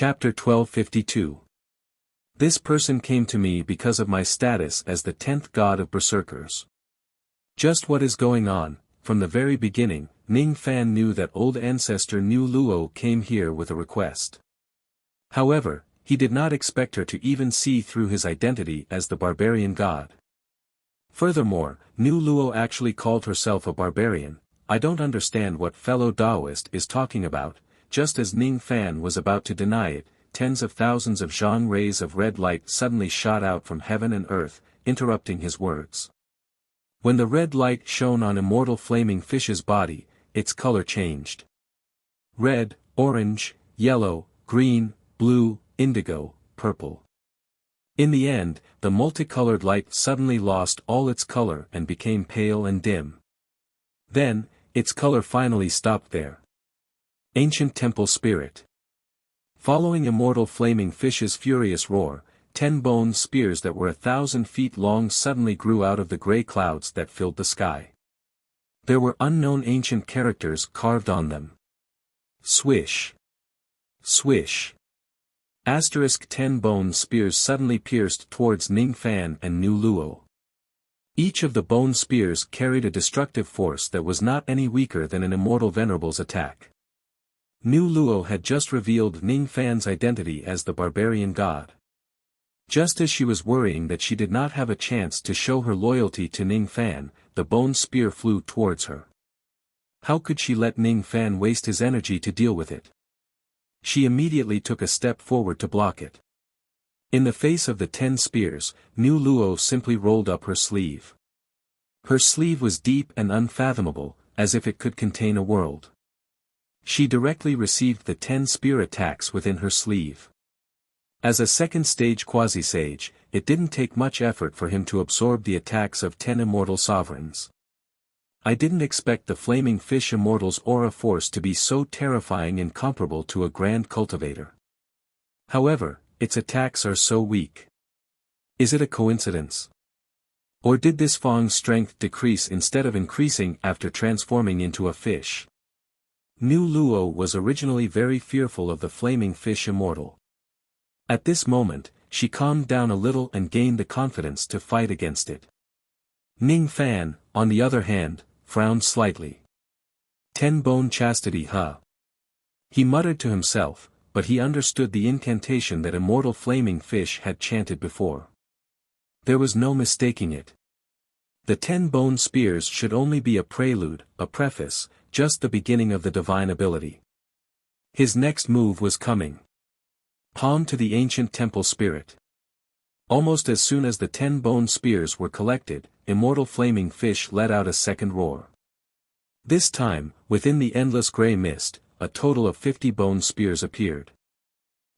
Chapter 1252. This person came to me because of my status as the 10th god of berserkers. Just what is going on? From the very beginning, Ning Fan knew that old ancestor Nu Luo came here with a request. However, he did not expect her to even see through his identity as the barbarian god. Furthermore, Nu Luo actually called herself a barbarian. I don't understand what fellow Taoist is talking about. Just as Ning Fan was about to deny it, tens of thousands of Zhang rays of red light suddenly shot out from heaven and earth, interrupting his words. When the red light shone on immortal flaming fish's body, its color changed. Red, orange, yellow, green, blue, indigo, purple. In the end, the multicolored light suddenly lost all its color and became pale and dim. Then, its color finally stopped there. Ancient Temple Spirit. Following immortal flaming fish's furious roar, 10 bone spears that were 1,000 feet long suddenly grew out of the gray clouds that filled the sky. There were unknown ancient characters carved on them. Swish. Swish. 10 bone spears suddenly pierced towards Ning Fan and Nu Luo. Each of the bone spears carried a destructive force that was not any weaker than an immortal venerable's attack. Nu Luo had just revealed Ning Fan's identity as the barbarian god. Just as she was worrying that she did not have a chance to show her loyalty to Ning Fan, the bone spear flew towards her. How could she let Ning Fan waste his energy to deal with it? She immediately took a step forward to block it. In the face of the 10 spears, Nu Luo simply rolled up her sleeve. Her sleeve was deep and unfathomable, as if it could contain a world. She directly received the 10 spear attacks within her sleeve. As a second-stage quasi-sage, it didn't take much effort for him to absorb the attacks of 10 immortal sovereigns. I didn't expect the flaming fish immortal's aura force to be so terrifying and comparable to a grand cultivator. However, its attacks are so weak. Is it a coincidence? Or did this Fang's strength decrease instead of increasing after transforming into a fish? Nu Luo was originally very fearful of the flaming fish immortal. At this moment, she calmed down a little and gained the confidence to fight against it. Ning Fan, on the other hand, frowned slightly. 10 bone chastity huh? He muttered to himself, but he understood the incantation that immortal flaming fish had chanted before. There was no mistaking it. The 10 bone spears should only be a prelude, a preface, just the beginning of the divine ability. His next move was coming. Palm to the ancient temple spirit. Almost as soon as the 10 bone spears were collected, immortal flaming fish let out a second roar. This time, within the endless gray mist, a total of 50 bone spears appeared.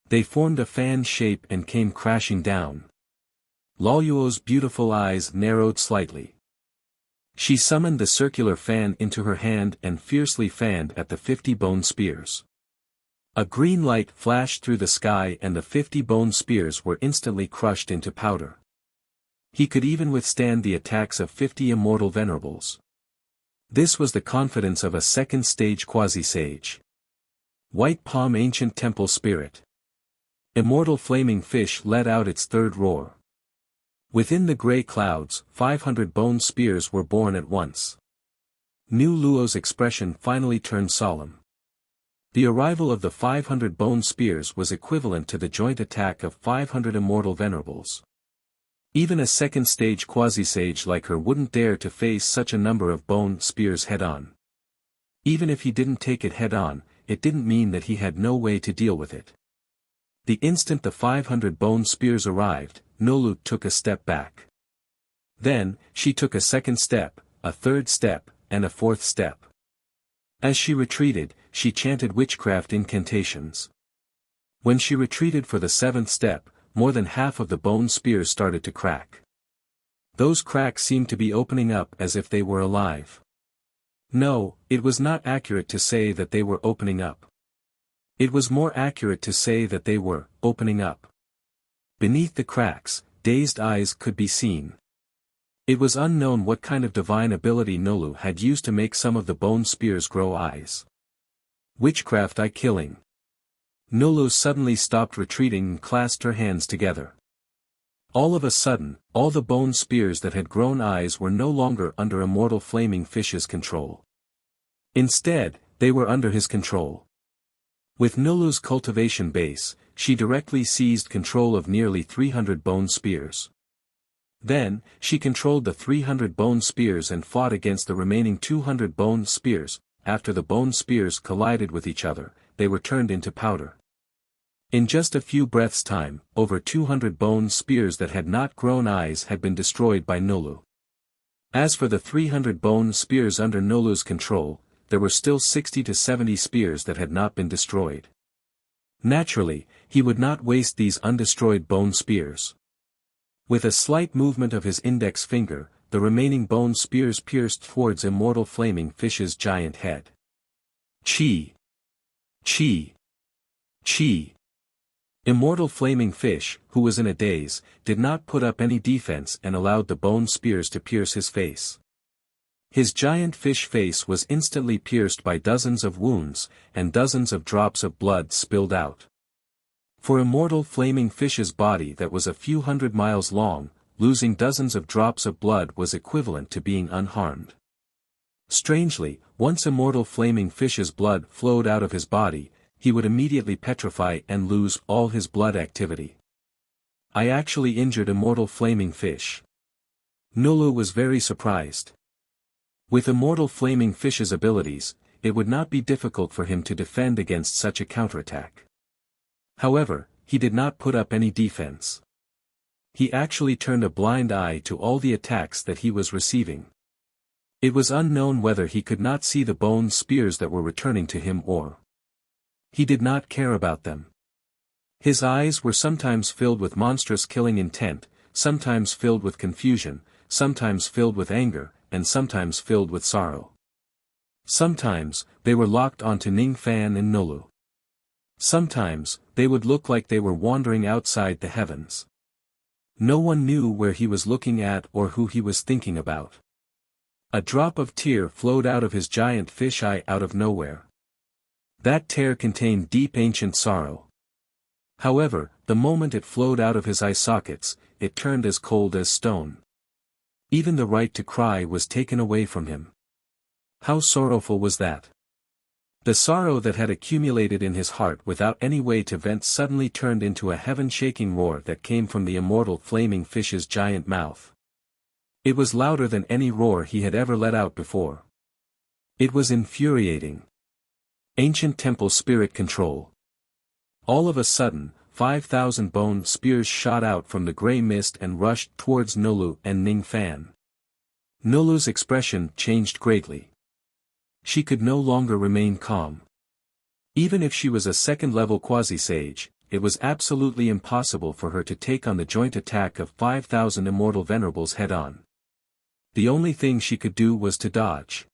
They formed a fan shape and came crashing down. Luo's beautiful eyes narrowed slightly. She summoned the circular fan into her hand and fiercely fanned at the 50 bone spears. A green light flashed through the sky and the 50 bone spears were instantly crushed into powder. He could even withstand the attacks of 50 immortal venerables. This was the confidence of a second-stage quasi-sage. White Palm Ancient Temple Spirit. Immortal flaming fish let out its third roar. Within the gray clouds, 500 bone spears were born at once. Nu Luo's expression finally turned solemn. The arrival of the 500 bone spears was equivalent to the joint attack of 500 immortal venerables. Even a second-stage quasi-sage like her wouldn't dare to face such a number of bone spears head-on. Even if he didn't take it head-on, it didn't mean that he had no way to deal with it. The instant the 500 bone spears arrived, Nolu took a step back. Then, she took a second step, a third step, and a fourth step. As she retreated, she chanted witchcraft incantations. When she retreated for the 7th step, more than half of the bone spears started to crack. Those cracks seemed to be opening up as if they were alive. No, it was not accurate to say that they were opening up. It was more accurate to say that they were opening up. Beneath the cracks, dazed eyes could be seen. It was unknown what kind of divine ability Nolu had used to make some of the bone spears grow eyes. Witchcraft eye killing. Nulu suddenly stopped retreating and clasped her hands together. All of a sudden, all the bone spears that had grown eyes were no longer under immortal flaming fish's control. Instead, they were under his control. With Nulu's cultivation base, she directly seized control of nearly 300 bone spears. Then, she controlled the 300 bone spears and fought against the remaining 200 bone spears. After the bone spears collided with each other, they were turned into powder. In just a few breaths' time, over 200 bone spears that had not grown eyes had been destroyed by Nulu. As for the 300 bone spears under Nulu's control, there were still 60 to 70 spears that had not been destroyed. Naturally, he would not waste these undestroyed bone spears. With a slight movement of his index finger, the remaining bone spears pierced towards immortal flaming fish's giant head. Chi! Chi! Chi! Immortal flaming fish, who was in a daze, did not put up any defense and allowed the bone spears to pierce his face. His giant fish face was instantly pierced by dozens of wounds, and dozens of drops of blood spilled out. For immortal flaming fish's body that was a few hundred miles long, losing dozens of drops of blood was equivalent to being unharmed. Strangely, once immortal flaming fish's blood flowed out of his body, he would immediately petrify and lose all his blood activity. I actually injured immortal flaming fish. Nulu was very surprised. With immortal flaming fish's abilities, it would not be difficult for him to defend against such a counterattack. However, he did not put up any defense. He actually turned a blind eye to all the attacks that he was receiving. It was unknown whether he could not see the bone spears that were returning to him or he did not care about them. His eyes were sometimes filled with monstrous killing intent, sometimes filled with confusion, sometimes filled with anger, and sometimes filled with sorrow. Sometimes, they were locked onto Ning Fan and Nulu. Sometimes, they would look like they were wandering outside the heavens. No one knew where he was looking at or who he was thinking about. A drop of tear flowed out of his giant fish eye out of nowhere. That tear contained deep ancient sorrow. However, the moment it flowed out of his eye sockets, it turned as cold as stone. Even the right to cry was taken away from him. How sorrowful was that? The sorrow that had accumulated in his heart without any way to vent suddenly turned into a heaven-shaking roar that came from the immortal flaming fish's giant mouth. It was louder than any roar he had ever let out before. It was infuriating. Ancient temple spirit control. All of a sudden, 5,000 bone spears shot out from the grey mist and rushed towards Nulu and Ning Fan. Nulu's expression changed greatly. She could no longer remain calm. Even if she was a second-level quasi-sage, it was absolutely impossible for her to take on the joint attack of 5,000 immortal venerables head-on. The only thing she could do was to dodge.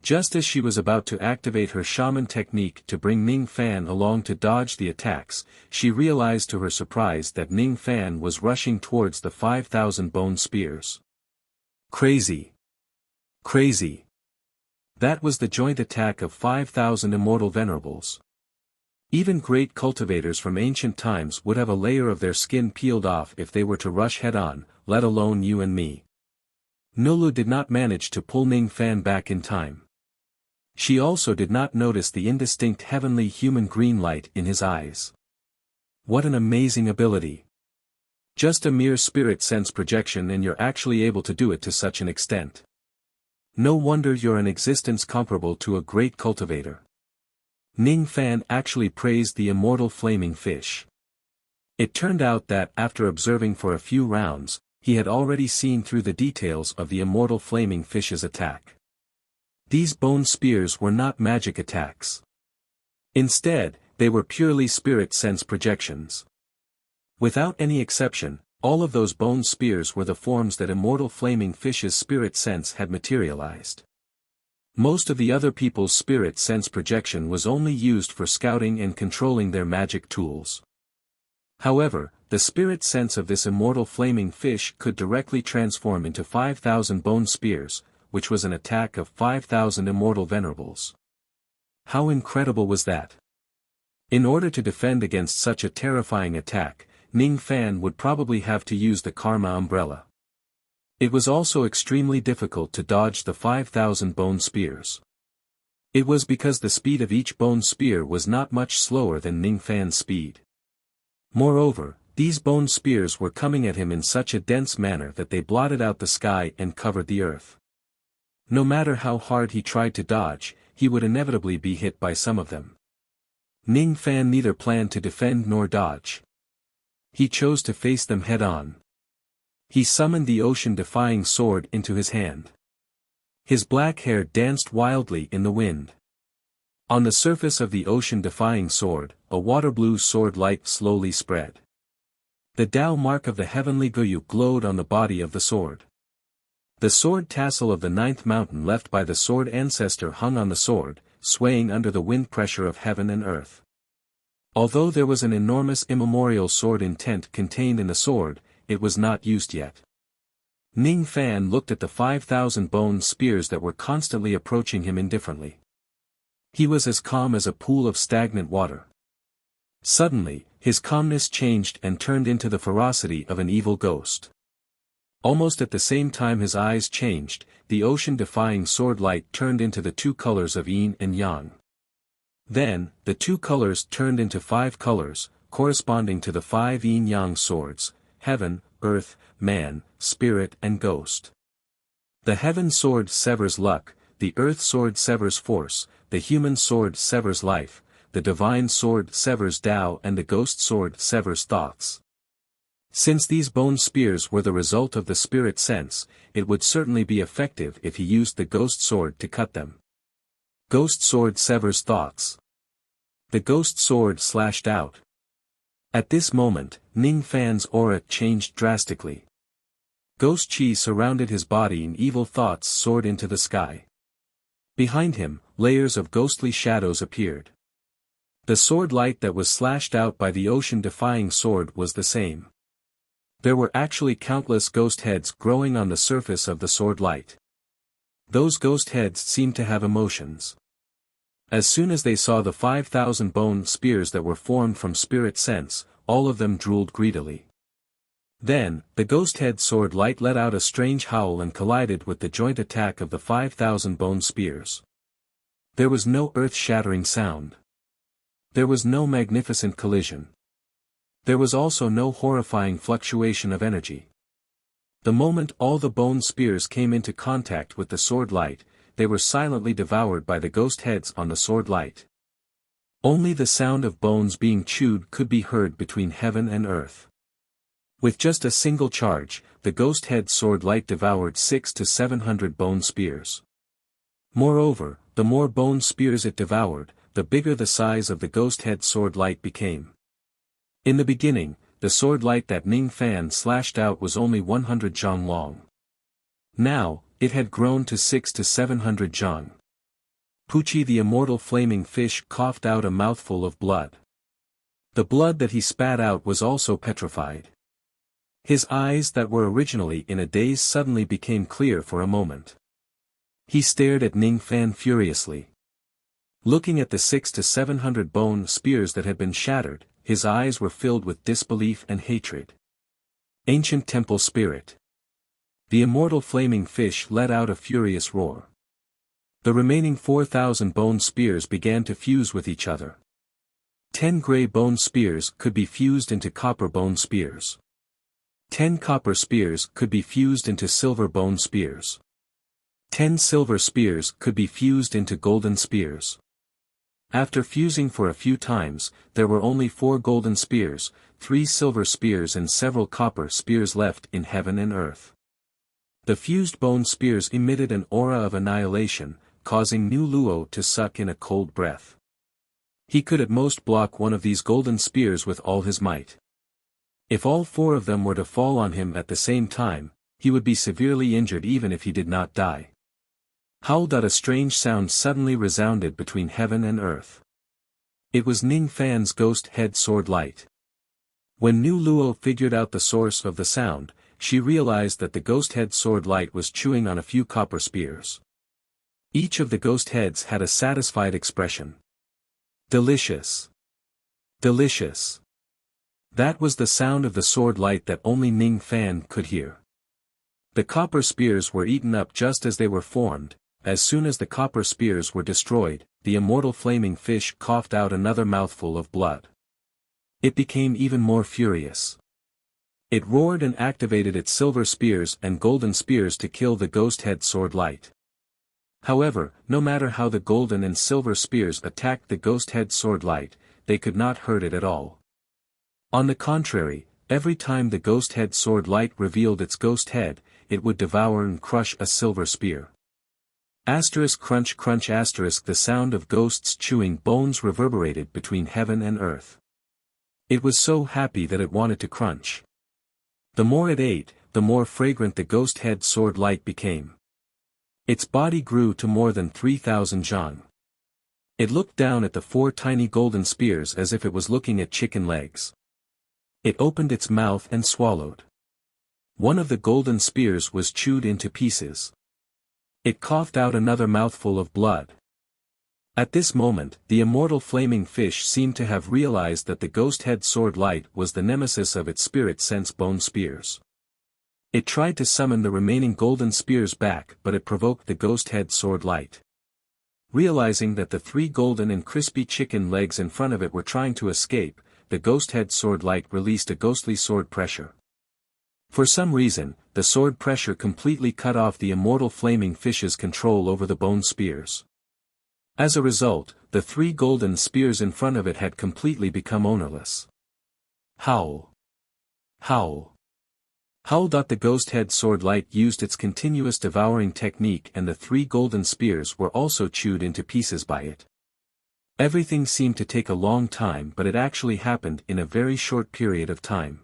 Just as she was about to activate her shaman technique to bring Ning Fan along to dodge the attacks, she realized to her surprise that Ning Fan was rushing towards the 5,000 bone spears. Crazy! Crazy! That was the joint attack of 5,000 immortal venerables. Even great cultivators from ancient times would have a layer of their skin peeled off if they were to rush head-on, let alone you and me. Nulu did not manage to pull Ning Fan back in time. She also did not notice the indistinct heavenly human green light in his eyes. What an amazing ability! Just a mere spirit sense projection and you're actually able to do it to such an extent. No wonder you're an existence comparable to a great cultivator. Ning Fan actually praised the immortal flaming fish. It turned out that after observing for a few rounds, he had already seen through the details of the immortal flaming fish's attack. These bone spears were not magic attacks. Instead, they were purely spirit sense projections. Without any exception, all of those bone spears were the forms that immortal flaming fish's spirit sense had materialized. Most of the other people's spirit sense projection was only used for scouting and controlling their magic tools. However, the spirit sense of this immortal flaming fish could directly transform into 5,000 bone spears, which was an attack of 5,000 immortal venerables. How incredible was that? In order to defend against such a terrifying attack, Ning Fan would probably have to use the Karma umbrella. It was also extremely difficult to dodge the 5,000 bone spears. It was because the speed of each bone spear was not much slower than Ning Fan's speed. Moreover, these bone spears were coming at him in such a dense manner that they blotted out the sky and covered the earth. No matter how hard he tried to dodge, he would inevitably be hit by some of them. Ning Fan neither planned to defend nor dodge. He chose to face them head-on. He summoned the ocean-defying sword into his hand. His black hair danced wildly in the wind. On the surface of the ocean-defying sword, a water-blue sword light slowly spread. The Tao mark of the heavenly Guyuk glowed on the body of the sword. The sword tassel of the ninth mountain left by the sword ancestor hung on the sword, swaying under the wind pressure of heaven and earth. Although there was an enormous immemorial sword intent contained in the sword, it was not used yet. Ning Fan looked at the 5,000 bone spears that were constantly approaching him indifferently. He was as calm as a pool of stagnant water. Suddenly, his calmness changed and turned into the ferocity of an evil ghost. Almost at the same time his eyes changed, the ocean-defying sword light turned into the two colors of yin and yang. Then, the two colors turned into 5 colors, corresponding to the 5 yin-yang swords: heaven, earth, man, spirit and ghost. The heaven sword severs luck, the earth sword severs force, the human sword severs life, the divine sword severs Tao and the ghost sword severs thoughts. Since these bone spears were the result of the spirit sense, it would certainly be effective if he used the ghost sword to cut them. Ghost sword severs thoughts. The ghost sword slashed out. At this moment, Ning Fan's aura changed drastically. Ghost chi surrounded his body and evil thoughts soared into the sky. Behind him, layers of ghostly shadows appeared. The sword light that was slashed out by the ocean-defying sword was the same. There were actually countless ghost heads growing on the surface of the sword light. Those ghost heads seemed to have emotions. As soon as they saw the 5,000 bone spears that were formed from spirit sense, all of them drooled greedily. Then, the ghost head sword light let out a strange howl and collided with the joint attack of the 5,000 bone spears. There was no earth-shattering sound. There was no magnificent collision. There was also no horrifying fluctuation of energy. The moment all the bone spears came into contact with the sword light, they were silently devoured by the ghost heads on the sword light. Only the sound of bones being chewed could be heard between heaven and earth. With just a single charge, the ghost head sword light devoured 600 to 700 bone spears. Moreover, the more bone spears it devoured, the bigger the size of the ghost head sword light became. In the beginning, the sword light that Ning Fan slashed out was only 100 zhang long. Now, it had grown to 600 to 700 zhang. Puchi the immortal flaming fish coughed out a mouthful of blood. The blood that he spat out was also petrified. His eyes that were originally in a daze suddenly became clear for a moment. He stared at Ning Fan furiously. Looking at the 600 to 700 bone spears that had been shattered, his eyes were filled with disbelief and hatred. Ancient temple spirit. The immortal flaming fish let out a furious roar. The remaining 4,000 bone spears began to fuse with each other. 10 gray bone spears could be fused into copper bone spears. 10 copper spears could be fused into silver bone spears. 10 silver spears could be fused into golden spears. After fusing for a few times, there were only 4 golden spears, 3 silver spears and several copper spears left in heaven and earth. The fused bone spears emitted an aura of annihilation, causing Nu Luo to suck in a cold breath. He could at most block one of these golden spears with all his might. If all 4 of them were to fall on him at the same time, he would be severely injured even if he did not die. Howl! A strange sound suddenly resounded between heaven and earth. It was Ning Fan's ghost head sword light. When Nu Luo figured out the source of the sound, she realized that the ghost head sword light was chewing on a few copper spears. Each of the ghost heads had a satisfied expression. Delicious. Delicious. That was the sound of the sword light that only Ning Fan could hear. The copper spears were eaten up just as they were formed. As soon as the copper spears were destroyed, the immortal flaming fish coughed out another mouthful of blood. It became even more furious. It roared and activated its silver spears and golden spears to kill the ghost head sword light. However, no matter how the golden and silver spears attacked the ghost head sword light, they could not hurt it at all. On the contrary, every time the ghost head sword light revealed its ghost head, it would devour and crush a silver spear. Asterisk crunch crunch asterisk the sound of ghosts chewing bones reverberated between heaven and earth. It was so happy that it wanted to crunch. The more it ate, the more fragrant the ghost head sword light became. Its body grew to more than 3,000 zhang. It looked down at the 4 tiny golden spears as if it was looking at chicken legs. It opened its mouth and swallowed. One of the golden spears was chewed into pieces. It coughed out another mouthful of blood. At this moment, the immortal flaming fish seemed to have realized that the ghost head sword light was the nemesis of its spirit sense bone spears. It tried to summon the remaining golden spears back, but it provoked the ghost head sword light. Realizing that the 3 golden and crispy chicken legs in front of it were trying to escape, the ghost head sword light released a ghostly sword pressure. For some reason, the sword pressure completely cut off the immortal flaming fish's control over the bone spears. As a result, the 3 golden spears in front of it had completely become ownerless. Howl! Howl! Howl! The ghost head sword light used its continuous devouring technique and the 3 golden spears were also chewed into pieces by it. Everything seemed to take a long time, but it actually happened in a very short period of time.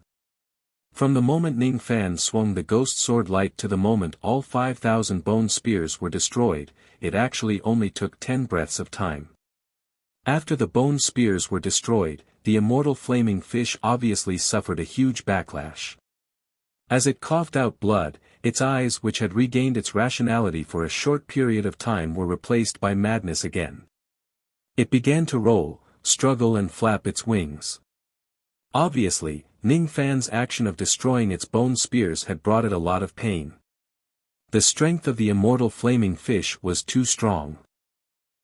From the moment Ning Fan swung the ghost sword light to the moment all 5,000 bone spears were destroyed, it actually only took 10 breaths of time. After the bone spears were destroyed, the immortal flaming fish obviously suffered a huge backlash. As it coughed out blood, its eyes which had regained its rationality for a short period of time were replaced by madness again. It began to roll, struggle and flap its wings. Obviously, Ning Fan's action of destroying its bone spears had brought it a lot of pain. The strength of the immortal flaming fish was too strong.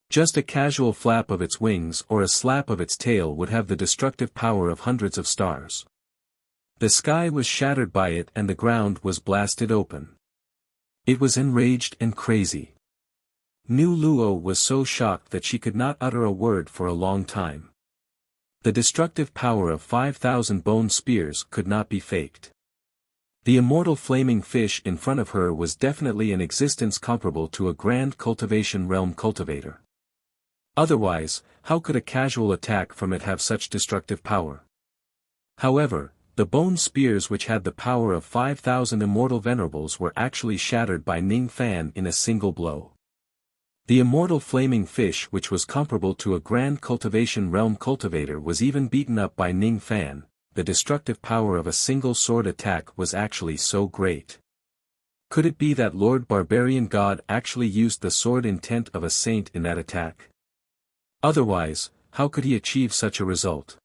Just a casual flap of its wings or a slap of its tail would have the destructive power of hundreds of stars. The sky was shattered by it and the ground was blasted open. It was enraged and crazy. Nu Luo was so shocked that she could not utter a word for a long time. The destructive power of 5,000 bone spears could not be faked. The immortal flaming fish in front of her was definitely an existence comparable to a grand cultivation realm cultivator. Otherwise, how could a casual attack from it have such destructive power? However, the bone spears which had the power of 5,000 immortal venerables were actually shattered by Ning Fan in a single blow. The immortal flaming fish which was comparable to a grand cultivation realm cultivator was even beaten up by Ning Fan. The destructive power of a single sword attack was actually so great. Could it be that Lord Barbarian God actually used the sword intent of a saint in that attack? Otherwise, how could he achieve such a result?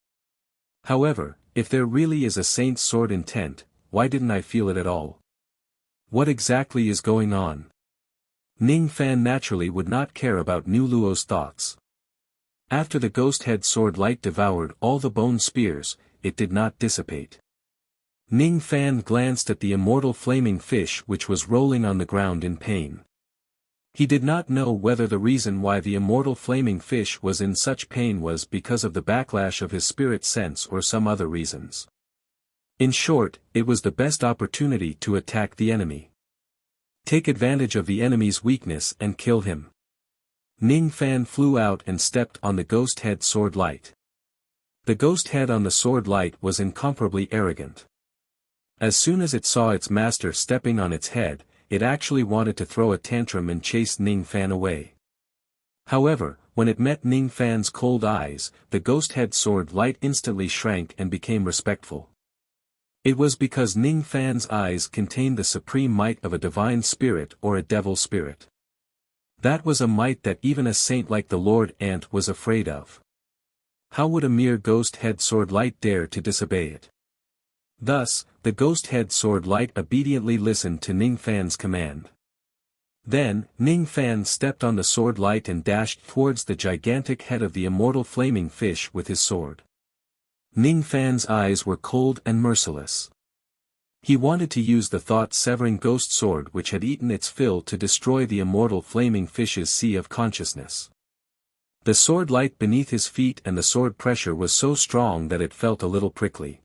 However, if there really is a saint's sword intent, why didn't I feel it at all? What exactly is going on? Ning Fan naturally would not care about Nu Luo's thoughts. After the ghost head sword light devoured all the bone spears, it did not dissipate. Ning Fan glanced at the immortal flaming fish which was rolling on the ground in pain. He did not know whether the reason why the immortal flaming fish was in such pain was because of the backlash of his spirit sense or some other reasons. In short, it was the best opportunity to attack the enemy. Take advantage of the enemy's weakness and kill him. Ning Fan flew out and stepped on the ghost head sword light. The ghost head on the sword light was incomparably arrogant. As soon as it saw its master stepping on its head, it actually wanted to throw a tantrum and chase Ning Fan away. However, when it met Ning Fan's cold eyes, the ghost head sword light instantly shrank and became respectful. It was because Ning Fan's eyes contained the supreme might of a divine spirit or a devil spirit. That was a might that even a saint like the Lord Ant was afraid of. How would a mere ghost head sword light dare to disobey it? Thus, the ghost head sword light obediently listened to Ning Fan's command. Then, Ning Fan stepped on the sword light and dashed towards the gigantic head of the immortal flaming fish with his sword. Ning Fan's eyes were cold and merciless. He wanted to use the thought-severing ghost sword which had eaten its fill to destroy the immortal flaming fish's sea of consciousness. The sword light beneath his feet and the sword pressure was so strong that it felt a little prickly.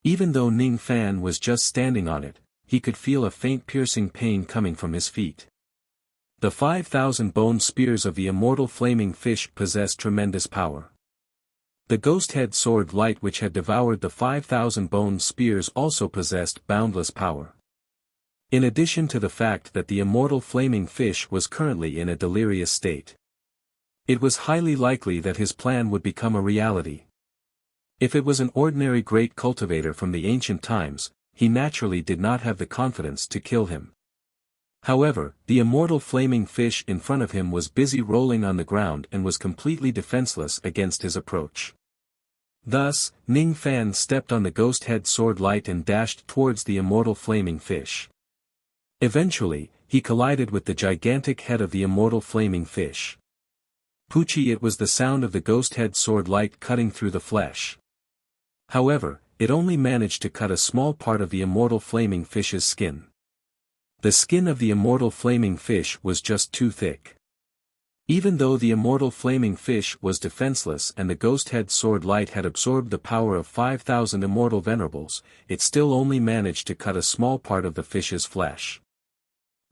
Even though Ning Fan was just standing on it, he could feel a faint piercing pain coming from his feet. The 5,000 bone spears of the immortal flaming fish possessed tremendous power. The ghost head sword light which had devoured the 5,000 bone spears also possessed boundless power. In addition to the fact that the immortal flaming fish was currently in a delirious state, it was highly likely that his plan would become a reality. If it was an ordinary great cultivator from the ancient times, he naturally did not have the confidence to kill him. However, the immortal flaming fish in front of him was busy rolling on the ground and was completely defenseless against his approach. Thus, Ning Fan stepped on the ghost head sword light and dashed towards the immortal flaming fish. Eventually, he collided with the gigantic head of the immortal flaming fish. Poochie! It was the sound of the ghost head sword light cutting through the flesh. However, it only managed to cut a small part of the immortal flaming fish's skin. The skin of the immortal flaming fish was just too thick. Even though the immortal flaming fish was defenseless and the ghost head sword light had absorbed the power of 5,000 immortal venerables, it still only managed to cut a small part of the fish's flesh.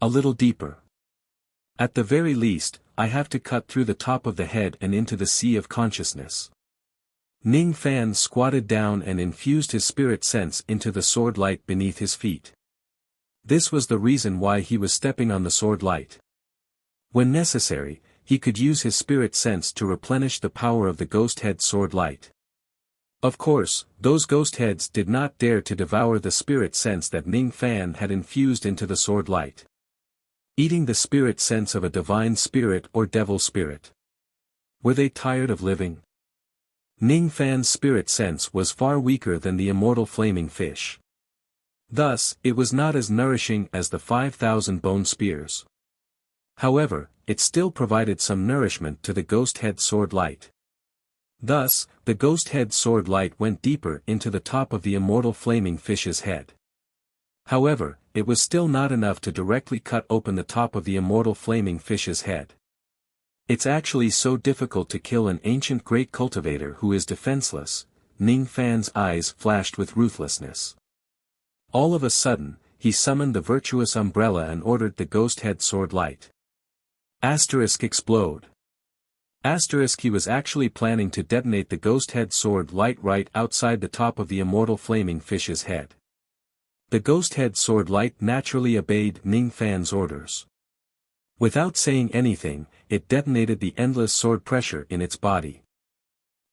A little deeper. At the very least, I have to cut through the top of the head and into the sea of consciousness. Ning Fan squatted down and infused his spirit sense into the sword light beneath his feet. This was the reason why he was stepping on the sword light. When necessary, he could use his spirit sense to replenish the power of the ghost head sword light. Of course, those ghost heads did not dare to devour the spirit sense that Ning Fan had infused into the sword light. Eating the spirit sense of a divine spirit or devil spirit. Were they tired of living? Ning Fan's spirit sense was far weaker than the immortal flaming fish. Thus, it was not as nourishing as the 5,000 bone spears. However, it still provided some nourishment to the ghost head sword light. Thus, the ghost head sword light went deeper into the top of the immortal flaming fish's head. However, it was still not enough to directly cut open the top of the immortal flaming fish's head. It's actually so difficult to kill an ancient great cultivator who is defenseless. Ning Fan's eyes flashed with ruthlessness. All of a sudden, he summoned the virtuous umbrella and ordered the ghost head sword light. Explode. He was actually planning to detonate the ghost head sword light right outside the top of the immortal flaming fish's head. The ghost head sword light naturally obeyed Ning Fan's orders. Without saying anything, it detonated the endless sword pressure in its body.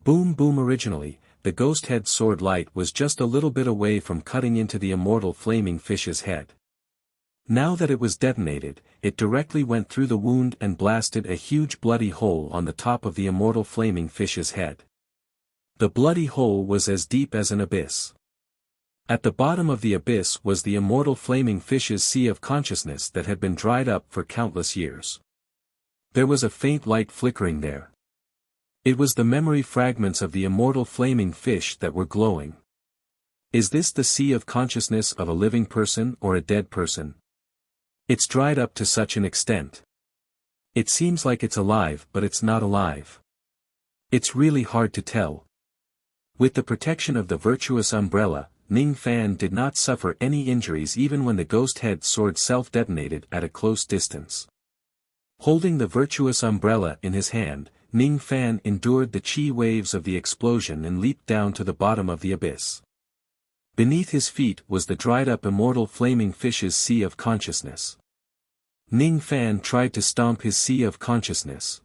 Boom boom. Originally, the ghost head sword light was just a little bit away from cutting into the immortal flaming fish's head. Now that it was detonated, it directly went through the wound and blasted a huge bloody hole on the top of the immortal flaming fish's head. The bloody hole was as deep as an abyss. At the bottom of the abyss was the immortal flaming fish's sea of consciousness that had been dried up for countless years. There was a faint light flickering there. It was the memory fragments of the immortal flaming fish that were glowing. Is this the sea of consciousness of a living person or a dead person? It's dried up to such an extent. It seems like it's alive, but it's not alive. It's really hard to tell. With the protection of the virtuous umbrella, Ning Fan did not suffer any injuries even when the ghost head sword self-detonated at a close distance. Holding the virtuous umbrella in his hand, Ning Fan endured the chi waves of the explosion and leaped down to the bottom of the abyss. Beneath his feet was the dried-up immortal flaming fish's sea of consciousness. Ning Fan tried to stomp his sea of consciousness.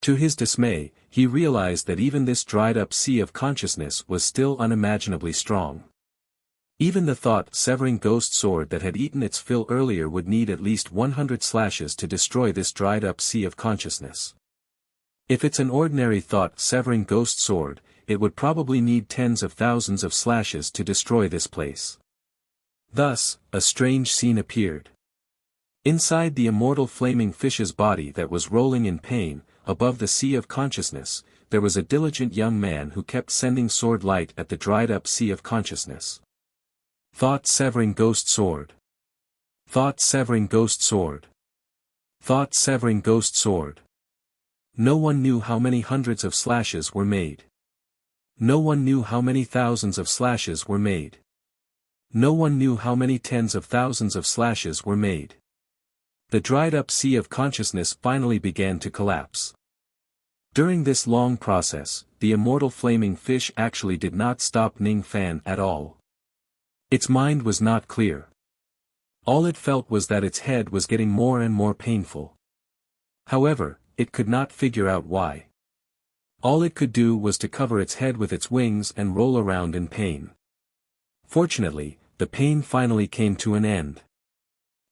To his dismay, he realized that even this dried-up sea of consciousness was still unimaginably strong. Even the thought-severing ghost sword that had eaten its fill earlier would need at least 100 slashes to destroy this dried-up sea of consciousness. If it's an ordinary thought-severing ghost sword, it would probably need tens of thousands of slashes to destroy this place. Thus, a strange scene appeared. Inside the immortal flaming fish's body that was rolling in pain, above the sea of consciousness, there was a diligent young man who kept sending sword light at the dried-up sea of consciousness. Thought-severing ghost sword. Thought-severing ghost sword. Thought-severing ghost sword. No one knew how many hundreds of slashes were made. No one knew how many thousands of slashes were made. No one knew how many tens of thousands of slashes were made. The dried-up sea of consciousness finally began to collapse. During this long process, the immortal flaming fish actually did not stop Ning Fan at all. Its mind was not clear. All it felt was that its head was getting more and more painful. However, it could not figure out why. All it could do was to cover its head with its wings and roll around in pain. Fortunately, the pain finally came to an end.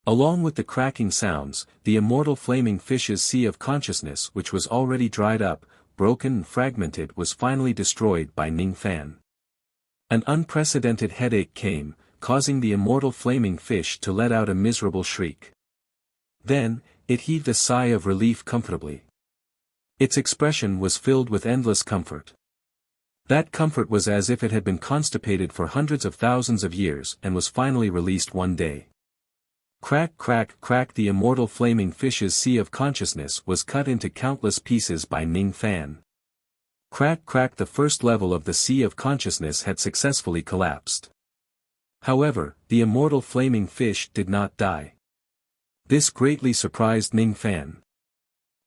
Along with the cracking sounds, the immortal flaming fish's sea of consciousness, which was already dried up, broken and fragmented, was finally destroyed by Ning Fan. An unprecedented headache came, causing the immortal flaming fish to let out a miserable shriek. Then, it heaved a sigh of relief comfortably. Its expression was filled with endless comfort. That comfort was as if it had been constipated for hundreds of thousands of years and was finally released one day. Crack, crack, crack! The immortal flaming fish's sea of consciousness was cut into countless pieces by Ning Fan. Crack, crack! The first level of the sea of consciousness had successfully collapsed. However, the immortal flaming fish did not die. This greatly surprised Ning Fan.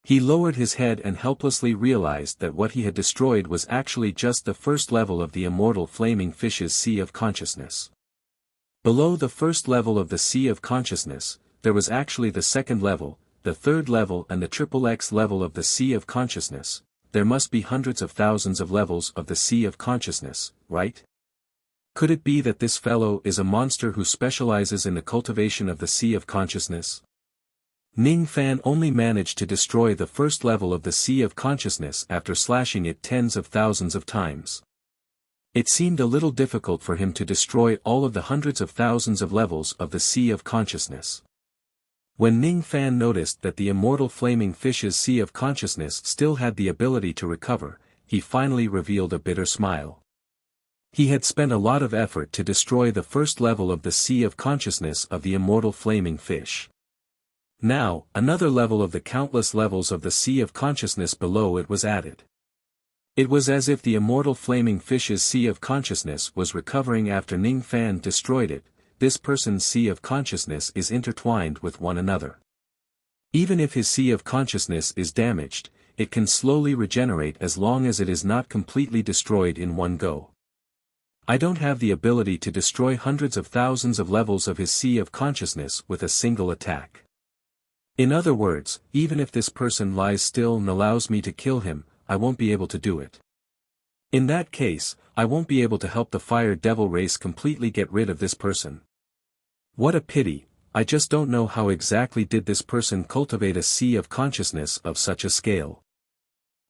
He lowered his head and helplessly realized that what he had destroyed was actually just the first level of the immortal flaming fish's sea of consciousness. Below the first level of the sea of consciousness, there was actually the second level, the third level and the XXX level of the sea of consciousness. There must be hundreds of thousands of levels of the sea of consciousness, right? Could it be that this fellow is a monster who specializes in the cultivation of the sea of consciousness? Ning Fan only managed to destroy the first level of the sea of consciousness after slashing it tens of thousands of times. It seemed a little difficult for him to destroy all of the hundreds of thousands of levels of the sea of consciousness. When Ning Fan noticed that the immortal flaming fish's sea of consciousness still had the ability to recover, he finally revealed a bitter smile. He had spent a lot of effort to destroy the first level of the sea of consciousness of the immortal flaming fish. Now, another level of the countless levels of the sea of consciousness below it was added. It was as if the immortal flaming fish's sea of consciousness was recovering after Ning Fan destroyed it. This person's sea of consciousness is intertwined with one another. Even if his sea of consciousness is damaged, it can slowly regenerate as long as it is not completely destroyed in one go. I don't have the ability to destroy hundreds of thousands of levels of his sea of consciousness with a single attack. In other words, even if this person lies still and allows me to kill him, I won't be able to do it. In that case, I won't be able to help the fire devil race completely get rid of this person. What a pity, I just don't know how exactly did this person cultivate a sea of consciousness of such a scale.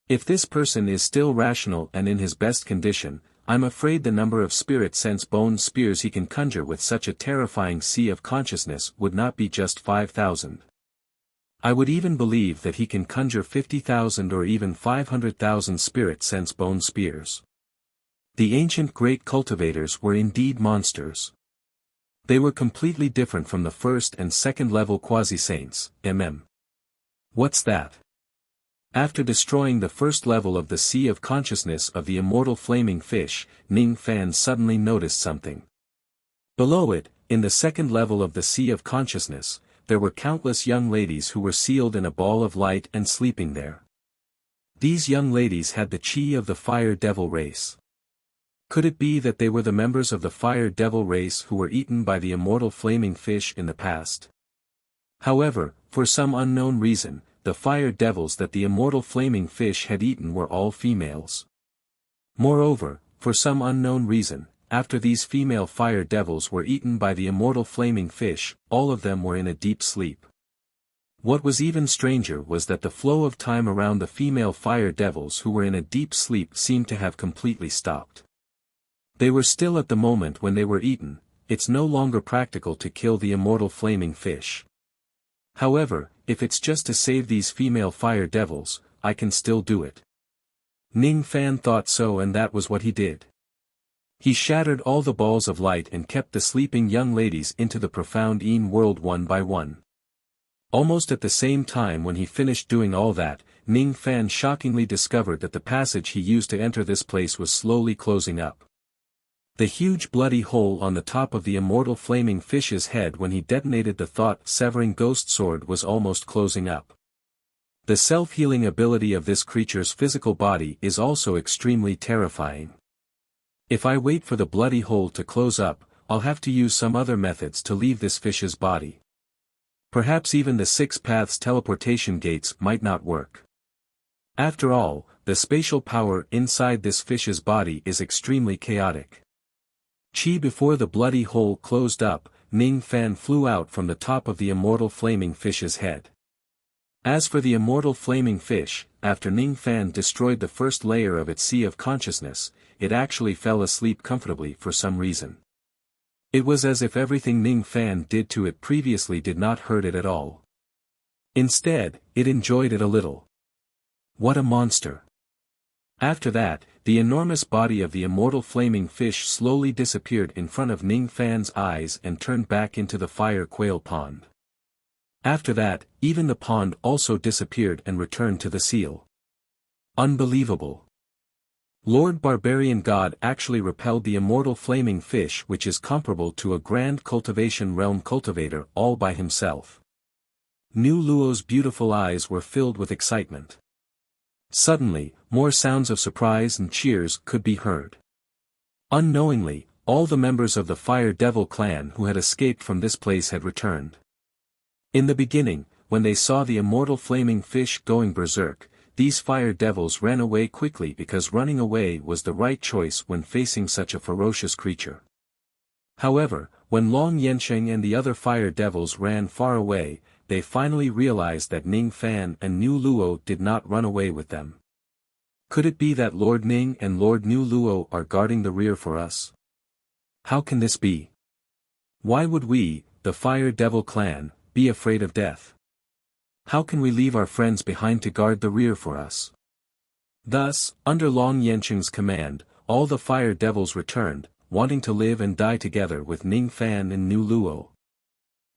If this person is still rational and in his best condition, I'm afraid the number of spirit sense bone spears he can conjure with such a terrifying sea of consciousness would not be just 5,000. I would even believe that he can conjure 50,000 or even 500,000 spirit sense bone spears. The ancient great cultivators were indeed monsters. They were completely different from the first and second level quasi-saints, What's that? After destroying the first level of the sea of consciousness of the immortal flaming fish, Ning Fan suddenly noticed something. Below it, in the second level of the sea of consciousness, there were countless young ladies who were sealed in a ball of light and sleeping there. These young ladies had the chi of the fire devil race. Could it be that they were the members of the fire devil race who were eaten by the immortal flaming fish in the past? However, for some unknown reason, the fire devils that the immortal flaming fish had eaten were all females. Moreover, for some unknown reason, after these female fire devils were eaten by the immortal flaming fish, all of them were in a deep sleep. What was even stranger was that the flow of time around the female fire devils who were in a deep sleep seemed to have completely stopped. They were still at the moment when they were eaten. It's no longer practical to kill the immortal flaming fish. However, if it's just to save these female fire devils, I can still do it. Ning Fan thought so, and that was what he did. He shattered all the balls of light and kept the sleeping young ladies into the profound Yin world one by one. Almost at the same time when he finished doing all that, Ning Fan shockingly discovered that the passage he used to enter this place was slowly closing up. The huge bloody hole on the top of the immortal flaming fish's head when he detonated the thought-severing ghost sword was almost closing up. The self-healing ability of this creature's physical body is also extremely terrifying. If I wait for the bloody hole to close up, I'll have to use some other methods to leave this fish's body. Perhaps even the 6 paths teleportation gates might not work. After all, the spatial power inside this fish's body is extremely chaotic. Before the bloody hole closed up, Ning Fan flew out from the top of the immortal flaming fish's head. As for the immortal flaming fish, after Ning Fan destroyed the first layer of its sea of consciousness, it actually fell asleep comfortably for some reason. It was as if everything Ning Fan did to it previously did not hurt it at all. Instead, it enjoyed it a little. What a monster! After that, the enormous body of the immortal flaming fish slowly disappeared in front of Ning Fan's eyes and turned back into the fire quail pond. After that, even the pond also disappeared and returned to the seal. Unbelievable! Lord Barbarian God actually repelled the immortal flaming fish, which is comparable to a grand cultivation realm cultivator all by himself. Nu Luo's beautiful eyes were filled with excitement. Suddenly, more sounds of surprise and cheers could be heard. Unknowingly, all the members of the Fire Devil clan who had escaped from this place had returned. In the beginning, when they saw the immortal flaming fish going berserk, these fire devils ran away quickly because running away was the right choice when facing such a ferocious creature. However, when Long Yensheng and the other fire devils ran far away, they finally realized that Ning Fan and Nu Luo did not run away with them. Could it be that Lord Ning and Lord Nu Luo are guarding the rear for us? How can this be? Why would we, the Fire Devil clan, be afraid of death? How can we leave our friends behind to guard the rear for us? Thus, under Long Yensheng's command, all the Fire Devils returned, wanting to live and die together with Ning Fan and Nu Luo.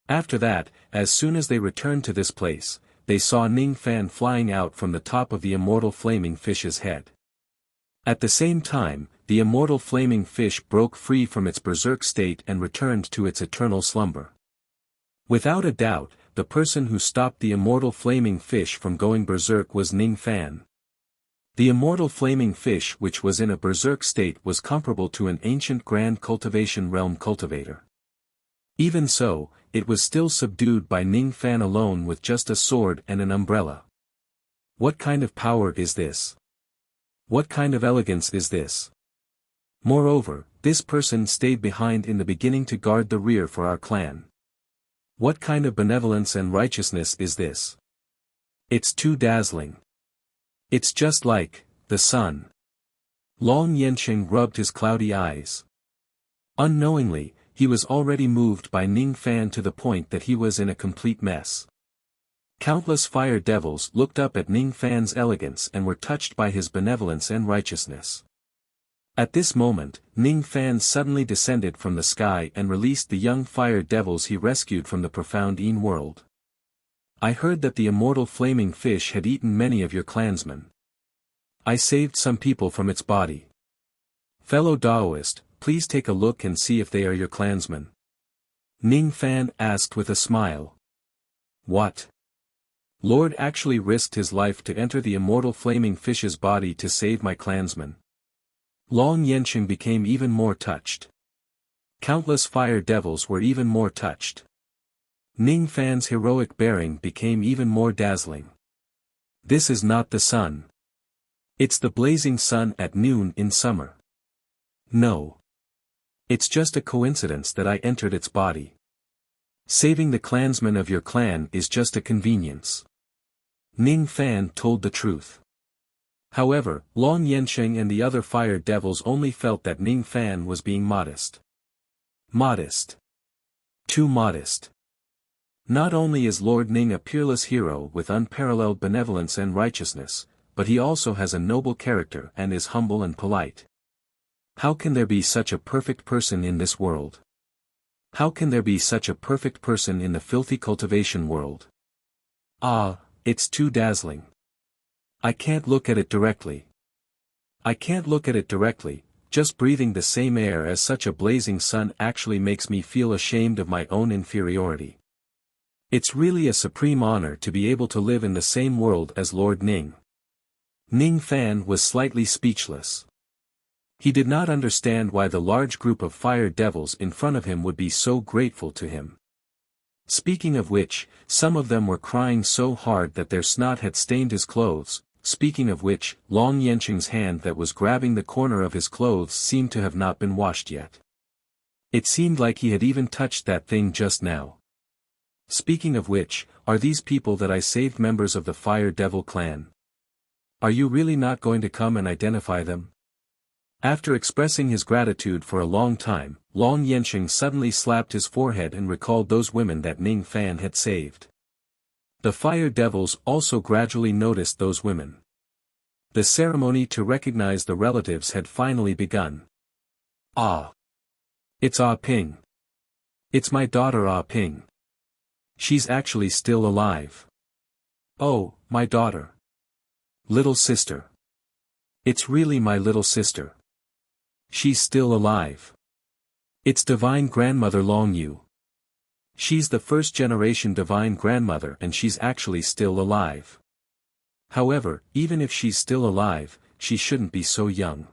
After that, as soon as they returned to this place, they saw Ning Fan flying out from the top of the immortal flaming fish's head. At the same time, the immortal flaming fish broke free from its berserk state and returned to its eternal slumber. Without a doubt, the person who stopped the immortal flaming fish from going berserk was Ning Fan. The immortal flaming fish which was in a berserk state was comparable to an ancient grand cultivation realm cultivator. Even so, it was still subdued by Ning Fan alone with just a sword and an umbrella. What kind of power is this? What kind of elegance is this? Moreover, this person stayed behind in the beginning to guard the rear for our clan. What kind of benevolence and righteousness is this? It's too dazzling. It's just like the sun. Long Yensheng rubbed his cloudy eyes. Unknowingly, he was already moved by Ning Fan to the point that he was in a complete mess. Countless fire devils looked up at Ning Fan's elegance and were touched by his benevolence and righteousness. At this moment, Ning Fan suddenly descended from the sky and released the young fire devils he rescued from the profound Yin world. I heard that the immortal flaming fish had eaten many of your clansmen. I saved some people from its body. Fellow Daoist, please take a look and see if they are your clansmen. Ning Fan asked with a smile. What? Lord actually risked his life to enter the immortal flaming fish's body to save my clansmen. Long Yensheng became even more touched. Countless fire devils were even more touched. Ning Fan's heroic bearing became even more dazzling. This is not the sun. It's the blazing sun at noon in summer. No. It's just a coincidence that I entered its body. Saving the clansmen of your clan is just a convenience. Ning Fan told the truth. However, Long Yensheng and the other fire devils only felt that Ning Fan was being modest. Modest. Too modest. Not only is Lord Ning a peerless hero with unparalleled benevolence and righteousness, but he also has a noble character and is humble and polite. How can there be such a perfect person in this world? How can there be such a perfect person in the filthy cultivation world? Ah, it's too dazzling. I can't look at it directly. I can't look at it directly, just breathing the same air as such a blazing sun actually makes me feel ashamed of my own inferiority. It's really a supreme honor to be able to live in the same world as Lord Ning. Ning Fan was slightly speechless. He did not understand why the large group of fire devils in front of him would be so grateful to him. Speaking of which, some of them were crying so hard that their snot had stained his clothes. Speaking of which, Long Yensheng's hand that was grabbing the corner of his clothes seemed to have not been washed yet. It seemed like he had even touched that thing just now. Speaking of which, are these people that I saved members of the Fire Devil clan? Are you really not going to come and identify them? After expressing his gratitude for a long time, Long Yensheng suddenly slapped his forehead and recalled those women that Ning Fan had saved. The fire devils also gradually noticed those women. The ceremony to recognize the relatives had finally begun. Ah! It's Ah Ping. It's my daughter Ah Ping. She's actually still alive. Oh, my daughter. Little sister. It's really my little sister. She's still alive. It's Divine Grandmother Long Yu. She's the first-generation Divine Grandmother and she's actually still alive. However, even if she's still alive, she shouldn't be so young.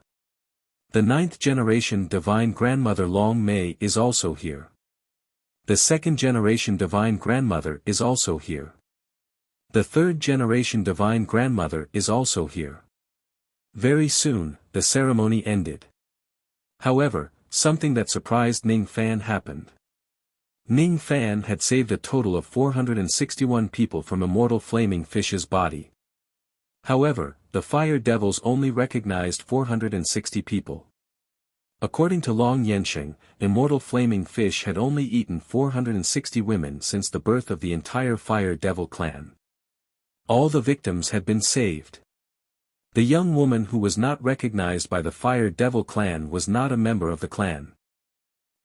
The 9th-generation Divine Grandmother Long Mei is also here. The 2nd-generation Divine Grandmother is also here. The 3rd-generation Divine Grandmother is also here. Very soon, the ceremony ended. However, something that surprised Ning Fan happened. Ning Fan had saved a total of 461 people from Immortal Flaming Fish's body. However, the fire devils only recognized 460 people. According to Long Yensheng, Immortal Flaming Fish had only eaten 460 women since the birth of the entire Fire Devil clan. All the victims had been saved. The young woman who was not recognized by the Fire Devil clan was not a member of the clan.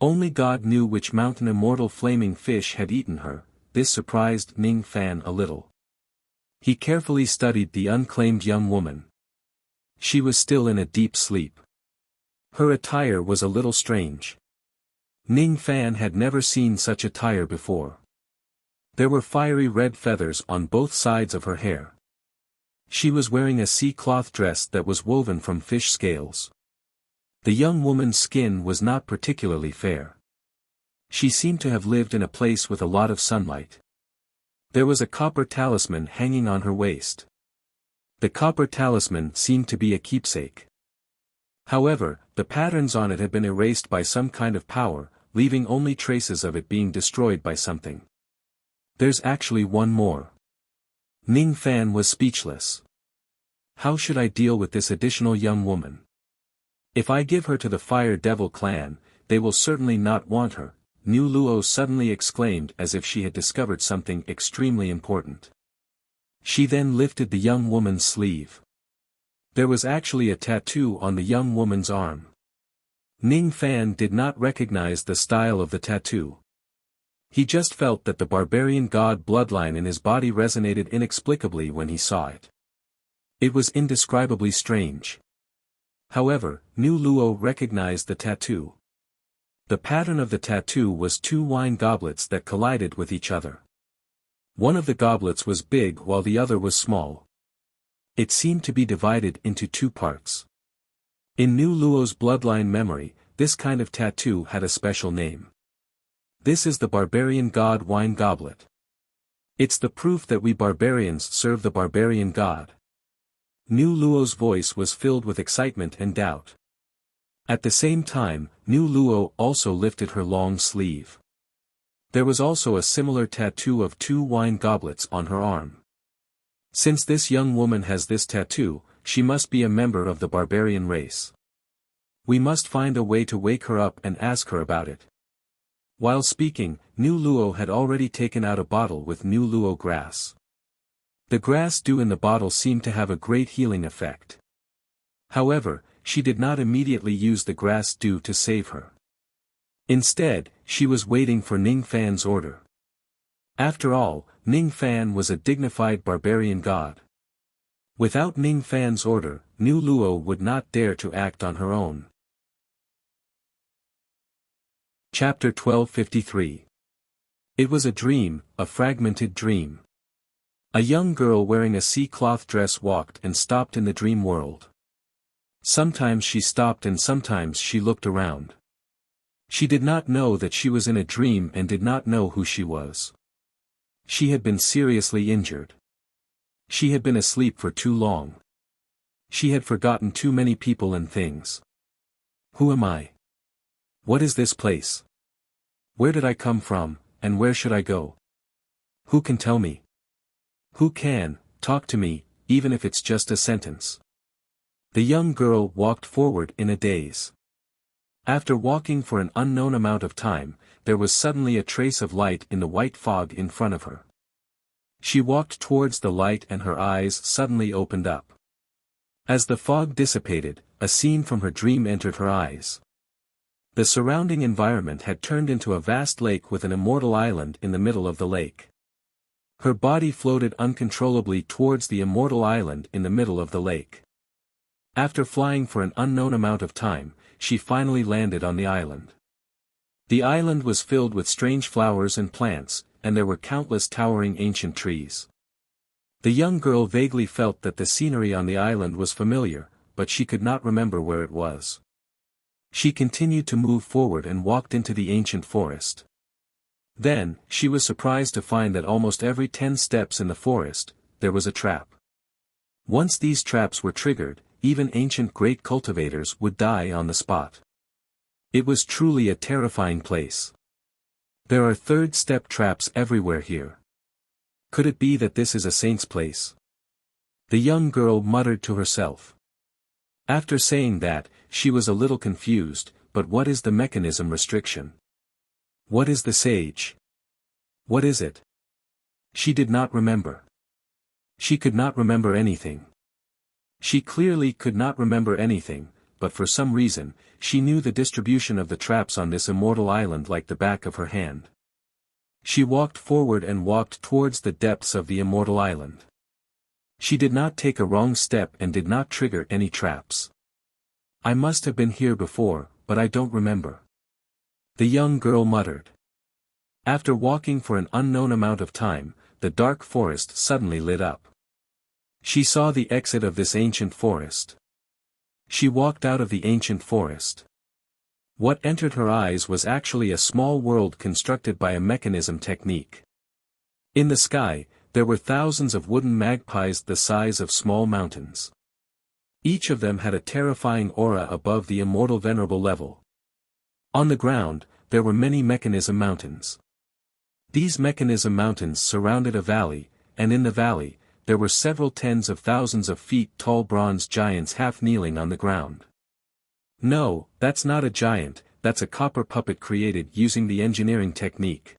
Only God knew which mountain Immortal Flaming Fish had eaten her. This surprised Ning Fan a little. He carefully studied the unclaimed young woman. She was still in a deep sleep. Her attire was a little strange. Ning Fan had never seen such attire before. There were fiery red feathers on both sides of her hair. She was wearing a sea cloth dress that was woven from fish scales. The young woman's skin was not particularly fair. She seemed to have lived in a place with a lot of sunlight. There was a copper talisman hanging on her waist. The copper talisman seemed to be a keepsake. However, the patterns on it had been erased by some kind of power, leaving only traces of it being destroyed by something. There's actually one more. Ning Fan was speechless. How should I deal with this additional young woman? If I give her to the Fire Devil clan, they will certainly not want her, Niu Luo suddenly exclaimed as if she had discovered something extremely important. She then lifted the young woman's sleeve. There was actually a tattoo on the young woman's arm. Ning Fan did not recognize the style of the tattoo. He just felt that the barbarian god bloodline in his body resonated inexplicably when he saw it. It was indescribably strange. However, Niu Luo recognized the tattoo. The pattern of the tattoo was 2 wine goblets that collided with each other. One of the goblets was big while the other was small. It seemed to be divided into 2 parts. In Niu Luo's bloodline memory, this kind of tattoo had a special name. This is the barbarian god wine goblet. It's the proof that we barbarians serve the barbarian god. Niu Luo's voice was filled with excitement and doubt. At the same time, Niu Luo also lifted her long sleeve. There was also a similar tattoo of 2 wine goblets on her arm. Since this young woman has this tattoo, she must be a member of the barbarian race. We must find a way to wake her up and ask her about it. While speaking, Nu Luo had already taken out a bottle with Nu Luo grass. The grass dew in the bottle seemed to have a great healing effect. However, she did not immediately use the grass dew to save her. Instead, she was waiting for Ning Fan's order. After all, Ning Fan was a dignified barbarian god. Without Ning Fan's order, Nu Luo would not dare to act on her own. Chapter 1253. It was a dream, a fragmented dream. A young girl wearing a sea cloth dress walked and stopped in the dream world. Sometimes she stopped and sometimes she looked around. She did not know that she was in a dream and did not know who she was. She had been seriously injured. She had been asleep for too long. She had forgotten too many people and things. Who am I? What is this place? Where did I come from, and where should I go? Who can tell me? Who can talk to me, even if it's just a sentence? The young girl walked forward in a daze. After walking for an unknown amount of time, there was suddenly a trace of light in the white fog in front of her. She walked towards the light and her eyes suddenly opened up. As the fog dissipated, a scene from her dream entered her eyes. The surrounding environment had turned into a vast lake with an immortal island in the middle of the lake. Her body floated uncontrollably towards the immortal island in the middle of the lake. After flying for an unknown amount of time, she finally landed on the island. The island was filled with strange flowers and plants, and there were countless towering ancient trees. The young girl vaguely felt that the scenery on the island was familiar, but she could not remember where it was. She continued to move forward and walked into the ancient forest. Then, she was surprised to find that almost every 10 steps in the forest, there was a trap. Once these traps were triggered, even ancient great cultivators would die on the spot. It was truly a terrifying place. There are 3rd step traps everywhere here. Could it be that this is a saint's place? The young girl muttered to herself. After saying that, she was a little confused, but what is the mechanism restriction? What is the sage? What is it? She did not remember. She could not remember anything. She clearly could not remember anything, but for some reason, she knew the distribution of the traps on this immortal island like the back of her hand. She walked forward and walked towards the depths of the immortal island. She did not take a wrong step and did not trigger any traps. I must have been here before, but I don't remember. The young girl muttered. After walking for an unknown amount of time, the dark forest suddenly lit up. She saw the exit of this ancient forest. She walked out of the ancient forest. What entered her eyes was actually a small world constructed by a mechanism technique. In the sky, there were thousands of wooden magpies the size of small mountains. Each of them had a terrifying aura above the immortal venerable level. On the ground, there were many mechanism mountains. These mechanism mountains surrounded a valley, and in the valley, there were several tens of thousands of feet tall bronze giants half kneeling on the ground. No, that's not a giant, that's a copper puppet created using the engineering technique.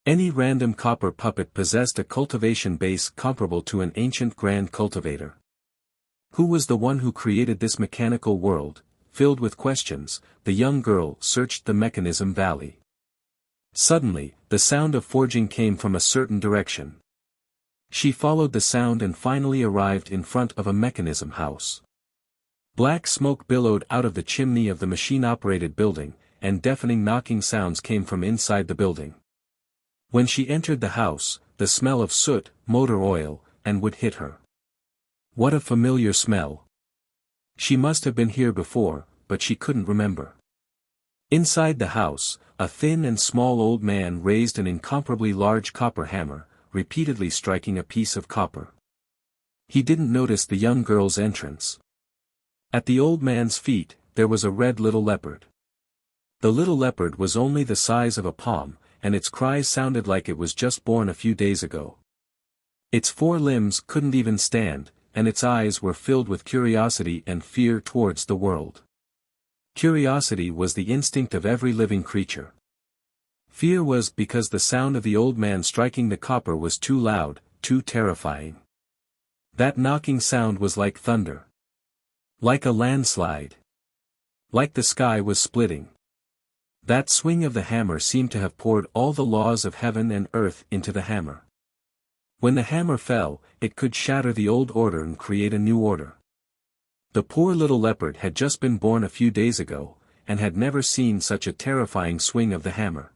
Any random copper puppet possessed a cultivation base comparable to an ancient grand cultivator. Who was the one who created this mechanical world? Filled with questions, the young girl searched the mechanism valley. Suddenly, the sound of forging came from a certain direction. She followed the sound and finally arrived in front of a mechanism house. Black smoke billowed out of the chimney of the machine-operated building, and deafening knocking sounds came from inside the building. When she entered the house, the smell of soot, motor oil, and wood hit her. What a familiar smell. She must have been here before, but she couldn't remember. Inside the house, a thin and small old man raised an incomparably large copper hammer, repeatedly striking a piece of copper. He didn't notice the young girl's entrance. At the old man's feet, there was a red little leopard. The little leopard was only the size of a palm, and its cries sounded like it was just born a few days ago. Its 4 limbs couldn't even stand, and its eyes were filled with curiosity and fear towards the world. Curiosity was the instinct of every living creature. Fear was because the sound of the old man striking the copper was too loud, too terrifying. That knocking sound was like thunder. Like a landslide. Like the sky was splitting. That swing of the hammer seemed to have poured all the laws of heaven and earth into the hammer. When the hammer fell, it could shatter the old order and create a new order. The poor little leopard had just been born a few days ago, and had never seen such a terrifying swing of the hammer.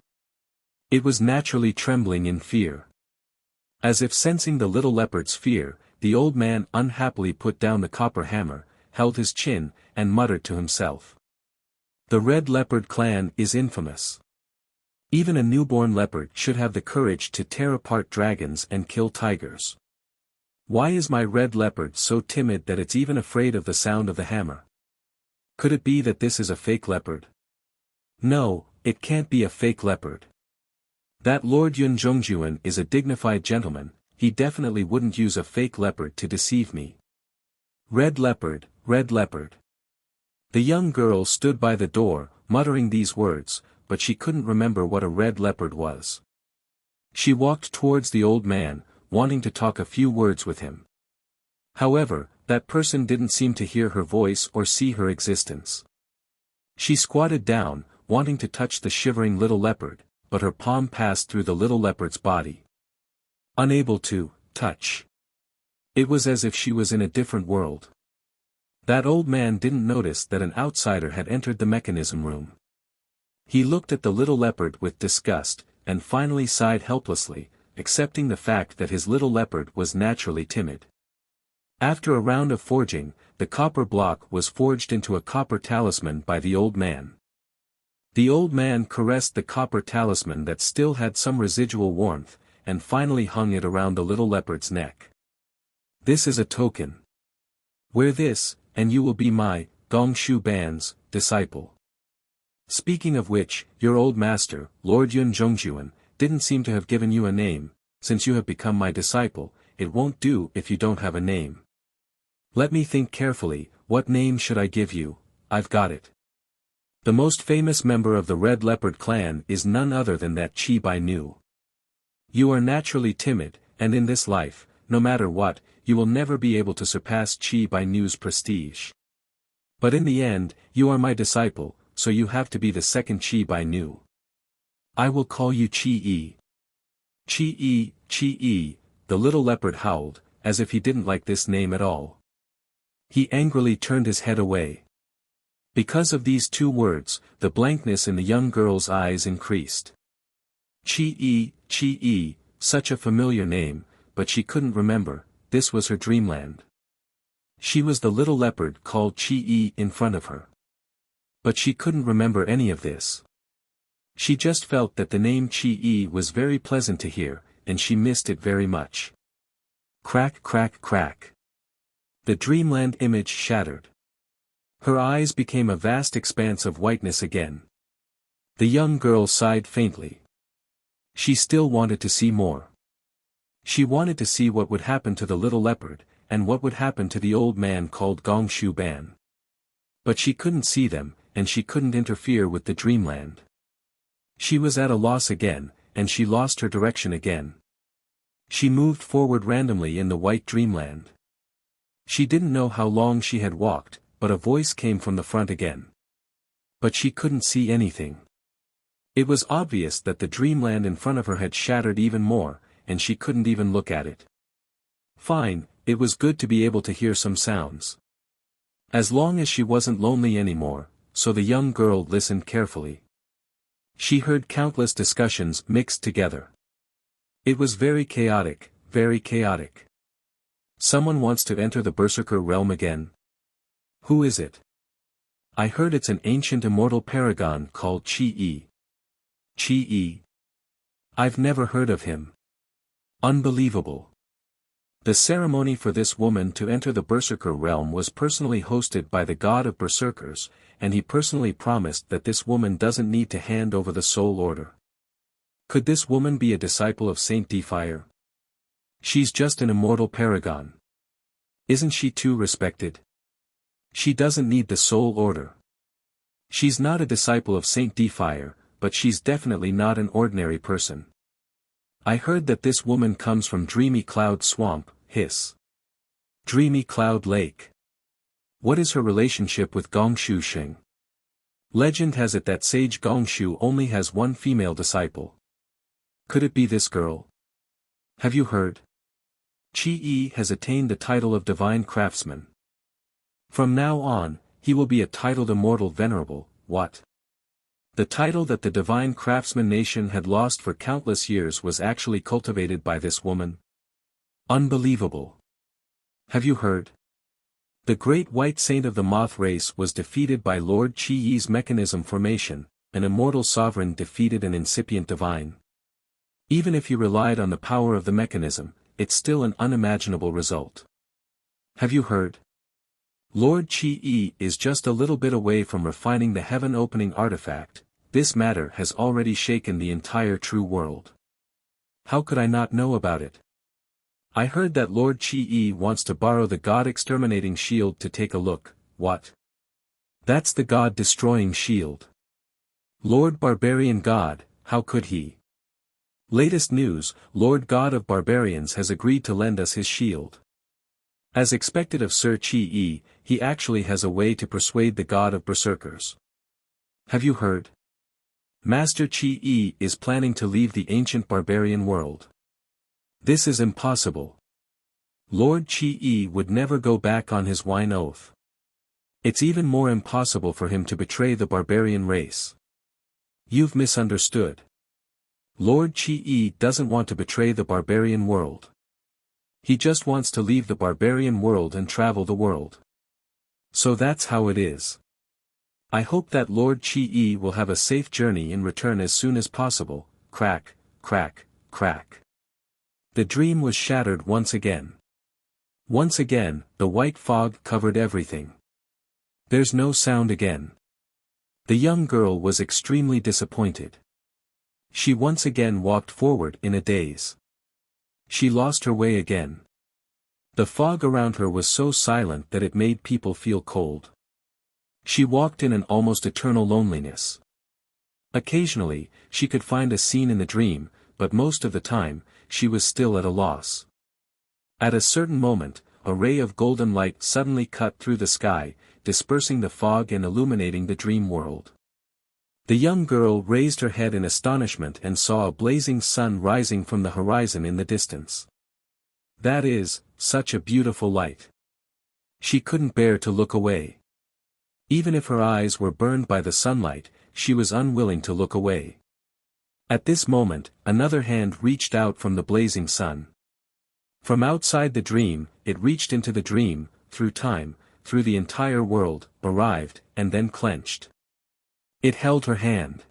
It was naturally trembling in fear. As if sensing the little leopard's fear, the old man unhappily put down the copper hammer, held his chin, and muttered to himself. The red leopard clan is infamous. Even a newborn leopard should have the courage to tear apart dragons and kill tigers. Why is my red leopard so timid that it's even afraid of the sound of the hammer? Could it be that this is a fake leopard? No, it can't be a fake leopard. That Lord Yun Zhongjuan is a dignified gentleman, he definitely wouldn't use a fake leopard to deceive me. Red leopard, red leopard. The young girl stood by the door, muttering these words, but she couldn't remember what a red leopard was. She walked towards the old man, wanting to talk a few words with him. However, that person didn't seem to hear her voice or see her existence. She squatted down, wanting to touch the shivering little leopard, but her palm passed through the little leopard's body. Unable to touch. It was as if she was in a different world. That old man didn't notice that an outsider had entered the mechanism room. He looked at the little leopard with disgust, and finally sighed helplessly, accepting the fact that his little leopard was naturally timid. After a round of forging, the copper block was forged into a copper talisman by the old man. The old man caressed the copper talisman that still had some residual warmth, and finally hung it around the little leopard's neck. This is a token. Wear this, and you will be my, Gongshu Ban's, disciple. Speaking of which, your old master, Lord Yun Zhongjuan, didn't seem to have given you a name. Since you have become my disciple, it won't do if you don't have a name. Let me think carefully, what name should I give you? I've got it. The most famous member of the Red Leopard clan is none other than that Qi Bai Nu. You are naturally timid, and in this life, no matter what, you will never be able to surpass Qi Bai Nu's prestige. But in the end, you are my disciple, so you have to be the second Qi Bai Nu. I will call you Qi-E. Qi-E, Qi-E, the little leopard howled, as if he didn't like this name at all. He angrily turned his head away. Because of these 2 words, the blankness in the young girl's eyes increased. Qi-E, Qi-E, such a familiar name, but she couldn't remember, this was her dreamland. She was the little leopard called Qi-E in front of her. But she couldn't remember any of this. She just felt that the name Qi-E was very pleasant to hear, and she missed it very much. Crack, crack, crack. The dreamland image shattered. Her eyes became a vast expanse of whiteness again. The young girl sighed faintly. She still wanted to see more. She wanted to see what would happen to the little leopard, and what would happen to the old man called Gongshu Ban. But she couldn't see them, and she couldn't interfere with the dreamland. She was at a loss again, and she lost her direction again. She moved forward randomly in the white dreamland. She didn't know how long she had walked, but a voice came from the front again. But she couldn't see anything. It was obvious that the dreamland in front of her had shattered even more, and she couldn't even look at it. Fine, it was good to be able to hear some sounds. As long as she wasn't lonely anymore, so the young girl listened carefully. She heard countless discussions mixed together. It was very chaotic, very chaotic. Someone wants to enter the Berserker realm again. Who is it? I heard it's an ancient immortal paragon called Qi-E. Qi-E. I've never heard of him. Unbelievable. The ceremony for this woman to enter the Berserker realm was personally hosted by the god of Berserkers, and he personally promised that this woman doesn't need to hand over the soul order. Could this woman be a disciple of Saint Defier? She's just an immortal paragon. Isn't she too respected? She doesn't need the soul order. She's not a disciple of Saint Defier, but she's definitely not an ordinary person. I heard that this woman comes from Dreamy Cloud Swamp, hiss. Dreamy Cloud Lake. What is her relationship with Gongshu Shing? Legend has it that sage Gongshu only has one female disciple. Could it be this girl? Have you heard? Qi has attained the title of Divine Craftsman. From now on, he will be a titled Immortal Venerable. What? The title that the Divine Craftsman nation had lost for countless years was actually cultivated by this woman. Unbelievable. Have you heard? The great white saint of the moth race was defeated by Lord Qi's mechanism formation, an immortal sovereign defeated an incipient divine. Even if he relied on the power of the mechanism, it's still an unimaginable result. Have you heard? Lord Qi is just a little bit away from refining the heaven-opening artifact. This matter has already shaken the entire true world. How could I not know about it? I heard that Lord Qi wants to borrow the God-exterminating shield to take a look. What? That's the God-destroying shield. Lord Barbarian God, how could he? Latest news, Lord God of Barbarians has agreed to lend us his shield. As expected of Sir Qi, he actually has a way to persuade the God of Berserkers. Have you heard? Master Qi is planning to leave the ancient barbarian world. This is impossible. Lord Qi would never go back on his wine oath. It's even more impossible for him to betray the barbarian race. You've misunderstood. Lord Qi doesn't want to betray the barbarian world. He just wants to leave the barbarian world and travel the world. So that's how it is. I hope that Lord Qi will have a safe journey in return as soon as possible. Crack, crack, crack. The dream was shattered once again. Once again, the white fog covered everything. There's no sound again. The young girl was extremely disappointed. She once again walked forward in a daze. She lost her way again. The fog around her was so silent that it made people feel cold. She walked in an almost eternal loneliness. Occasionally, she could find a scene in the dream, but most of the time, she was still at a loss. At a certain moment, a ray of golden light suddenly cut through the sky, dispersing the fog and illuminating the dream world. The young girl raised her head in astonishment and saw a blazing sun rising from the horizon in the distance. That is, such a beautiful light. She couldn't bear to look away. Even if her eyes were burned by the sunlight, she was unwilling to look away. At this moment, another hand reached out from the blazing sun. From outside the dream, it reached into the dream, through time, through the entire world, arrived, and then clenched. It held her hand.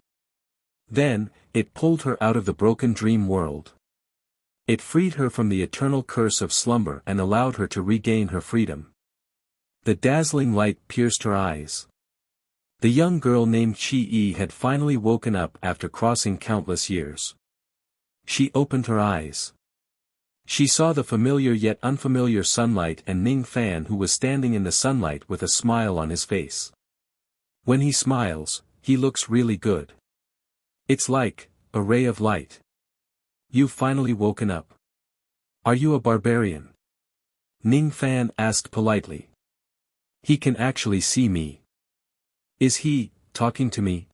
Then, it pulled her out of the broken dream world. It freed her from the eternal curse of slumber and allowed her to regain her freedom. The dazzling light pierced her eyes. The young girl named Qi had finally woken up after crossing countless years. She opened her eyes. She saw the familiar yet unfamiliar sunlight and Ning Fan, who was standing in the sunlight with a smile on his face. When he smiles, he looks really good. It's like a ray of light. You've finally woken up. Are you a barbarian? Ning Fan asked politely. He can actually see me. Is he talking to me?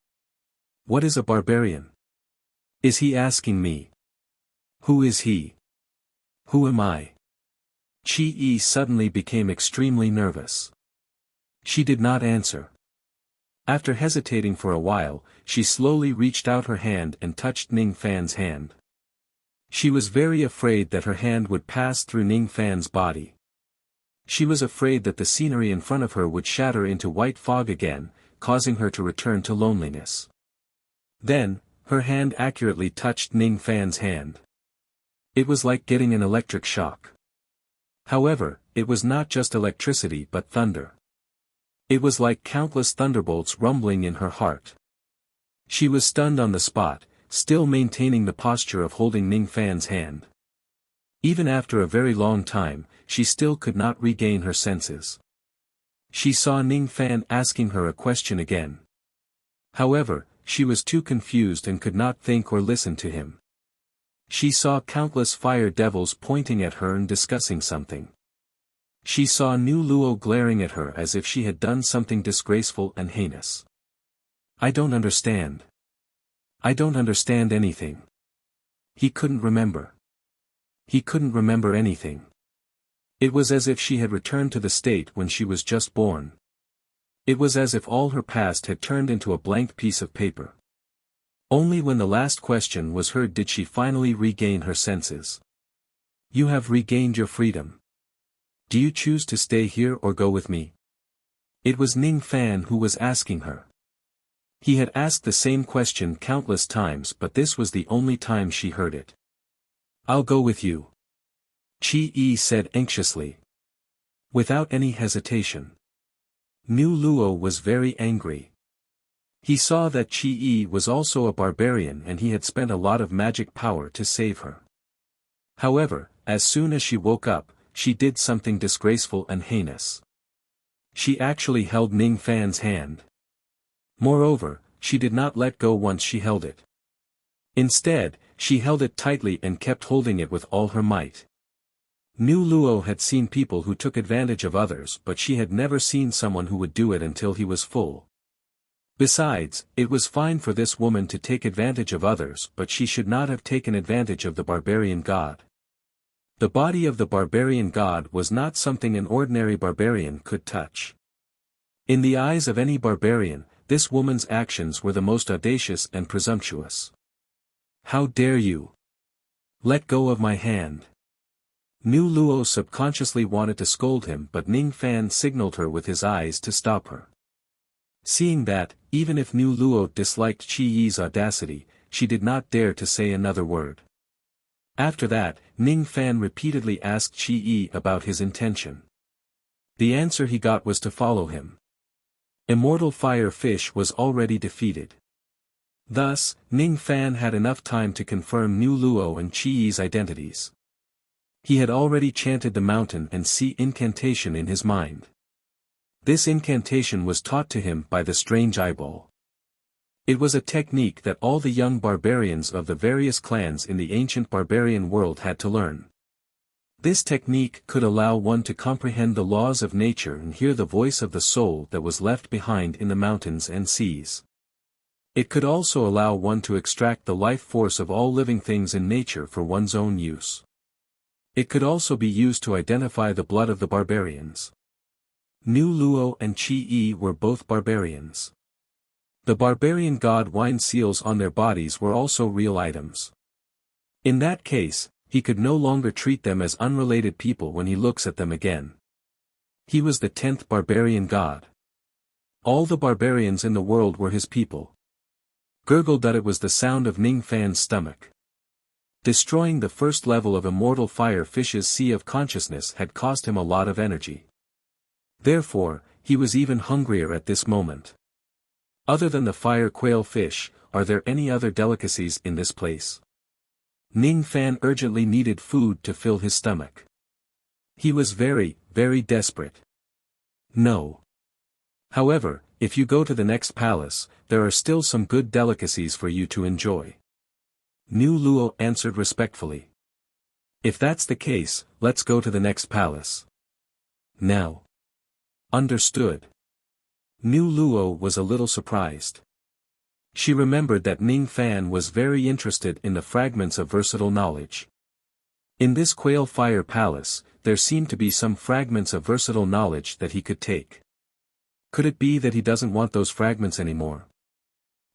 What is a barbarian? Is he asking me? Who is he? Who am I? Qi suddenly became extremely nervous. She did not answer. After hesitating for a while, she slowly reached out her hand and touched Ning Fan's hand. She was very afraid that her hand would pass through Ning Fan's body. She was afraid that the scenery in front of her would shatter into white fog again, causing her to return to loneliness. Then, her hand accurately touched Ning Fan's hand. It was like getting an electric shock. However, it was not just electricity but thunder. It was like countless thunderbolts rumbling in her heart. She was stunned on the spot, still maintaining the posture of holding Ning Fan's hand. Even after a very long time, she still could not regain her senses. She saw Ning Fan asking her a question again. However, she was too confused and could not think or listen to him. She saw countless fire devils pointing at her and discussing something. She saw Nu Luo glaring at her as if she had done something disgraceful and heinous. I don't understand. I don't understand anything. He couldn't remember. He couldn't remember anything. It was as if she had returned to the state when she was just born. It was as if all her past had turned into a blank piece of paper. Only when the last question was heard did she finally regain her senses. You have regained your freedom. Do you choose to stay here or go with me? It was Ning Fan who was asking her. He had asked the same question countless times, but this was the only time she heard it. I'll go with you, Chi Yi said anxiously. Without any hesitation. Nu Luo was very angry. He saw that Chi Yi was also a barbarian and he had spent a lot of magic power to save her. However, as soon as she woke up, she did something disgraceful and heinous. She actually held Ning Fan's hand. Moreover, she did not let go once she held it. Instead, she held it tightly and kept holding it with all her might. Nu Luo had seen people who took advantage of others, but she had never seen someone who would do it until he was full. Besides, it was fine for this woman to take advantage of others, but she should not have taken advantage of the barbarian god. The body of the barbarian god was not something an ordinary barbarian could touch. In the eyes of any barbarian, this woman's actions were the most audacious and presumptuous. How dare you? Let go of my hand. Nu Luo subconsciously wanted to scold him, but Ning Fan signaled her with his eyes to stop her. Seeing that, even if Nu Luo disliked Chi Yi's audacity, she did not dare to say another word. After that, Ning Fan repeatedly asked Chi Yi about his intention. The answer he got was to follow him. Immortal Fire Fish was already defeated. Thus, Ning Fan had enough time to confirm Nu Luo and Chi Yi's identities. He had already chanted the mountain and sea incantation in his mind. This incantation was taught to him by the strange eyeball. It was a technique that all the young barbarians of the various clans in the ancient barbarian world had to learn. This technique could allow one to comprehend the laws of nature and hear the voice of the soul that was left behind in the mountains and seas. It could also allow one to extract the life force of all living things in nature for one's own use. It could also be used to identify the blood of the barbarians. Nu Luo and Chi Yi were both barbarians. The barbarian god wine seals on their bodies were also real items. In that case, he could no longer treat them as unrelated people when he looks at them again. He was the 10th barbarian god. All the barbarians in the world were his people. Gurgled that it was the sound of Ning Fan's stomach. Destroying the first level of Immortal Fire Fish's Sea of Consciousness had cost him a lot of energy. Therefore, he was even hungrier at this moment. Other than the fire quail fish, are there any other delicacies in this place? Ning Fan urgently needed food to fill his stomach. He was very, very desperate. No. However, if you go to the next palace, there are still some good delicacies for you to enjoy. Nu Luo answered respectfully. If that's the case, let's go to the next palace. Now. Understood. Nu Luo was a little surprised. She remembered that Ning Fan was very interested in the fragments of versatile knowledge. In this Quail Fire Palace, there seemed to be some fragments of versatile knowledge that he could take. Could it be that he doesn't want those fragments anymore?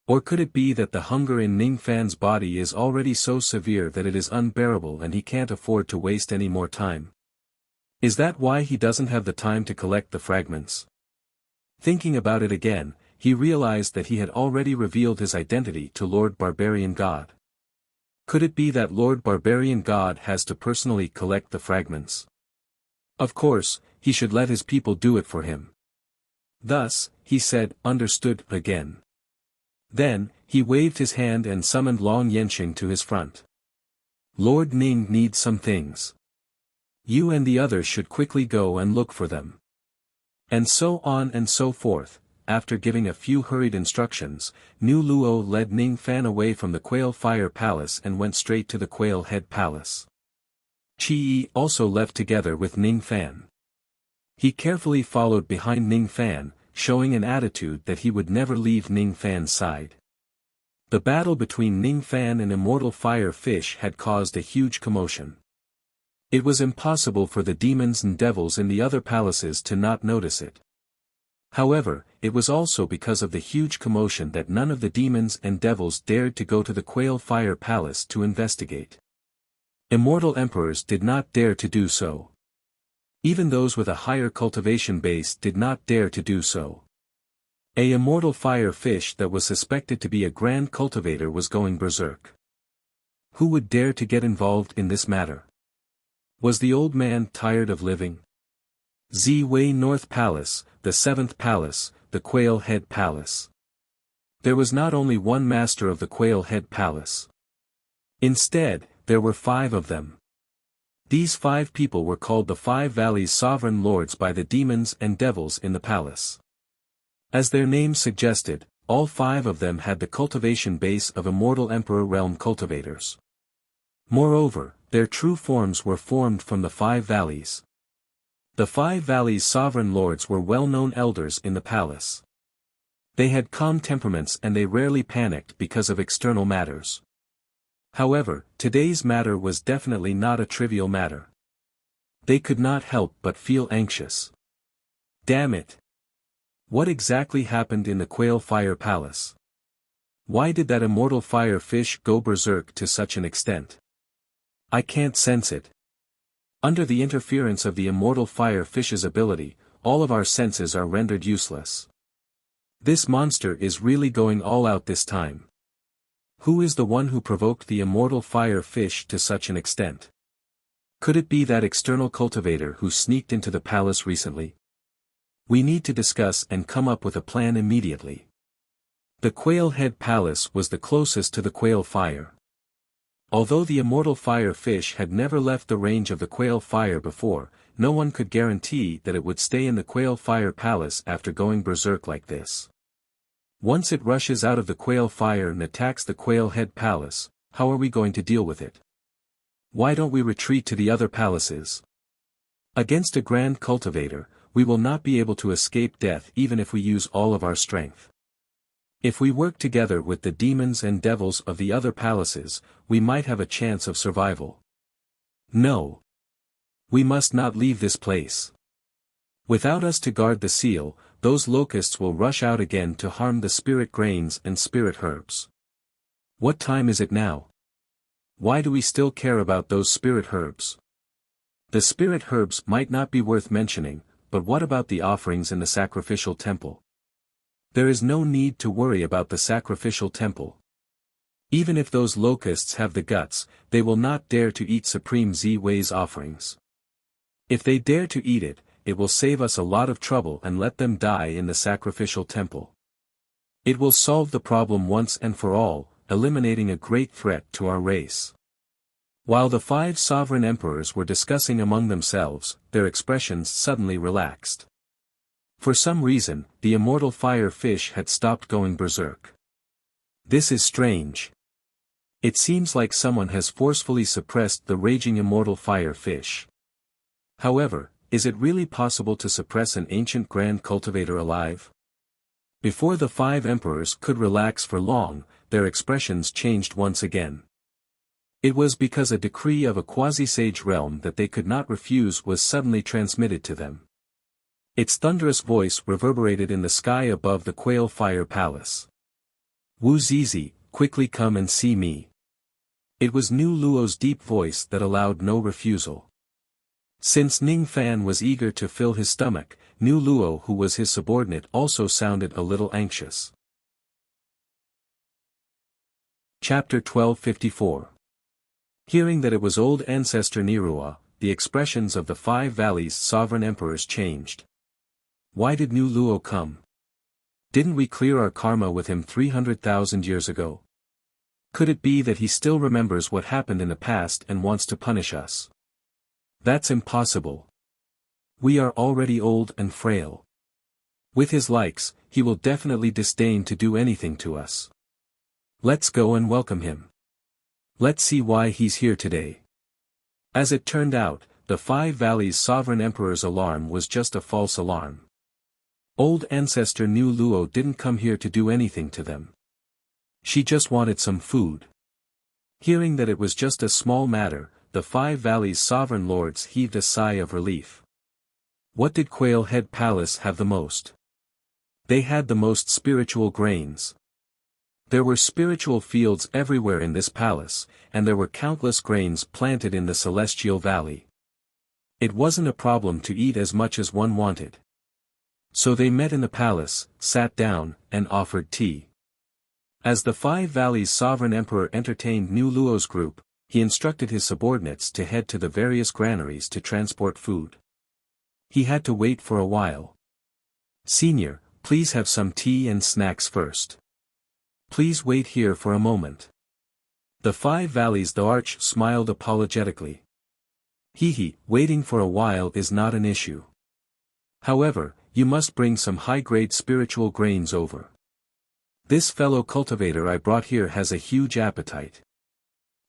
Or could it be that the hunger in Ning Fan's body is already so severe that it is unbearable and he can't afford to waste any more time? Is that why he doesn't have the time to collect the fragments? Thinking about it again, he realized that he had already revealed his identity to Lord Barbarian God. Could it be that Lord Barbarian God has to personally collect the fragments? Of course, he should let his people do it for him. Thus, he said, understood, again. Then, He waved his hand and summoned Long Yenshing to his front. Lord Ning needs some things. You and the others should quickly go and look for them. And so on and so forth. After giving a few hurried instructions, Nu Luo led Ning Fan away from the Quail Fire Palace and went straight to the Quail Head Palace. Qi Yi also left together with Ning Fan. He carefully followed behind Ning Fan, showing an attitude that he would never leave Ning Fan's side. The battle between Ning Fan and Immortal Fire Fish had caused a huge commotion. It was impossible for the demons and devils in the other palaces to not notice it. However, it was also because of the huge commotion that none of the demons and devils dared to go to the Quail Fire Palace to investigate. Immortal emperors did not dare to do so. Even those with a higher cultivation base did not dare to do so. A immortal fire fish that was suspected to be a grand cultivator was going berserk. Who would dare to get involved in this matter? Was the old man tired of living? Ziwei North Palace, the 7th Palace, the Quail Head Palace. There was not only one master of the Quail Head Palace. Instead, there were 5 of them. These 5 people were called the 5 Valleys Sovereign Lords by the demons and devils in the palace. As their names suggested, all 5 of them had the cultivation base of Immortal Emperor Realm cultivators. Moreover, their true forms were formed from the 5 valleys. The 5 Valleys Sovereign Lords were well-known elders in the palace. They had calm temperaments and they rarely panicked because of external matters. However, today's matter was definitely not a trivial matter. They could not help but feel anxious. Damn it! What exactly happened in the Quail Fire Palace? Why did that immortal fire fish go berserk to such an extent? I can't sense it. Under the interference of the immortal fire fish's ability, all of our senses are rendered useless. This monster is really going all out this time. Who is the one who provoked the immortal fire fish to such an extent? Could it be that external cultivator who sneaked into the palace recently? We need to discuss and come up with a plan immediately. The Quail Head Palace was the closest to the Quail Fire. Although the immortal fire fish had never left the range of the Quail Fire before, no one could guarantee that it would stay in the Quail Fire Palace after going berserk like this. Once it rushes out of the Quail Fire and attacks the Quail Head Palace, how are we going to deal with it? Why don't we retreat to the other palaces? Against a grand cultivator, we will not be able to escape death even if we use all of our strength. If we work together with the demons and devils of the other palaces, we might have a chance of survival. No. We must not leave this place. Without us to guard the seal, those locusts will rush out again to harm the spirit grains and spirit herbs. What time is it now? Why do we still care about those spirit herbs? The spirit herbs might not be worth mentioning, but what about the offerings in the sacrificial temple? There is no need to worry about the sacrificial temple. Even if those locusts have the guts, they will not dare to eat Supreme Ziwei's offerings. If they dare to eat it, it will save us a lot of trouble and let them die in the sacrificial temple. It will solve the problem once and for all, eliminating a great threat to our race. While the 5 sovereign emperors were discussing among themselves, their expressions suddenly relaxed. For some reason, the immortal fire fish had stopped going berserk. This is strange. It seems like someone has forcefully suppressed the raging immortal fire fish. However, is it really possible to suppress an ancient grand cultivator alive? Before the 5 emperors could relax for long, their expressions changed once again. It was because a decree of a quasi-sage realm that they could not refuse was suddenly transmitted to them. Its thunderous voice reverberated in the sky above the Quail Fire Palace. Wu Zizi, quickly come and see me. It was Nu Luo's deep voice that allowed no refusal. Since Ning Fan was eager to fill his stomach, Nu Luo who was his subordinate also sounded a little anxious. Chapter 1254. Hearing that it was old ancestor Nirua, the expressions of the 5 valleys sovereign emperors changed. Why did Nu Luo come? Didn't we clear our karma with him 300,000 years ago? Could it be that he still remembers what happened in the past and wants to punish us? That's impossible. We are already old and frail. With his likes, he will definitely disdain to do anything to us. Let's go and welcome him. Let's see why he's here today. As it turned out, the Five Valleys Sovereign Emperor's alarm was just a false alarm. Old Ancestor Nu Luo didn't come here to do anything to them. She just wanted some food. Hearing that it was just a small matter, the Five Valleys Sovereign Lords heaved a sigh of relief. What did Quail Head Palace have the most? They had the most spiritual grains. There were spiritual fields everywhere in this palace, and there were countless grains planted in the Celestial Valley. It wasn't a problem to eat as much as one wanted. So they met in the palace, sat down, and offered tea. As the Five Valleys Sovereign Emperor entertained Nu Luo's group, he instructed his subordinates to head to the various granaries to transport food. He had to wait for a while. "Senior, please have some tea and snacks first. Please wait here for a moment." The Five Valleys the Arch smiled apologetically. Waiting for a while is not an issue. However, you must bring some high-grade spiritual grains over. This fellow cultivator I brought here has a huge appetite.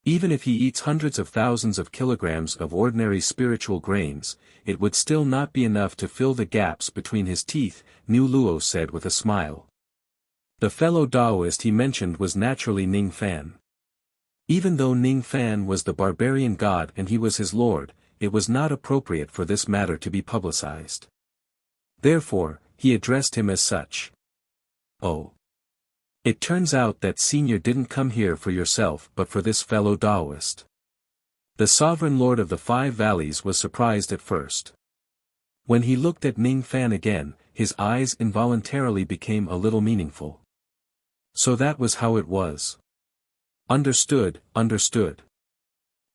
Even if he eats hundreds of thousands of kilograms of ordinary spiritual grains, it would still not be enough to fill the gaps between his teeth, Nu Luo said with a smile. The fellow Taoist he mentioned was naturally Ning Fan. Even though Ning Fan was the barbarian god and he was his lord, it was not appropriate for this matter to be publicized. Therefore, he addressed him as such. "Oh. It turns out that Senior didn't come here for yourself but for this fellow Taoist." The Sovereign Lord of the Five Valleys was surprised at first. When he looked at Ning Fan again, his eyes involuntarily became a little meaningful. So that was how it was. Understood.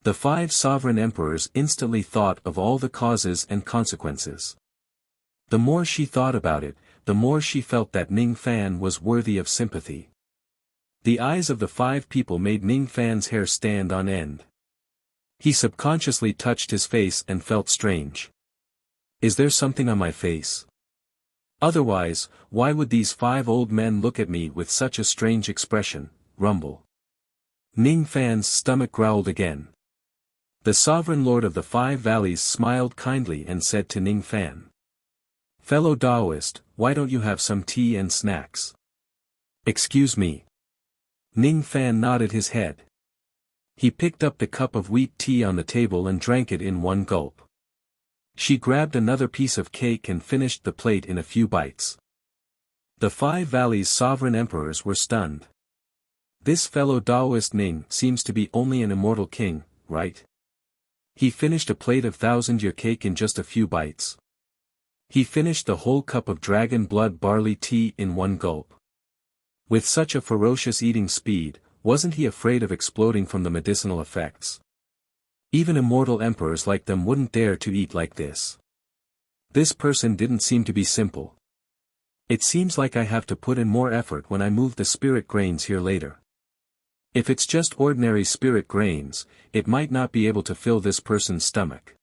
The five sovereign emperors instantly thought of all the causes and consequences. The more she thought about it, the more she felt that Ning Fan was worthy of sympathy. The eyes of the five people made Ning Fan's hair stand on end. He subconsciously touched his face and felt strange. Is there something on my face? Otherwise, why would these five old men look at me with such a strange expression, rumble? Ning Fan's stomach growled again. The Sovereign Lord of the Five Valleys smiled kindly and said to Ning Fan. "Fellow Taoist, why don't you have some tea and snacks?" "Excuse me." Ning Fan nodded his head. He picked up the cup of wheat tea on the table and drank it in one gulp. She grabbed another piece of cake and finished the plate in a few bites. The Five Valleys Sovereign Emperors were stunned. This fellow Taoist Ning seems to be only an immortal king, right? He finished a plate of 1,000-year cake in just a few bites. He finished the whole cup of dragon blood barley tea in one gulp. With such a ferocious eating speed, wasn't he afraid of exploding from the medicinal effects? Even immortal emperors like them wouldn't dare to eat like this. This person didn't seem to be simple. It seems like I have to put in more effort when I move the spirit grains here later. If it's just ordinary spirit grains, it might not be able to fill this person's stomach.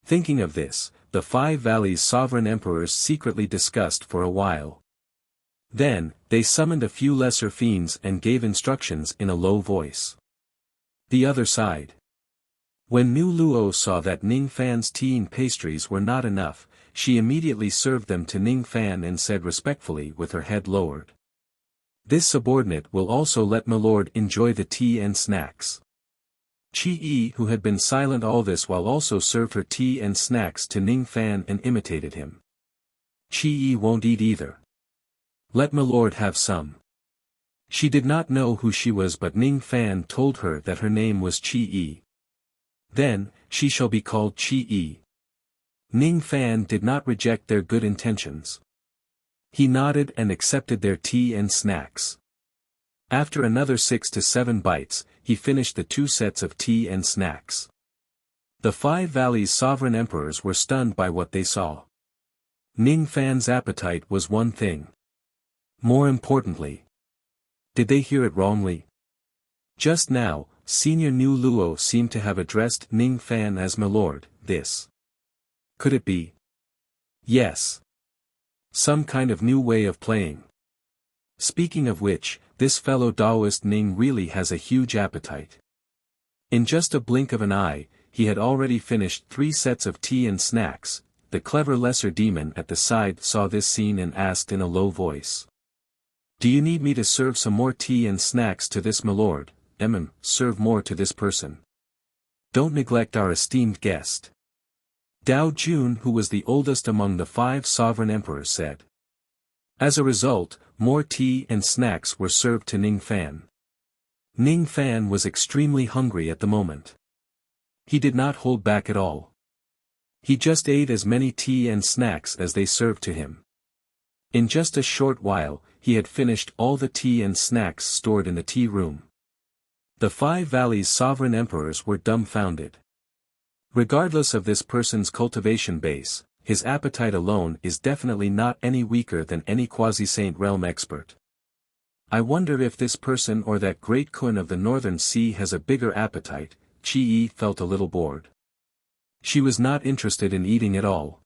Thinking of this, the Five Valleys Sovereign Emperors secretly discussed for a while. Then, they summoned a few lesser fiends and gave instructions in a low voice. The other side. When Nu Luo saw that Ning Fan's tea and pastries were not enough, she immediately served them to Ning Fan and said respectfully with her head lowered. "This subordinate will also let my lord enjoy the tea and snacks." Qi, who had been silent all this while, also served her tea and snacks to Ning Fan and imitated him. "Qi won't eat either. Let my lord have some." She did not know who she was, but Ning Fan told her that her name was Qi. "Then, she shall be called Qi." Ning Fan did not reject their good intentions. He nodded and accepted their tea and snacks. After another 6 to 7 bites, he finished the 2 sets of tea and snacks. The Five Valleys Sovereign Emperors were stunned by what they saw. Ning Fan's appetite was one thing. More importantly, did they hear it wrongly? Just now, Senior Nu Luo seemed to have addressed Ning Fan as Milord. This. Could it be? Yes. Some kind of new way of playing. Speaking of which, this fellow Taoist Ning really has a huge appetite. In just a blink of an eye, he had already finished 3 sets of tea and snacks. The clever lesser demon at the side saw this scene and asked in a low voice. Do you need me to serve some more tea and snacks to this milord? Serve more to this person. Don't neglect our esteemed guest. Dao Jun, who was the oldest among the 5 sovereign emperors, said. As a result, more tea and snacks were served to Ning Fan. Ning Fan was extremely hungry at the moment. He did not hold back at all. He just ate as many tea and snacks as they served to him. In just a short while, he had finished all the tea and snacks stored in the tea room. The 5 valleys' sovereign emperors were dumbfounded. Regardless of this person's cultivation base, his appetite alone is definitely not any weaker than any quasi-saint realm expert. I wonder if this person or that great Kun of the Northern Sea has a bigger appetite. Qi felt a little bored. She was not interested in eating at all.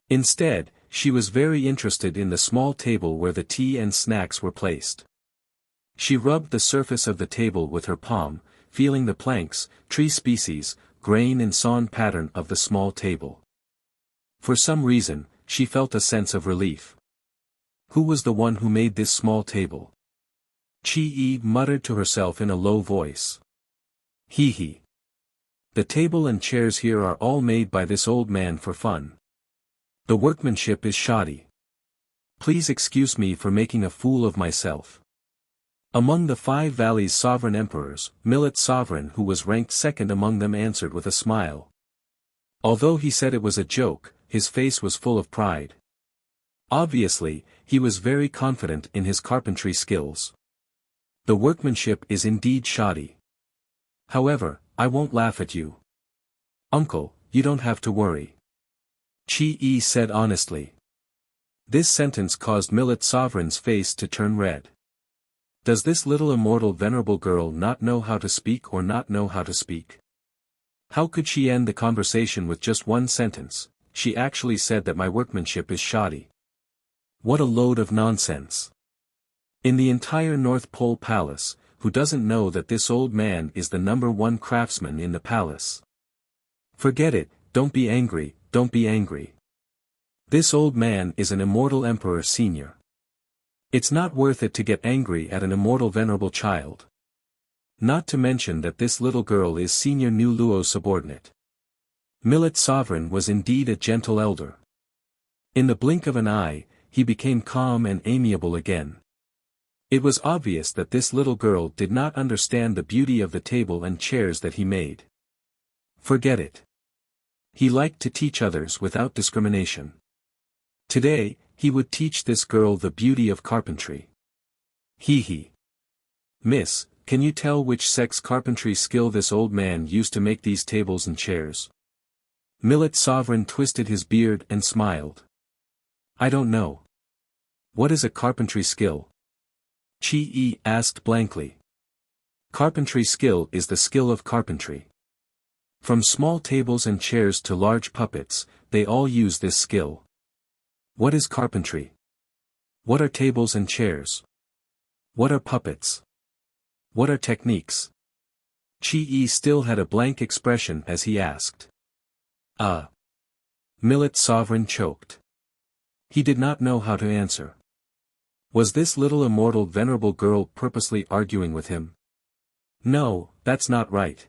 Instead, she was very interested in the small table where the tea and snacks were placed. She rubbed the surface of the table with her palm, feeling the planks, tree species, grain and sawn pattern of the small table. For some reason, she felt a sense of relief. Who was the one who made this small table? Qi muttered to herself in a low voice. He. The table and chairs here are all made by this old man for fun. The workmanship is shoddy. Please excuse me for making a fool of myself. Among the 5 valleys' sovereign emperors, Millet's sovereign, who was ranked second among them, answered with a smile. Although he said it was a joke, his face was full of pride. Obviously, he was very confident in his carpentry skills. The workmanship is indeed shoddy. However, I won't laugh at you. Uncle, you don't have to worry. Qi said honestly. This sentence caused Millet's sovereign's face to turn red. Does this little immortal venerable girl not know how to speak or not know how to speak? How could she end the conversation with just one sentence? She actually said that my workmanship is shoddy. What a load of nonsense. In the entire North Pole Palace, who doesn't know that this old man is the #1 craftsman in the palace? Forget it, don't be angry, don't be angry. This old man is an immortal emperor senior. It's not worth it to get angry at an immortal venerable child. Not to mention that this little girl is Senior Nu Luo's subordinate. Millet's sovereign was indeed a gentle elder. In the blink of an eye, he became calm and amiable again. It was obvious that this little girl did not understand the beauty of the table and chairs that he made. Forget it. He liked to teach others without discrimination. Today, he would teach this girl the beauty of carpentry. He. Miss, can you tell which sex carpentry skill this old man used to make these tables and chairs? Millet's sovereign twisted his beard and smiled. I don't know. What is a carpentry skill? Qi asked blankly. Carpentry skill is the skill of carpentry. From small tables and chairs to large puppets, they all use this skill. What is carpentry? What are tables and chairs? What are puppets? What are techniques? Qi still had a blank expression as he asked. Millet's sovereign choked. He did not know how to answer. Was this little immortal venerable girl purposely arguing with him? No, that's not right.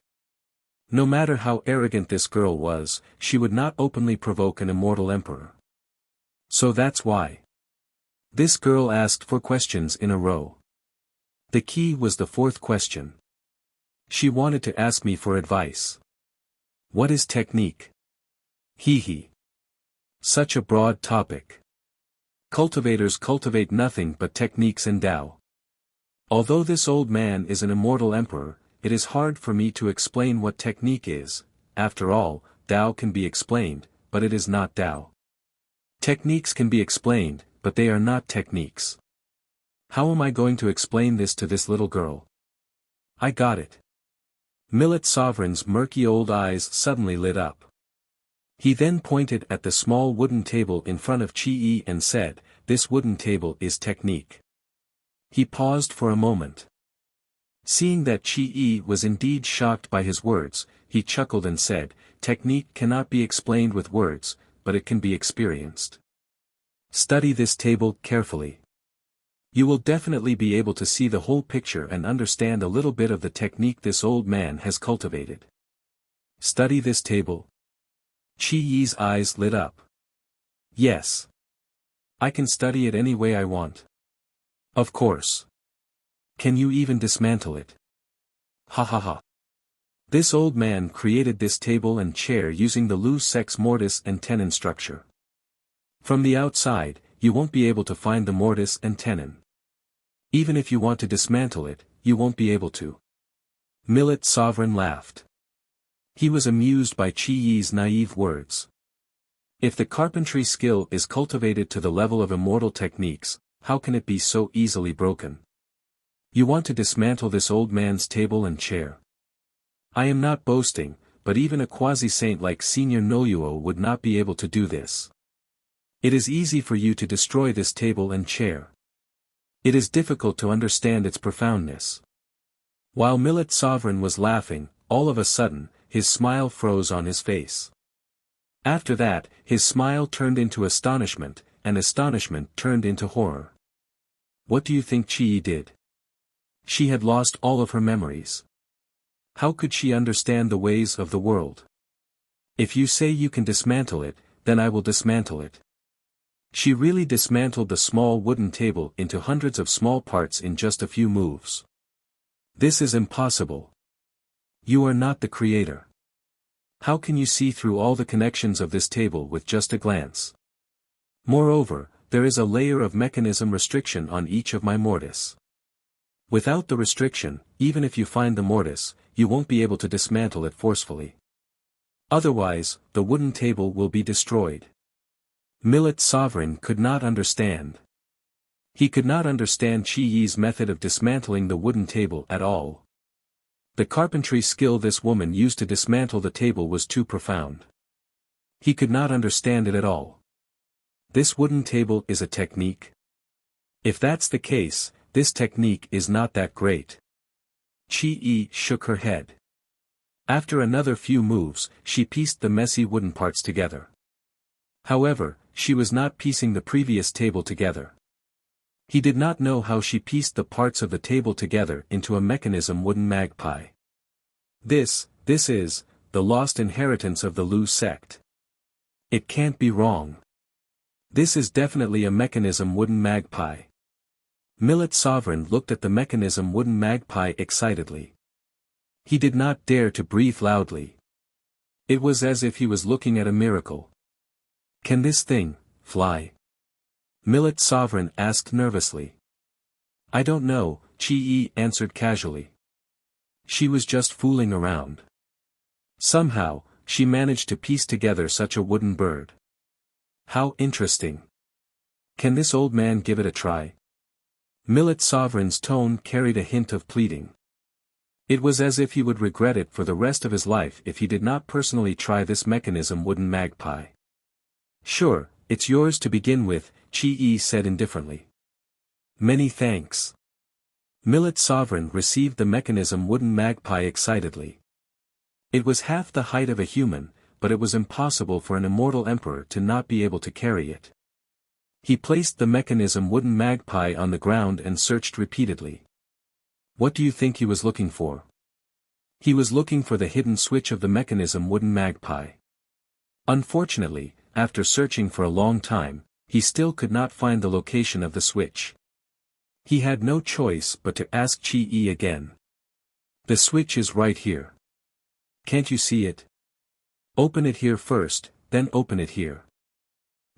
No matter how arrogant this girl was, she would not openly provoke an immortal emperor. So that's why. This girl asked 4 questions in a row. The key was the 4th question. She wanted to ask me for advice. What is technique? He. Such a broad topic. Cultivators cultivate nothing but techniques and Tao. Although this old man is an immortal emperor, it is hard for me to explain what technique is. After all, Tao can be explained, but it is not Tao. Techniques can be explained, but they are not techniques. How am I going to explain this to this little girl? I got it. Millet Sovereign's murky old eyes suddenly lit up. He then pointed at the small wooden table in front of Chi-E and said, "This wooden table is technique." He paused for a moment. Seeing that Chi-E was indeed shocked by his words, he chuckled and said, "Technique cannot be explained with words, but it can be experienced. Study this table carefully. You will definitely be able to see the whole picture and understand a little bit of the technique this old man has cultivated. Study this table." Chi-Yi's eyes lit up. "Yes. I can study it any way I want." "Of course. Can you even dismantle it?" "Ha ha ha. This old man created this table and chair using the loose sex mortise and tenon structure. From the outside, you won't be able to find the mortise and tenon. Even if you want to dismantle it, you won't be able to." Millet Sovereign laughed. He was amused by Chi-Yi's naive words. If the carpentry skill is cultivated to the level of immortal techniques, how can it be so easily broken? You want to dismantle this old man's table and chair. I am not boasting, but even a quasi-saint like Senior Noyuo would not be able to do this. It is easy for you to destroy this table and chair. It is difficult to understand its profoundness. While Millet Sovereign was laughing, all of a sudden, his smile froze on his face. After that, his smile turned into astonishment, and astonishment turned into horror. What do you think Chi-E did? She had lost all of her memories. How could she understand the ways of the world? If you say you can dismantle it, then I will dismantle it. She really dismantled the small wooden table into hundreds of small parts in just a few moves. This is impossible. You are not the creator. How can you see through all the connections of this table with just a glance? Moreover, there is a layer of mechanism restriction on each of my mortise. Without the restriction, even if you find the mortise, you won't be able to dismantle it forcefully. Otherwise, the wooden table will be destroyed." Millet Sovereign could not understand. He could not understand Chi-Yi's method of dismantling the wooden table at all. The carpentry skill this woman used to dismantle the table was too profound. He could not understand it at all. This wooden table is a technique? If that's the case, this technique is not that great. Chi-E shook her head. After another few moves, she pieced the messy wooden parts together. However, she was not piecing the previous table together. He did not know how she pieced the parts of the table together into a mechanism wooden magpie. This is, the lost inheritance of the Lu sect. It can't be wrong. This is definitely a mechanism wooden magpie. Millet Sovereign looked at the mechanism wooden magpie excitedly. He did not dare to breathe loudly. It was as if he was looking at a miracle. Can this thing fly? Millet Sovereign asked nervously. I don't know, Chi-E answered casually. She was just fooling around. Somehow, she managed to piece together such a wooden bird. How interesting. Can this old man give it a try? Millet Sovereign's tone carried a hint of pleading. It was as if he would regret it for the rest of his life if he did not personally try this mechanism wooden magpie. Sure, it's yours to begin with, Chi-E said indifferently. Many thanks. Millet Sovereign received the mechanism wooden magpie excitedly. It was half the height of a human, but it was impossible for an immortal emperor to not be able to carry it. He placed the mechanism wooden magpie on the ground and searched repeatedly. What do you think he was looking for? He was looking for the hidden switch of the mechanism wooden magpie. Unfortunately, after searching for a long time, he still could not find the location of the switch. He had no choice but to ask Chi-E again. The switch is right here. Can't you see it? Open it here first, then open it here.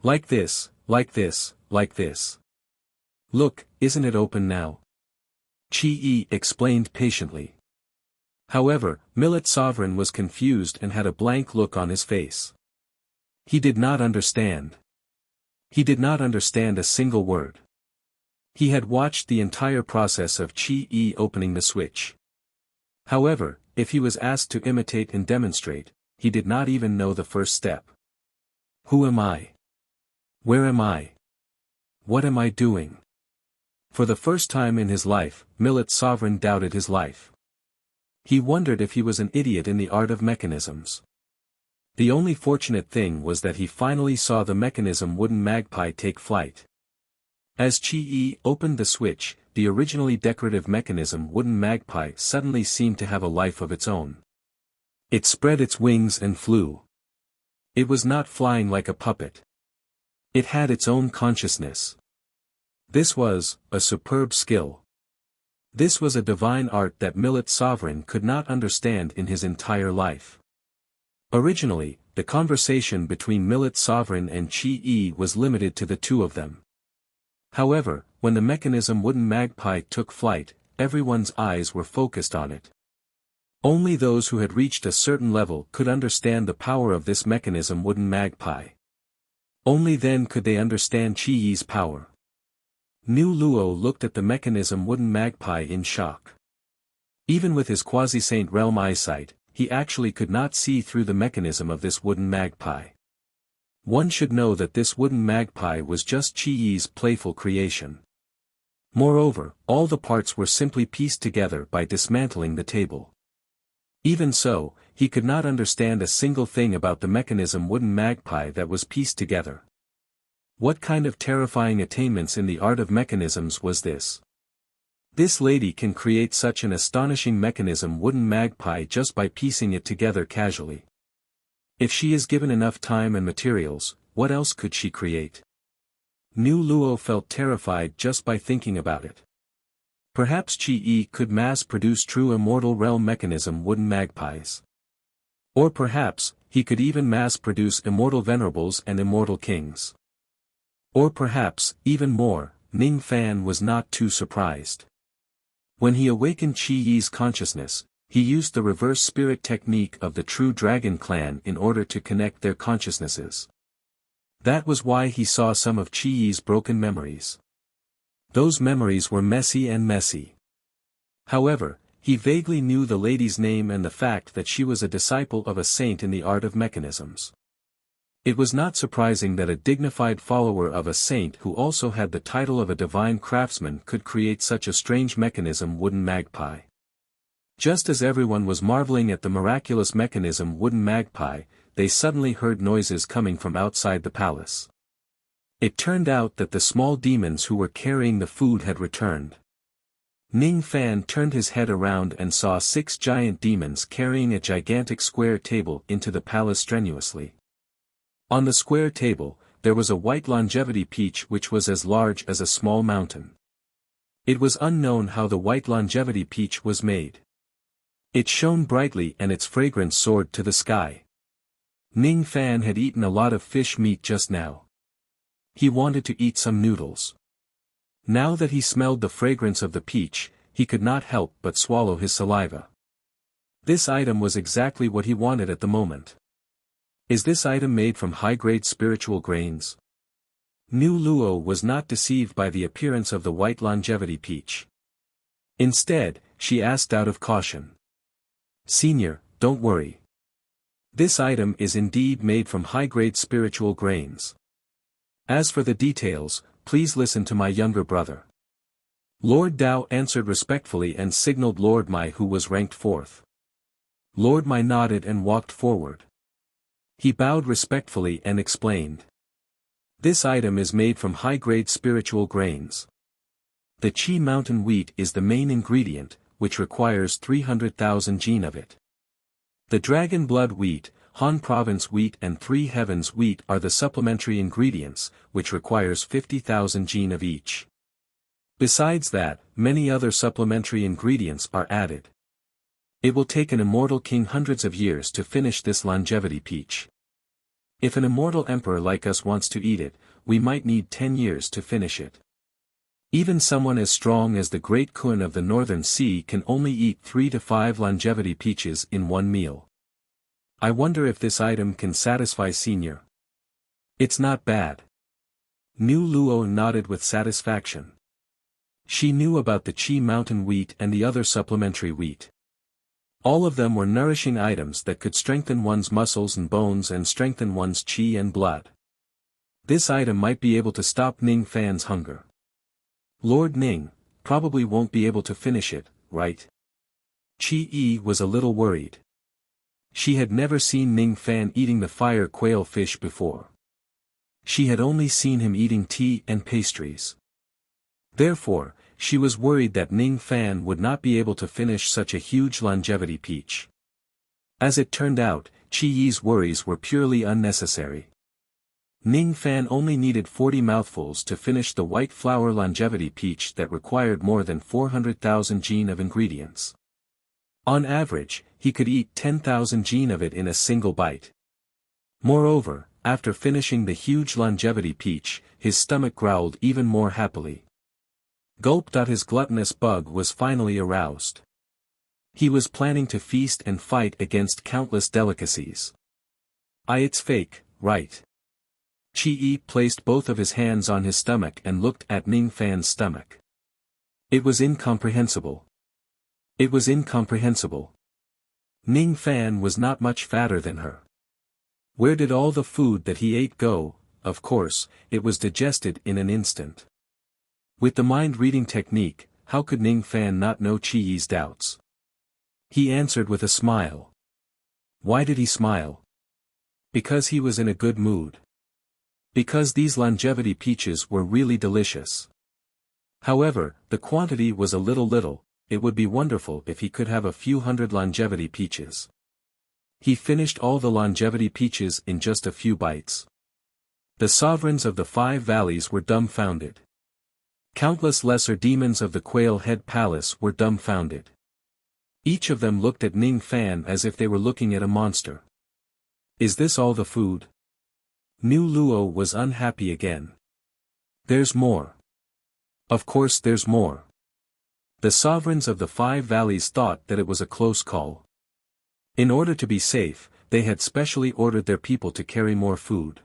Like this, like this, like this. Look, isn't it open now? Chi-E explained patiently. However, Millet Sovereign was confused and had a blank look on his face. He did not understand. He did not understand a single word. He had watched the entire process of Qi opening the switch. However, if he was asked to imitate and demonstrate, he did not even know the first step. Who am I? Where am I? What am I doing? For the first time in his life, Millet Sovereign doubted his life. He wondered if he was an idiot in the art of mechanisms. The only fortunate thing was that he finally saw the mechanism wooden magpie take flight. As Qi opened the switch, the originally decorative mechanism wooden magpie suddenly seemed to have a life of its own. It spread its wings and flew. It was not flying like a puppet. It had its own consciousness. This was a superb skill. This was a divine art that Millet Sovereign could not understand in his entire life. Originally, the conversation between Millet Sovereign and Qi was limited to the two of them. However, when the mechanism wooden magpie took flight, everyone's eyes were focused on it. Only those who had reached a certain level could understand the power of this mechanism wooden magpie. Only then could they understand Qi's power. Nu Luo looked at the mechanism wooden magpie in shock. Even with his quasi-saint realm eyesight, he actually could not see through the mechanism of this wooden magpie. One should know that this wooden magpie was just Qi's playful creation. Moreover, all the parts were simply pieced together by dismantling the table. Even so, he could not understand a single thing about the mechanism wooden magpie that was pieced together. What kind of terrifying attainments in the art of mechanisms was this? This lady can create such an astonishing mechanism wooden magpie just by piecing it together casually. If she is given enough time and materials, what else could she create? Nu Luo felt terrified just by thinking about it. Perhaps Qi could mass-produce true immortal realm mechanism wooden magpies. Or perhaps, he could even mass-produce immortal venerables and immortal kings. Or perhaps, even more, Ning Fan was not too surprised. When he awakened Qi's consciousness, he used the reverse spirit technique of the true dragon clan in order to connect their consciousnesses. That was why he saw some of Qi's broken memories. Those memories were messy. However, he vaguely knew the lady's name and the fact that she was a disciple of a saint in the art of mechanisms. It was not surprising that a dignified follower of a saint who also had the title of a divine craftsman could create such a strange mechanism wooden magpie. Just as everyone was marveling at the miraculous mechanism wooden magpie, they suddenly heard noises coming from outside the palace. It turned out that the small demons who were carrying the food had returned. Ning Fan turned his head around and saw 6 giant demons carrying a gigantic square table into the palace strenuously. On the square table, there was a white longevity peach which was as large as a small mountain. It was unknown how the white longevity peach was made. It shone brightly and its fragrance soared to the sky. Ning Fan had eaten a lot of fish meat just now. He wanted to eat some noodles. Now that he smelled the fragrance of the peach, he could not help but swallow his saliva. This item was exactly what he wanted at the moment. Is this item made from high-grade spiritual grains? Nu Luo was not deceived by the appearance of the white longevity peach. Instead, she asked out of caution. Senior, don't worry. This item is indeed made from high-grade spiritual grains. As for the details, please listen to my younger brother. Lord Dao answered respectfully and signaled Lord Mai, who was ranked 4th. Lord Mai nodded and walked forward. He bowed respectfully and explained. This item is made from high-grade spiritual grains. The Qi mountain wheat is the main ingredient, which requires 300,000 gene of it. The dragon blood wheat, Han province wheat and 3 heavens wheat are the supplementary ingredients, which requires 50,000 gene of each. Besides that, many other supplementary ingredients are added. It will take an immortal king hundreds of years to finish this longevity peach. If an immortal emperor like us wants to eat it, we might need 10 years to finish it. Even someone as strong as the great Kun of the Northern Sea can only eat 3 to 5 longevity peaches in one meal. I wonder if this item can satisfy Senior. It's not bad. Nu Luo nodded with satisfaction. She knew about the Qi mountain wheat and the other supplementary wheat. All of them were nourishing items that could strengthen one's muscles and bones and strengthen one's qi and blood. This item might be able to stop Ning Fan's hunger. Lord Ning probably won't be able to finish it, right? Qi Yi was a little worried. She had never seen Ning Fan eating the fire quail fish before. She had only seen him eating tea and pastries. Therefore, she was worried that Ning Fan would not be able to finish such a huge longevity peach. As it turned out, Qi Yi's worries were purely unnecessary. Ning Fan only needed 40 mouthfuls to finish the white flower longevity peach that required more than 400,000 jin of ingredients. On average, he could eat 10,000 jin of it in a single bite. Moreover, after finishing the huge longevity peach, his stomach growled even more happily. Gulp. His gluttonous bug was finally aroused. He was planning to feast and fight against countless delicacies. It's fake, right? Qi Yi placed both of his hands on his stomach and looked at Ning Fan's stomach. It was incomprehensible. It was incomprehensible. Ning Fan was not much fatter than her. Where did all the food that he ate go? Of course, it was digested in an instant. With the mind-reading technique, how could Ning Fan not know Qi Yi's doubts? He answered with a smile. Why did he smile? Because he was in a good mood. Because these longevity peaches were really delicious. However, the quantity was a little, it would be wonderful if he could have a few hundred longevity peaches. He finished all the longevity peaches in just a few bites. The sovereigns of the 5 valleys were dumbfounded. Countless lesser demons of the Quail Head Palace were dumbfounded. Each of them looked at Ning Fan as if they were looking at a monster. Is this all the food? Nu Luo was unhappy again. There's more. Of course there's more. The sovereigns of the 5 valleys thought that it was a close call. In order to be safe, they had specially ordered their people to carry more food.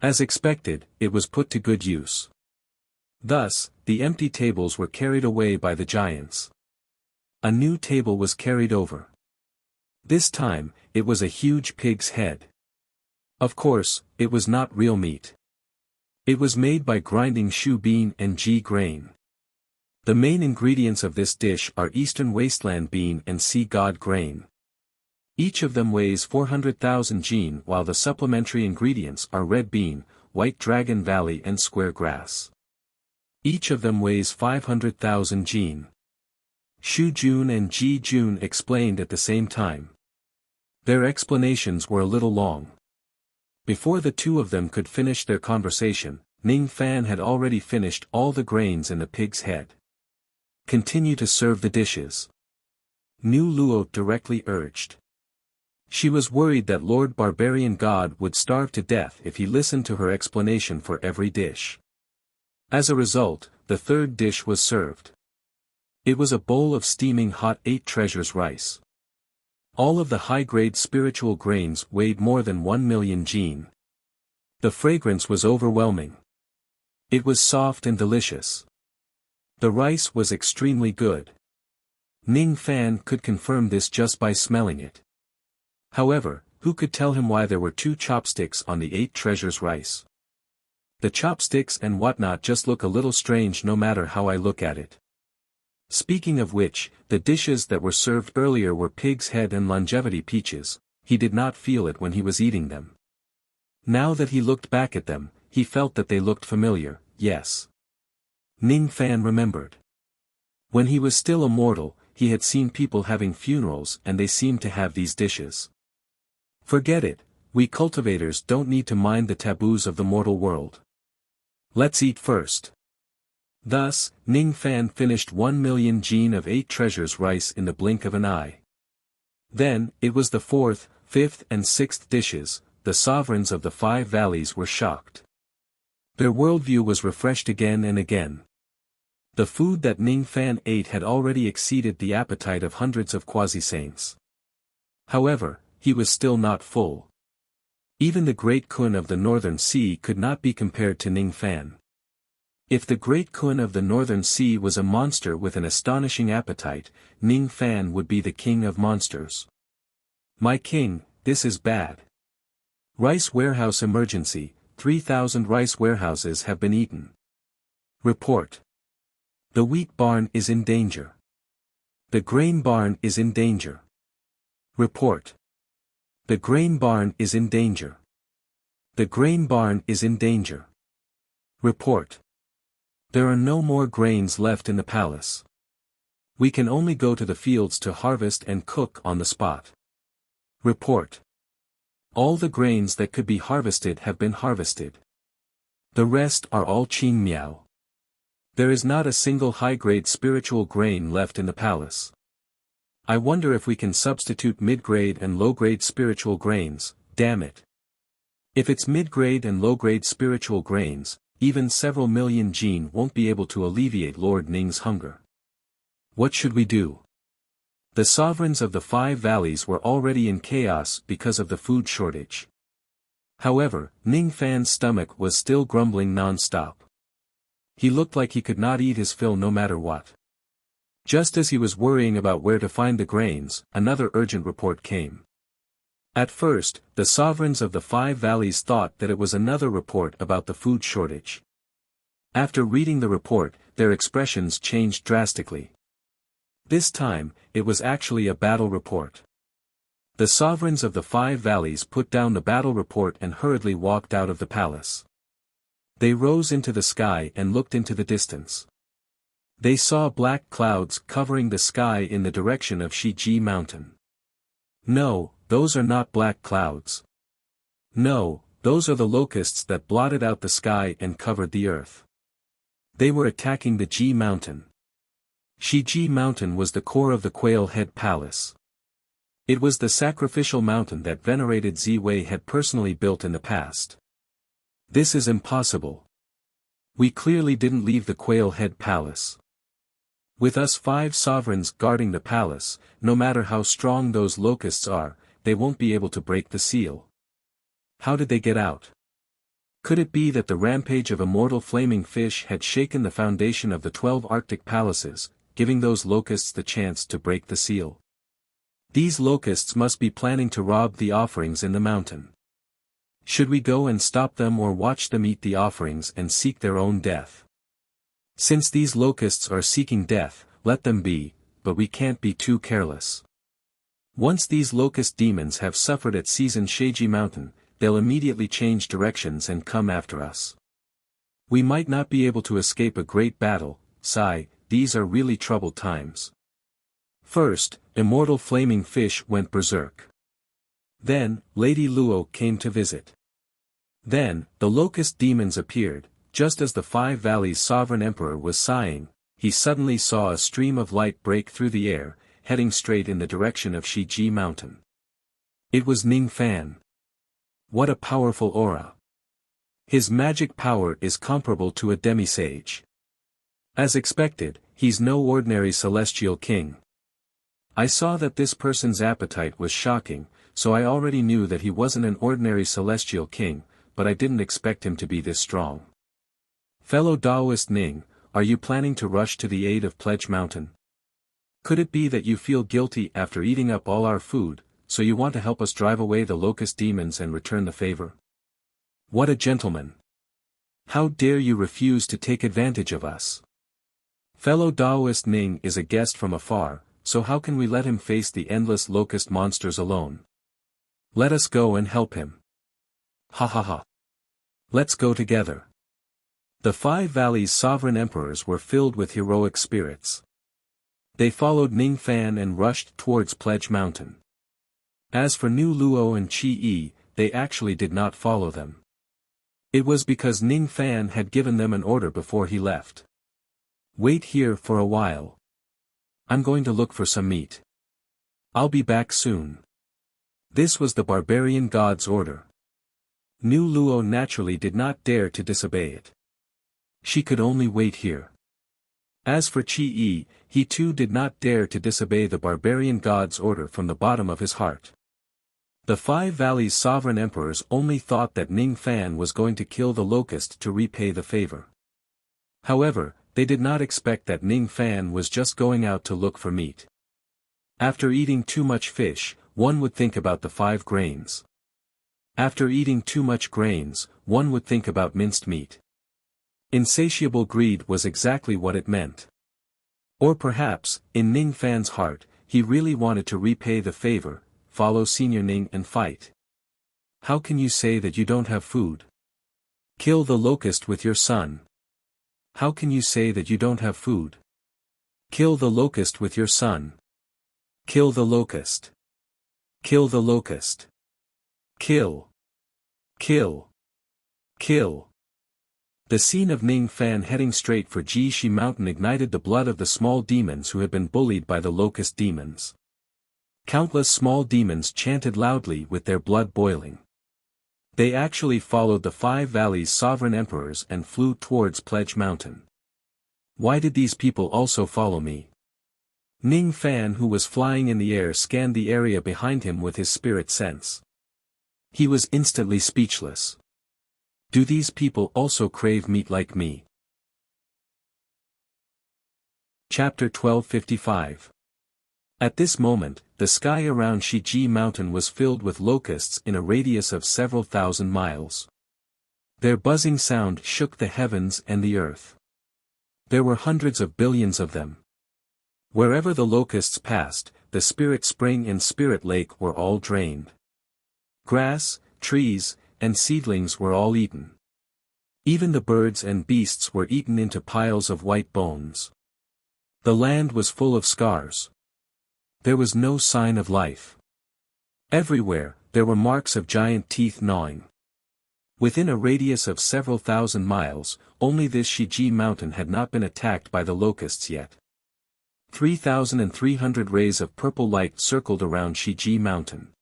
As expected, it was put to good use. Thus, the empty tables were carried away by the giants. A new table was carried over. This time, it was a huge pig's head. Of course, it was not real meat. It was made by grinding shu bean and ji grain. The main ingredients of this dish are Eastern Wasteland bean and sea god grain. Each of them weighs 400,000 jin, while the supplementary ingredients are red bean, white dragon valley and square grass. Each of them weighs 500,000 jin. Shu Jun and Ji Jun explained at the same time. Their explanations were a little long. Before the two of them could finish their conversation, Ning Fan had already finished all the grains in the pig's head. Continue to serve the dishes. Nu Luo directly urged. She was worried that Lord Barbarian God would starve to death if he listened to her explanation for every dish. As a result, the third dish was served. It was a bowl of steaming hot 8 treasures rice. All of the high-grade spiritual grains weighed more than 1 million jin. The fragrance was overwhelming. It was soft and delicious. The rice was extremely good. Ning Fan could confirm this just by smelling it. However, who could tell him why there were 2 chopsticks on the 8 treasures rice? The chopsticks and whatnot just look a little strange no matter how I look at it. Speaking of which, the dishes that were served earlier were pig's head and longevity peaches. He did not feel it when he was eating them. Now that he looked back at them, he felt that they looked familiar, yes. Ning Fan remembered. When he was still a mortal, he had seen people having funerals and they seemed to have these dishes. Forget it, we cultivators don't need to mind the taboos of the mortal world. Let's eat first. Thus, Ning Fan finished 1 million jin of 8 treasures rice in the blink of an eye. Then, it was the 4th, 5th and 6th dishes. The sovereigns of the 5 valleys were shocked. Their worldview was refreshed again and again. The food that Ning Fan ate had already exceeded the appetite of hundreds of quasi-saints. However, he was still not full. Even the great Kun of the Northern Sea could not be compared to Ning Fan. If the great Kun of the Northern Sea was a monster with an astonishing appetite, Ning Fan would be the king of monsters. My king, this is bad. Rice warehouse emergency, 3,000 rice warehouses have been eaten. Report. The wheat barn is in danger. The grain barn is in danger. Report. The grain barn is in danger. The grain barn is in danger. Report. There are no more grains left in the palace. We can only go to the fields to harvest and cook on the spot. Report. All the grains that could be harvested have been harvested. The rest are all qing miao. There is not a single high-grade spiritual grain left in the palace. I wonder if we can substitute mid-grade and low-grade spiritual grains, damn it. If it's mid-grade and low-grade spiritual grains, even several million jin won't be able to alleviate Lord Ning's hunger. What should we do? The sovereigns of the 5 valleys were already in chaos because of the food shortage. However, Ning Fan's stomach was still grumbling non-stop. He looked like he could not eat his fill no matter what. Just as he was worrying about where to find the grains, another urgent report came. At first, the sovereigns of the 5 valleys thought that it was another report about the food shortage. After reading the report, their expressions changed drastically. This time, it was actually a battle report. The sovereigns of the 5 valleys put down the battle report and hurriedly walked out of the palace. They rose into the sky and looked into the distance. They saw black clouds covering the sky in the direction of Shiji Mountain. No, those are not black clouds. No, those are the locusts that blotted out the sky and covered the earth. They were attacking the Ji Mountain. Shiji Mountain was the core of the Quail Head Palace. It was the sacrificial mountain that venerated Ziwei had personally built in the past. This is impossible. We clearly didn't leave the Quail Head Palace. With us 5 sovereigns guarding the palace, no matter how strong those locusts are, they won't be able to break the seal. How did they get out? Could it be that the rampage of immortal flaming fish had shaken the foundation of the 12 Arctic palaces, giving those locusts the chance to break the seal? These locusts must be planning to rob the offerings in the mountain. Should we go and stop them or watch them eat the offerings and seek their own death? Since these locusts are seeking death, let them be, but we can't be too careless. Once these locust demons have suffered at Season Sheiji Mountain, they'll immediately change directions and come after us. We might not be able to escape a great battle, sigh, these are really troubled times. First, immortal flaming fish went berserk. Then, Lady Luo came to visit. Then, the locust demons appeared. Just as the 5 valleys' sovereign emperor was sighing, he suddenly saw a stream of light break through the air, heading straight in the direction of Shiji Mountain. It was Ning Fan. What a powerful aura. His magic power is comparable to a demisage. As expected, he's no ordinary celestial king. I saw that this person's appetite was shocking, so I already knew that he wasn't an ordinary celestial king, but I didn't expect him to be this strong. Fellow Daoist Ning, are you planning to rush to the aid of Pledge Mountain? Could it be that you feel guilty after eating up all our food, so you want to help us drive away the locust demons and return the favor? What a gentleman! How dare you refuse to take advantage of us? Fellow Daoist Ning is a guest from afar, so how can we let him face the endless locust monsters alone? Let us go and help him. Ha ha ha. Let's go together. The 5 valleys' sovereign emperors were filled with heroic spirits. They followed Ning Fan and rushed towards Pledge Mountain. As for Nu Luo and Qi Yi, they actually did not follow them. It was because Ning Fan had given them an order before he left. Wait here for a while. I'm going to look for some meat. I'll be back soon. This was the barbarian god's order. Nu Luo naturally did not dare to disobey it. She could only wait here. As for Qi Yi, he too did not dare to disobey the barbarian god's order from the bottom of his heart. The 5 valleys' sovereign emperors only thought that Ning Fan was going to kill the locust to repay the favor. However, they did not expect that Ning Fan was just going out to look for meat. After eating too much fish, one would think about the 5 grains. After eating too much grains, one would think about minced meat. Insatiable greed was exactly what it meant. Or perhaps, in Ning Fan's heart, he really wanted to repay the favor, follow Senior Ning and fight. How can you say that you don't have food? Kill the locust with your son. How can you say that you don't have food? Kill the locust with your son. Kill the locust. Kill the locust. Kill. Kill. Kill. The scene of Ning Fan heading straight for Jishi Mountain ignited the blood of the small demons who had been bullied by the locust demons. Countless small demons chanted loudly with their blood boiling. They actually followed the 5 valleys' sovereign emperors and flew towards Pledge Mountain. Why did these people also follow me? Ning Fan, who was flying in the air, scanned the area behind him with his spirit sense. He was instantly speechless. Do these people also crave meat like me? Chapter 1255. At this moment, the sky around Shiji Mountain was filled with locusts in a radius of several thousand miles. Their buzzing sound shook the heavens and the earth. There were hundreds of billions of them. Wherever the locusts passed, the Spirit Spring and Spirit Lake were all drained. Grass, trees, and seedlings were all eaten. Even the birds and beasts were eaten into piles of white bones. The land was full of scars. There was no sign of life. Everywhere, there were marks of giant teeth gnawing. Within a radius of several thousand miles, only this Shiji Mountain had not been attacked by the locusts yet. 3,300 rays of purple light circled around Shiji Mountain.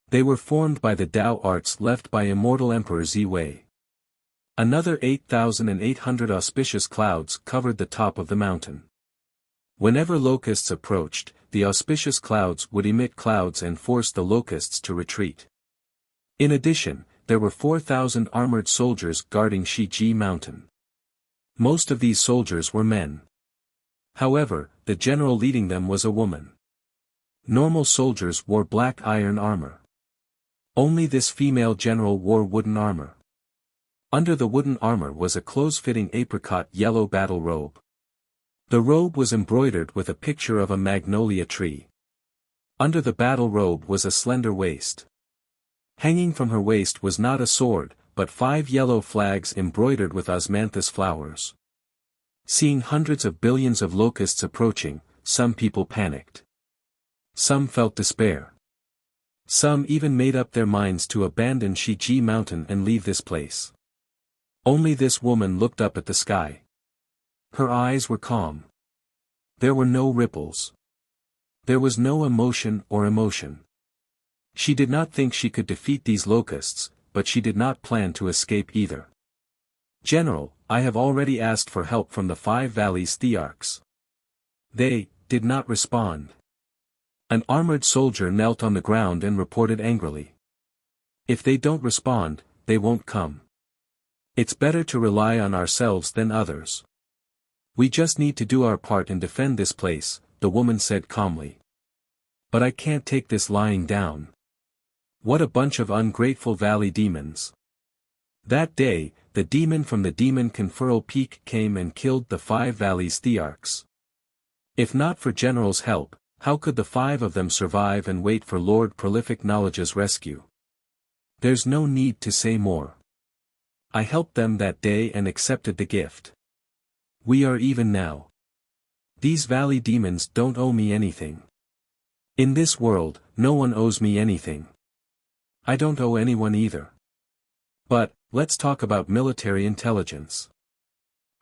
They were formed by the Tao arts left by immortal Emperor Ziwei. Another 8,800 auspicious clouds covered the top of the mountain. Whenever locusts approached, the auspicious clouds would emit clouds and force the locusts to retreat. In addition, there were 4,000 armored soldiers guarding Shiji Mountain. Most of these soldiers were men. However, the general leading them was a woman. Normal soldiers wore black iron armor. Only this female general wore wooden armor. Under the wooden armor was a close-fitting apricot yellow battle robe. The robe was embroidered with a picture of a magnolia tree. Under the battle robe was a slender waist. Hanging from her waist was not a sword, but 5 yellow flags embroidered with osmanthus flowers. Seeing hundreds of billions of locusts approaching, some people panicked. Some felt despair. Some even made up their minds to abandon Shiji Mountain and leave this place. Only this woman looked up at the sky. Her eyes were calm. There were no ripples. There was no emotion or emotion. She did not think she could defeat these locusts, but she did not plan to escape either. General, I have already asked for help from the 5 valleys thearchs. They did not respond. An armored soldier knelt on the ground and reported angrily. If they don't respond, they won't come. It's better to rely on ourselves than others. We just need to do our part and defend this place, the woman said calmly. But I can't take this lying down. What a bunch of ungrateful valley demons. That day, the demon from the demon Conferral Peak came and killed the 5 valleys thearchs. If not for General's help, how could the 5 of them survive and wait for Lord Prolific Knowledge's rescue? There's no need to say more. I helped them that day and accepted the gift. We are even now. These valley demons don't owe me anything. In this world, no one owes me anything. I don't owe anyone either. But, let's talk about military intelligence.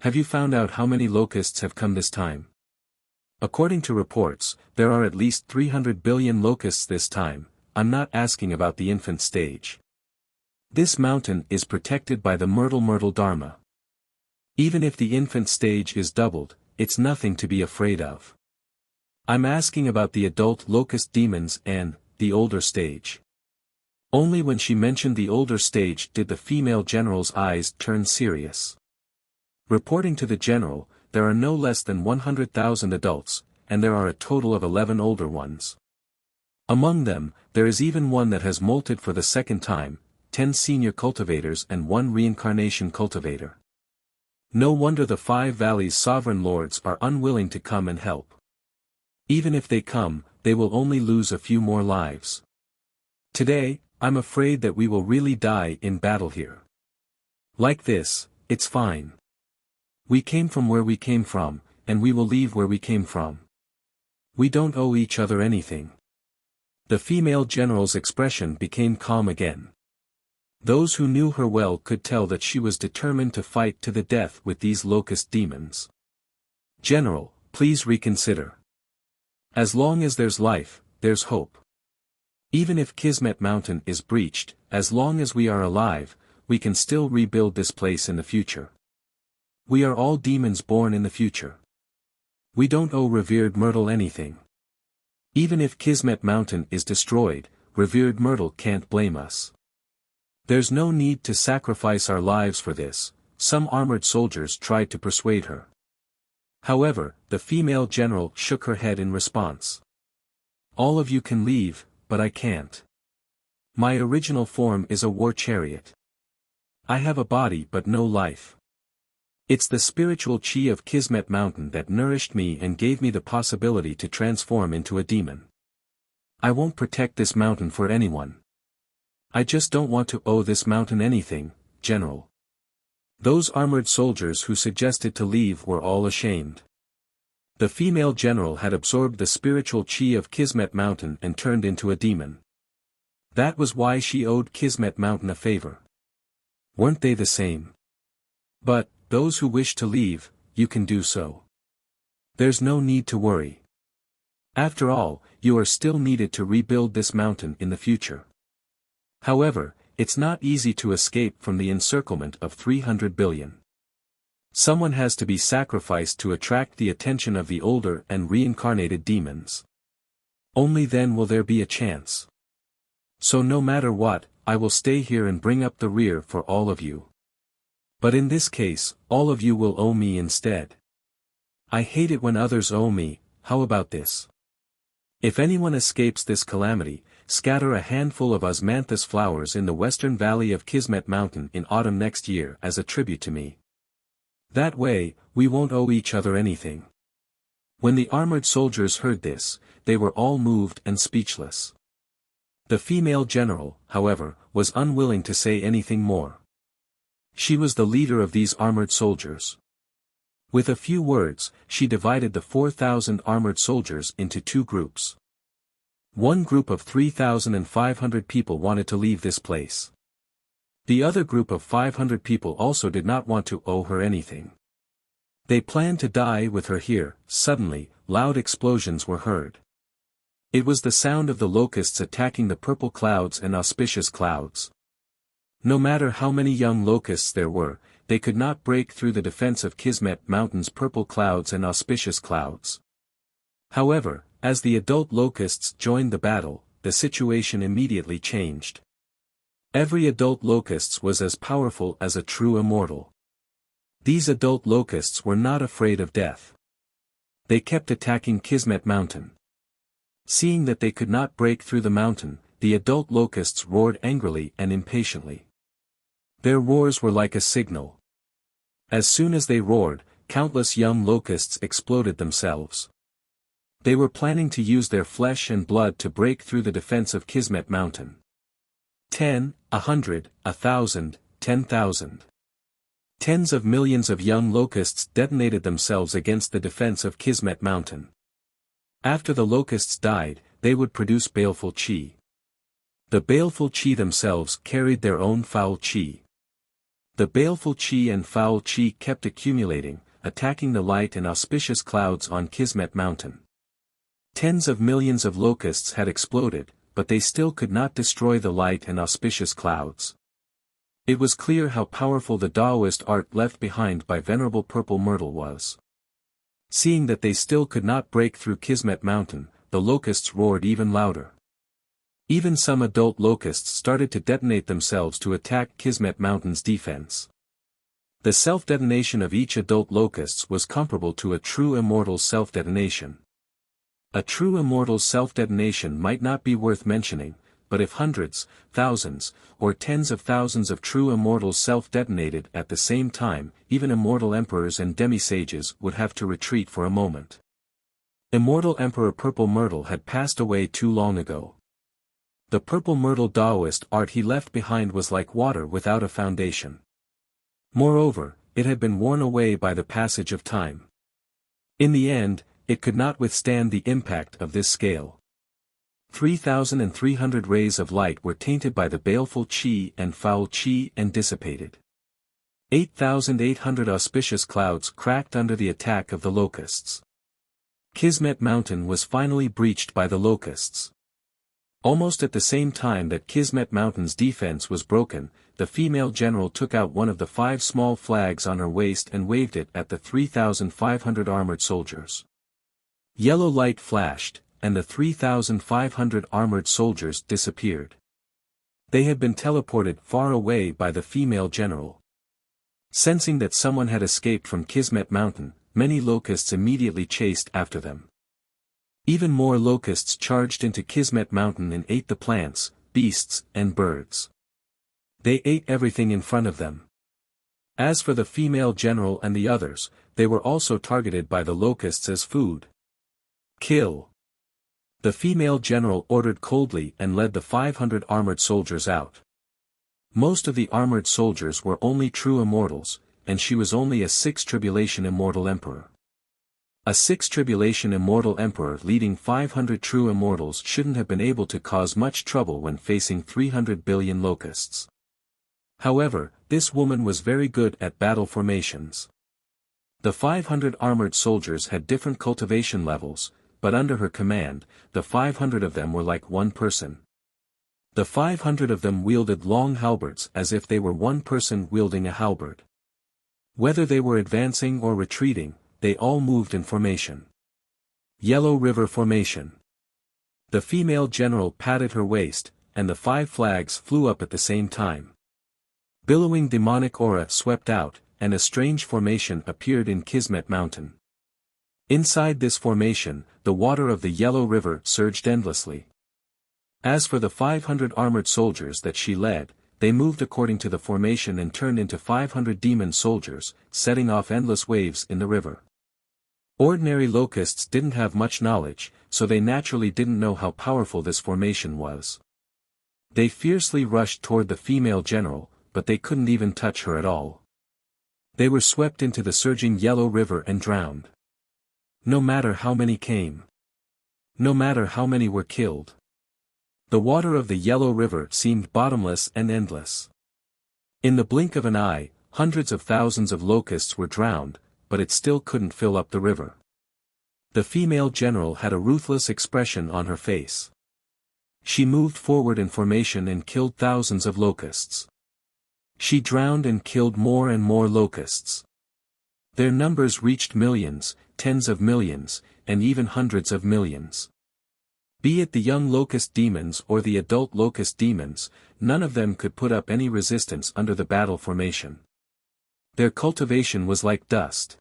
Have you found out how many locusts have come this time? According to reports, there are at least 300 billion locusts this time. I'm not asking about the infant stage. This mountain is protected by the Myrtle Dharma. Even if the infant stage is doubled, it's nothing to be afraid of. I'm asking about the adult locust demons and the older stage. Only when she mentioned the older stage did the female general's eyes turn serious. Reporting to the general, there are no less than 100,000 adults, and there are a total of 11 older ones. Among them, there is even one that has molted for the second time, 10 senior cultivators and 1 reincarnation cultivator. No wonder the 5 valleys' sovereign lords are unwilling to come and help. Even if they come, they will only lose a few more lives. Today, I'm afraid that we will really die in battle here. Like this, it's fine. We came from where we came from, and we will leave where we came from. We don't owe each other anything. The female general's expression became calm again. Those who knew her well could tell that she was determined to fight to the death with these locust demons. General, please reconsider. As long as there's life, there's hope. Even if Kismet Mountain is breached, as long as we are alive, we can still rebuild this place in the future. We are all demons born in the future. We don't owe revered Myrtle anything. Even if Kismet Mountain is destroyed, revered Myrtle can't blame us. There's no need to sacrifice our lives for this, some armored soldiers tried to persuade her. However, the female general shook her head in response. All of you can leave, but I can't. My original form is a war chariot. I have a body but no life. It's the spiritual chi of Kismet Mountain that nourished me and gave me the possibility to transform into a demon. I won't protect this mountain for anyone. I just don't want to owe this mountain anything, General. Those armored soldiers who suggested to leave were all ashamed. The female general had absorbed the spiritual chi of Kismet Mountain and turned into a demon. That was why she owed Kismet Mountain a favor. Weren't they the same? But, those who wish to leave, you can do so. There's no need to worry. After all, you are still needed to rebuild this mountain in the future. However, it's not easy to escape from the encirclement of 300 billion. Someone has to be sacrificed to attract the attention of the older and reincarnated demons. Only then will there be a chance. So no matter what, I will stay here and bring up the rear for all of you. But in this case, all of you will owe me instead. I hate it when others owe me. How about this? If anyone escapes this calamity, scatter a handful of osmanthus flowers in the western valley of Kismet Mountain in autumn next year as a tribute to me. That way, we won't owe each other anything. When the armored soldiers heard this, they were all moved and speechless. The female general, however, was unwilling to say anything more. She was the leader of these armored soldiers. With a few words, she divided the 4,000 armored soldiers into 2 groups. One group of 3,500 people wanted to leave this place. The other group of 500 people also did not want to owe her anything. They planned to die with her here. Suddenly, loud explosions were heard. It was the sound of the locusts attacking the purple clouds and auspicious clouds. No matter how many young locusts there were, they could not break through the defense of Kismet Mountain's purple clouds and auspicious clouds. However, as the adult locusts joined the battle, the situation immediately changed. Every adult locust was as powerful as a true immortal. These adult locusts were not afraid of death. They kept attacking Kismet Mountain. Seeing that they could not break through the mountain, the adult locusts roared angrily and impatiently. Their roars were like a signal. As soon as they roared, countless young locusts exploded themselves. They were planning to use their flesh and blood to break through the defense of Kismet Mountain. 10, 100, 1,000, 10,000. Tens of millions of young locusts detonated themselves against the defense of Kismet Mountain. After the locusts died, they would produce baleful chi. The baleful chi themselves carried their own foul chi. The baleful chi and foul chi kept accumulating, attacking the light and auspicious clouds on Kismet Mountain. Tens of millions of locusts had exploded, but they still could not destroy the light and auspicious clouds. It was clear how powerful the Taoist art left behind by Venerable Purple Myrtle was. Seeing that they still could not break through Kismet Mountain, the locusts roared even louder. Even some adult locusts started to detonate themselves to attack Kismet Mountain's defense. The self-detonation of each adult locust was comparable to a true immortal's self-detonation. A true immortal's self-detonation might not be worth mentioning, but if hundreds, thousands, or tens of thousands of true immortals self-detonated at the same time, even immortal emperors and demi-sages would have to retreat for a moment. Immortal Emperor Purple Myrtle had passed away too long ago. The purple myrtle Taoist art he left behind was like water without a foundation. Moreover, it had been worn away by the passage of time. In the end, it could not withstand the impact of this scale. 3,300 rays of light were tainted by the baleful qi and foul qi and dissipated. 8,800 auspicious clouds cracked under the attack of the locusts. Kismet Mountain was finally breached by the locusts. Almost at the same time that Kismet Mountain's defense was broken, the female general took out one of the 5 small flags on her waist and waved it at the 3,500 armored soldiers. Yellow light flashed, and the 3,500 armored soldiers disappeared. They had been teleported far away by the female general. Sensing that someone had escaped from Kismet Mountain, many locusts immediately chased after them. Even more locusts charged into Kismet Mountain and ate the plants, beasts, and birds. They ate everything in front of them. As for the female general and the others, they were also targeted by the locusts as food. Kill. The female general ordered coldly and led the 500 armored soldiers out. Most of the armored soldiers were only true immortals, and she was only a 6th tribulation immortal emperor. A 6th tribulation immortal emperor leading 500 true immortals shouldn't have been able to cause much trouble when facing 300 billion locusts. However, this woman was very good at battle formations. The 500 armored soldiers had different cultivation levels, but under her command, the 500 of them were like one person. The 500 of them wielded long halberds as if they were one person wielding a halberd. Whether they were advancing or retreating, they all moved in formation. Yellow River Formation. The female general patted her waist, and the 5 flags flew up at the same time. Billowing demonic aura swept out, and a strange formation appeared in Kismet Mountain. Inside this formation, the water of the Yellow River surged endlessly. As for the 500 armored soldiers that she led, they moved according to the formation and turned into 500 demon soldiers, setting off endless waves in the river. Ordinary locusts didn't have much knowledge, so they naturally didn't know how powerful this formation was. They fiercely rushed toward the female general, but they couldn't even touch her at all. They were swept into the surging Yellow River and drowned. No matter how many came. No matter how many were killed. The water of the Yellow River seemed bottomless and endless. In the blink of an eye, hundreds of thousands of locusts were drowned, but it still couldn't fill up the river. The female general had a ruthless expression on her face. She moved forward in formation and killed thousands of locusts. She drowned and killed more and more locusts. Their numbers reached millions, tens of millions, and even hundreds of millions. Be it the young locust demons or the adult locust demons, none of them could put up any resistance under the battle formation. Their cultivation was like dust.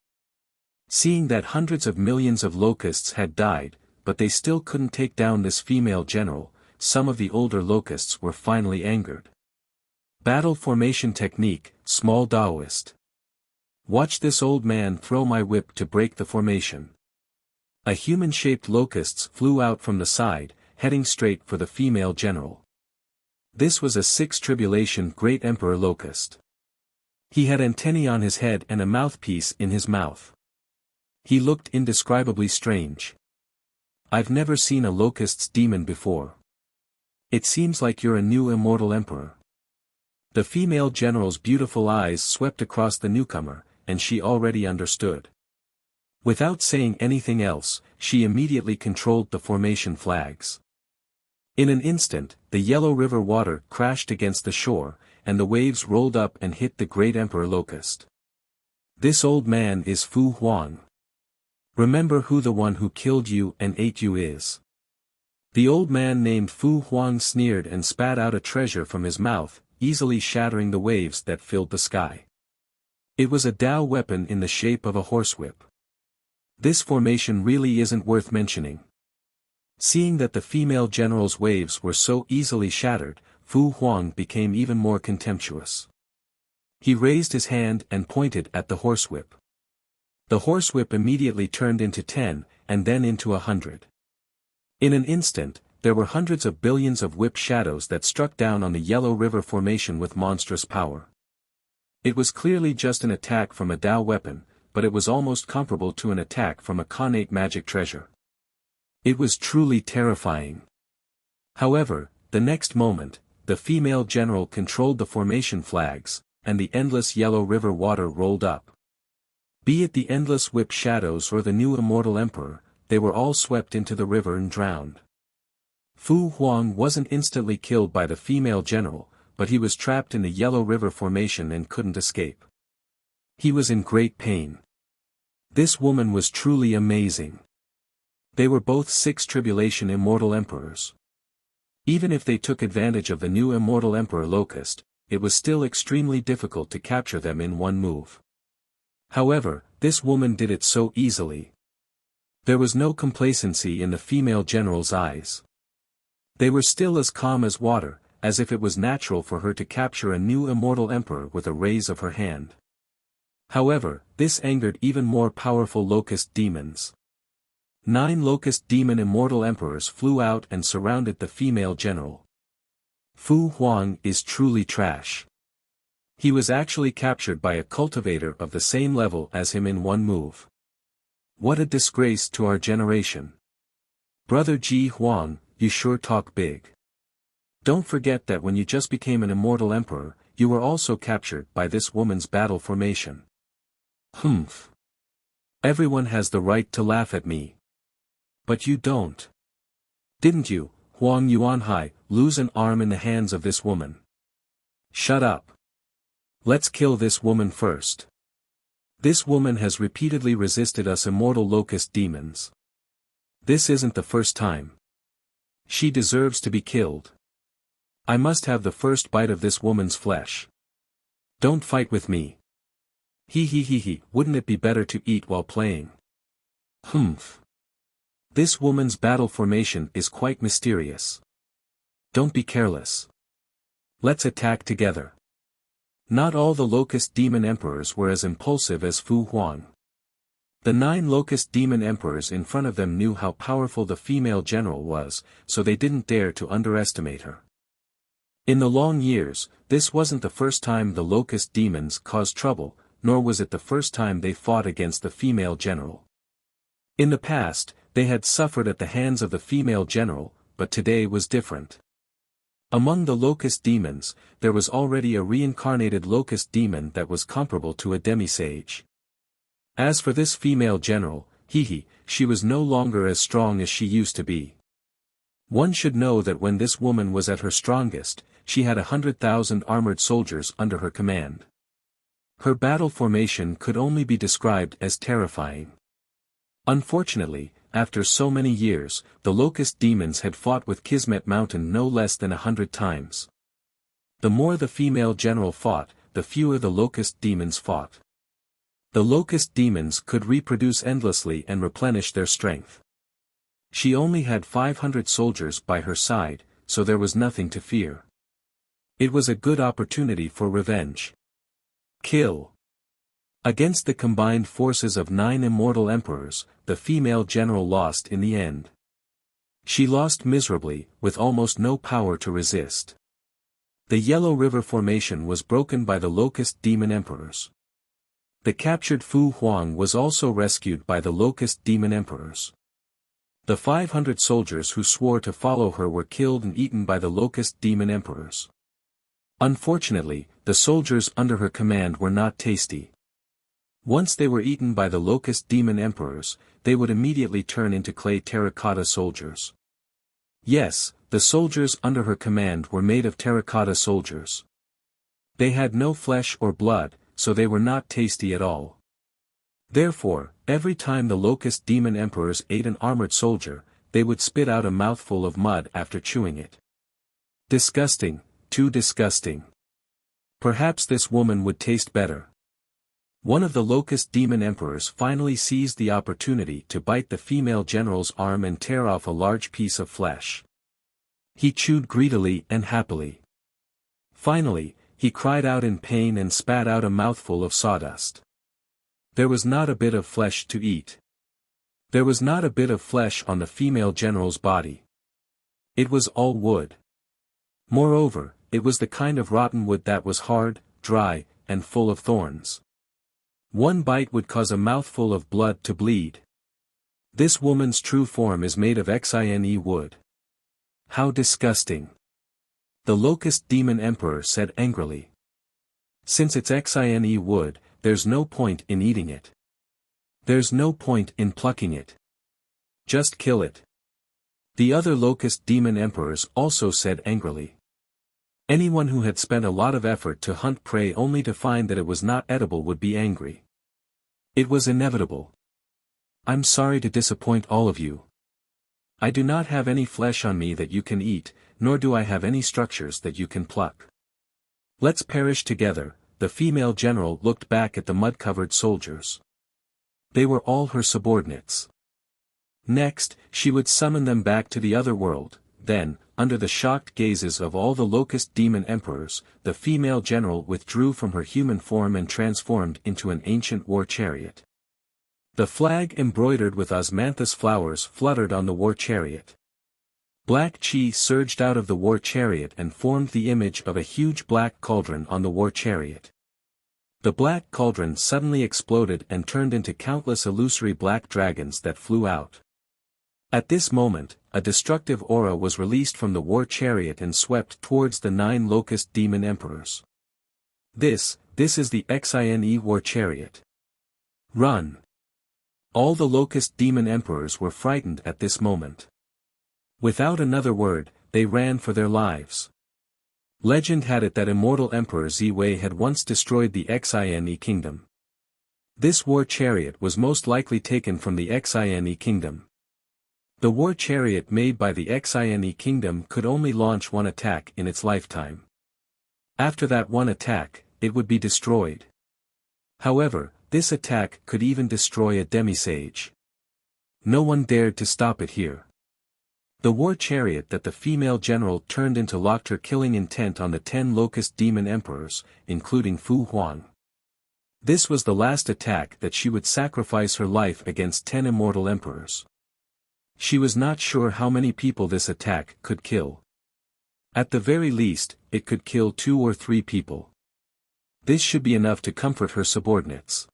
Seeing that hundreds of millions of locusts had died, but they still couldn't take down this female general, some of the older locusts were finally angered. Battle formation technique, small Taoist. Watch this old man throw my whip to break the formation. A human-shaped locusts flew out from the side, heading straight for the female general. This was a 6th tribulation great emperor locust. He had antennae on his head and a mouthpiece in his mouth. He looked indescribably strange. I've never seen a locust's demon before. It seems like you're a new immortal emperor. The female general's beautiful eyes swept across the newcomer, and she already understood. Without saying anything else, she immediately controlled the formation flags. In an instant, the Yellow River water crashed against the shore, and the waves rolled up and hit the great emperor locust. This old man is Fu Huang. Remember who the one who killed you and ate you is. The old man named Fu Huang sneered and spat out a treasure from his mouth, easily shattering the waves that filled the sky. It was a Dao weapon in the shape of a horsewhip. This formation really isn't worth mentioning. Seeing that the female general's waves were so easily shattered, Fu Huang became even more contemptuous. He raised his hand and pointed at the horsewhip. The horsewhip immediately turned into 10, and then into 100. In an instant, there were hundreds of billions of whip shadows that struck down on the Yellow River formation with monstrous power. It was clearly just an attack from a Dao weapon, but it was almost comparable to an attack from a Khanate magic treasure. It was truly terrifying. However, the next moment, the female general controlled the formation flags, and the endless Yellow River water rolled up. Be it the endless whip shadows or the new immortal emperor, they were all swept into the river and drowned. Fu Huang wasn't instantly killed by the female general, but he was trapped in the Yellow River formation and couldn't escape. He was in great pain. This woman was truly amazing. They were both Six Tribulation immortal emperors. Even if they took advantage of the new immortal emperor Locust, it was still extremely difficult to capture them in one move. However, this woman did it so easily. There was no complacency in the female general's eyes. They were still as calm as water, as if it was natural for her to capture a new immortal emperor with a raise of her hand. However, this angered even more powerful Locust demons. 9 Locust demon immortal emperors flew out and surrounded the female general. Fu Huang is truly trash. He was actually captured by a cultivator of the same level as him in one move. What a disgrace to our generation. Brother Ji Huang, you sure talk big. Don't forget that when you just became an immortal emperor, you were also captured by this woman's battle formation. Humph. Everyone has the right to laugh at me. But you don't. Didn't you, Huang Yuanhai, lose an arm in the hands of this woman? Shut up. Let's kill this woman first. This woman has repeatedly resisted us immortal Locust demons. This isn't the first time. She deserves to be killed. I must have the first bite of this woman's flesh. Don't fight with me. He, wouldn't it be better to eat while playing? Humph. This woman's battle formation is quite mysterious. Don't be careless. Let's attack together. Not all the Locust demon emperors were as impulsive as Fu Huang. The 9 Locust demon emperors in front of them knew how powerful the female general was, so they didn't dare to underestimate her. In the long years, this wasn't the first time the Locust demons caused trouble, nor was it the first time they fought against the female general. In the past, they had suffered at the hands of the female general, but today was different. Among the Locust demons, there was already a reincarnated Locust demon that was comparable to a demisage. As for this female general, she was no longer as strong as she used to be. One should know that when this woman was at her strongest, she had 100,000 armored soldiers under her command. Her battle formation could only be described as terrifying. Unfortunately, after so many years, the Locust demons had fought with Kismet Mountain no less than 100 times. The more the female general fought, the fewer the Locust demons fought. The Locust demons could reproduce endlessly and replenish their strength. She only had 500 soldiers by her side, so there was nothing to fear. It was a good opportunity for revenge. Kill. Against the combined forces of 9 immortal emperors, the female general lost in the end. She lost miserably, with almost no power to resist. The Yellow River formation was broken by the Locust demon emperors. The captured Fu Huang was also rescued by the Locust demon emperors. The 500 soldiers who swore to follow her were killed and eaten by the Locust demon emperors. Unfortunately, the soldiers under her command were not tasty. Once they were eaten by the Locust demon emperors, they would immediately turn into clay terracotta soldiers. Yes, the soldiers under her command were made of terracotta soldiers. They had no flesh or blood, so they were not tasty at all. Therefore, every time the Locust demon emperors ate an armored soldier, they would spit out a mouthful of mud after chewing it. Disgusting, too disgusting. Perhaps this woman would taste better. One of the locust demon emperors finally seized the opportunity to bite the female general's arm and tear off a large piece of flesh. He chewed greedily and happily. Finally, he cried out in pain and spat out a mouthful of sawdust. There was not a bit of flesh to eat. There was not a bit of flesh on the female general's body. It was all wood. Moreover, it was the kind of rotten wood that was hard, dry, and full of thorns. One bite would cause a mouthful of blood to bleed. This woman's true form is made of xine wood. How disgusting! The locust demon emperor said angrily. Since it's xine wood, there's no point in eating it. There's no point in plucking it. Just kill it. The other locust demon emperors also said angrily. Anyone who had spent a lot of effort to hunt prey only to find that it was not edible would be angry. It was inevitable. I'm sorry to disappoint all of you. I do not have any flesh on me that you can eat, nor do I have any structures that you can pluck. Let's perish together. The female general looked back at the mud-covered soldiers. They were all her subordinates. Next, she would summon them back to the other world. Then, under the shocked gazes of all the locust demon emperors, the female general withdrew from her human form and transformed into an ancient war chariot. The flag embroidered with osmanthus flowers fluttered on the war chariot. Black chi surged out of the war chariot and formed the image of a huge black cauldron on the war chariot. The black cauldron suddenly exploded and turned into countless illusory black dragons that flew out. At this moment, a destructive aura was released from the war chariot and swept towards the 9 locust demon emperors. This is the xine war chariot. Run! All the locust demon emperors were frightened at this moment. Without another word, they ran for their lives. Legend had it that immortal Emperor Ziwei had once destroyed the Xine kingdom. This war chariot was most likely taken from the Xine kingdom. The war chariot made by the Xine kingdom could only launch one attack in its lifetime. After that one attack, it would be destroyed. However, this attack could even destroy a demisage. No one dared to stop it here. The war chariot that the female general turned into locked her killing intent on the 10 locust demon emperors, including Fu Huang. This was the last attack that she would sacrifice her life against 10 immortal emperors. She was not sure how many people this attack could kill. At the very least, it could kill 2 or 3 people. This should be enough to comfort her subordinates.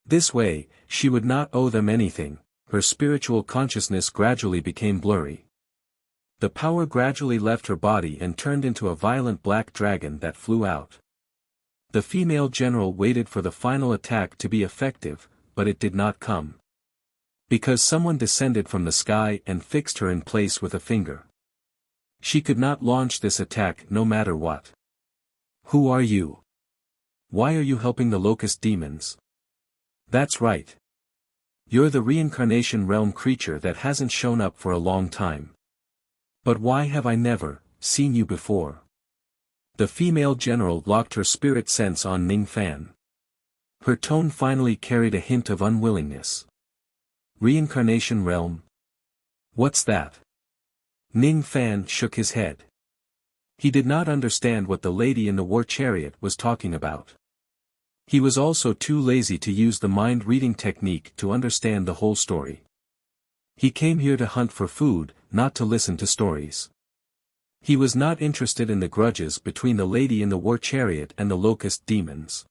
This way, she would not owe them anything. Her spiritual consciousness gradually became blurry. The power gradually left her body and turned into a violent black dragon that flew out. The female general waited for the final attack to be effective, but it did not come. Because someone descended from the sky and fixed her in place with a finger. She could not launch this attack no matter what. Who are you? Why are you helping the locust demons? That's right. You're the reincarnation realm creature that hasn't shown up for a long time. But why have I never seen you before? The female general locked her spirit sense on Ning Fan. Her tone finally carried a hint of unwillingness. Reincarnation realm? What's that? Ning Fan shook his head. He did not understand what the lady in the war chariot was talking about. He was also too lazy to use the mind-reading technique to understand the whole story. He came here to hunt for food, not to listen to stories. He was not interested in the grudges between the lady in the war chariot and the locust demons.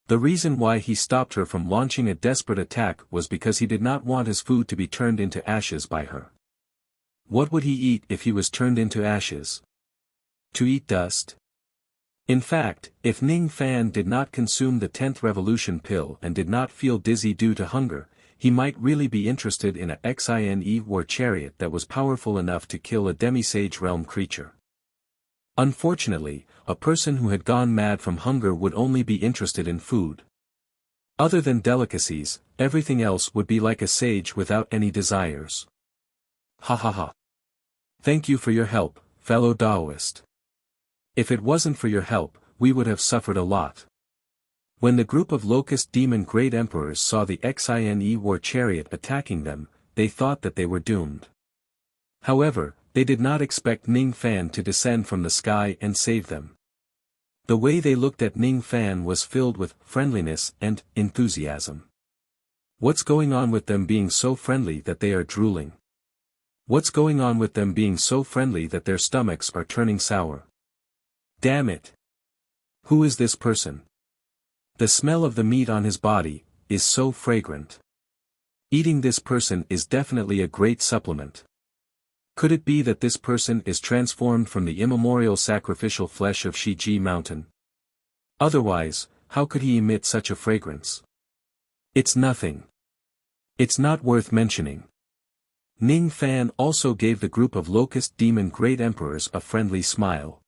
The reason why he stopped her from launching a desperate attack was because he did not want his food to be turned into ashes by her. What would he eat if he was turned into ashes? To eat dust? In fact, if Ning Fan did not consume the 10th revolution pill and did not feel dizzy due to hunger, he might really be interested in a Xine war chariot that was powerful enough to kill a demisage realm creature. Unfortunately, a person who had gone mad from hunger would only be interested in food. Other than delicacies, everything else would be like a sage without any desires. Ha ha ha. Thank you for your help, fellow Taoist. If it wasn't for your help, we would have suffered a lot. When the group of locust demon great emperors saw the Xine war chariot attacking them, they thought that they were doomed. However, they did not expect Ning Fan to descend from the sky and save them. The way they looked at Ning Fan was filled with friendliness and enthusiasm. What's going on with them being so friendly that they are drooling? What's going on with them being so friendly that their stomachs are turning sour? Damn it! Who is this person? The smell of the meat on his body is so fragrant. Eating this person is definitely a great supplement. Could it be that this person is transformed from the immemorial sacrificial flesh of Shiji Mountain? Otherwise, how could he emit such a fragrance? It's nothing. It's not worth mentioning. Ning Fan also gave the group of locust demon great emperors a friendly smile.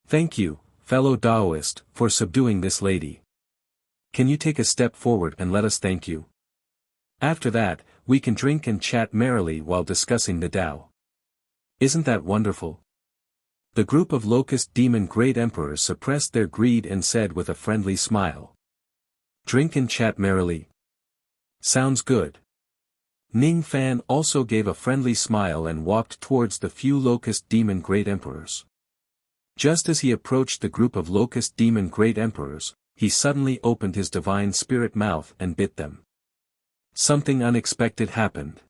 Thank you, fellow Taoist, for subduing this lady. Can you take a step forward and let us thank you? After that, we can drink and chat merrily while discussing the Tao. Isn't that wonderful? The group of locust demon great emperors suppressed their greed and said with a friendly smile. Drink and chat merrily. Sounds good. Ning Fan also gave a friendly smile and walked towards the few locust demon great emperors. Just as he approached the group of locust demon great emperors, he suddenly opened his divine spirit mouth and bit them. Something unexpected happened.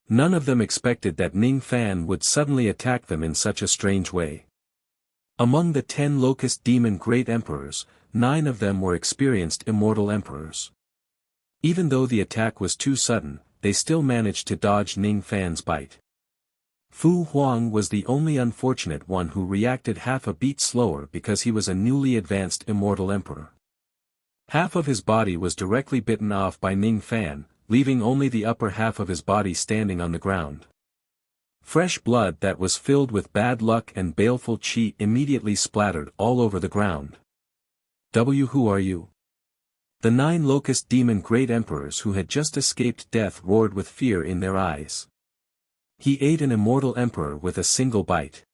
None of them expected that Ning Fan would suddenly attack them in such a strange way. Among the 10 locust demon great emperors, 9 of them were experienced immortal emperors. Even though the attack was too sudden, they still managed to dodge Ning Fan's bite. Fu Huang was the only unfortunate one who reacted half a beat slower because he was a newly advanced immortal emperor. Half of his body was directly bitten off by Ning Fan, leaving only the upper half of his body standing on the ground. Fresh blood that was filled with bad luck and baleful qi immediately splattered all over the ground. Who are you? The 9 locust demon great emperors who had just escaped death roared with fear in their eyes. He ate an immortal emperor with a single bite.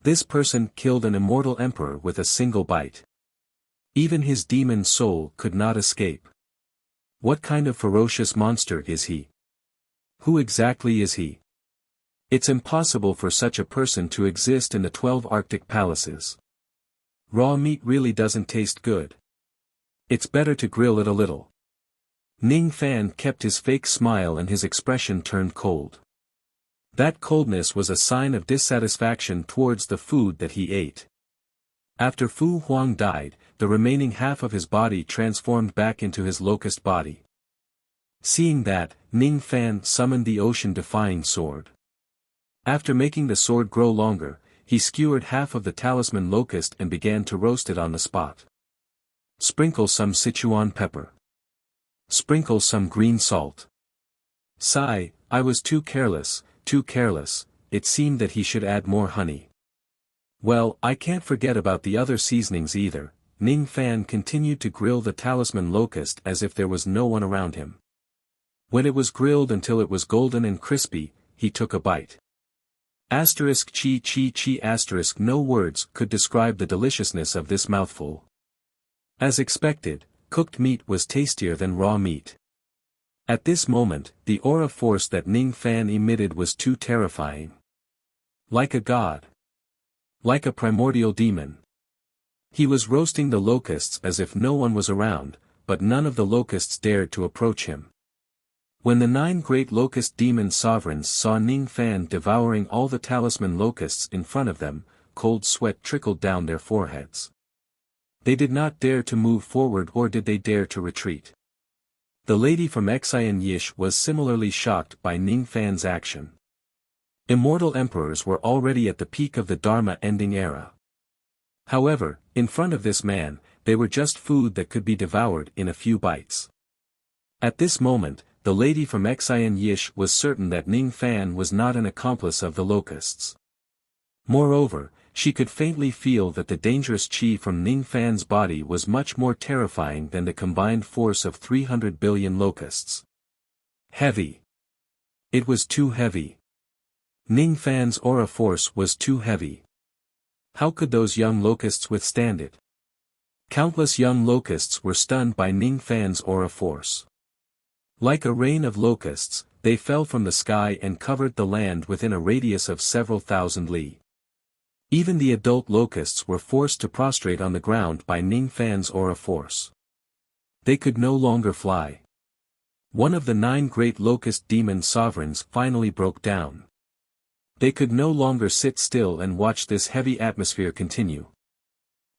This person killed an immortal emperor with a single bite. Even his demon soul could not escape. What kind of ferocious monster is he? Who exactly is he? It's impossible for such a person to exist in the 12 Arctic palaces. Raw meat really doesn't taste good. It's better to grill it a little. Ning Fan kept his fake smile and his expression turned cold. That coldness was a sign of dissatisfaction towards the food that he ate. After Fu Huang died, the remaining half of his body transformed back into his locust body. Seeing that, Ning Fan summoned the ocean-defying sword. After making the sword grow longer, he skewered half of the talisman locust and began to roast it on the spot. Sprinkle some Sichuan pepper. Sprinkle some green salt. Sigh, I was too careless, it seemed that he should add more honey. Well, I can't forget about the other seasonings either. Ning Fan continued to grill the talisman locust as if there was no one around him. When it was grilled until it was golden and crispy, he took a bite. Asterisk chi chi chi asterisk no words could describe the deliciousness of this mouthful. As expected, cooked meat was tastier than raw meat. At this moment, the aura force that Ning Fan emitted was too terrifying. Like a god. Like a primordial demon. He was roasting the locusts as if no one was around, but none of the locusts dared to approach him. When the 9 great locust demon sovereigns saw Ning Fan devouring all the talisman locusts in front of them, cold sweat trickled down their foreheads. They did not dare to move forward, or did they dare to retreat. The lady from Xian Yish was similarly shocked by Ning Fan's action. Immortal emperors were already at the peak of the Dharma-ending era. However, in front of this man, they were just food that could be devoured in a few bites. At this moment, the lady from Xian Yish was certain that Ning Fan was not an accomplice of the locusts. Moreover, she could faintly feel that the dangerous qi from Ning Fan's body was much more terrifying than the combined force of 300 billion locusts. Heavy. It was too heavy. Ning Fan's aura force was too heavy. How could those young locusts withstand it? Countless young locusts were stunned by Ning Fan's aura force. Like a rain of locusts, they fell from the sky and covered the land within a radius of several thousand li. Even the adult locusts were forced to prostrate on the ground by Ning Fan's aura force. They could no longer fly. One of the 9 great locust demon sovereigns finally broke down. They could no longer sit still and watch this heavy atmosphere continue.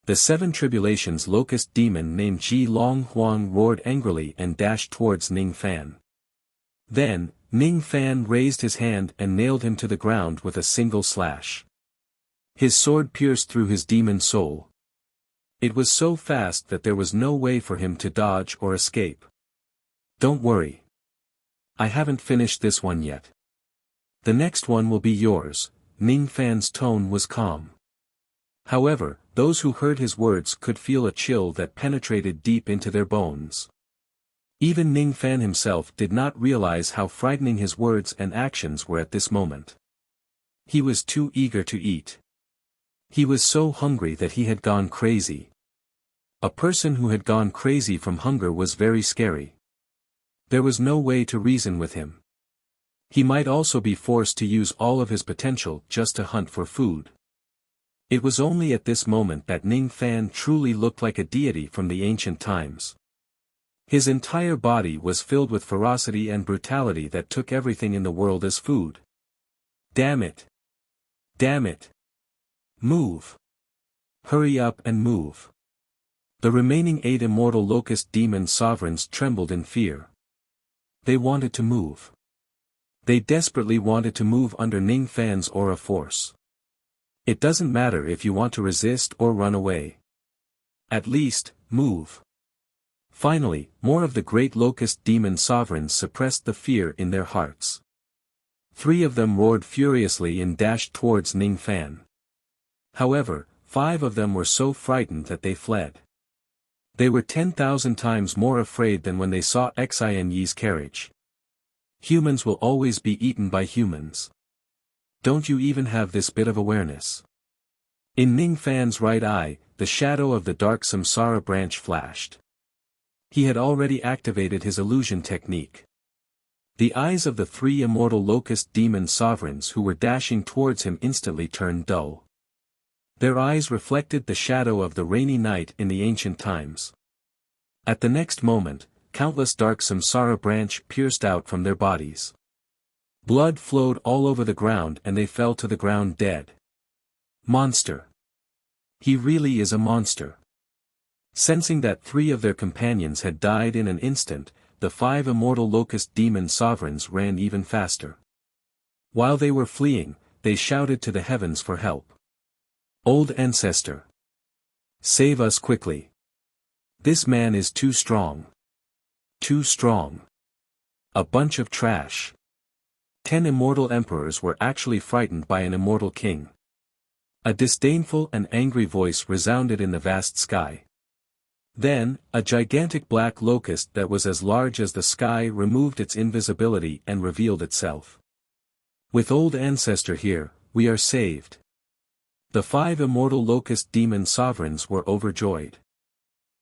The 7 tribulations locust demon named Ji Long Huang roared angrily and dashed towards Ning Fan. Then, Ning Fan raised his hand and nailed him to the ground with a single slash. His sword pierced through his demon soul. It was so fast that there was no way for him to dodge or escape. Don't worry. I haven't finished this one yet. The next one will be yours. Ning Fan's tone was calm. However, those who heard his words could feel a chill that penetrated deep into their bones. Even Ning Fan himself did not realize how frightening his words and actions were at this moment. He was too eager to eat. He was so hungry that he had gone crazy. A person who had gone crazy from hunger was very scary. There was no way to reason with him. He might also be forced to use all of his potential just to hunt for food. It was only at this moment that Ning Fan truly looked like a deity from the ancient times. His entire body was filled with ferocity and brutality that took everything in the world as food. Damn it! Damn it! Move! Hurry up and move! The remaining 8 immortal locust demon sovereigns trembled in fear. They wanted to move. They desperately wanted to move under Ning Fan's aura force. It doesn't matter if you want to resist or run away. At least, move. Finally, more of the great locust demon sovereigns suppressed the fear in their hearts. 3 of them roared furiously and dashed towards Ning Fan. However, 5 of them were so frightened that they fled. They were 10,000 times more afraid than when they saw Xin Yi's carriage. Humans will always be eaten by humans. Don't you even have this bit of awareness? In Ning Fan's right eye, the shadow of the dark samsara branch flashed. He had already activated his illusion technique. The eyes of the 3 immortal locust demon sovereigns who were dashing towards him instantly turned dull. Their eyes reflected the shadow of the rainy night in the ancient times. At the next moment, countless dark samsara branch pierced out from their bodies. Blood flowed all over the ground and they fell to the ground dead. Monster! He really is a monster. Sensing that 3 of their companions had died in an instant, the 5 immortal locust demon sovereigns ran even faster. While they were fleeing, they shouted to the heavens for help. Old ancestor! Save us quickly! This man is too strong. Too strong. A bunch of trash. 10 immortal emperors were actually frightened by an immortal king. A disdainful and angry voice resounded in the vast sky. Then, a gigantic black locust that was as large as the sky removed its invisibility and revealed itself. With old ancestor here, we are saved. The 5 immortal locust demon sovereigns were overjoyed.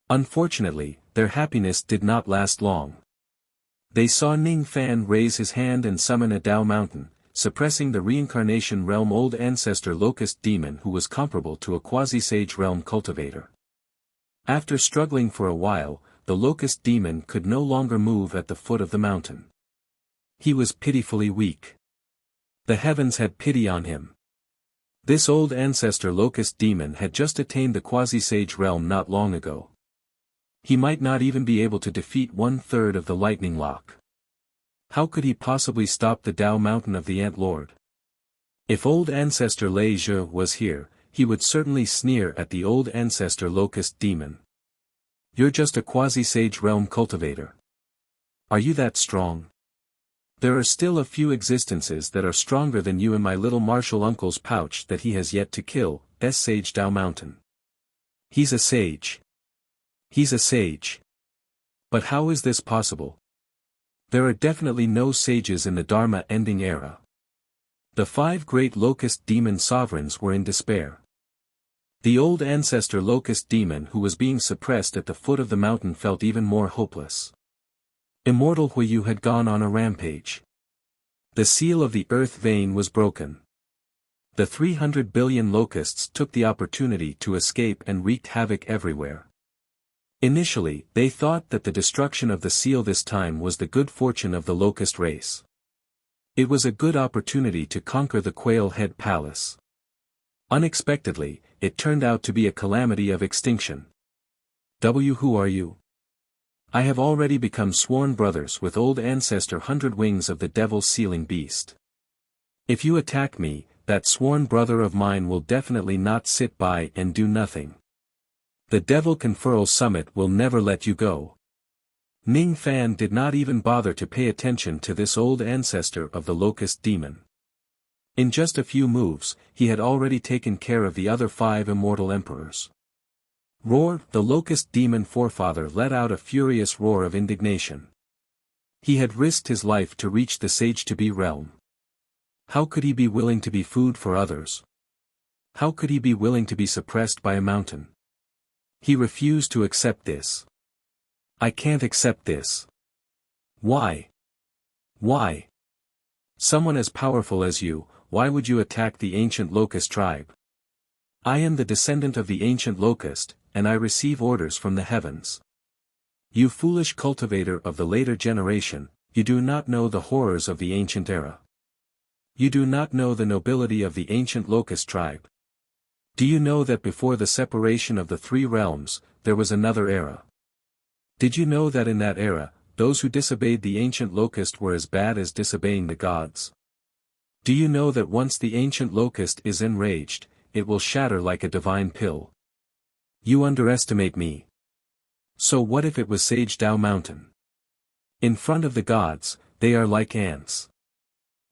Unfortunately, their happiness did not last long. They saw Ning Fan raise his hand and summon a Dao mountain, suppressing the reincarnation realm old ancestor locust demon who was comparable to a quasi-sage realm cultivator. After struggling for a while, the locust demon could no longer move at the foot of the mountain. He was pitifully weak. The heavens had pity on him. This old ancestor locust demon had just attained the quasi-sage realm not long ago. He might not even be able to defeat 1/3 of the lightning lock. How could he possibly stop the Dao mountain of the Ant Lord? If old ancestor Lei Zhe was here, he would certainly sneer at the old ancestor locust demon. You're just a quasi-sage realm cultivator. Are you that strong? There are still a few existences that are stronger than you in my little martial uncle's pouch that he has yet to kill, Sage Dao Mountain. He's a sage. He's a sage. But how is this possible? There are definitely no sages in the Dharma ending era. The 5 great locust demon sovereigns were in despair. The old ancestor locust demon who was being suppressed at the foot of the mountain felt even more hopeless. Immortal Hui had gone on a rampage. The seal of the earth vein was broken. The 300 billion locusts took the opportunity to escape and wreaked havoc everywhere. Initially, they thought that the destruction of the seal this time was the good fortune of the locust race. It was a good opportunity to conquer the Quail Head Palace. Unexpectedly, it turned out to be a calamity of extinction. Who are you? I have already become sworn brothers with old ancestor 100 Wings of the Devil's Sealing Beast. If you attack me, that sworn brother of mine will definitely not sit by and do nothing. The Devil Conferral Summit will never let you go. Ning Fan did not even bother to pay attention to this old ancestor of the locust demon. In just a few moves, he had already taken care of the other 5 immortal emperors. Roar! The locust demon forefather let out a furious roar of indignation. He had risked his life to reach the Sage-to-Be realm. How could he be willing to be food for others? How could he be willing to be suppressed by a mountain? He refused to accept this. I can't accept this. Why? Why? Someone as powerful as you, why would you attack the ancient locust tribe? I am the descendant of the ancient locust, and I receive orders from the heavens. You foolish cultivator of the later generation, you do not know the horrors of the ancient era. You do not know the nobility of the ancient locust tribe. Do you know that before the separation of the 3 realms, there was another era? Did you know that in that era, those who disobeyed the ancient locust were as bad as disobeying the gods? Do you know that once the ancient locust is enraged, it will shatter like a divine pill? You underestimate me. So what if it was Sage Dao Mountain? In front of the gods, they are like ants.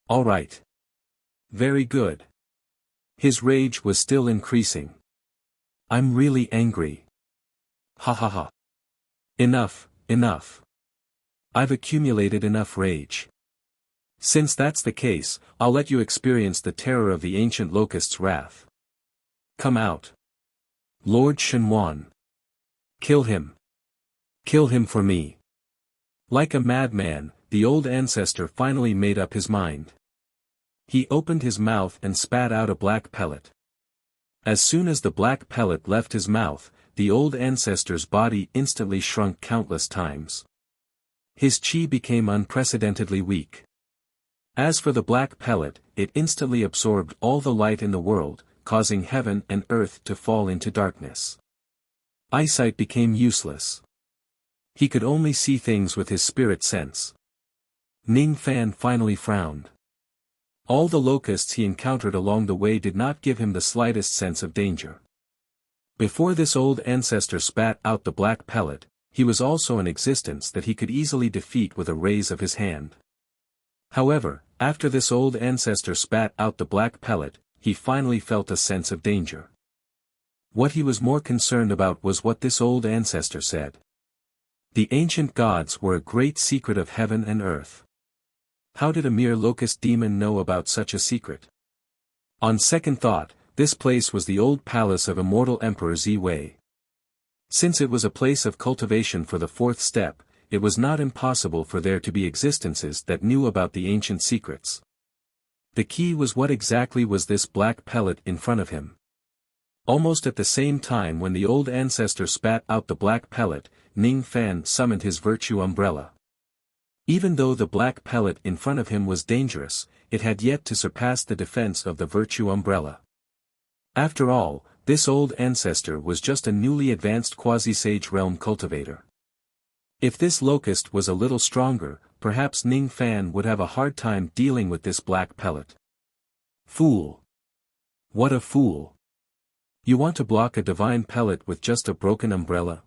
All right. Very good. His rage was still increasing. I'm really angry. Ha ha ha. Enough, enough. I've accumulated enough rage. Since that's the case, I'll let you experience the terror of the ancient locust's wrath. Come out. Lord Shenwan. Kill him. Kill him for me. Like a madman, the old ancestor finally made up his mind. He opened his mouth and spat out a black pellet. As soon as the black pellet left his mouth, the old ancestor's body instantly shrunk countless times. His chi became unprecedentedly weak. As for the black pellet, it instantly absorbed all the light in the world, causing heaven and earth to fall into darkness. Eyesight became useless. He could only see things with his spirit sense. Ning Fan finally frowned. All the locusts he encountered along the way did not give him the slightest sense of danger. Before this old ancestor spat out the black pellet, he was also an existence that he could easily defeat with a raise of his hand. However, after this old ancestor spat out the black pellet, he finally felt a sense of danger. What he was more concerned about was what this old ancestor said. The ancient gods were a great secret of heaven and earth. How did a mere locust demon know about such a secret? On second thought, this place was the old palace of immortal Emperor Zi Wei. Since it was a place of cultivation for the 4th step, it was not impossible for there to be existences that knew about the ancient secrets. The key was what exactly was this black pellet in front of him. Almost at the same time when the old ancestor spat out the black pellet, Ning Fan summoned his virtue umbrella. Even though the black pellet in front of him was dangerous, it had yet to surpass the defense of the virtue umbrella. After all, this old ancestor was just a newly advanced quasi-sage realm cultivator. If this locust was a little stronger, perhaps Ning Fan would have a hard time dealing with this black pellet. Fool! What a fool! You want to block a divine pellet with just a broken umbrella?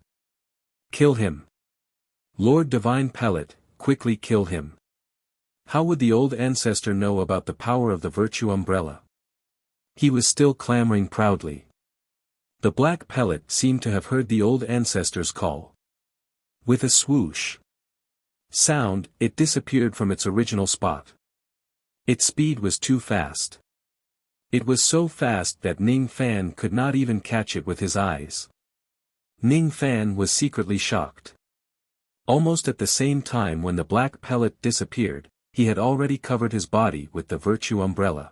Kill him! Lord Divine Pellet, quickly kill him. How would the old ancestor know about the power of the virtue umbrella? He was still clamoring proudly. The black pellet seemed to have heard the old ancestor's call. With a swoosh sound, it disappeared from its original spot. Its speed was too fast. It was so fast that Ning Fan could not even catch it with his eyes. Ning Fan was secretly shocked. Almost at the same time when the black pellet disappeared, he had already covered his body with the virtue umbrella.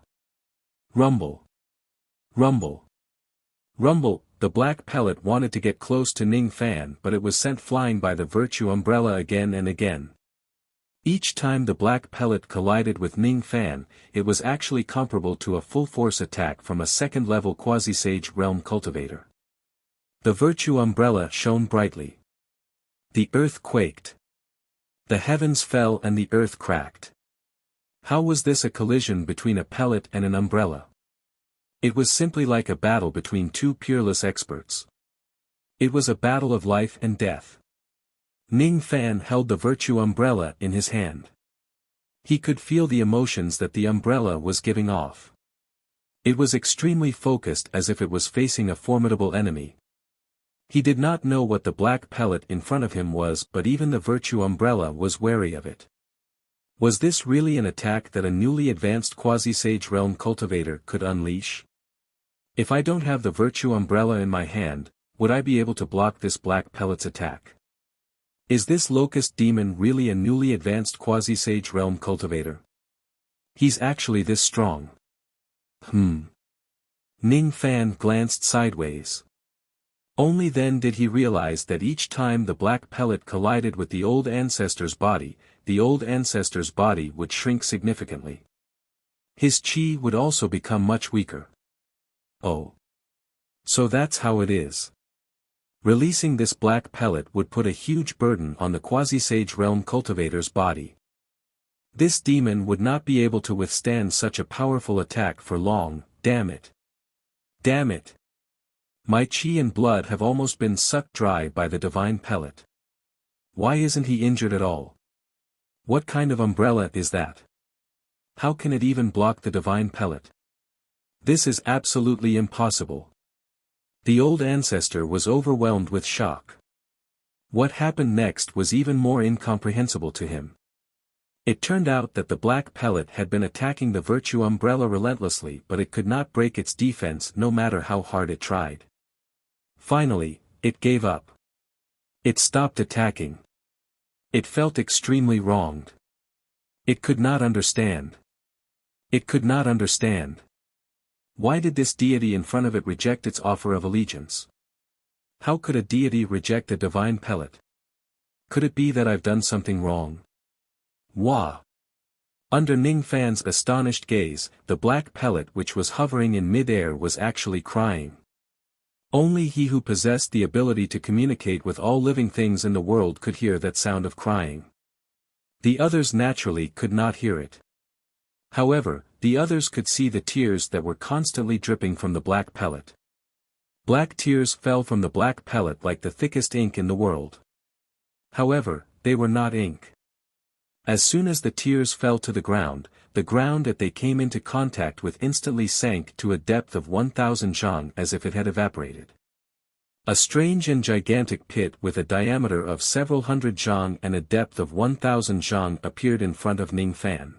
Rumble. Rumble. Rumble. The black pellet wanted to get close to Ning Fan, but it was sent flying by the virtue umbrella again and again. Each time the black pellet collided with Ning Fan, it was actually comparable to a full-force attack from a second-level quasi-sage realm cultivator. The virtue umbrella shone brightly. The earth quaked. The heavens fell and the earth cracked. How was this a collision between a pellet and an umbrella? It was simply like a battle between two peerless experts. It was a battle of life and death. Ning Fan held the virtue umbrella in his hand. He could feel the emotions that the umbrella was giving off. It was extremely focused as if it was facing a formidable enemy. He did not know what the black pellet in front of him was, but even the virtue umbrella was wary of it. Was this really an attack that a newly advanced quasi-sage realm cultivator could unleash? If I don't have the virtue umbrella in my hand, would I be able to block this black pellet's attack? Is this locust demon really a newly advanced quasi-sage realm cultivator? He's actually this strong. Ning Fan glanced sideways. Only then did he realize that each time the black pellet collided with the old ancestor's body, the old ancestor's body would shrink significantly. His chi would also become much weaker. Oh. So that's how it is. Releasing this black pellet would put a huge burden on the quasi-sage realm cultivator's body. This demon would not be able to withstand such a powerful attack for long, damn it. Damn it. My chi and blood have almost been sucked dry by the divine pellet. Why isn't he injured at all? What kind of umbrella is that? How can it even block the divine pellet? This is absolutely impossible. The old ancestor was overwhelmed with shock. What happened next was even more incomprehensible to him. It turned out that the black pellet had been attacking the virtue umbrella relentlessly, but it could not break its defense no matter how hard it tried. Finally, it gave up. It stopped attacking. It felt extremely wronged. It could not understand. It could not understand. Why did this deity in front of it reject its offer of allegiance? How could a deity reject a divine pellet? Could it be that I've done something wrong? Wah! Under Ning Fan's astonished gaze, the black pellet which was hovering in mid-air was actually crying. Only he who possessed the ability to communicate with all living things in the world could hear that sound of crying. The others naturally could not hear it. However, the others could see the tears that were constantly dripping from the black pellet. Black tears fell from the black pellet like the thickest ink in the world. However, they were not ink. As soon as the tears fell to the ground that they came into contact with instantly sank to a depth of 1,000 zhang as if it had evaporated. A strange and gigantic pit with a diameter of several hundred zhang and a depth of 1,000 zhang appeared in front of Ning Fan.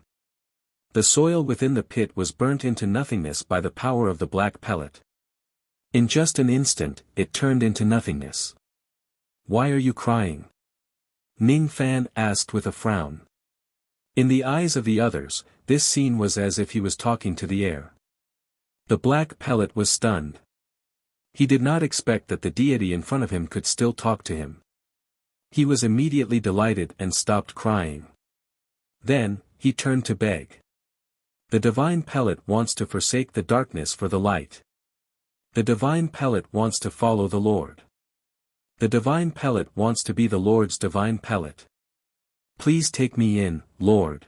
The soil within the pit was burnt into nothingness by the power of the black pellet. In just an instant, it turned into nothingness. Why are you crying? Ning Fan asked with a frown. In the eyes of the others, this scene was as if he was talking to the air. The black pellet was stunned. He did not expect that the deity in front of him could still talk to him. He was immediately delighted and stopped crying. Then, he turned to beg. The divine pellet wants to forsake the darkness for the light. The divine pellet wants to follow the Lord. The divine pellet wants to be the Lord's divine pellet. Please take me in, Lord.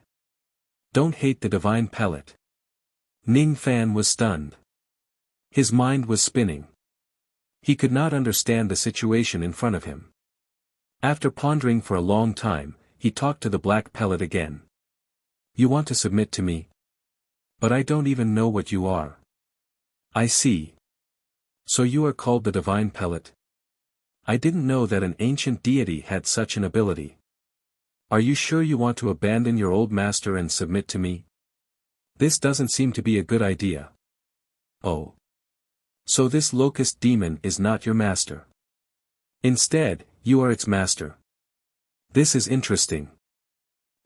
Don't hate the divine pellet. Ning Fan was stunned. His mind was spinning. He could not understand the situation in front of him. After pondering for a long time, he talked to the black pellet again. You want to submit to me? But I don't even know what you are. I see. So you are called the divine pellet? I didn't know that an ancient deity had such an ability. Are you sure you want to abandon your old master and submit to me? This doesn't seem to be a good idea. Oh. So this locust demon is not your master. Instead, you are its master. This is interesting.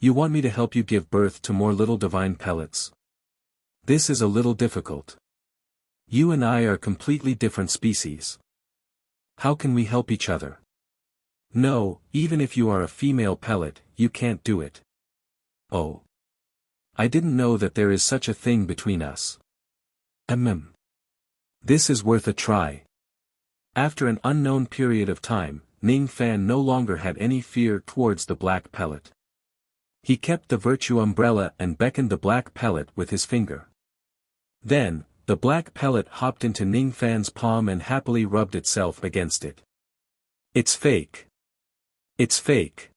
You want me to help you give birth to more little divine pellets. This is a little difficult. You and I are completely different species. How can we help each other? No, even if you are a female pellet, you can't do it. Oh. I didn't know that there is such a thing between us. This is worth a try. After an unknown period of time, Ning Fan no longer had any fear towards the black pellet. He kept the virtue umbrella and beckoned the black pellet with his finger. Then, the black pellet hopped into Ning Fan's palm and happily rubbed itself against it. It's fake. It's fake.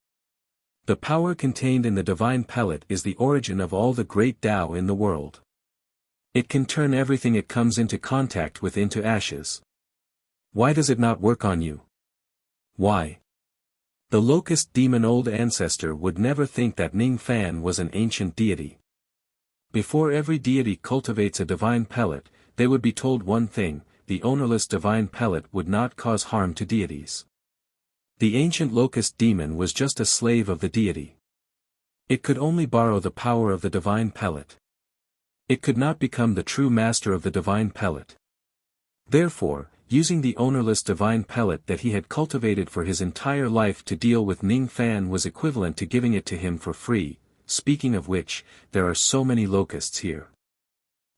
The power contained in the divine pellet is the origin of all the great Tao in the world. It can turn everything it comes into contact with into ashes. Why does it not work on you? Why? The locust demon old ancestor would never think that Ning Fan was an ancient deity. Before every deity cultivates a divine pellet, they would be told one thing: the ownerless divine pellet would not cause harm to deities. The ancient locust demon was just a slave of the deity. It could only borrow the power of the divine pellet. It could not become the true master of the divine pellet. Therefore, using the ownerless divine pellet that he had cultivated for his entire life to deal with Ning Fan was equivalent to giving it to him for free. Speaking of which, there are so many locusts here.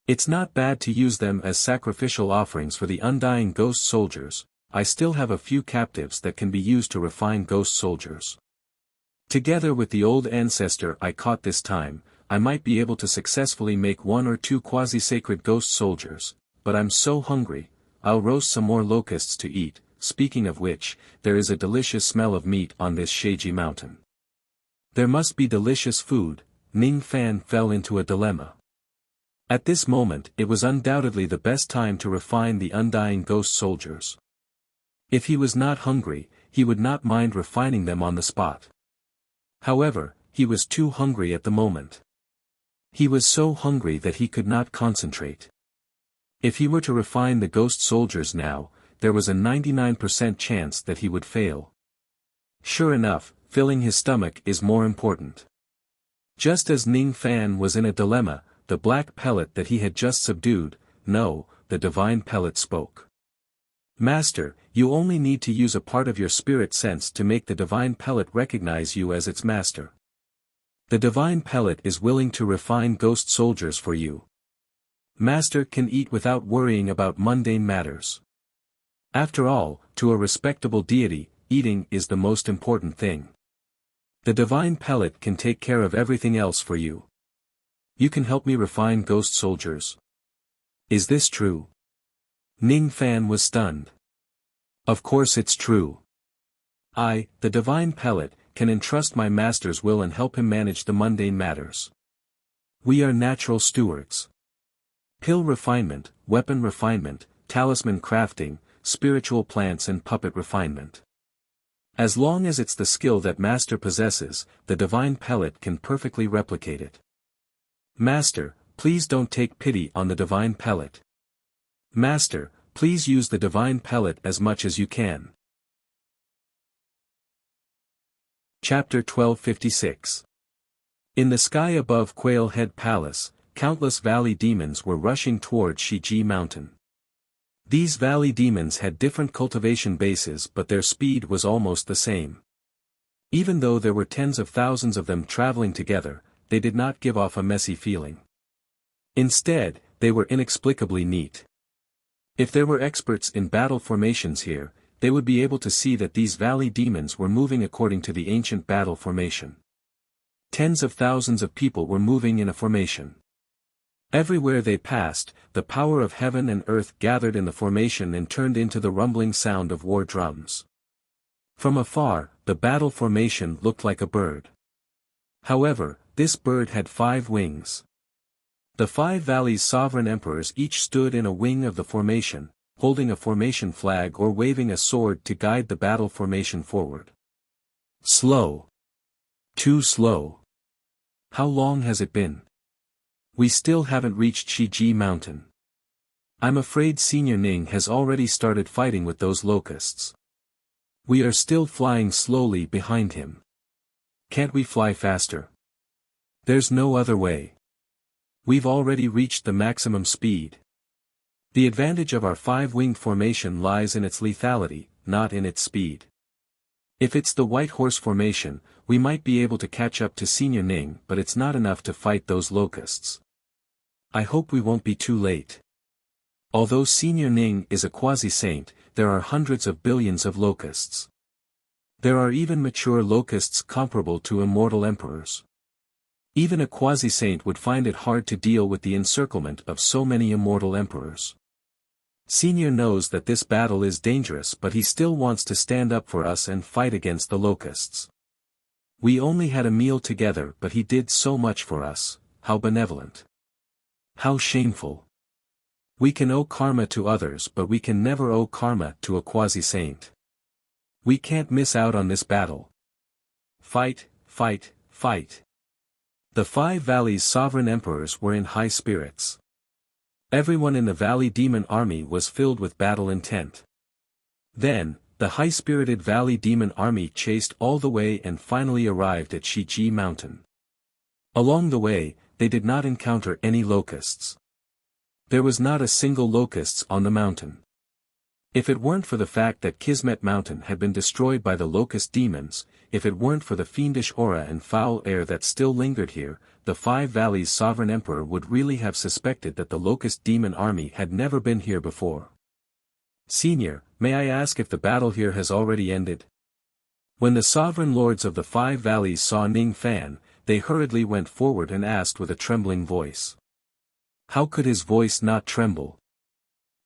It's not bad to use them as sacrificial offerings for the undying ghost soldiers. I still have a few captives that can be used to refine ghost soldiers. Together with the old ancestor I caught this time, I might be able to successfully make 1 or 2 quasi-sacred ghost soldiers, but I'm so hungry. I'll roast some more locusts to eat. Speaking of which, there is a delicious smell of meat on this Sheji mountain. There must be delicious food. Ning Fan fell into a dilemma. At this moment it was undoubtedly the best time to refine the undying ghost soldiers. If he was not hungry, he would not mind refining them on the spot. However, he was too hungry at the moment. He was so hungry that he could not concentrate. If he were to refine the ghost soldiers now, there was a 99% chance that he would fail. Sure enough, filling his stomach is more important. Just as Ning Fan was in a dilemma, the black pellet that he had just subdued, the divine pellet spoke. Master, you only need to use a part of your spirit sense to make the divine pellet recognize you as its master. The divine pellet is willing to refine ghost soldiers for you. Master can eat without worrying about mundane matters. After all, to a respectable deity, eating is the most important thing. The divine pellet can take care of everything else for you. You can help me refine ghost soldiers. Is this true? Ning Fan was stunned. Of course it's true. I, the divine pellet, can entrust my master's will and help him manage the mundane matters. We are natural stewards. Pill refinement, weapon refinement, talisman crafting, spiritual plants and puppet refinement. As long as it's the skill that Master possesses, the divine pellet can perfectly replicate it. Master, please don't take pity on the divine pellet. Master, please use the divine pellet as much as you can. Chapter 1256. In the sky above Quail Head Palace, countless valley demons were rushing toward Shiji Mountain. These valley demons had different cultivation bases, but their speed was almost the same. Even though there were tens of thousands of them traveling together, they did not give off a messy feeling. Instead, they were inexplicably neat. If there were experts in battle formations here, they would be able to see that these valley demons were moving according to the ancient battle formation. Tens of thousands of people were moving in a formation. Everywhere they passed, the power of heaven and earth gathered in the formation and turned into the rumbling sound of war drums. From afar, the battle formation looked like a bird. However, this bird had 5 wings. The 5 valleys' sovereign emperors each stood in a wing of the formation, holding a formation flag or waving a sword to guide the battle formation forward. Slow. Too slow. How long has it been? We still haven't reached Shiji Mountain. I'm afraid Senior Ning has already started fighting with those locusts. We are still flying slowly behind him. Can't we fly faster? There's no other way. We've already reached the maximum speed. The advantage of our five-winged formation lies in its lethality, not in its speed. If it's the white horse formation, we might be able to catch up to Senior Ning, but it's not enough to fight those locusts. I hope we won't be too late. Although Senior Ning is a quasi-saint, there are hundreds of billions of locusts. There are even mature locusts comparable to immortal emperors. Even a quasi-saint would find it hard to deal with the encirclement of so many immortal emperors. Senior knows that this battle is dangerous, but he still wants to stand up for us and fight against the locusts. We only had a meal together, but he did so much for us. How benevolent. How shameful. We can owe karma to others, but we can never owe karma to a quasi-saint. We can't miss out on this battle. Fight, fight, fight. The Five Valleys' sovereign emperors were in high spirits. Everyone in the Valley Demon Army was filled with battle intent. Then, the high-spirited Valley Demon Army chased all the way and finally arrived at Shiji Mountain. Along the way, they did not encounter any locusts. There was not a single locust on the mountain. If it weren't for the fact that Kismet Mountain had been destroyed by the locust demons, if it weren't for the fiendish aura and foul air that still lingered here, the Five Valleys' sovereign emperor would really have suspected that the locust demon army had never been here before. Senior, may I ask if the battle here has already ended? When the sovereign lords of the Five Valleys saw Ning Fan, they hurriedly went forward and asked with a trembling voice. How could his voice not tremble?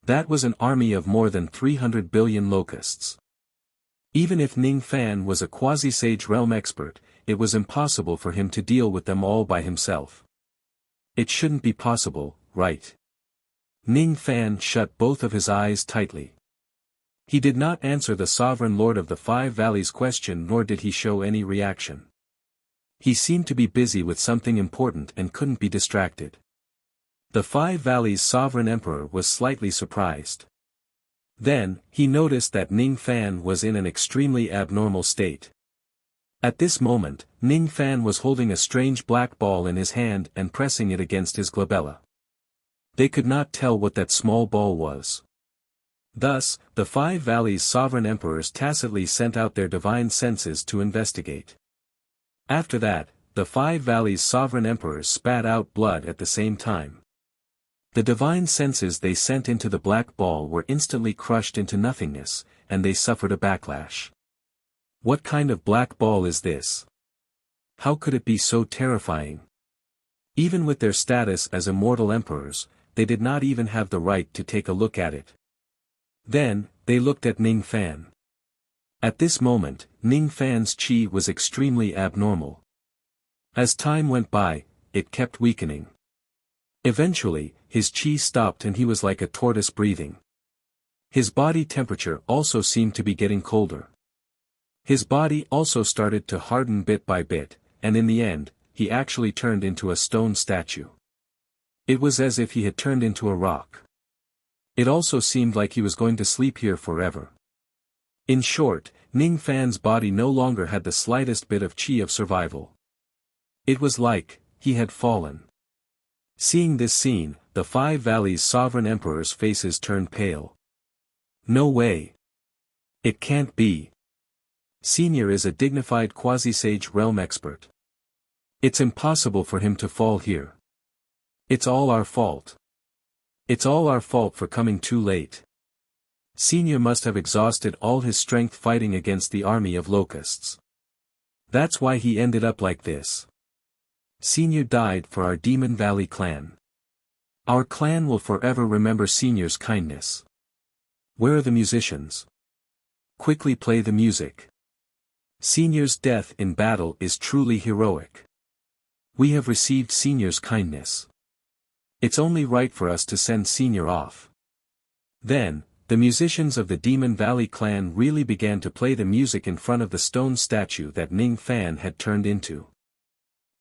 That was an army of more than 300 billion locusts. Even if Ning Fan was a quasi-sage realm expert, it was impossible for him to deal with them all by himself. It shouldn't be possible, right? Ning Fan shut both of his eyes tightly. He did not answer the sovereign lord of the Five Valleys' question, nor did he show any reaction. He seemed to be busy with something important and couldn't be distracted. The Five Valleys' sovereign emperor was slightly surprised. Then, he noticed that Ning Fan was in an extremely abnormal state. At this moment, Ning Fan was holding a strange black ball in his hand and pressing it against his glabella. They could not tell what that small ball was. Thus, the Five Valleys' sovereign emperors tacitly sent out their divine senses to investigate. After that, the Five Valleys' sovereign emperors spat out blood at the same time. The divine senses they sent into the black ball were instantly crushed into nothingness, and they suffered a backlash. What kind of black ball is this? How could it be so terrifying? Even with their status as immortal emperors, they did not even have the right to take a look at it. Then, they looked at Ning Fan. At this moment, Ning Fan's chi was extremely abnormal. As time went by, it kept weakening. Eventually, his chi stopped and he was like a tortoise breathing. His body temperature also seemed to be getting colder. His body also started to harden bit by bit, and in the end, he actually turned into a stone statue. It was as if he had turned into a rock. It also seemed like he was going to sleep here forever. In short, Ning Fan's body no longer had the slightest bit of chi of survival. It was like, he had fallen. Seeing this scene, the Five Valleys' sovereign emperors' faces turned pale. No way. It can't be. Senior is a dignified quasi-sage realm expert. It's impossible for him to fall here. It's all our fault. It's all our fault for coming too late. Senior must have exhausted all his strength fighting against the army of locusts. That's why he ended up like this. Senior died for our Demon Valley clan. Our clan will forever remember Senior's kindness. Where are the musicians? Quickly play the music. Senior's death in battle is truly heroic. We have received Senior's kindness. It's only right for us to send Senior off. Then, the musicians of the Demon Valley clan really began to play the music in front of the stone statue that Ning Fan had turned into.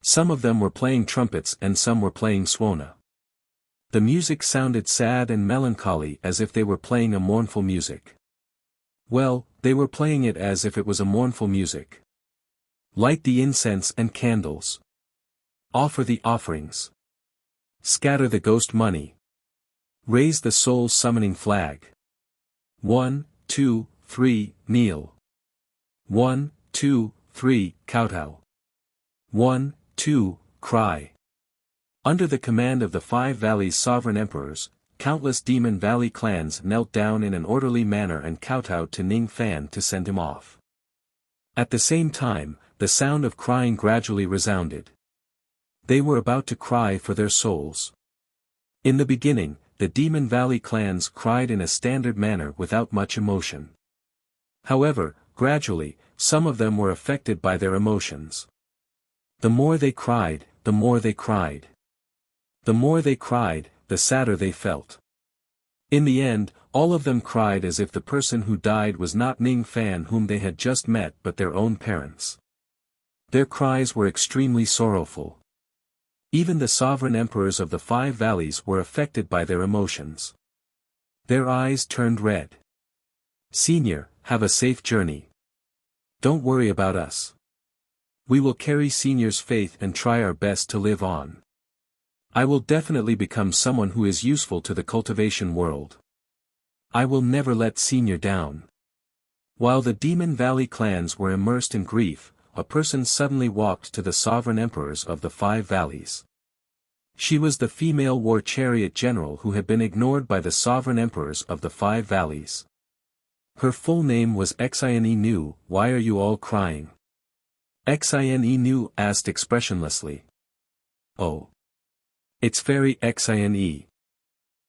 Some of them were playing trumpets and some were playing swona. The music sounded sad and melancholy as if they were playing a mournful music. Well, they were playing it as if it was a mournful music. Light the incense and candles. Offer the offerings. Scatter the ghost money. Raise the soul summoning flag. 1, 2, 3, kneel. 1, 2, 3, kowtow. 1, 2, cry. Under the command of the 5 valleys' sovereign emperors, countless Demon Valley clans knelt down in an orderly manner and kowtowed to Ning Fan to send him off. At the same time, the sound of crying gradually resounded. They were about to cry for their souls. In the beginning, the Demon Valley clans cried in a standard manner without much emotion. However, gradually, some of them were affected by their emotions. The more they cried, the more they cried. The more they cried, the sadder they felt. In the end, all of them cried as if the person who died was not Ning Fan whom they had just met but their own parents. Their cries were extremely sorrowful. Even the sovereign emperors of the 5 valleys were affected by their emotions. Their eyes turned red. Senior, have a safe journey. Don't worry about us. We will carry Senior's faith and try our best to live on. I will definitely become someone who is useful to the cultivation world. I will never let Senior down. While the Demon Valley clans were immersed in grief, a person suddenly walked to the sovereign emperors of the 5 valleys. She was the female war chariot general who had been ignored by the sovereign emperors of the 5 valleys. Her full name was Xine Nu. Why are you all crying? Xine Nu asked expressionlessly. Oh. It's Fairy Xine.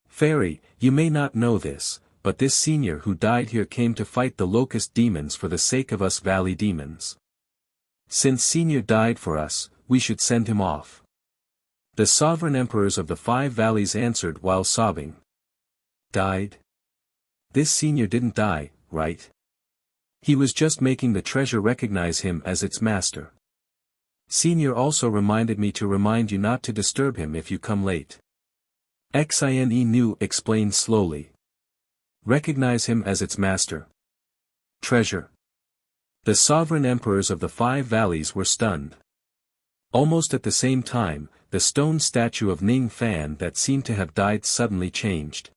Fairy, you may not know this, but this senior who died here came to fight the locust demons for the sake of us valley demons. Since Senior died for us, we should send him off. The sovereign emperors of the 5 valleys answered while sobbing. Died? This Senior didn't die, right? He was just making the treasure recognize him as its master. Senior also reminded me to remind you not to disturb him if you come late. Xine Nu explained slowly. Recognize him as its master. Treasure. The sovereign emperors of the 5 valleys were stunned. Almost at the same time, the stone statue of Ning Fan that seemed to have died suddenly changed.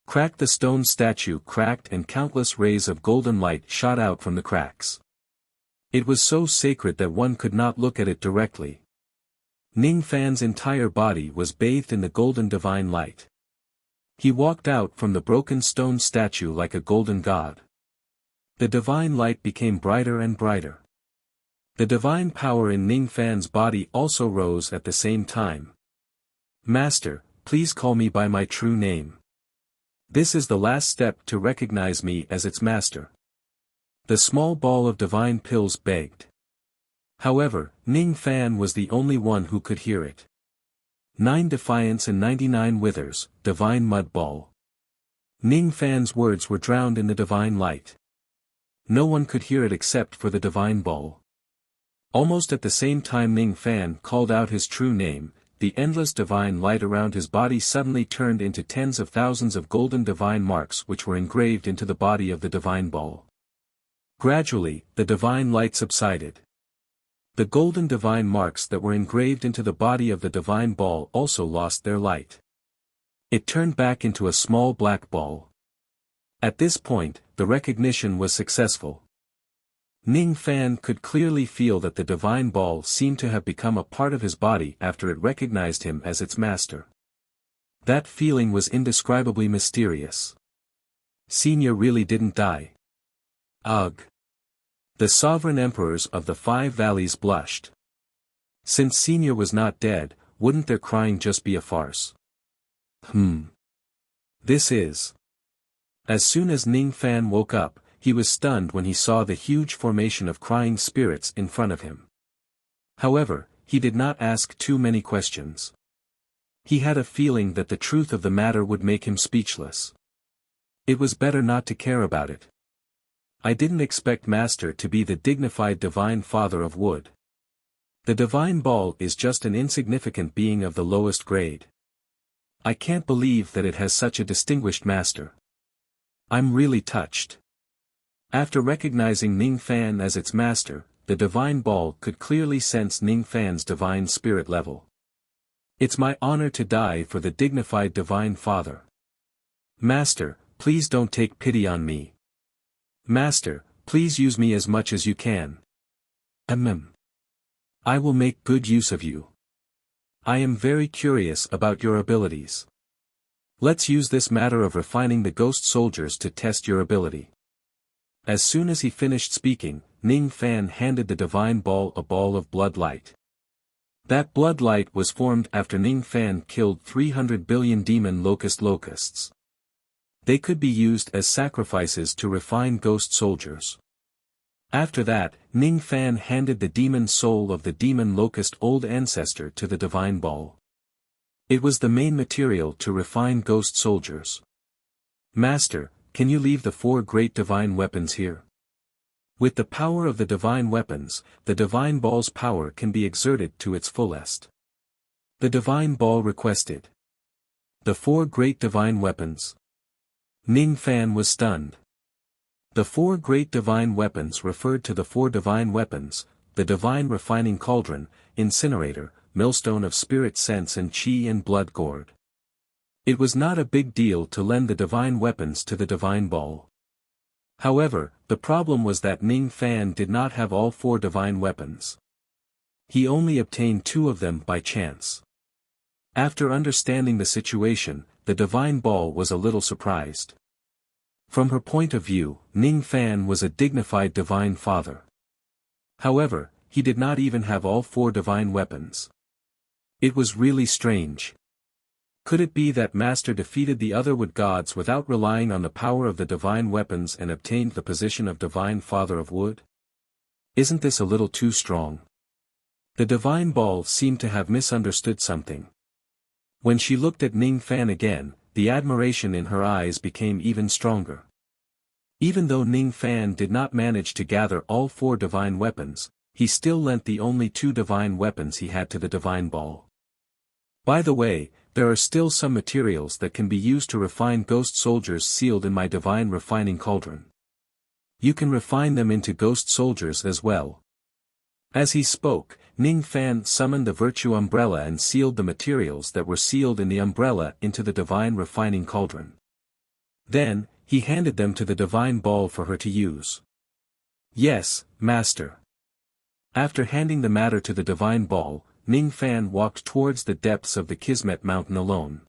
Cracked, the stone statue cracked and countless rays of golden light shot out from the cracks. It was so sacred that one could not look at it directly. Ning Fan's entire body was bathed in the golden divine light. He walked out from the broken stone statue like a golden god. The divine light became brighter and brighter. The divine power in Ning Fan's body also rose at the same time. Master, please call me by my true name. This is the last step to recognize me as its master. The small ball of divine pills begged. However, Ning Fan was the only one who could hear it. 9 defiance and 99 withers, divine mud ball. Ning Fan's words were drowned in the divine light. No one could hear it except for the divine ball. Almost at the same time Ning Fan called out his true name, the endless divine light around his body suddenly turned into tens of thousands of golden divine marks which were engraved into the body of the divine ball. Gradually, the divine light subsided. The golden divine marks that were engraved into the body of the divine ball also lost their light. It turned back into a small black ball. At this point, the recognition was successful. Ning Fan could clearly feel that the divine ball seemed to have become a part of his body after it recognized him as its master. That feeling was indescribably mysterious. Senior really didn't die. Ugh. The sovereign emperors of the 5 valleys blushed. Since Senior was not dead, wouldn't their crying just be a farce? This is. As soon as Ning Fan woke up, he was stunned when he saw the huge formation of crying spirits in front of him. However, he did not ask too many questions. He had a feeling that the truth of the matter would make him speechless. It was better not to care about it. I didn't expect Master to be the dignified divine father of wood. The divine ball is just an insignificant being of the lowest grade. I can't believe that it has such a distinguished master. I'm really touched. After recognizing Ning Fan as its master, the divine ball could clearly sense Ning Fan's divine spirit level. It's my honor to die for the dignified divine father. Master, please don't take pity on me. Master, please use me as much as you can. I will make good use of you. I am very curious about your abilities. Let's use this matter of refining the ghost soldiers to test your ability. As soon as he finished speaking, Ning Fan handed the divine ball a ball of blood light. That blood light was formed after Ning Fan killed 300 billion demon locusts. They could be used as sacrifices to refine ghost soldiers. After that, Ning Fan handed the demon soul of the demon locust old ancestor to the divine ball. It was the main material to refine ghost soldiers. Master, can you leave the 4 great divine weapons here? With the power of the divine weapons, the divine ball's power can be exerted to its fullest. The divine ball requested. The 4 great divine weapons. Ning Fan was stunned. The 4 great divine weapons referred to the 4 divine weapons, the divine refining cauldron, incinerator, millstone of spirit sense and chi and blood gourd. It was not a big deal to lend the divine weapons to the divine ball. However, the problem was that Ning Fan did not have all 4 divine weapons. He only obtained 2 of them by chance. After understanding the situation, the divine ball was a little surprised. From her point of view, Ning Fan was a dignified divine father. However, he did not even have all 4 divine weapons. It was really strange. Could it be that Master defeated the other wood gods without relying on the power of the divine weapons and obtained the position of divine father of wood? Isn't this a little too strong? The divine ball seemed to have misunderstood something. When she looked at Ning Fan again, the admiration in her eyes became even stronger. Even though Ning Fan did not manage to gather all 4 divine weapons, he still lent the only 2 divine weapons he had to the divine ball. By the way, there are still some materials that can be used to refine ghost soldiers sealed in my divine refining cauldron. You can refine them into ghost soldiers as well. As he spoke, Ning Fan summoned the virtue umbrella and sealed the materials that were sealed in the umbrella into the divine refining cauldron. Then, he handed them to the divine ball for her to use. Yes, Master. After handing the matter to the divine ball, Ning Fan walked towards the depths of the Kismet mountain alone.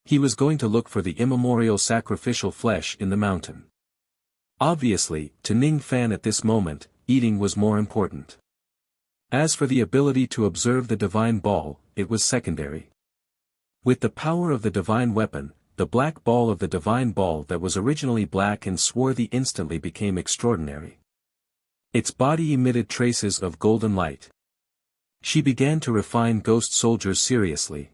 He was going to look for the immemorial sacrificial flesh in the mountain. Obviously, to Ning Fan at this moment, eating was more important. As for the ability to observe the divine ball, it was secondary. With the power of the divine weapon, the black ball of the divine ball that was originally black and swarthy instantly became extraordinary. Its body emitted traces of golden light. She began to refine ghost soldiers seriously.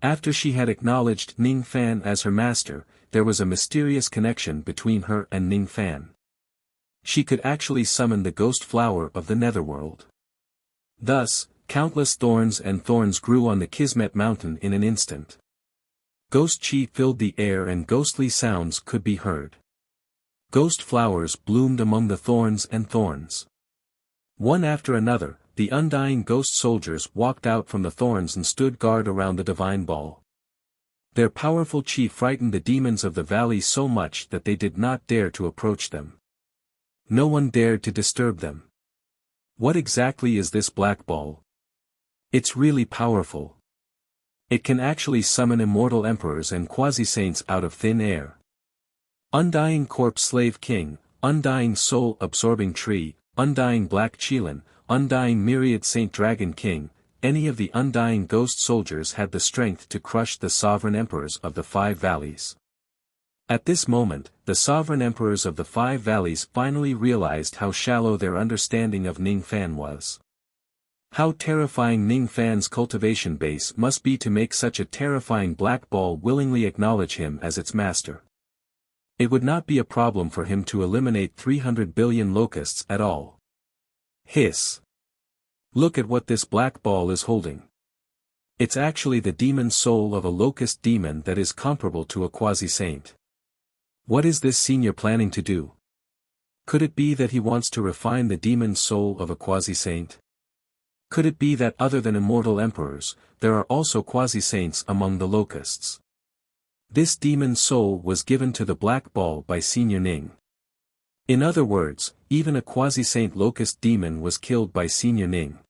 After she had acknowledged Ning Fan as her master, there was a mysterious connection between her and Ning Fan. She could actually summon the ghost flower of the netherworld. Thus, countless thorns and thorns grew on the Kismet mountain in an instant. Ghost chi filled the air and ghostly sounds could be heard. Ghost flowers bloomed among the thorns and thorns. One after another, the undying ghost soldiers walked out from the thorns and stood guard around the divine ball. Their powerful chi frightened the demons of the valley so much that they did not dare to approach them. No one dared to disturb them. What exactly is this black ball? It's really powerful. It can actually summon immortal emperors and quasi-saints out of thin air. Undying corpse slave king, undying soul absorbing tree, undying black Qilin, undying myriad saint dragon king, any of the undying ghost soldiers had the strength to crush the sovereign emperors of the 5 valleys. At this moment, the sovereign emperors of the 5 valleys finally realized how shallow their understanding of Ning Fan was. How terrifying Ning Fan's cultivation base must be to make such a terrifying black ball willingly acknowledge him as its master. It would not be a problem for him to eliminate 300 billion locusts at all. Hiss! Look at what this black ball is holding. It's actually the demon soul of a locust demon that is comparable to a quasi-saint. What is this senior planning to do? Could it be that he wants to refine the demon soul of a quasi-saint? Could it be that other than immortal emperors, there are also quasi-saints among the locusts? This demon soul was given to the Black Ball by Senior Ning. In other words, even a quasi-saint locust demon was killed by Senior Ning.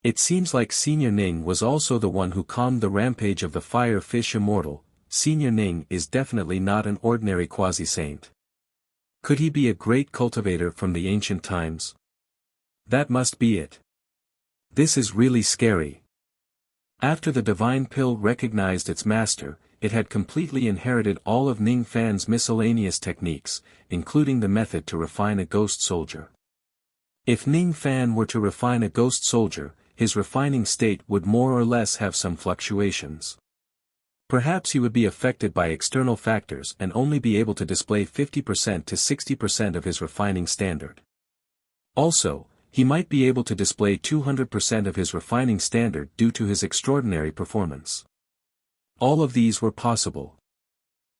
It seems like Senior Ning was also the one who calmed the rampage of the fire fish immortal. Senior Ning is definitely not an ordinary quasi-saint. Could he be a great cultivator from the ancient times? That must be it. This is really scary. After the divine pill recognized its master, it had completely inherited all of Ning Fan's miscellaneous techniques, including the method to refine a ghost soldier. If Ning Fan were to refine a ghost soldier, his refining state would more or less have some fluctuations. Perhaps he would be affected by external factors and only be able to display 50% to 60% of his refining standard. Also, he might be able to display 200% of his refining standard due to his extraordinary performance. All of these were possible.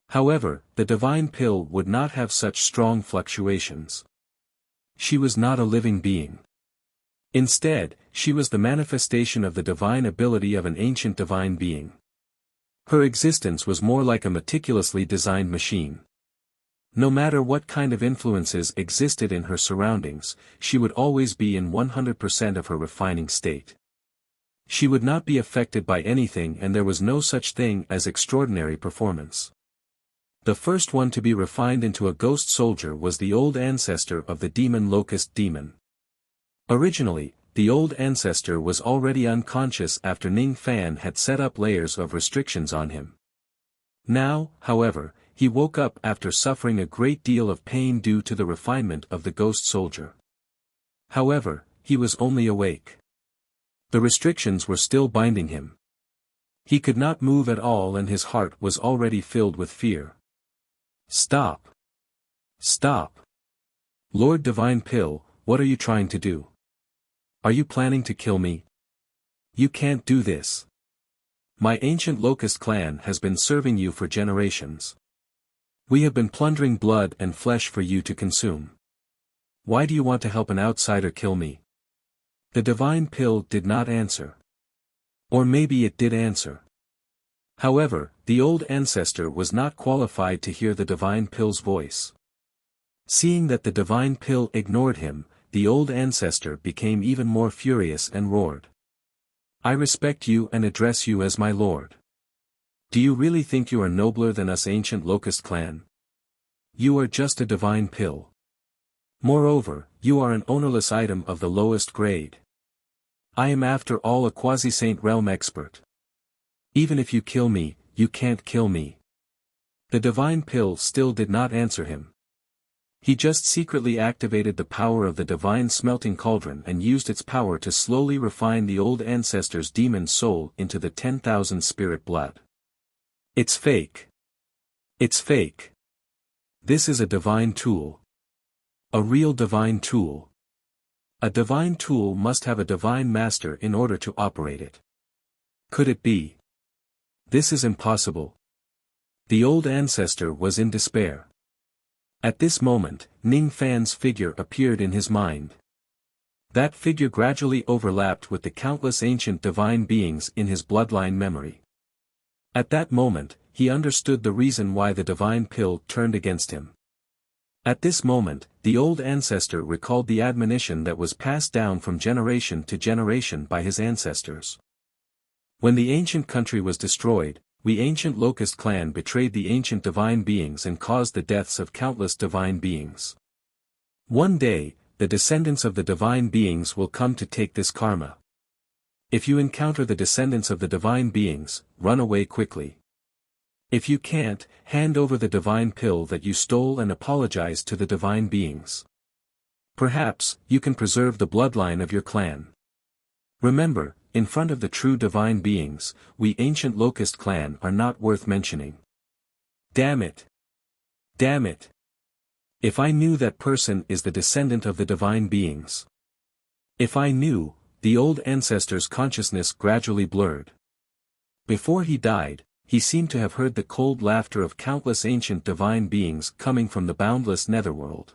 However, the divine pill would not have such strong fluctuations. She was not a living being. Instead, she was the manifestation of the divine ability of an ancient divine being. Her existence was more like a meticulously designed machine. No matter what kind of influences existed in her surroundings, she would always be in 100% of her refining state. She would not be affected by anything, and there was no such thing as extraordinary performance. The first one to be refined into a ghost soldier was the old ancestor of the demon locust demon. Originally, the old ancestor was already unconscious after Ning Fan had set up layers of restrictions on him. Now, however, he woke up after suffering a great deal of pain due to the refinement of the ghost soldier. However, he was only awake. The restrictions were still binding him. He could not move at all, and his heart was already filled with fear. Stop! Stop! Lord Divine Pill, what are you trying to do? Are you planning to kill me? You can't do this. My ancient locust clan has been serving you for generations. We have been plundering blood and flesh for you to consume. Why do you want to help an outsider kill me? The divine pill did not answer. Or maybe it did answer. However, the old ancestor was not qualified to hear the divine pill's voice. Seeing that the divine pill ignored him, the old ancestor became even more furious and roared. I respect you and address you as my lord. Do you really think you are nobler than us ancient locust clan? You are just a divine pill. Moreover, you are an ownerless item of the lowest grade. I am after all a quasi-saint realm expert. Even if you kill me, you can't kill me. The divine pill still did not answer him. He just secretly activated the power of the divine smelting cauldron and used its power to slowly refine the old ancestor's demon soul into the 10,000 spirit blood. It's fake. It's fake. This is a divine tool. A real divine tool. A divine tool must have a divine master in order to operate it. Could it be? This is impossible. The old ancestor was in despair. At this moment, Ning Fan's figure appeared in his mind. That figure gradually overlapped with the countless ancient divine beings in his bloodline memory. At that moment, he understood the reason why the divine pill turned against him. At this moment, the old ancestor recalled the admonition that was passed down from generation to generation by his ancestors. When the ancient country was destroyed, we ancient locust clan betrayed the ancient divine beings and caused the deaths of countless divine beings. One day, the descendants of the divine beings will come to take this karma. If you encounter the descendants of the divine beings, run away quickly. If you can't, hand over the divine pill that you stole and apologize to the divine beings. Perhaps, you can preserve the bloodline of your clan. Remember, in front of the true divine beings, we ancient locust clan are not worth mentioning. Damn it! Damn it! If I knew that person is the descendant of the divine beings. If I knew, the old ancestor's consciousness gradually blurred. Before he died, he seemed to have heard the cold laughter of countless ancient divine beings coming from the boundless netherworld.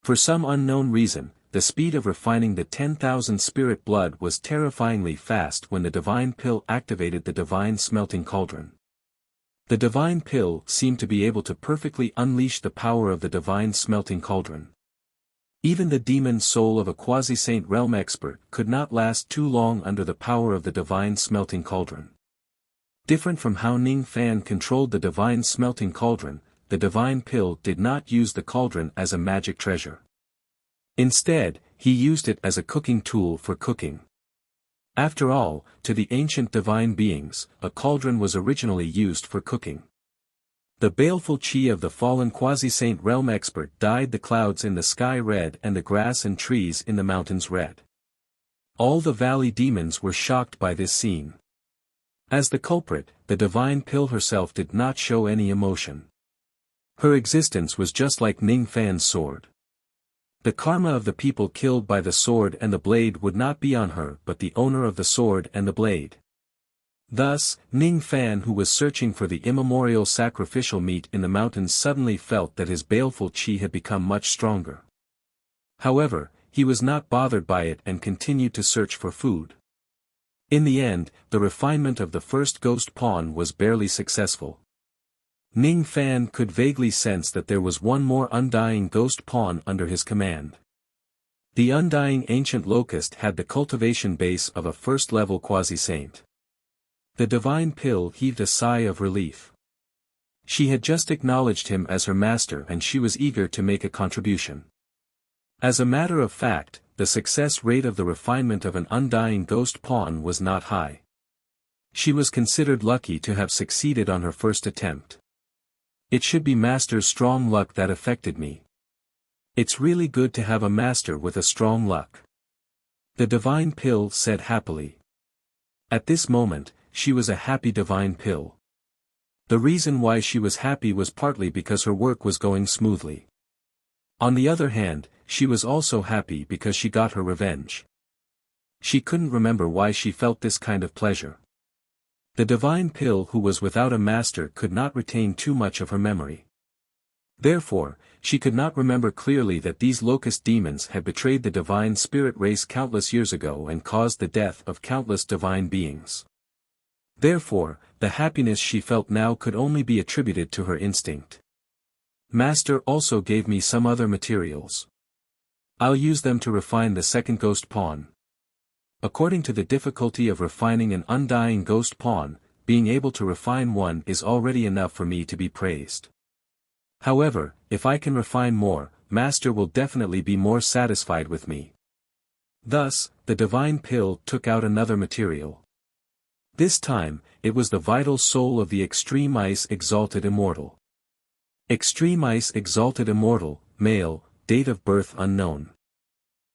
For some unknown reason, the speed of refining the 10,000 spirit blood was terrifyingly fast when the divine pill activated the divine smelting cauldron. The divine pill seemed to be able to perfectly unleash the power of the divine smelting cauldron. Even the demon soul of a quasi-saint realm expert could not last too long under the power of the divine smelting cauldron. Different from how Ning Fan controlled the divine smelting cauldron, the divine pill did not use the cauldron as a magic treasure. Instead, he used it as a cooking tool for cooking. After all, to the ancient divine beings, a cauldron was originally used for cooking. The baleful chi of the fallen quasi-saint realm expert dyed the clouds in the sky red and the grass and trees in the mountains red. All the valley demons were shocked by this scene. As the culprit, the divine pill herself did not show any emotion. Her existence was just like Ning Fan's sword. The karma of the people killed by the sword and the blade would not be on her but the owner of the sword and the blade. Thus, Ning Fan, who was searching for the immemorial sacrificial meat in the mountains, suddenly felt that his baleful chi had become much stronger. However, he was not bothered by it and continued to search for food. In the end, the refinement of the first ghost pawn was barely successful. Ning Fan could vaguely sense that there was one more undying ghost pawn under his command. The undying ancient locust had the cultivation base of a first-level quasi-saint. The divine pill heaved a sigh of relief. She had just acknowledged him as her master and she was eager to make a contribution. As a matter of fact, the success rate of the refinement of an undying ghost pawn was not high. She was considered lucky to have succeeded on her first attempt. It should be master's strong luck that affected me. It's really good to have a master with a strong luck. The divine pill said happily. At this moment, she was a happy divine pill. The reason why she was happy was partly because her work was going smoothly. On the other hand, she was also happy because she got her revenge. She couldn't remember why she felt this kind of pleasure. The divine pill who was without a master could not retain too much of her memory. Therefore, she could not remember clearly that these locust demons had betrayed the divine spirit race countless years ago and caused the death of countless divine beings. Therefore, the happiness she felt now could only be attributed to her instinct. Master also gave me some other materials. I'll use them to refine the second ghost pawn. According to the difficulty of refining an undying ghost pawn, being able to refine one is already enough for me to be praised. However, if I can refine more, Master will definitely be more satisfied with me. Thus, the divine pill took out another material. This time, it was the vital soul of the Extreme Ice Exalted Immortal. Extreme Ice Exalted Immortal, male, date of birth unknown.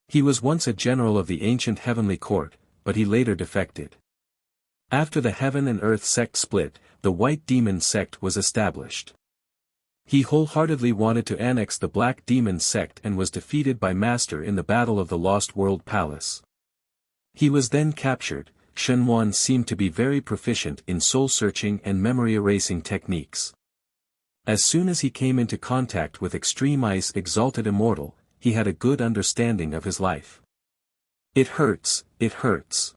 He was once a general of the ancient heavenly court, but he later defected. After the heaven and earth sect split, the white demon sect was established. He wholeheartedly wanted to annex the black demon sect and was defeated by Master in the Battle of the Lost World Palace. He was then captured. Shenwan seemed to be very proficient in soul-searching and memory-erasing techniques. As soon as he came into contact with Extreme Ice Exalted Immortal, he had a good understanding of his life. It hurts, it hurts.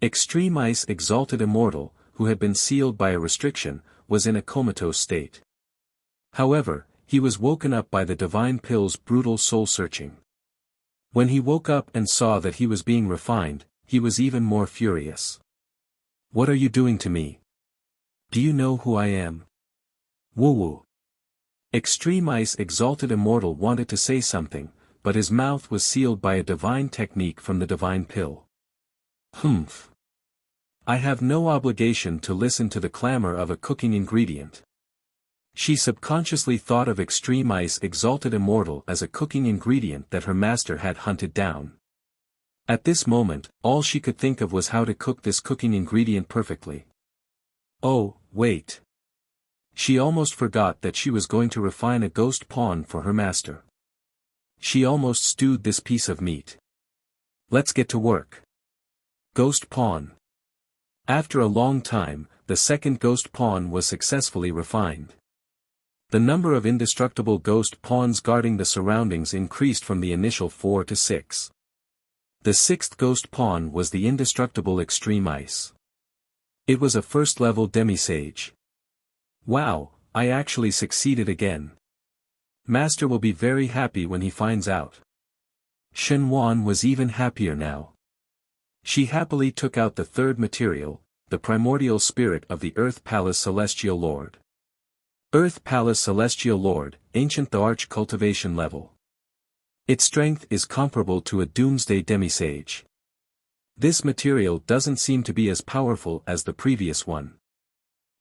Extreme Ice Exalted Immortal, who had been sealed by a restriction, was in a comatose state. However, he was woken up by the divine pill's brutal soul-searching. When he woke up and saw that he was being refined, he was even more furious. What are you doing to me? Do you know who I am? Woo-woo. Extreme Ice Exalted Immortal wanted to say something, but his mouth was sealed by a divine technique from the divine pill. Humph. I have no obligation to listen to the clamor of a cooking ingredient. She subconsciously thought of Extreme Ice Exalted Immortal as a cooking ingredient that her master had hunted down. At this moment, all she could think of was how to cook this cooking ingredient perfectly. Oh, wait. She almost forgot that she was going to refine a ghost pawn for her master. She almost stewed this piece of meat. Let's get to work. Ghost pawn. After a long time, the second ghost pawn was successfully refined. The number of indestructible ghost pawns guarding the surroundings increased from the initial 4 to 6. The sixth ghost pawn was the indestructible extreme ice. It was a first-level demisage. Wow, I actually succeeded again. Master will be very happy when he finds out. Shen Wan was even happier now. She happily took out the third material, the primordial spirit of the Earth Palace Celestial Lord. Earth Palace Celestial Lord, ancient the arch cultivation level. Its strength is comparable to a doomsday demisage. This material doesn't seem to be as powerful as the previous one.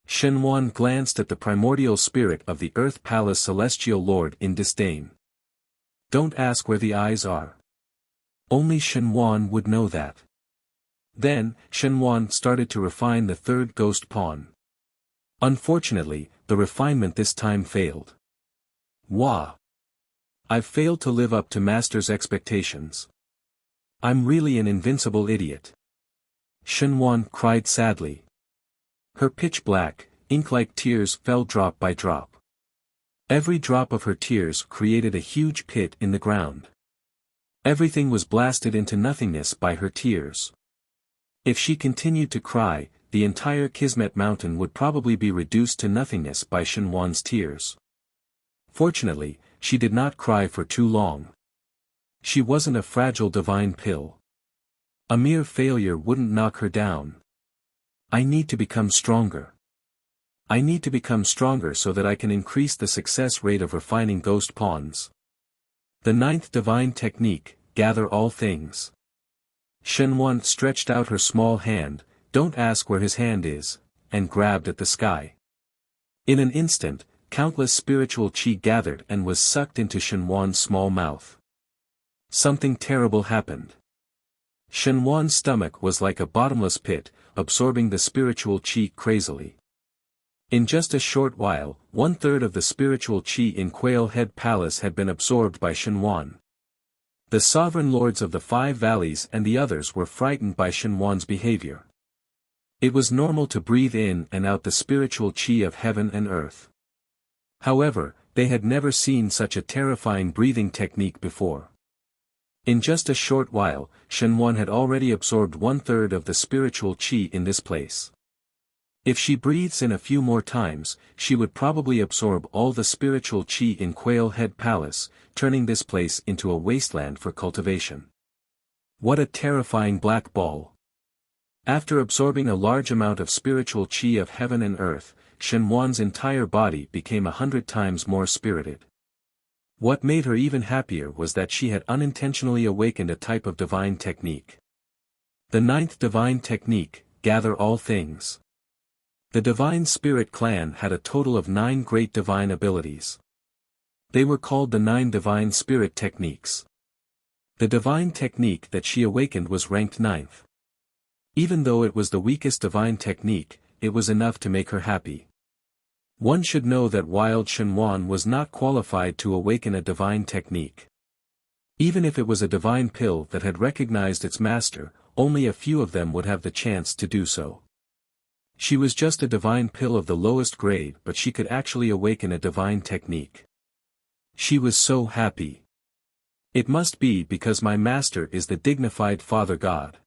Shen Wan glanced at the primordial spirit of the Earth Palace Celestial Lord in disdain. Don't ask where the eyes are. Only Shen Wan would know that. Then, Shen Wan started to refine the third ghost pawn. Unfortunately, the refinement this time failed. Wah! I've failed to live up to Master's expectations. I'm really an invincible idiot. Shen Wan cried sadly. Her pitch-black, ink-like tears fell drop by drop. Every drop of her tears created a huge pit in the ground. Everything was blasted into nothingness by her tears. If she continued to cry, the entire Kismet Mountain would probably be reduced to nothingness by Shen Wan's tears. Fortunately, she did not cry for too long. She wasn't a fragile divine pill. A mere failure wouldn't knock her down. I need to become stronger. I need to become stronger so that I can increase the success rate of refining ghost pawns. The ninth divine technique, gather all things. Shen Wan stretched out her small hand, don't ask where his hand is, and grabbed at the sky. In an instant, countless spiritual qi gathered and was sucked into Shen Wan's small mouth. Something terrible happened. Shen Wan's stomach was like a bottomless pit, absorbing the spiritual qi crazily. In just a short while, 1/3 of the spiritual qi in Quail Head Palace had been absorbed by Shen Wan. The sovereign lords of the 5 valleys and the others were frightened by Shen Wan's behavior. It was normal to breathe in and out the spiritual qi of heaven and earth. However, they had never seen such a terrifying breathing technique before. In just a short while, Shen Wan had already absorbed 1/3 of the spiritual qi in this place. If she breathes in a few more times, she would probably absorb all the spiritual qi in Quail Head Palace, turning this place into a wasteland for cultivation. What a terrifying black ball! After absorbing a large amount of spiritual qi of heaven and earth, Shen Wan's entire body became 100 times more spirited. What made her even happier was that she had unintentionally awakened a type of divine technique. The ninth divine technique, gather all things. The Divine Spirit clan had a total of 9 great divine abilities. They were called the 9 divine spirit techniques. The divine technique that she awakened was ranked 9th. Even though it was the weakest divine technique, it was enough to make her happy. One should know that Wild Shen Wan was not qualified to awaken a divine technique. Even if it was a divine pill that had recognized its master, only a few of them would have the chance to do so. She was just a divine pill of the lowest grade, but she could actually awaken a divine technique. She was so happy. It must be because my master is the dignified Father God.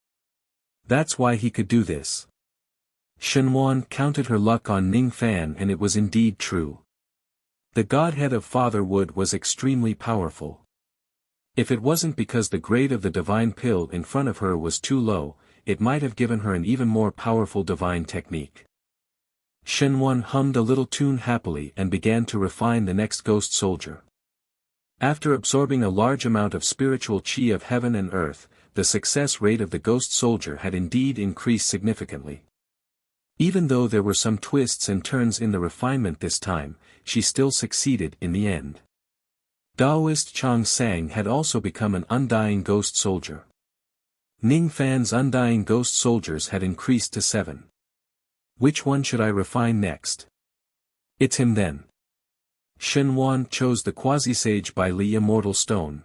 That's why he could do this. Shen Wan counted her luck on Ning Fan, and it was indeed true. The Godhead of Fatherhood was extremely powerful. If it wasn't because the grade of the divine pill in front of her was too low, it might have given her an even more powerful divine technique. Shen Wan hummed a little tune happily and began to refine the next ghost soldier. After absorbing a large amount of spiritual qi of heaven and earth, the success rate of the ghost soldier had indeed increased significantly. Even though there were some twists and turns in the refinement this time, she still succeeded in the end. Daoist Chang Sang had also become an undying ghost soldier. Ning Fan's undying ghost soldiers had increased to 7. Which one should I refine next? It's him then. Shen Wan chose the Quasi-Sage by Li Immortal Stone.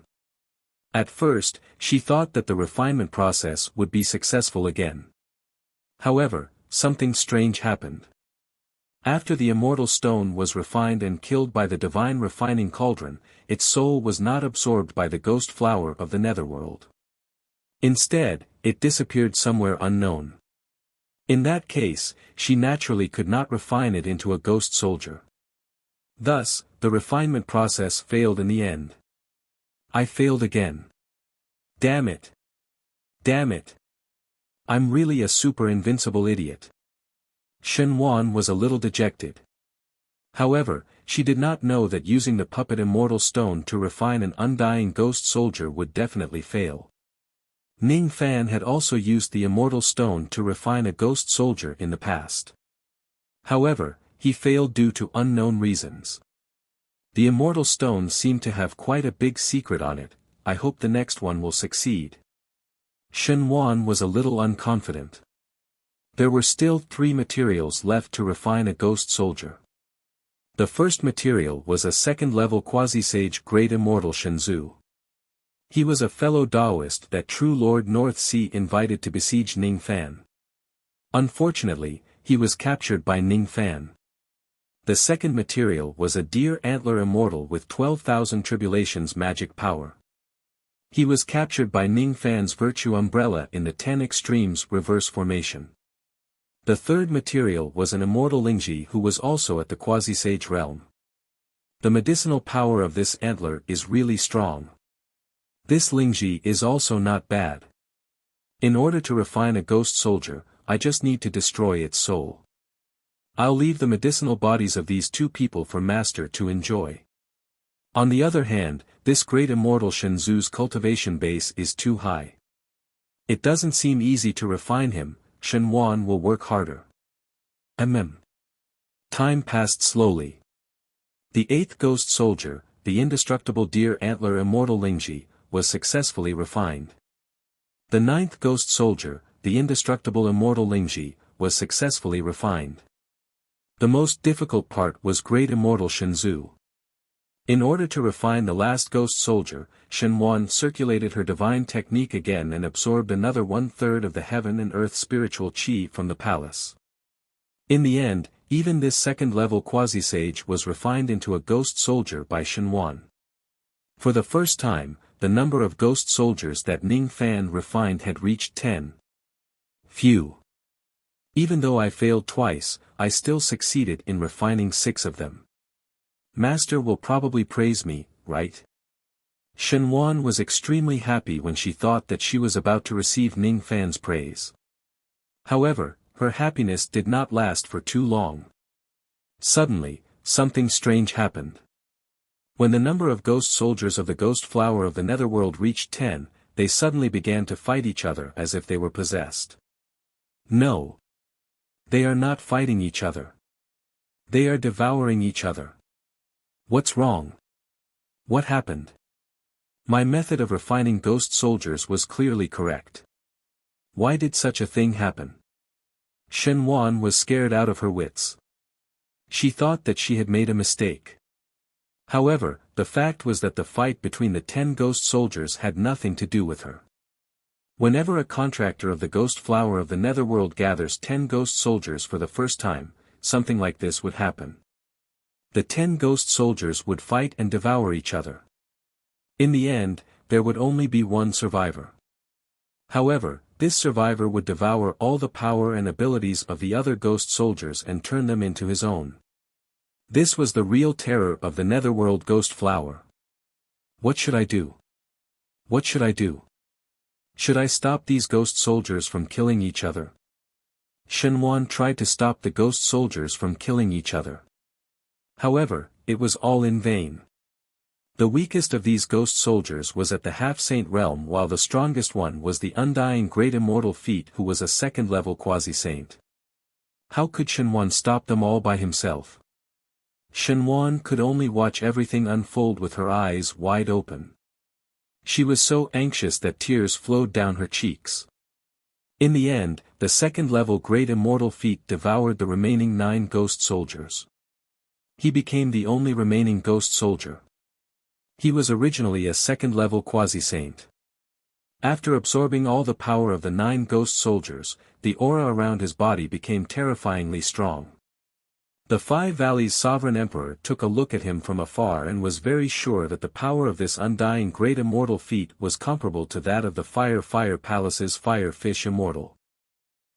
At first, she thought that the refinement process would be successful again. However, something strange happened. After the immortal stone was refined and killed by the divine refining cauldron, its soul was not absorbed by the ghost flower of the netherworld. Instead, it disappeared somewhere unknown. In that case, she naturally could not refine it into a ghost soldier. Thus, the refinement process failed in the end. I failed again. Damn it. Damn it. I'm really a super invincible idiot. Shen Wan was a little dejected. However, she did not know that using the puppet immortal stone to refine an undying ghost soldier would definitely fail. Ning Fan had also used the immortal stone to refine a ghost soldier in the past. However, he failed due to unknown reasons. The immortal stone seemed to have quite a big secret on it. I hope the next one will succeed. Shen Wan was a little unconfident. There were still 3 materials left to refine a ghost soldier. The first material was a second-level quasi-sage great immortal Shenzu. He was a fellow Taoist that true Lord North Sea invited to besiege Ning Fan. Unfortunately, he was captured by Ning Fan. The second material was a deer antler immortal with 12,000 tribulations magic power. He was captured by Ning Fan's virtue umbrella in the 10 extremes reverse formation. The third material was an immortal Lingji who was also at the quasi-sage realm. The medicinal power of this antler is really strong. This Lingji is also not bad. In order to refine a ghost soldier, I just need to destroy its soul. I'll leave the medicinal bodies of these 2 people for Master to enjoy. On the other hand, this great immortal Shenzu's cultivation base is too high. It doesn't seem easy to refine him. Shen Wan will work harder. Time passed slowly. The 8th ghost soldier, the indestructible deer antler immortal Lingji, was successfully refined. The 9th ghost soldier, the indestructible immortal Lingji, was successfully refined. The most difficult part was great immortal Shenzu. In order to refine the last ghost soldier, Shen Wan circulated her divine technique again and absorbed another 1/3 of the heaven and earth spiritual qi from the palace. In the end, even this second-level quasi-sage was refined into a ghost soldier by Shen Wan. For the first time, the number of ghost soldiers that Ning Fan refined had reached 10. Phew. Even though I failed twice, I still succeeded in refining 6 of them. Master will probably praise me, right? Shen Wan was extremely happy when she thought that she was about to receive Ning Fan's praise. However, her happiness did not last for too long. Suddenly, something strange happened. When the number of ghost soldiers of the ghost flower of the netherworld reached 10, they suddenly began to fight each other as if they were possessed. No. They are not fighting each other. They are devouring each other. What's wrong? What happened? My method of refining ghost soldiers was clearly correct. Why did such a thing happen? Shen Wan was scared out of her wits. She thought that she had made a mistake. However, the fact was that the fight between the 10 ghost soldiers had nothing to do with her. Whenever a contractor of the ghost flower of the netherworld gathers 10 ghost soldiers for the first time, something like this would happen. The 10 ghost soldiers would fight and devour each other. In the end, there would only be one survivor. However, this survivor would devour all the power and abilities of the other ghost soldiers and turn them into his own. This was the real terror of the netherworld ghost flower. What should I do? What should I do? Should I stop these ghost soldiers from killing each other? Shen Wan tried to stop the ghost soldiers from killing each other. However, it was all in vain. The weakest of these ghost soldiers was at the half-saint realm while the strongest one was the undying great immortal feat who was a second-level quasi-saint. How could Shen Wan stop them all by himself? Shen Wan could only watch everything unfold with her eyes wide open. She was so anxious that tears flowed down her cheeks. In the end, the second-level great immortal feat devoured the remaining 9 ghost soldiers. He became the only remaining ghost soldier. He was originally a second-level quasi-saint. After absorbing all the power of the 9 ghost soldiers, the aura around his body became terrifyingly strong. The 5 Valleys' sovereign emperor took a look at him from afar and was very sure that the power of this undying great immortal feat was comparable to that of the Fire Palace's Fire Fish Immortal.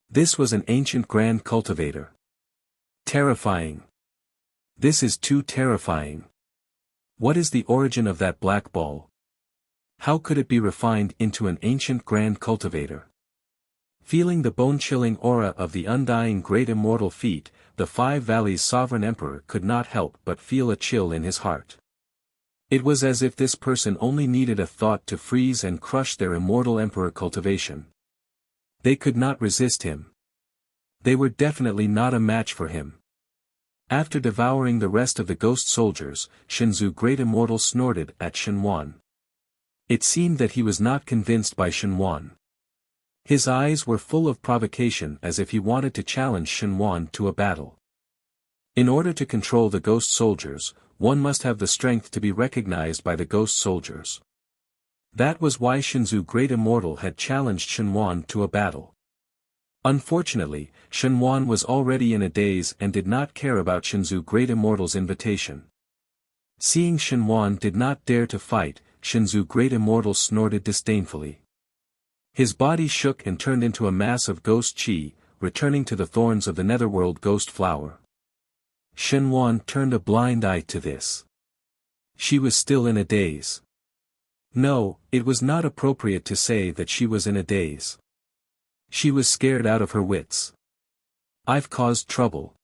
This was an ancient grand cultivator. Terrifying. This is too terrifying. What is the origin of that black ball? How could it be refined into an ancient grand cultivator? Feeling the bone-chilling aura of the undying great immortal feat, the 5 Valleys' sovereign emperor could not help but feel a chill in his heart. It was as if this person only needed a thought to freeze and crush their immortal emperor cultivation. They could not resist him. They were definitely not a match for him. After devouring the rest of the ghost soldiers, Shenzu Great Immortal snorted at Shenwan. It seemed that he was not convinced by Shenwan. His eyes were full of provocation as if he wanted to challenge Shenwan to a battle. In order to control the ghost soldiers, one must have the strength to be recognized by the ghost soldiers. That was why Shenzu Great Immortal had challenged Shenwan to a battle. Unfortunately, Shenwan was already in a daze and did not care about Shenzu Great Immortal's invitation. Seeing Shenwan did not dare to fight, Shenzu Great Immortal snorted disdainfully. His body shook and turned into a mass of ghost chi, returning to the thorns of the netherworld ghost flower. Shenwan turned a blind eye to this. She was still in a daze. No, it was not appropriate to say that she was in a daze. She was scared out of her wits. I've caused trouble.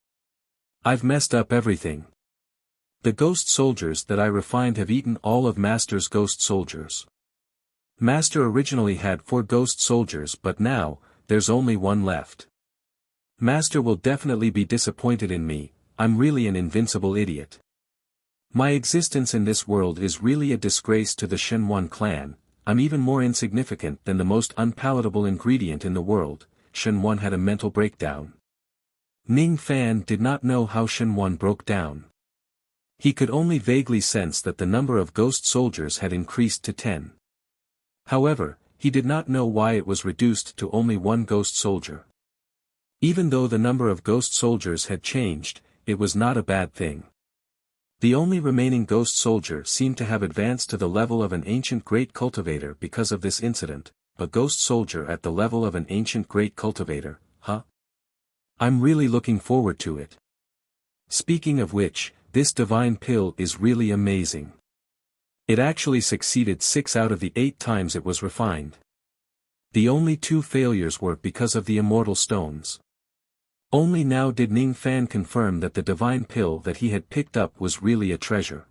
I've messed up everything. The ghost soldiers that I refined have eaten all of Master's ghost soldiers. Master originally had 4 ghost soldiers, but now, there's only 1 left. Master will definitely be disappointed in me. I'm really an invincible idiot. My existence in this world is really a disgrace to the Shenwan clan. I'm even more insignificant than the most unpalatable ingredient in the world. Shenwan had a mental breakdown. Ning Fan did not know how Shenwan broke down. He could only vaguely sense that the number of ghost soldiers had increased to 10. However, he did not know why it was reduced to only 1 ghost soldier. Even though the number of ghost soldiers had changed, it was not a bad thing. The only remaining ghost soldier seemed to have advanced to the level of an ancient great cultivator because of this incident. A ghost soldier at the level of an ancient great cultivator, huh? I'm really looking forward to it. Speaking of which, this divine pill is really amazing. It actually succeeded 6 out of the 8 times it was refined. The only 2 failures were because of the immortal stones. Only now did Ning Fan confirm that the divine pill that he had picked up was really a treasure.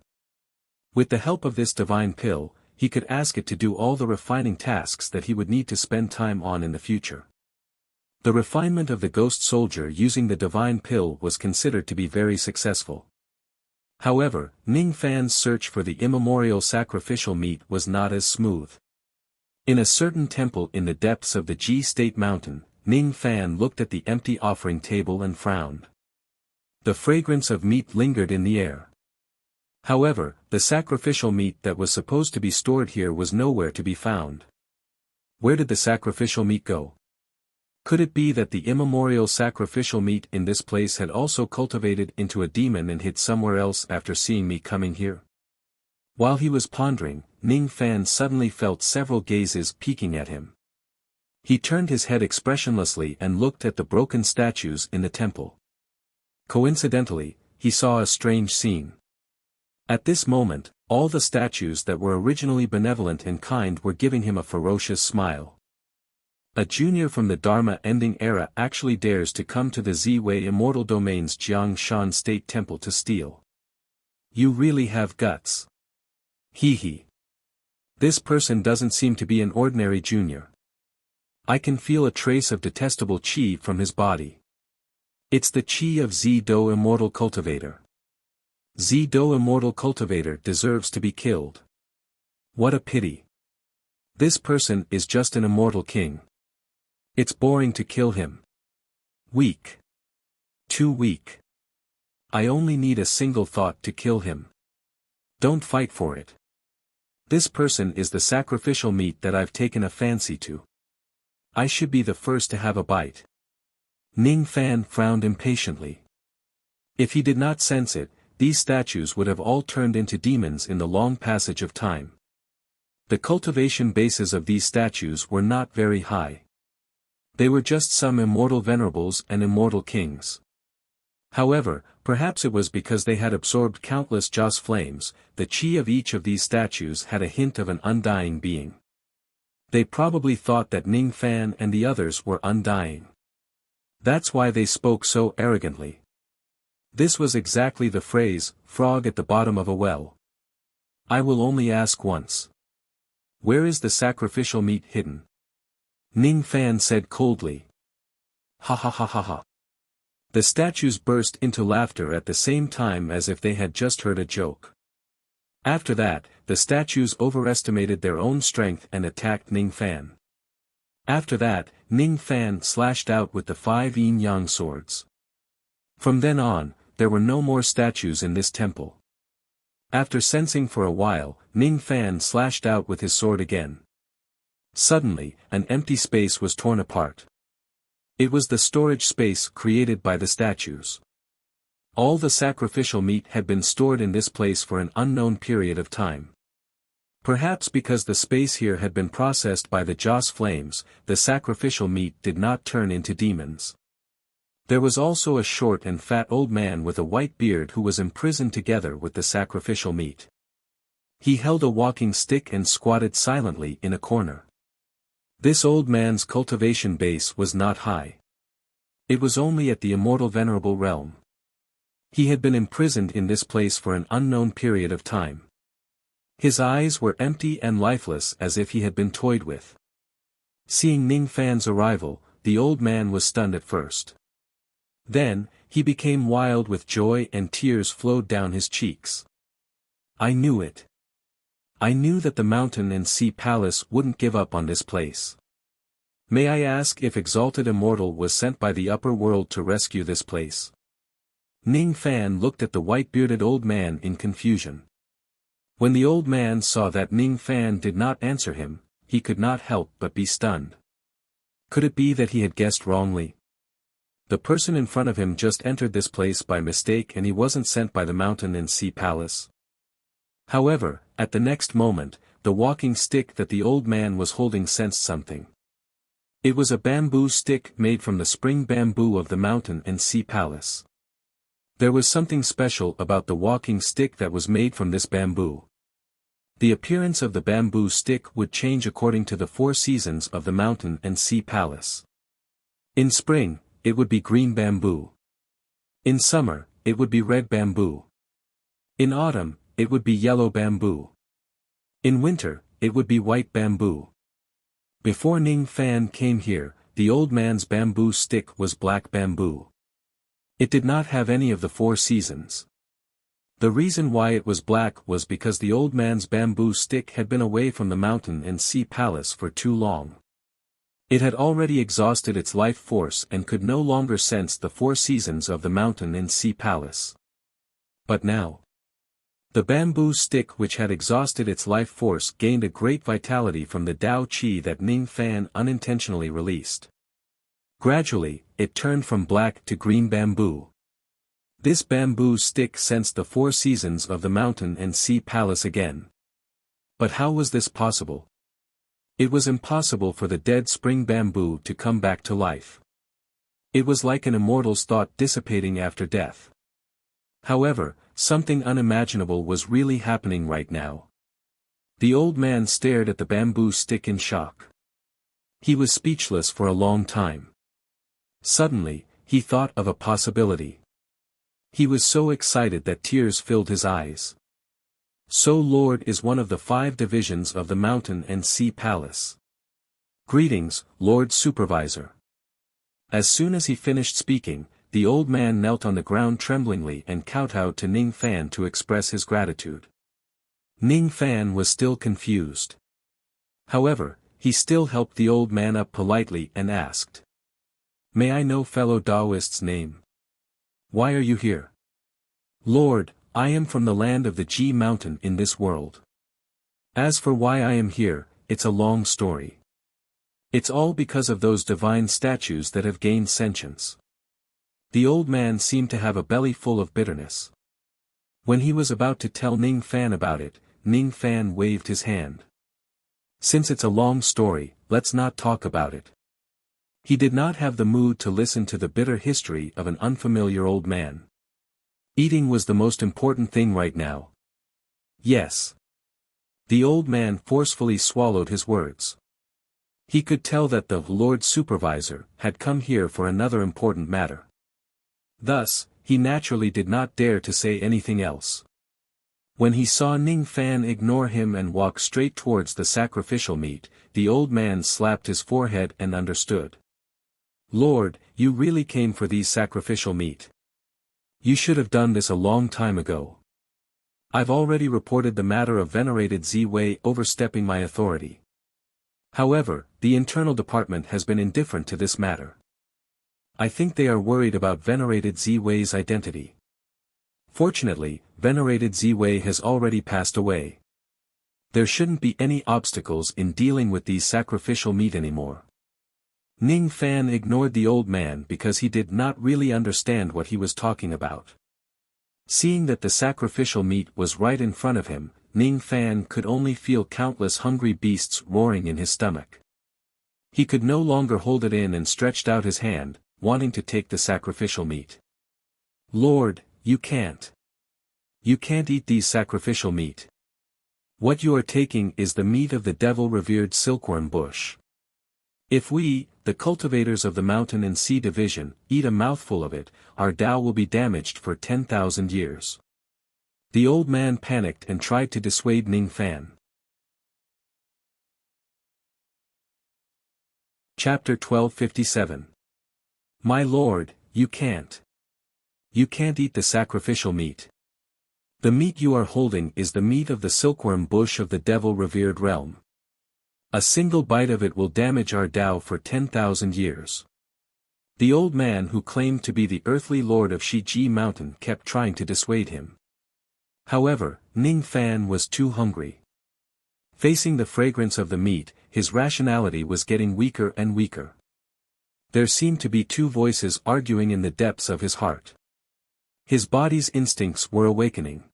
With the help of this divine pill, he could ask it to do all the refining tasks that he would need to spend time on in the future. The refinement of the ghost soldier using the divine pill was considered to be very successful. However, Ning Fan's search for the immemorial sacrificial meat was not as smooth. In a certain temple in the depths of the G-State Mountain, Ning Fan looked at the empty offering table and frowned. The fragrance of meat lingered in the air. However, the sacrificial meat that was supposed to be stored here was nowhere to be found. Where did the sacrificial meat go? Could it be that the immemorial sacrificial meat in this place had also cultivated into a demon and hid somewhere else after seeing me coming here? While he was pondering, Ning Fan suddenly felt several gazes peeking at him. He turned his head expressionlessly and looked at the broken statues in the temple. Coincidentally, he saw a strange scene. At this moment, all the statues that were originally benevolent and kind were giving him a ferocious smile. A junior from the Dharma-ending era actually dares to come to the Z-Wei Immortal Domain's Jiangshan State Temple to steal. You really have guts. Hee hee. This person doesn't seem to be an ordinary junior. I can feel a trace of detestable qi from his body. It's the qi of Z-Do Immortal Cultivator. Z-Do Immortal Cultivator deserves to be killed. What a pity. This person is just an immortal king. It's boring to kill him. Weak. Too weak. I only need a single thought to kill him. Don't fight for it. This person is the sacrificial meat that I've taken a fancy to. I should be the first to have a bite. Ning Fan frowned impatiently. If he did not sense it, these statues would have all turned into demons in the long passage of time. The cultivation bases of these statues were not very high. They were just some immortal venerables and immortal kings. However, perhaps it was because they had absorbed countless Joss flames, the chi of each of these statues had a hint of an undying being. They probably thought that Ning Fan and the others were undying. That's why they spoke so arrogantly. This was exactly the phrase, frog at the bottom of a well. I will only ask once. Where is the sacrificial meat hidden? Ning Fan said coldly. Ha ha ha ha ha. The statues burst into laughter at the same time as if they had just heard a joke. After that, the statues overestimated their own strength and attacked Ning Fan. After that, Ning Fan slashed out with the 5 yin-yang swords. From then on, there were no more statues in this temple. After sensing for a while, Ning Fan slashed out with his sword again. Suddenly, an empty space was torn apart. It was the storage space created by the statues. All the sacrificial meat had been stored in this place for an unknown period of time. Perhaps because the space here had been processed by the Joss flames, the sacrificial meat did not turn into demons. There was also a short and fat old man with a white beard who was imprisoned together with the sacrificial meat. He held a walking stick and squatted silently in a corner. This old man's cultivation base was not high. It was only at the immortal venerable realm. He had been imprisoned in this place for an unknown period of time. His eyes were empty and lifeless as if he had been toyed with. Seeing Ning Fan's arrival, the old man was stunned at first. Then, he became wild with joy and tears flowed down his cheeks. I knew it. I knew that the mountain and sea palace wouldn't give up on this place. May I ask if Exalted Immortal was sent by the upper world to rescue this place? Ning Fan looked at the white-bearded old man in confusion. When the old man saw that Ning Fan did not answer him, he could not help but be stunned. Could it be that he had guessed wrongly? The person in front of him just entered this place by mistake and he wasn't sent by the mountain and sea palace? However, at the next moment, the walking stick that the old man was holding sensed something. It was a bamboo stick made from the spring bamboo of the mountain and sea palace. There was something special about the walking stick that was made from this bamboo. The appearance of the bamboo stick would change according to the 4 seasons of the mountain and sea palace. In spring, it would be green bamboo. In summer, it would be red bamboo. In autumn, it would be yellow bamboo. In winter, it would be white bamboo. Before Ning Fan came here, the old man's bamboo stick was black bamboo. It did not have any of the 4 seasons. The reason why it was black was because the old man's bamboo stick had been away from the mountain and sea palace for too long. It had already exhausted its life force and could no longer sense the 4 seasons of the mountain and sea palace. But now, the bamboo stick which had exhausted its life force gained a great vitality from the Tao Qi that Ning Fan unintentionally released. Gradually, it turned from black to green bamboo. This bamboo stick sensed the 4 seasons of the mountain and sea palace again. But how was this possible? It was impossible for the dead spring bamboo to come back to life. It was like an immortal's thought dissipating after death. However, something unimaginable was really happening right now. The old man stared at the bamboo stick in shock. He was speechless for a long time. Suddenly, he thought of a possibility. He was so excited that tears filled his eyes. So Lord is one of the 5 divisions of the mountain and sea palace. Greetings, Lord Supervisor. As soon as he finished speaking, the old man knelt on the ground tremblingly and kowtowed to Ning Fan to express his gratitude. Ning Fan was still confused. However, he still helped the old man up politely and asked, "May I know fellow Taoist's name? Why are you here?" "Lord, I am from the land of the Ji mountain in this world. As for why I am here, it's a long story. It's all because of those divine statues that have gained sentience. The old man seemed to have a belly full of bitterness. When he was about to tell Ning Fan about it, Ning Fan waved his hand. Since it's a long story, let's not talk about it. He did not have the mood to listen to the bitter history of an unfamiliar old man. Eating was the most important thing right now. Yes. The old man forcefully swallowed his words. He could tell that the Lord Supervisor had come here for another important matter. Thus, he naturally did not dare to say anything else. When he saw Ning Fan ignore him and walk straight towards the sacrificial meat, the old man slapped his forehead and understood. Lord, you really came for these sacrificial meat. You should have done this a long time ago. I've already reported the matter of venerated Ziwei overstepping my authority. However, the internal department has been indifferent to this matter. I think they are worried about venerated Ziwei's identity. Fortunately, venerated Ziwei has already passed away. There shouldn't be any obstacles in dealing with these sacrificial meat anymore. Ning Fan ignored the old man because he did not really understand what he was talking about. Seeing that the sacrificial meat was right in front of him, Ning Fan could only feel countless hungry beasts roaring in his stomach. He could no longer hold it in and stretched out his hand, wanting to take the sacrificial meat. Lord, you can't. You can't eat these sacrificial meat. What you are taking is the meat of the devil-revered silkworm bush. If we, the cultivators of the mountain and sea division, eat a mouthful of it, our Tao will be damaged for 10,000 years. The old man panicked and tried to dissuade Ning Fan. Chapter 1257. My lord, you can't. You can't eat the sacrificial meat. The meat you are holding is the meat of the silkworm bush of the devil-revered realm. A single bite of it will damage our Tao for 10,000 years. The old man who claimed to be the earthly lord of Shiji Mountain kept trying to dissuade him. However, Ning Fan was too hungry. Facing the fragrance of the meat, his rationality was getting weaker and weaker. There seemed to be two voices arguing in the depths of his heart. His body's instincts were awakening.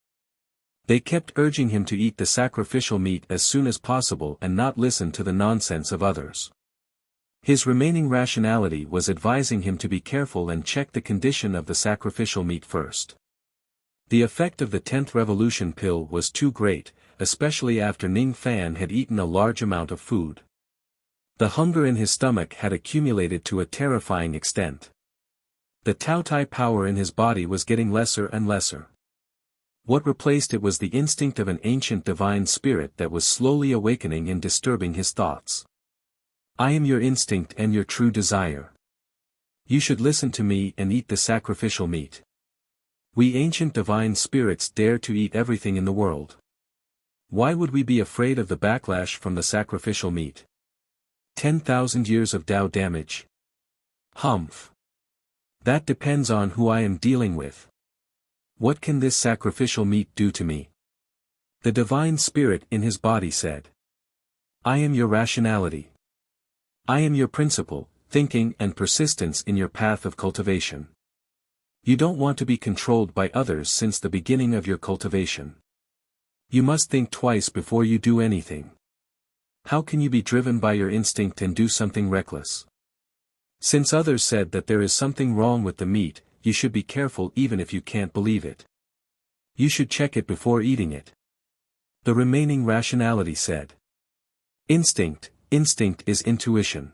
They kept urging him to eat the sacrificial meat as soon as possible and not listen to the nonsense of others. His remaining rationality was advising him to be careful and check the condition of the sacrificial meat first. The effect of the 10th revolution pill was too great, especially after Ning Fan had eaten a large amount of food. The hunger in his stomach had accumulated to a terrifying extent. The Tao Tai power in his body was getting lesser and lesser. What replaced it was the instinct of an ancient divine spirit that was slowly awakening and disturbing his thoughts. I am your instinct and your true desire. You should listen to me and eat the sacrificial meat. We ancient divine spirits dare to eat everything in the world. Why would we be afraid of the backlash from the sacrificial meat? 10,000 years of Tao damage. Humph. That depends on who I am dealing with. What can this sacrificial meat do to me? The divine spirit in his body said. I am your rationality. I am your principle, thinking and persistence in your path of cultivation. You don't want to be controlled by others since the beginning of your cultivation. You must think twice before you do anything. How can you be driven by your instinct and do something reckless? Since others said that there is something wrong with the meat, you should be careful even if you can't believe it. You should check it before eating it. The remaining rationality said. Instinct is intuition.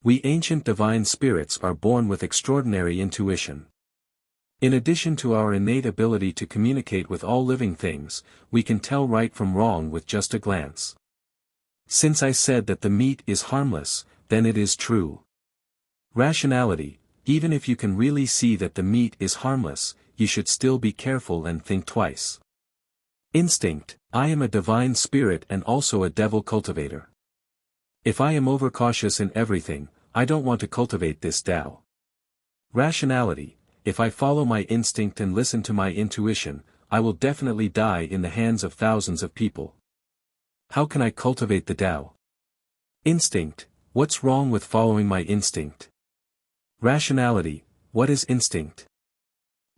We ancient divine spirits are born with extraordinary intuition. In addition to our innate ability to communicate with all living things, we can tell right from wrong with just a glance. Since I said that the meat is harmless, then it is true. Rationality, even if you can really see that the meat is harmless, you should still be careful and think twice. Instinct, I am a divine spirit and also a devil cultivator. If I am overcautious in everything, I don't want to cultivate this Tao. Rationality, if I follow my instinct and listen to my intuition, I will definitely die in the hands of thousands of people. How can I cultivate the Tao? Instinct, what's wrong with following my instinct? Rationality, what is instinct?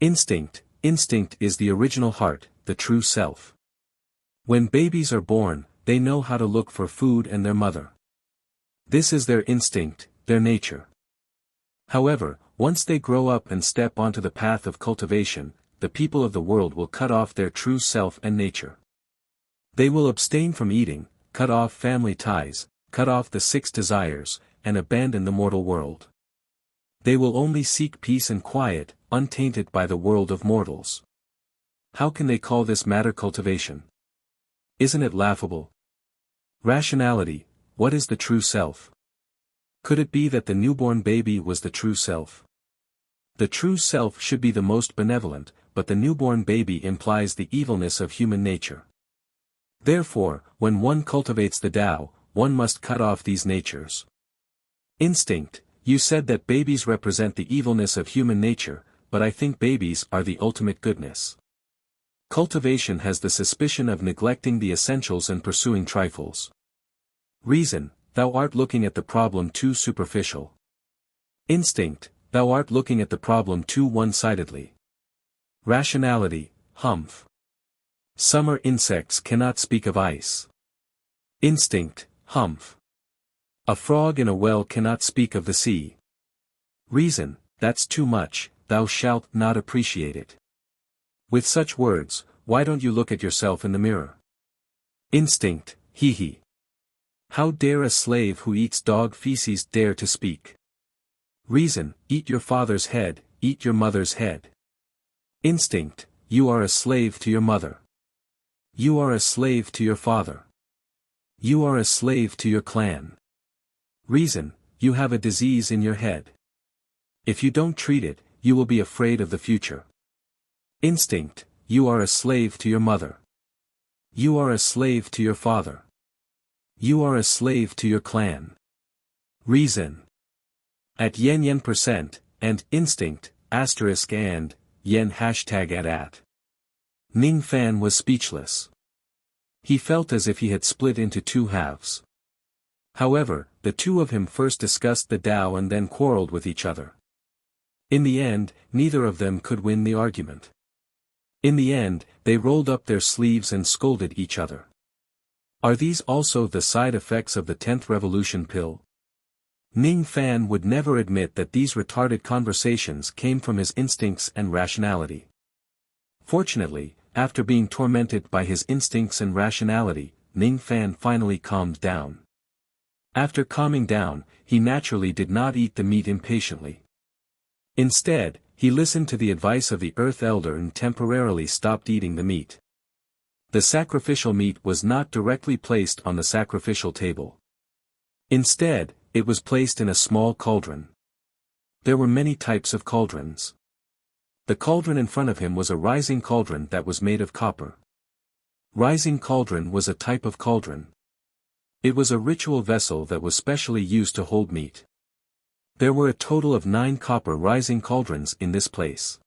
Instinct is the original heart, the true self. When babies are born, they know how to look for food and their mother. This is their instinct, their nature. However, once they grow up and step onto the path of cultivation, the people of the world will cut off their true self and nature. They will abstain from eating, cut off family ties, cut off the 6 desires, and abandon the mortal world. They will only seek peace and quiet, untainted by the world of mortals. How can they call this matter cultivation? Isn't it laughable? Rationality, what is the true self? Could it be that the newborn baby was the true self? The true self should be the most benevolent, but the newborn baby implies the evilness of human nature. Therefore, when one cultivates the Tao, one must cut off these natures. Instinct, you said that babies represent the evilness of human nature, but I think babies are the ultimate goodness. Cultivation has the suspicion of neglecting the essentials and pursuing trifles. Reason, thou art looking at the problem too superficial. Instinct, thou art looking at the problem too one-sidedly. Rationality, humph. Summer insects cannot speak of ice. Instinct, humph. A frog in a well cannot speak of the sea. Reason, that's too much, thou shalt not appreciate it. With such words, why don't you look at yourself in the mirror? Instinct, hee. How dare a slave who eats dog feces dare to speak? Reason, eat your father's head, eat your mother's head. Instinct, you are a slave to your mother. You are a slave to your father. You are a slave to your clan. Reason, you have a disease in your head. If you don't treat it, you will be afraid of the future. Instinct, you are a slave to your mother. You are a slave to your father. You are a slave to your clan. Reason. At yen%, and instinct, asterisk and, yen #at. Ning Fan was speechless. He felt as if he had split into 2 halves. However, the two of him first discussed the Tao and then quarreled with each other. In the end, neither of them could win the argument. In the end, they rolled up their sleeves and scolded each other. Are these also the side effects of the 10th revolution pill? Ning Fan would never admit that these retarded conversations came from his instincts and rationality. Fortunately, after being tormented by his instincts and rationality, Ning Fan finally calmed down. After calming down, he naturally did not eat the meat impatiently. Instead, he listened to the advice of the Earth Elder and temporarily stopped eating the meat. The sacrificial meat was not directly placed on the sacrificial table. Instead, it was placed in a small cauldron. There were many types of cauldrons. The cauldron in front of him was a rising cauldron that was made of copper. Rising cauldron was a type of cauldron. It was a ritual vessel that was specially used to hold meat. There were a total of 9 copper rising cauldrons in this place.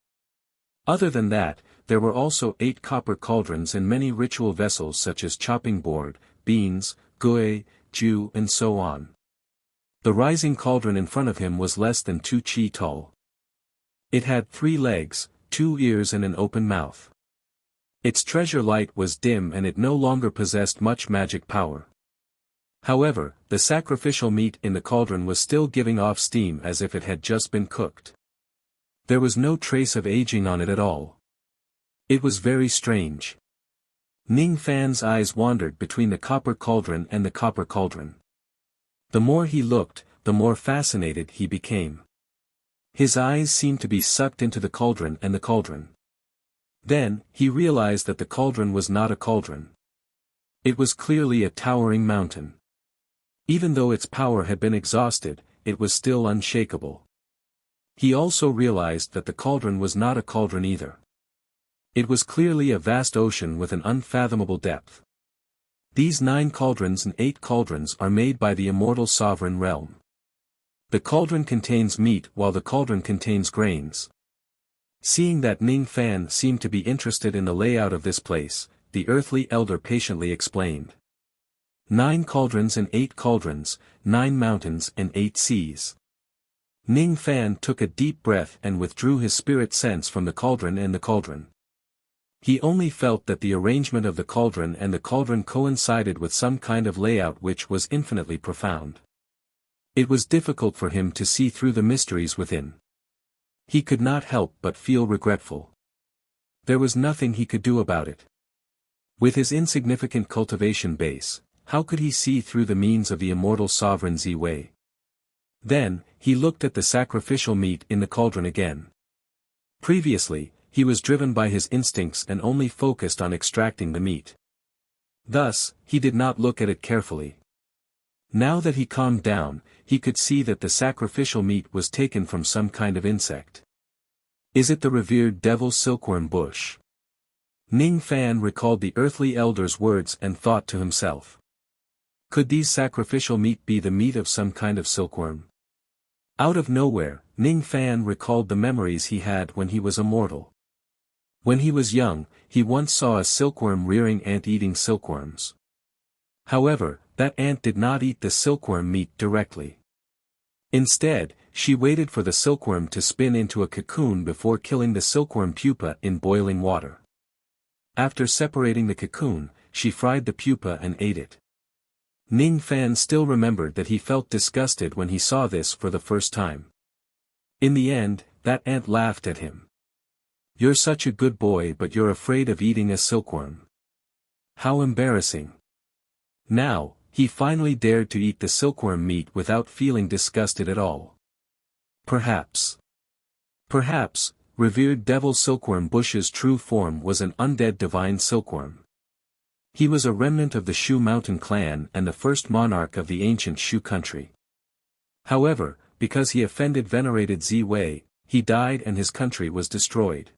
Other than that, there were also 8 copper cauldrons and many ritual vessels such as chopping board, beans, gui, ju and so on. The rising cauldron in front of him was less than 2 chi tall. It had 3 legs, 2 ears and an open mouth. Its treasure light was dim and it no longer possessed much magic power. However, the sacrificial meat in the cauldron was still giving off steam as if it had just been cooked. There was no trace of aging on it at all. It was very strange. Ning Fan's eyes wandered between the copper cauldron and the copper cauldron. The more he looked, the more fascinated he became. His eyes seemed to be sucked into the cauldron and the cauldron. Then, he realized that the cauldron was not a cauldron. It was clearly a towering mountain. Even though its power had been exhausted, it was still unshakable. He also realized that the cauldron was not a cauldron either. It was clearly a vast ocean with an unfathomable depth. These 9 cauldrons and 8 cauldrons are made by the immortal sovereign realm. The cauldron contains meat while the cauldron contains grains. Seeing that Ning Fan seemed to be interested in the layout of this place, the earthly elder patiently explained. 9 cauldrons and 8 cauldrons, 9 mountains and 8 seas. Ning Fan took a deep breath and withdrew his spirit sense from the cauldron and the cauldron. He only felt that the arrangement of the cauldron and the cauldron coincided with some kind of layout which was infinitely profound. It was difficult for him to see through the mysteries within. He could not help but feel regretful. There was nothing he could do about it. With his insignificant cultivation base, how could he see through the means of the immortal sovereign Ziwei? Then, he looked at the sacrificial meat in the cauldron again. Previously, he was driven by his instincts and only focused on extracting the meat. Thus, he did not look at it carefully. Now that he calmed down, he could see that the sacrificial meat was taken from some kind of insect. Is it the revered devil silkworm bush? Ning Fan recalled the earthly elder's words and thought to himself. Could these sacrificial meat be the meat of some kind of silkworm? Out of nowhere, Ning Fan recalled the memories he had when he was a mortal. When he was young, he once saw a silkworm-rearing ant eating silkworms. However, that ant did not eat the silkworm meat directly. Instead, she waited for the silkworm to spin into a cocoon before killing the silkworm pupa in boiling water. After separating the cocoon, she fried the pupa and ate it. Ning Fan still remembered that he felt disgusted when he saw this for the first time. In the end, that ant laughed at him. You're such a good boy but you're afraid of eating a silkworm. How embarrassing. Now, he finally dared to eat the silkworm meat without feeling disgusted at all. Perhaps, revered devil silkworm bush's true form was an undead divine silkworm. He was a remnant of the Shu Mountain clan and the first monarch of the ancient Shu country. However, because he offended venerated Ziwei, he died and his country was destroyed.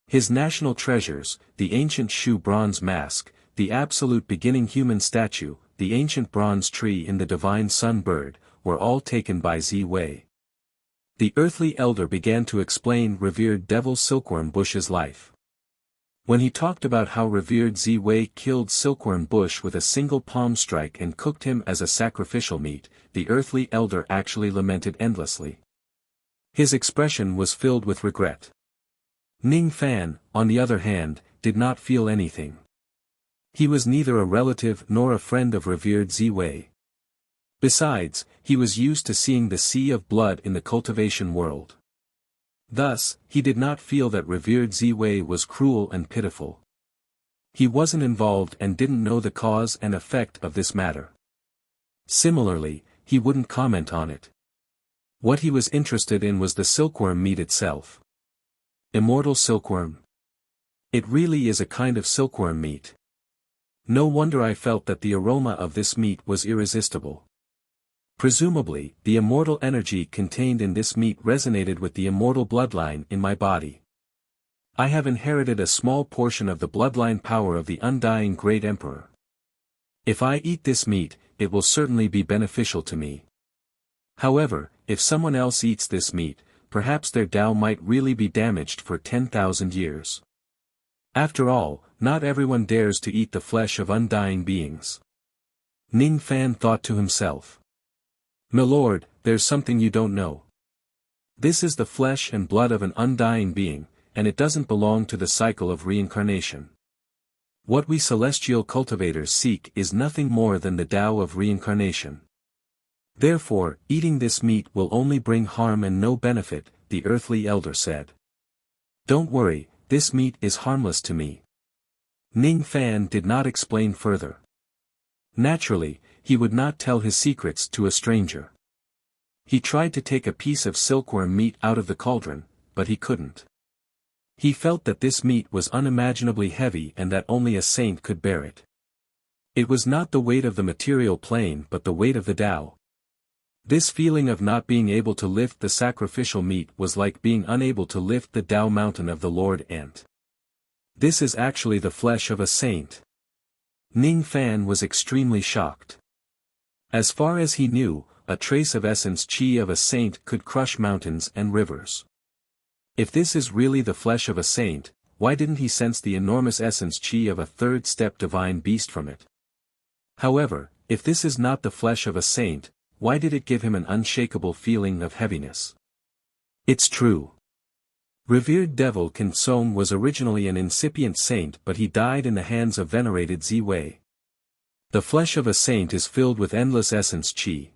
His national treasures, the ancient Shu bronze mask, the absolute beginning human statue, the ancient bronze tree in the divine sun bird, were all taken by Ziwei. The earthly elder began to explain revered devil silkworm bush's life. When he talked about how revered Ziwei killed silkworm bush with a single palm strike and cooked him as a sacrificial meat, the earthly elder actually lamented endlessly. His expression was filled with regret. Ning Fan, on the other hand, did not feel anything. He was neither a relative nor a friend of revered Ziwei. Besides, he was used to seeing the sea of blood in the cultivation world. Thus, he did not feel that revered Ziwei was cruel and pitiful. He wasn't involved and didn't know the cause and effect of this matter. Similarly, he wouldn't comment on it. What he was interested in was the silkworm meat itself. Immortal silkworm. It really is a kind of silkworm meat. No wonder I felt that the aroma of this meat was irresistible. Presumably, the immortal energy contained in this meat resonated with the immortal bloodline in my body. I have inherited a small portion of the bloodline power of the undying great emperor. If I eat this meat, it will certainly be beneficial to me. However, if someone else eats this meat, perhaps their Tao might really be damaged for 10,000 years. After all, not everyone dares to eat the flesh of undying beings. Ning Fan thought to himself. "Milord, there's something you don't know. This is the flesh and blood of an undying being, and it doesn't belong to the cycle of reincarnation. What we celestial cultivators seek is nothing more than the Tao of reincarnation. Therefore, eating this meat will only bring harm and no benefit," the earthly elder said. "Don't worry, this meat is harmless to me." Ning Fan did not explain further. Naturally, he would not tell his secrets to a stranger. He tried to take a piece of silkworm meat out of the cauldron, but he couldn't. He felt that this meat was unimaginably heavy and that only a saint could bear it. It was not the weight of the material plane but the weight of the Tao. This feeling of not being able to lift the sacrificial meat was like being unable to lift the Tao mountain of the Lord Ant. This is actually the flesh of a saint. Ning Fan was extremely shocked. As far as he knew, a trace of essence chi of a saint could crush mountains and rivers. If this is really the flesh of a saint, why didn't he sense the enormous essence chi of a third-step divine beast from it? However, if this is not the flesh of a saint, why did it give him an unshakable feeling of heaviness? It's true. Revered devil Qin Song was originally an incipient saint, but he died in the hands of venerated Ziwei. The flesh of a saint is filled with endless essence qi.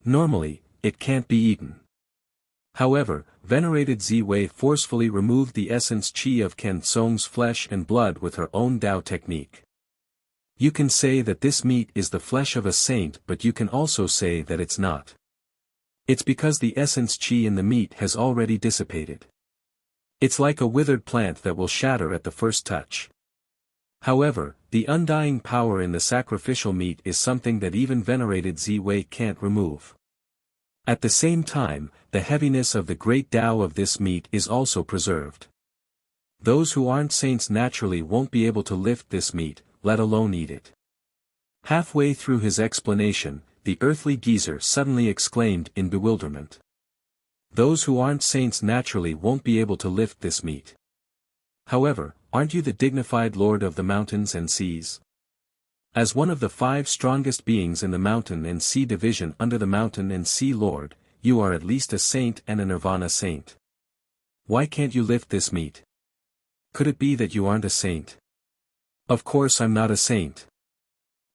Normally, it can't be eaten. However, venerated Ziwei forcefully removed the essence qi of Qin Song's flesh and blood with her own Dao technique. You can say that this meat is the flesh of a saint, but you can also say that it's not. It's because the essence qi in the meat has already dissipated. It's like a withered plant that will shatter at the first touch. However, the undying power in the sacrificial meat is something that even venerated Ziwei can't remove. At the same time, the heaviness of the great Tao of this meat is also preserved. Those who aren't saints naturally won't be able to lift this meat, let alone eat it. Halfway through his explanation, the earthly geezer suddenly exclaimed in bewilderment. Those who aren't saints naturally won't be able to lift this meat. However, aren't you the dignified lord of the mountains and seas? As one of the 5 strongest beings in the mountain and sea division under the mountain and sea lord, you are at least a saint and a nirvana saint. Why can't you lift this meat? Could it be that you aren't a saint? Of course I'm not a saint.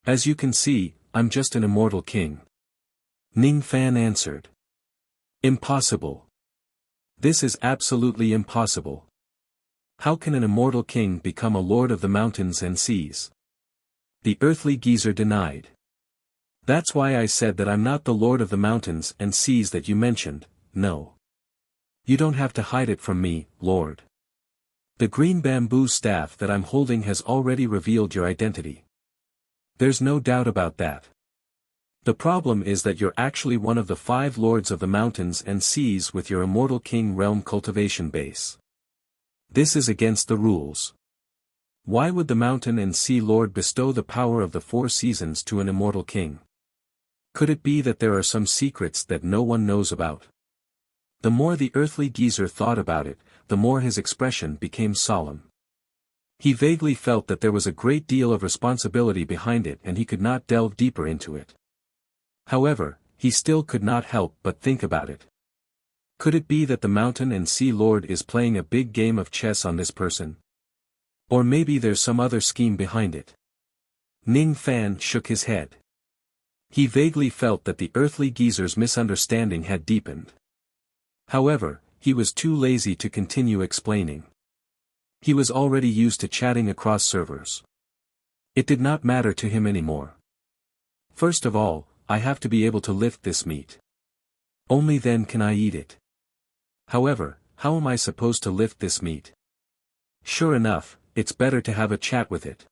As you can see, I'm just an immortal king. Ning Fan answered. Impossible. This is absolutely impossible. How can an immortal king become a lord of the mountains and seas? The earthly geezer denied. That's why I said that I'm not the lord of the mountains and seas that you mentioned, no. You don't have to hide it from me, lord. The green bamboo staff that I'm holding has already revealed your identity. There's no doubt about that. The problem is that you're actually one of the 5 lords of the mountains and seas with your immortal king realm cultivation base. This is against the rules. Why would the mountain and sea lord bestow the power of the 4 seasons to an immortal king? Could it be that there are some secrets that no one knows about? The more the earthly geezer thought about it, the more his expression became solemn. He vaguely felt that there was a great deal of responsibility behind it and he could not delve deeper into it. However, he still could not help but think about it. Could it be that the mountain and sea lord is playing a big game of chess on this person? Or maybe there's some other scheme behind it. Ning Fan shook his head. He vaguely felt that the earthly geezer's misunderstanding had deepened. However, he was too lazy to continue explaining. He was already used to chatting across servers. It did not matter to him anymore. First of all, I have to be able to lift this meat. Only then can I eat it. However, how am I supposed to lift this meat? Sure enough, it's better to have a chat with it.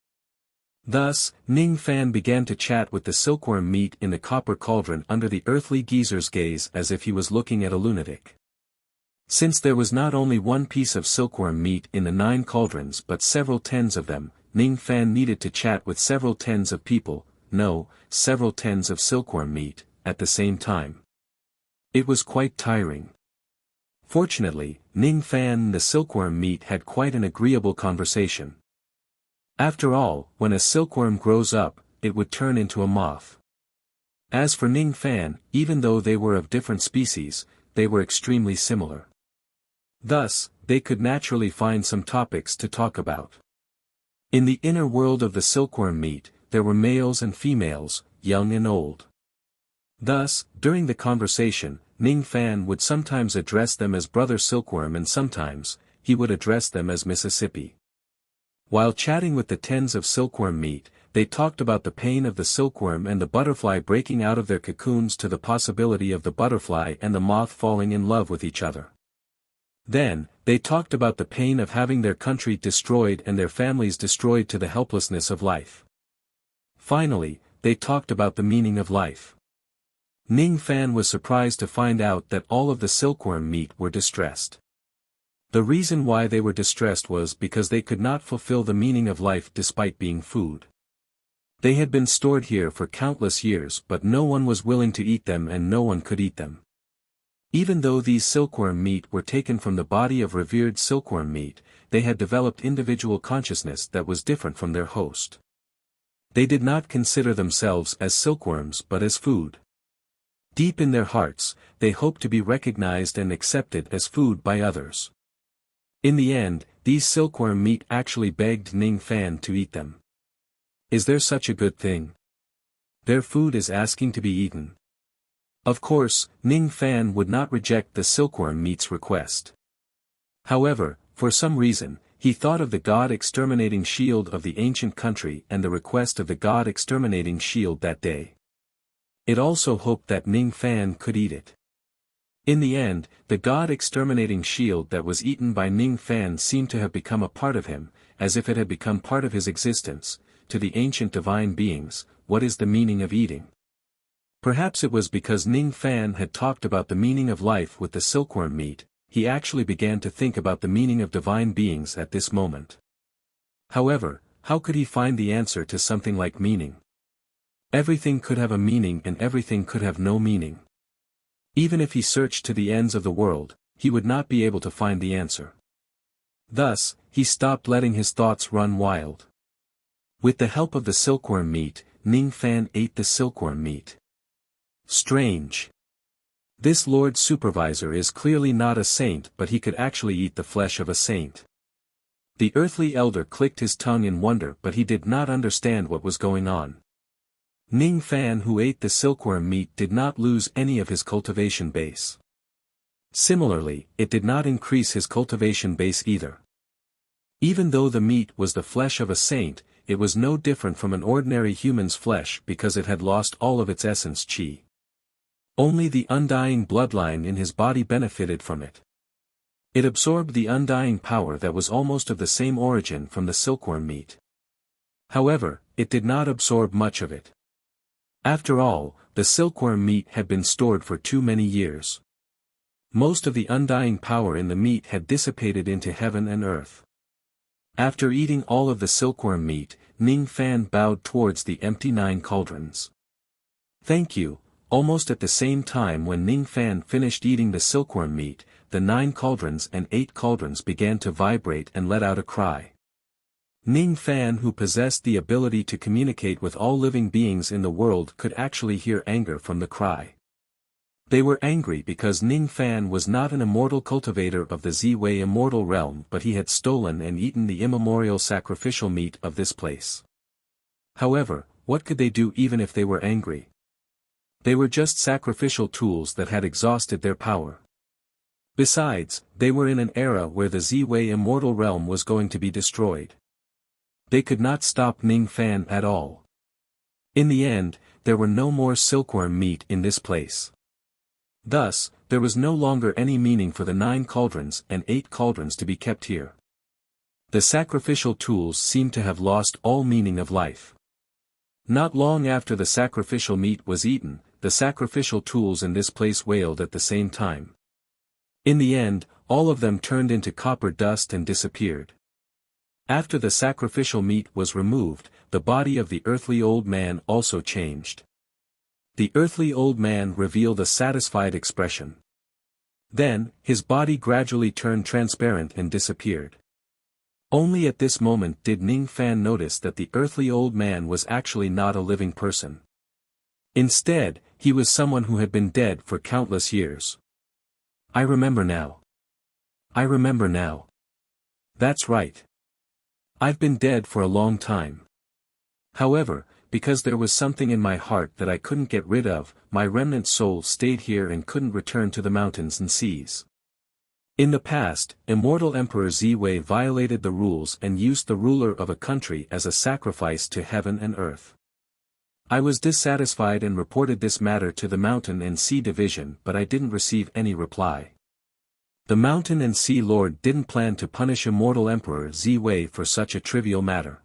Thus, Ning Fan began to chat with the silkworm meat in the copper cauldron under the earthly geezer's gaze as if he was looking at a lunatic. Since there was not only one piece of silkworm meat in the 9 cauldrons but several tens of them, Ning Fan needed to chat with several tens of people, no, several tens of silkworm meat, at the same time. It was quite tiring. Fortunately, Ning Fan and the silkworm meat had quite an agreeable conversation. After all, when a silkworm grows up, it would turn into a moth. As for Ning Fan, even though they were of different species, they were extremely similar. Thus, they could naturally find some topics to talk about. In the inner world of the silkworm meat, there were males and females, young and old. Thus, during the conversation, Ning Fan would sometimes address them as Brother Silkworm and sometimes, he would address them as Mississippi. While chatting with the tens of silkworm meat, they talked about the pain of the silkworm and the butterfly breaking out of their cocoons to the possibility of the butterfly and the moth falling in love with each other. Then, they talked about the pain of having their country destroyed and their families destroyed to the helplessness of life. Finally, they talked about the meaning of life. Ning Fan was surprised to find out that all of the silkworm meat were distressed. The reason why they were distressed was because they could not fulfill the meaning of life despite being food. They had been stored here for countless years but no one was willing to eat them and no one could eat them. Even though these silkworm meat were taken from the body of revered silkworm meat, they had developed individual consciousness that was different from their host. They did not consider themselves as silkworms but as food. Deep in their hearts, they hoped to be recognized and accepted as food by others. In the end, these silkworm meat actually begged Ning Fan to eat them. Is there such a good thing? Their food is asking to be eaten. Of course, Ning Fan would not reject the silkworm meat's request. However, for some reason, he thought of the God-exterminating shield of the ancient country and the request of the God-exterminating shield that day. It also hoped that Ning Fan could eat it. In the end, the God-exterminating shield that was eaten by Ning Fan seemed to have become a part of him, as if it had become part of his existence. To the ancient divine beings, what is the meaning of eating? Perhaps it was because Ning Fan had talked about the meaning of life with the silkworm meat, he actually began to think about the meaning of divine beings at this moment. However, how could he find the answer to something like meaning? Everything could have a meaning and everything could have no meaning. Even if he searched to the ends of the world, he would not be able to find the answer. Thus, he stopped letting his thoughts run wild. With the help of the silkworm meat, Ning Fan ate the silkworm meat. Strange. This Lord Supervisor is clearly not a saint, but he could actually eat the flesh of a saint. The earthly elder clicked his tongue in wonder, but he did not understand what was going on. Ning Fan, who ate the silkworm meat, did not lose any of his cultivation base. Similarly, it did not increase his cultivation base either. Even though the meat was the flesh of a saint, it was no different from an ordinary human's flesh because it had lost all of its essence qi. Only the undying bloodline in his body benefited from it. It absorbed the undying power that was almost of the same origin from the silkworm meat. However, it did not absorb much of it. After all, the silkworm meat had been stored for too many years. Most of the undying power in the meat had dissipated into heaven and earth. After eating all of the silkworm meat, Ning Fan bowed towards the empty 9 cauldrons. Thank you. Almost at the same time when Ning Fan finished eating the silkworm meat, the 9 cauldrons and 8 cauldrons began to vibrate and let out a cry. Ning Fan, who possessed the ability to communicate with all living beings in the world, could actually hear anger from the cry. They were angry because Ning Fan was not an immortal cultivator of the Ziwei immortal realm, but he had stolen and eaten the immemorial sacrificial meat of this place. However, what could they do even if they were angry? They were just sacrificial tools that had exhausted their power. Besides, they were in an era where the Ziwei immortal realm was going to be destroyed. They could not stop Ning Fan at all. In the end, there were no more silkworm meat in this place. Thus, there was no longer any meaning for the 9 cauldrons and 8 cauldrons to be kept here. The sacrificial tools seemed to have lost all meaning of life. Not long after the sacrificial meat was eaten, the sacrificial tools in this place wailed at the same time. In the end, all of them turned into copper dust and disappeared. After the sacrificial meat was removed, the body of the earthly old man also changed. The earthly old man revealed a satisfied expression. Then, his body gradually turned transparent and disappeared. Only at this moment did Ning Fan notice that the earthly old man was actually not a living person. Instead, he was someone who had been dead for countless years. I remember now. I remember now. That's right. I've been dead for a long time. However, because there was something in my heart that I couldn't get rid of, my remnant soul stayed here and couldn't return to the mountains and seas. In the past, immortal Emperor Ziwei violated the rules and used the ruler of a country as a sacrifice to heaven and earth. I was dissatisfied and reported this matter to the Mountain and Sea Division, but I didn't receive any reply. The Mountain and Sea Lord didn't plan to punish immortal Emperor Ziwei for such a trivial matter.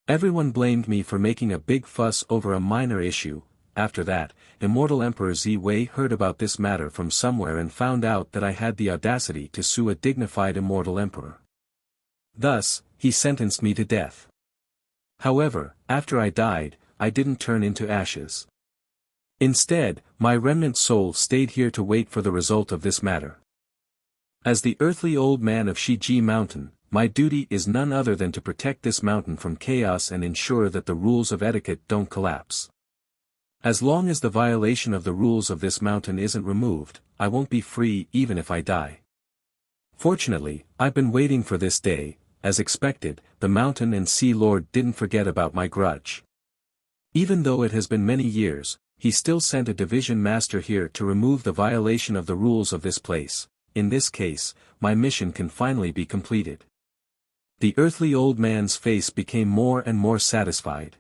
Everyone blamed me for making a big fuss over a minor issue. After that, immortal Emperor Ziwei heard about this matter from somewhere and found out that I had the audacity to sue a dignified immortal emperor. Thus, he sentenced me to death. However, after I died, I didn't turn into ashes. Instead, my remnant soul stayed here to wait for the result of this matter. As the earthly old man of Shiji Mountain, my duty is none other than to protect this mountain from chaos and ensure that the rules of etiquette don't collapse. As long as the violation of the rules of this mountain isn't removed, I won't be free even if I die. Fortunately, I've been waiting for this day. As expected, the mountain and sea lord didn't forget about my grudge. Even though it has been many years, he still sent a division master here to remove the violation of the rules of this place. In this case, my mission can finally be completed. The earthly old man's face became more and more satisfied.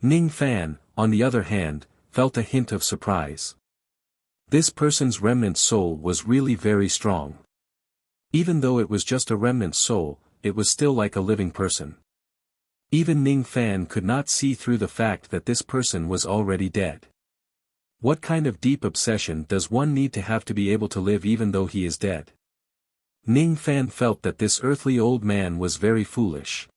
Ning Fan, on the other hand, felt a hint of surprise. This person's remnant soul was really very strong. Even though it was just a remnant soul, it was still like a living person. Even Ning Fan could not see through the fact that this person was already dead. What kind of deep obsession does one need to have to be able to live even though he is dead? Ning Fan felt that this earthly old man was very foolish.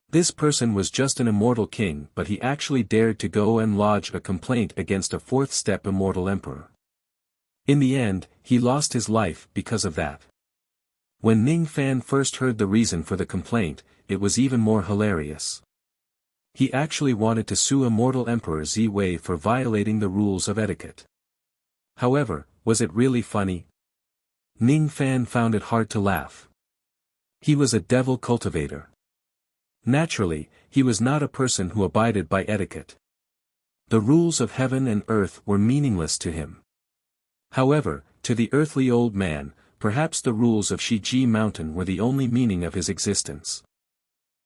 This person was just an immortal king, but he actually dared to go and lodge a complaint against a fourth-step immortal emperor. In the end, he lost his life because of that. When Ning Fan first heard the reason for the complaint, it was even more hilarious. He actually wanted to sue immortal Emperor Zi Wei for violating the rules of etiquette. However, was it really funny? Ning Fan found it hard to laugh. He was a devil cultivator. Naturally, he was not a person who abided by etiquette. The rules of heaven and earth were meaningless to him. However, to the earthly old man, perhaps the rules of Shiji Mountain were the only meaning of his existence.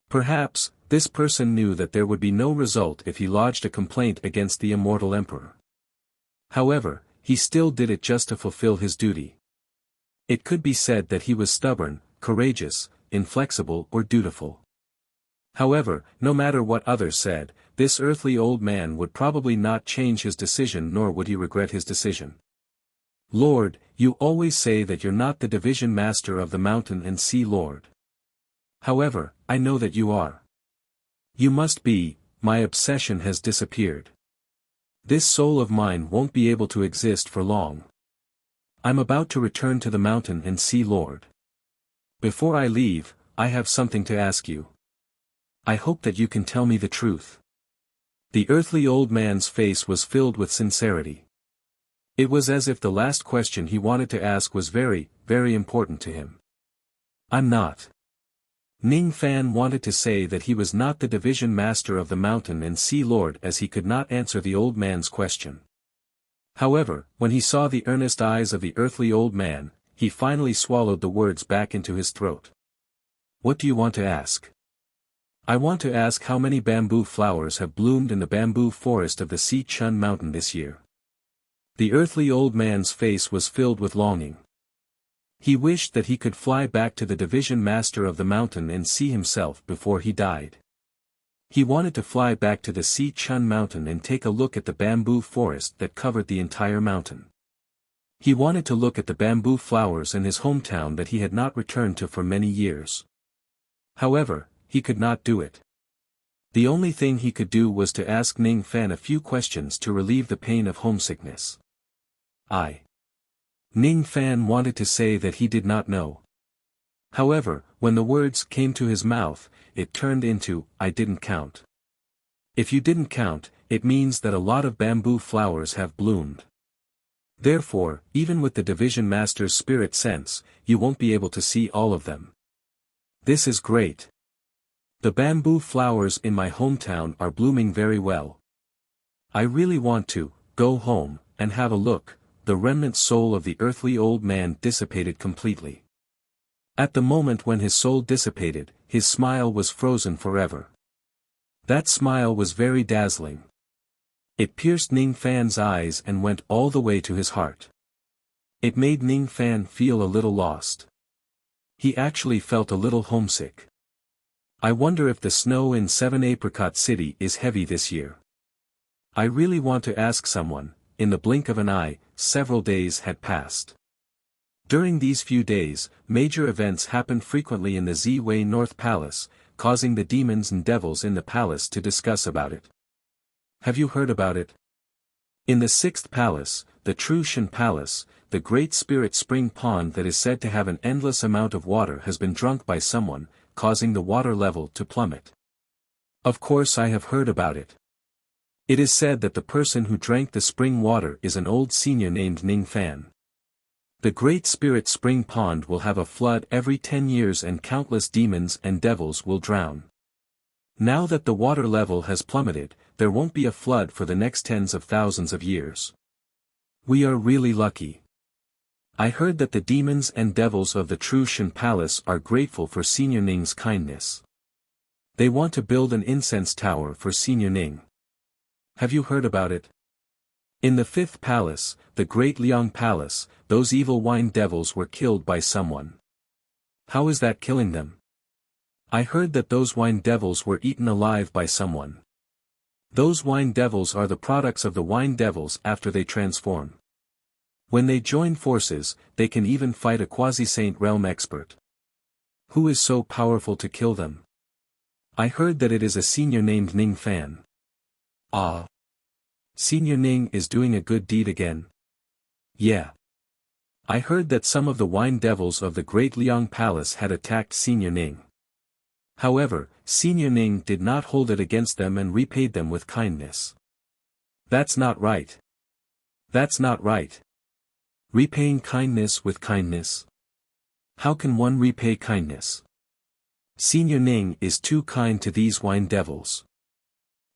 Perhaps, this person knew that there would be no result if he lodged a complaint against the immortal emperor. However, he still did it just to fulfill his duty. It could be said that he was stubborn, courageous, inflexible or dutiful. However, no matter what others said, this earthly old man would probably not change his decision, nor would he regret his decision. Lord, you always say that you're not the division master of the mountain and sea lord. However, I know that you are. You must be. My obsession has disappeared. This soul of mine won't be able to exist for long. I'm about to return to the mountain and sea lord. Before I leave, I have something to ask you. I hope that you can tell me the truth. The earthly old man's face was filled with sincerity. It was as if the last question he wanted to ask was very, very important to him. I'm not. Ning Fan wanted to say that he was not the division master of the mountain and sea lord, as he could not answer the old man's question. However, when he saw the earnest eyes of the earthly old man, he finally swallowed the words back into his throat. What do you want to ask? I want to ask how many bamboo flowers have bloomed in the bamboo forest of the Sea Chun Mountain this year. The earthly old man's face was filled with longing. He wished that he could fly back to the division master of the mountain and see himself before he died. He wanted to fly back to the Sea Chun Mountain and take a look at the bamboo forest that covered the entire mountain. He wanted to look at the bamboo flowers in his hometown that he had not returned to for many years. However, he could not do it. The only thing he could do was to ask Ning Fan a few questions to relieve the pain of homesickness. Ning Fan wanted to say that he did not know. However, when the words came to his mouth, it turned into, I didn't count. If you didn't count, it means that a lot of bamboo flowers have bloomed. Therefore, even with the division master's spirit sense, you won't be able to see all of them. This is great. The bamboo flowers in my hometown are blooming very well. I really want to go home and have a look. The remnant soul of the earthly old man dissipated completely. At the moment when his soul dissipated, his smile was frozen forever. That smile was very dazzling. It pierced Ning Fan's eyes and went all the way to his heart. It made Ning Fan feel a little lost. He actually felt a little homesick. I wonder if the snow in 7 Apricot City is heavy this year. I really want to ask someone. In the blink of an eye, several days had passed. During these few days, major events happened frequently in the Zi Wei North Palace, causing the demons and devils in the palace to discuss about it. Have you heard about it? In the sixth palace, the True Shen Palace, the great spirit spring pond that is said to have an endless amount of water has been drunk by someone, causing the water level to plummet. Of course I have heard about it. It is said that the person who drank the spring water is an old senior named Ning Fan. The great spirit spring pond will have a flood every 10 years and countless demons and devils will drown. Now that the water level has plummeted, there won't be a flood for the next tens of thousands of years. We are really lucky. I heard that the demons and devils of the True Shen Palace are grateful for Senior Ning's kindness. They want to build an incense tower for Senior Ning. Have you heard about it? In the fifth palace, the Great Liang Palace, those evil wine devils were killed by someone. How is that killing them? I heard that those wine devils were eaten alive by someone. Those wine devils are the products of the wine devils after they transform. When they join forces, they can even fight a quasi-saint realm expert. Who is so powerful to kill them? I heard that it is a senior named Ning Fan. Ah. Senior Ning is doing a good deed again. Yeah. I heard that some of the wine devils of the Great Liang Palace had attacked Senior Ning. However, Senior Ning did not hold it against them and repaid them with kindness. That's not right. That's not right. Repaying kindness with kindness? How can one repay kindness? Senior Ning is too kind to these wine devils.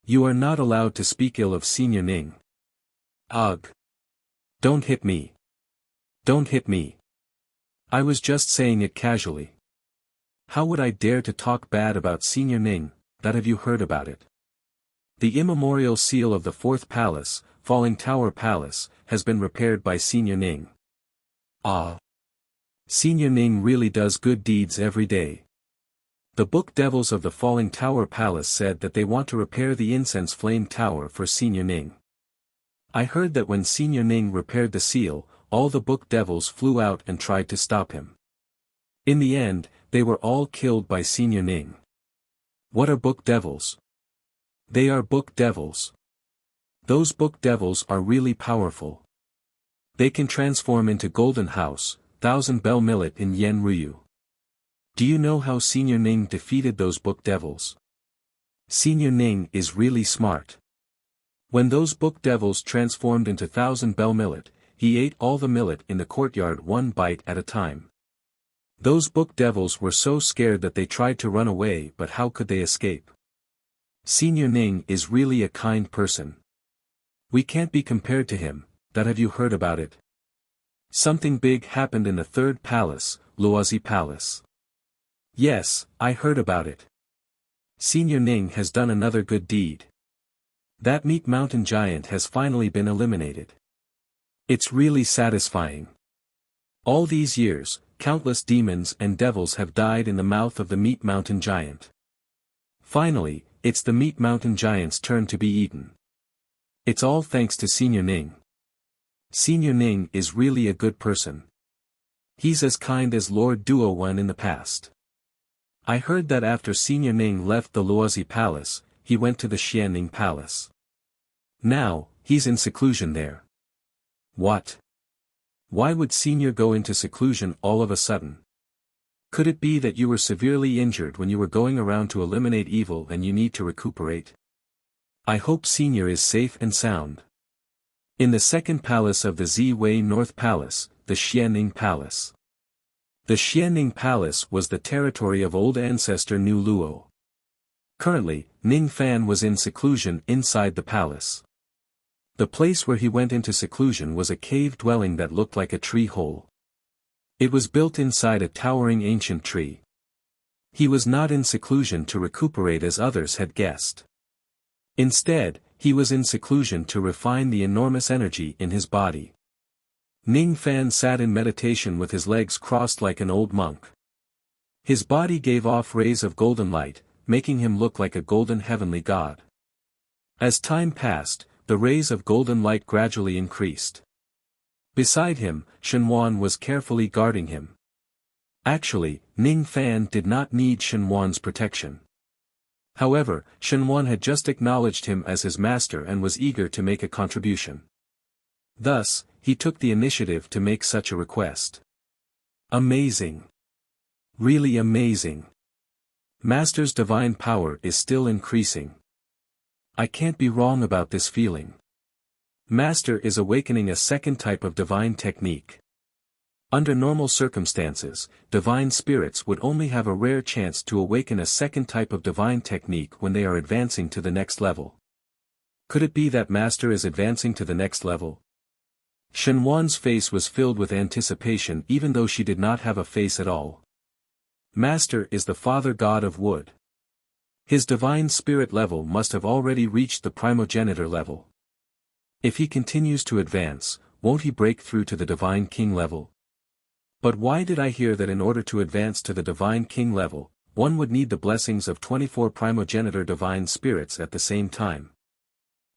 You are not allowed to speak ill of Senior Ning. Ugh. Don't hit me. Don't hit me. I was just saying it casually. How would I dare to talk bad about Senior Ning? That have you heard about it? The immemorial seal of the fourth palace, Falling Tower Palace, has been repaired by Senior Ning. Ah. Senior Ning really does good deeds every day. The book devils of the Falling Tower Palace said that they want to repair the incense flame tower for Senior Ning. I heard that when Senior Ning repaired the seal, all the book devils flew out and tried to stop him. In the end, they were all killed by Senior Ning. What are book devils? They are book devils. Those book devils are really powerful. They can transform into Golden House, 1000 Bell Millet in Yen Ryu. Do you know how Senior Ning defeated those book devils? Senior Ning is really smart. When those book devils transformed into 1000 Bell Millet, he ate all the millet in the courtyard one bite at a time. Those book devils were so scared that they tried to run away, but how could they escape? Senior Ning is really a kind person. We can't be compared to him. That have you heard about it? Something big happened in the third palace, Luozi Palace. Yes, I heard about it. Senior Ning has done another good deed. That Meat Mountain giant has finally been eliminated. It's really satisfying. All these years, countless demons and devils have died in the mouth of the Meat Mountain giant. Finally, it's the Meat Mountain giant's turn to be eaten. It's all thanks to Senior Ning. Senior Ning is really a good person. He's as kind as Lord Duo One in the past. I heard that after Senior Ning left the Luozi Palace, he went to the Xianning Palace. Now, he's in seclusion there. What? Why would Senior go into seclusion all of a sudden? Could it be that you were severely injured when you were going around to eliminate evil and you need to recuperate? I hope Senior is safe and sound. In the second palace of the Ziwei North Palace, the Xianning Palace. The Xianning Palace was the territory of old ancestor Nu Luo. Currently, Ning Fan was in seclusion inside the palace. The place where he went into seclusion was a cave dwelling that looked like a tree hole. It was built inside a towering ancient tree. He was not in seclusion to recuperate as others had guessed. Instead, he was in seclusion to refine the enormous energy in his body. Ning Fan sat in meditation with his legs crossed like an old monk. His body gave off rays of golden light, making him look like a golden heavenly god. As time passed, the rays of golden light gradually increased. Beside him, Shenwan was carefully guarding him. Actually, Ning Fan did not need Shenwan's protection. However, Shenwan had just acknowledged him as his master and was eager to make a contribution. Thus, he took the initiative to make such a request. Amazing. Really amazing. Master's divine power is still increasing. I can't be wrong about this feeling. Master is awakening a second type of divine technique. Under normal circumstances, divine spirits would only have a rare chance to awaken a second type of divine technique when they are advancing to the next level. Could it be that Master is advancing to the next level? Shenwan's face was filled with anticipation even though she did not have a face at all. Master is the Father God of Wood. His divine spirit level must have already reached the primogenitor level. If he continues to advance, won't he break through to the divine king level? But why did I hear that in order to advance to the divine king level, one would need the blessings of 24 primogenitor divine spirits at the same time?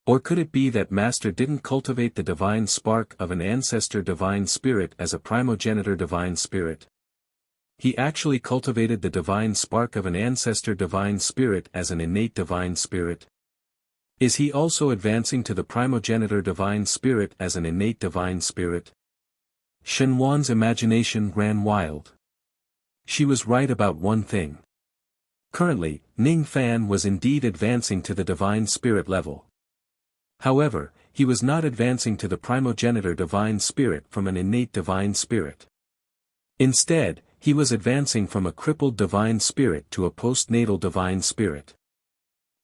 Or could it be that Master didn't cultivate the divine spark of an ancestor divine spirit as a primogenitor divine spirit? He actually cultivated the divine spark of an ancestor divine spirit as an innate divine spirit. Is he also advancing to the primogenitor divine spirit as an innate divine spirit? Shenwan's imagination ran wild. She was right about one thing. Currently, Ning Fan was indeed advancing to the divine spirit level. However, he was not advancing to the primogenitor divine spirit from an innate divine spirit. Instead, he was advancing from a crippled divine spirit to a postnatal divine spirit.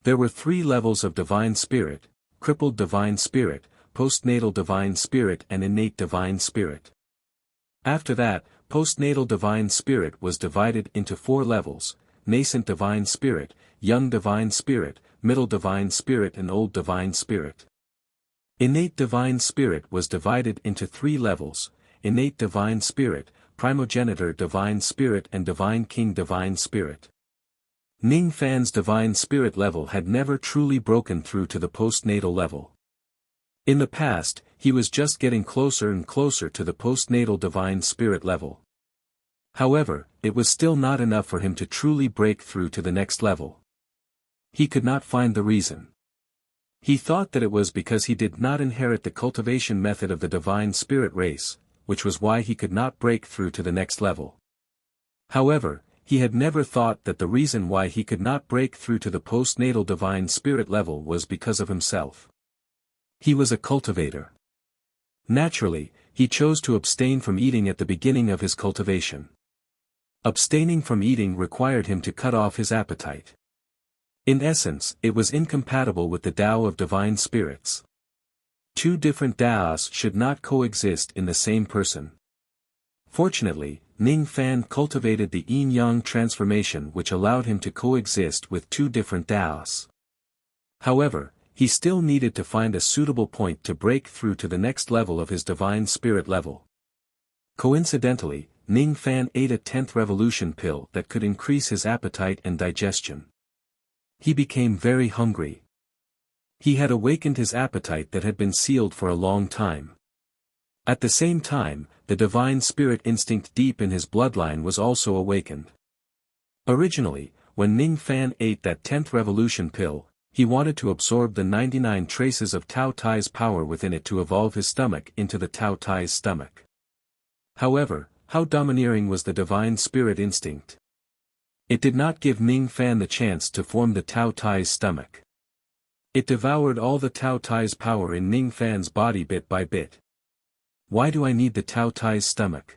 There were 3 levels of divine spirit: crippled divine spirit, postnatal divine spirit and innate divine spirit. After that, postnatal divine spirit was divided into 4 levels: nascent divine spirit, young divine spirit, middle divine spirit and old divine spirit. Innate divine spirit was divided into 3 levels: innate divine spirit, primogenitor divine spirit and divine king divine spirit. Ning Fan's divine spirit level had never truly broken through to the postnatal level. In the past, he was just getting closer and closer to the postnatal divine spirit level. However, it was still not enough for him to truly break through to the next level. He could not find the reason. He thought that it was because he did not inherit the cultivation method of the divine spirit race, which was why he could not break through to the next level. However, he had never thought that the reason why he could not break through to the postnatal divine spirit level was because of himself. He was a cultivator. Naturally, he chose to abstain from eating at the beginning of his cultivation. Abstaining from eating required him to cut off his appetite. In essence, it was incompatible with the Tao of divine spirits. 2 different Taos should not coexist in the same person. Fortunately, Ning Fan cultivated the yin-yang transformation which allowed him to coexist with 2 different Taos. However, he still needed to find a suitable point to break through to the next level of his divine spirit level. Coincidentally, Ning Fan ate a 10th revolution pill that could increase his appetite and digestion. He became very hungry. He had awakened his appetite that had been sealed for a long time. At the same time, the divine spirit instinct deep in his bloodline was also awakened. Originally, when Ning Fan ate that 10th revolution pill, he wanted to absorb the 99 traces of Tao Tai's power within it to evolve his stomach into the Tao Tai's stomach. However, how domineering was the divine spirit instinct? It did not give Ning Fan the chance to form the Tao Tai's stomach. It devoured all the Tao Tai's power in Ning Fan's body bit by bit. Why do I need the Tao Tai's stomach?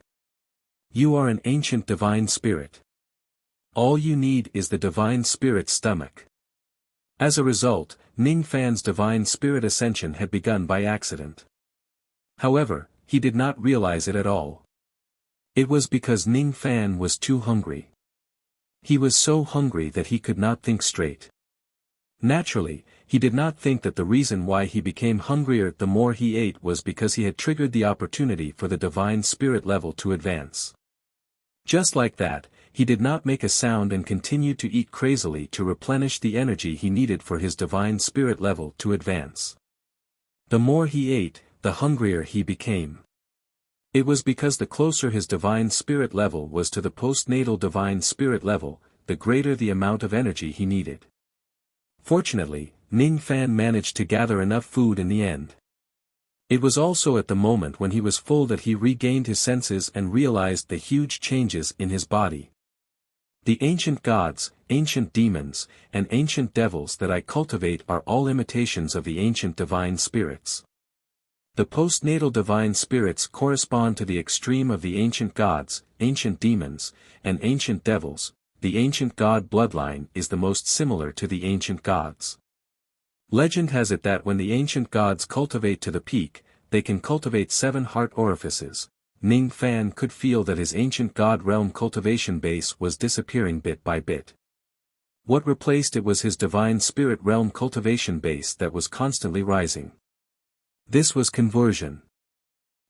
You are an ancient divine spirit. All you need is the divine spirit's stomach. As a result, Ning Fan's divine spirit ascension had begun by accident. However, he did not realize it at all. It was because Ning Fan was too hungry. He was so hungry that he could not think straight. Naturally, he did not think that the reason why he became hungrier the more he ate was because he had triggered the opportunity for the divine spirit level to advance. Just like that, he did not make a sound and continued to eat crazily to replenish the energy he needed for his divine spirit level to advance. The more he ate, the hungrier he became. It was because the closer his divine spirit level was to the postnatal divine spirit level, the greater the amount of energy he needed. Fortunately, Ning Fan managed to gather enough food in the end. It was also at the moment when he was full that he regained his senses and realized the huge changes in his body. The ancient gods, ancient demons, and ancient devils that I cultivate are all imitations of the ancient divine spirits. The postnatal divine spirits correspond to the extreme of the ancient gods, ancient demons, and ancient devils. The ancient god bloodline is the most similar to the ancient gods. Legend has it that when the ancient gods cultivate to the peak, they can cultivate 7 heart orifices. Ning Fan could feel that his ancient god realm cultivation base was disappearing bit by bit. What replaced it was his divine spirit realm cultivation base that was constantly rising. This was conversion.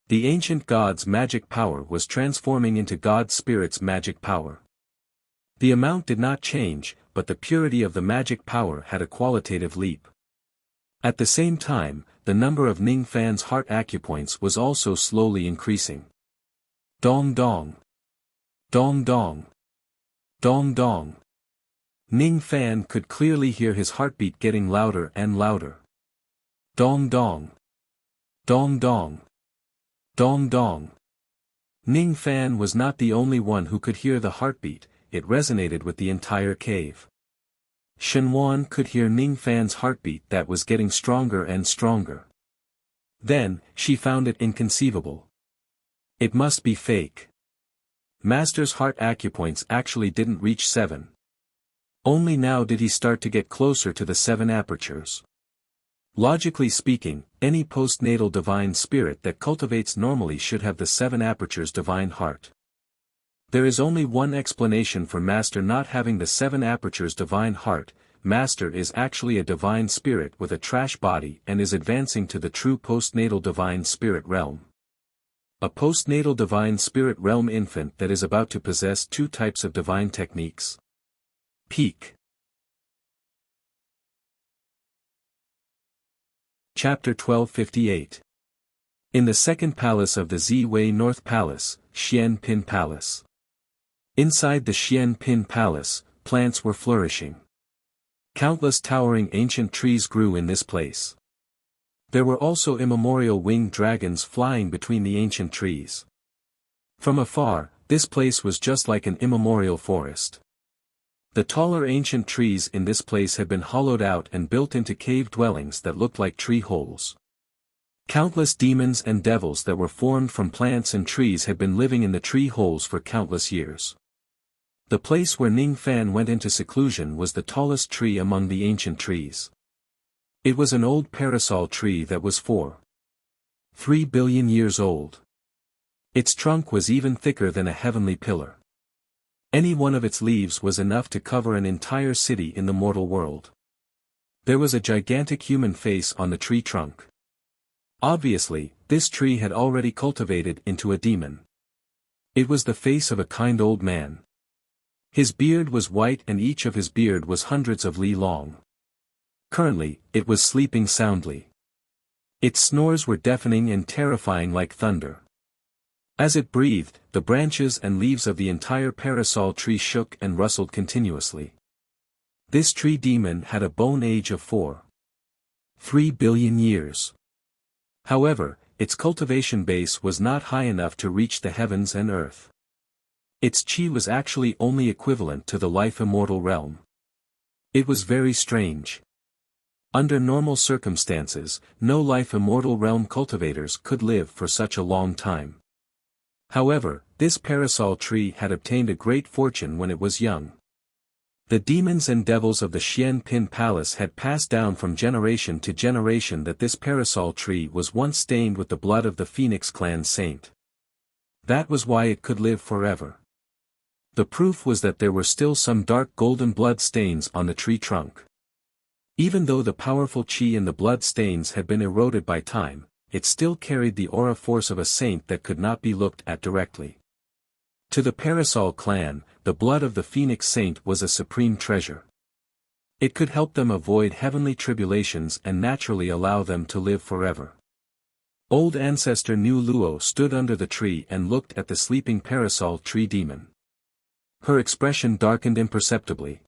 The ancient god's magic power was transforming into God Spirit's magic power. The amount did not change, but the purity of the magic power had a qualitative leap. At the same time, the number of Ning Fan's heart acupoints was also slowly increasing. Dong dong. Dong dong. Dong dong. Ning Fan could clearly hear his heartbeat getting louder and louder. Dong dong. Dong dong. Dong dong. Ning Fan was not the only one who could hear the heartbeat, it resonated with the entire cave. Shen Wan could hear Ning Fan's heartbeat that was getting stronger and stronger. Then, she found it inconceivable. It must be fake. Master's heart acupoints actually didn't reach 7. Only now did he start to get closer to the 7 apertures. Logically speaking, any postnatal divine spirit that cultivates normally should have the 7 apertures divine heart. There is only one explanation for Master not having the 7 apertures divine heart. Master is actually a divine spirit with a trash body and is advancing to the true postnatal divine spirit realm. A postnatal divine spirit realm infant that is about to possess 2 types of divine techniques. Peak. Chapter 1258. In the second palace of the Ziwei North Palace, Xian Pin Palace. Inside the Xian Pin Palace, plants were flourishing. Countless towering ancient trees grew in this place. There were also immemorial winged dragons flying between the ancient trees. From afar, this place was just like an immemorial forest. The taller ancient trees in this place had been hollowed out and built into cave dwellings that looked like tree holes. Countless demons and devils that were formed from plants and trees had been living in the tree holes for countless years. The place where Ning Fan went into seclusion was the tallest tree among the ancient trees. It was an old parasol tree that was 3 billion years old. Its trunk was even thicker than a heavenly pillar. Any one of its leaves was enough to cover an entire city in the mortal world. There was a gigantic human face on the tree trunk. Obviously, this tree had already cultivated into a demon. It was the face of a kind old man. His beard was white and each of his beard was hundreds of li long. Currently, it was sleeping soundly. Its snores were deafening and terrifying like thunder. As it breathed, the branches and leaves of the entire parasol tree shook and rustled continuously. This tree demon had a bone age of 3 billion years. However, its cultivation base was not high enough to reach the heavens and earth. Its chi was actually only equivalent to the life immortal realm. It was very strange. Under normal circumstances, no life immortal realm cultivators could live for such a long time. However, this parasol tree had obtained a great fortune when it was young. The demons and devils of the Xian Pin Palace had passed down from generation to generation that this parasol tree was once stained with the blood of the Phoenix clan saint. That was why it could live forever. The proof was that there were still some dark golden blood stains on the tree trunk. Even though the powerful chi in the blood stains had been eroded by time, it still carried the aura force of a saint that could not be looked at directly. To the Parasol clan, the blood of the Phoenix Saint was a supreme treasure. It could help them avoid heavenly tribulations and naturally allow them to live forever. Old ancestor Nu Luo stood under the tree and looked at the sleeping Parasol tree demon. Her expression darkened imperceptibly.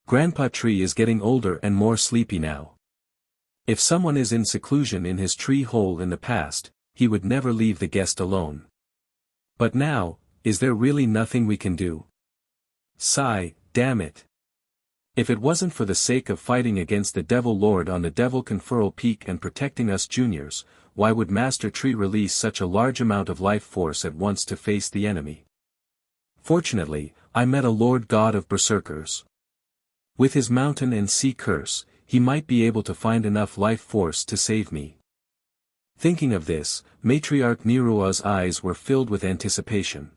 Grandpa tree is getting older and more sleepy now. If someone is in seclusion in his tree hole in the past, he would never leave the guest alone. But now, is there really nothing we can do? Sigh, damn it. If it wasn't for the sake of fighting against the Devil Lord on the Devil Conferral Peak and protecting us juniors, why would Master Tree release such a large amount of life force at once to face the enemy? Fortunately, I met a Lord God of Berserkers. With his mountain and sea curse, he might be able to find enough life force to save me. Thinking of this, Matriarch Nirua's eyes were filled with anticipation.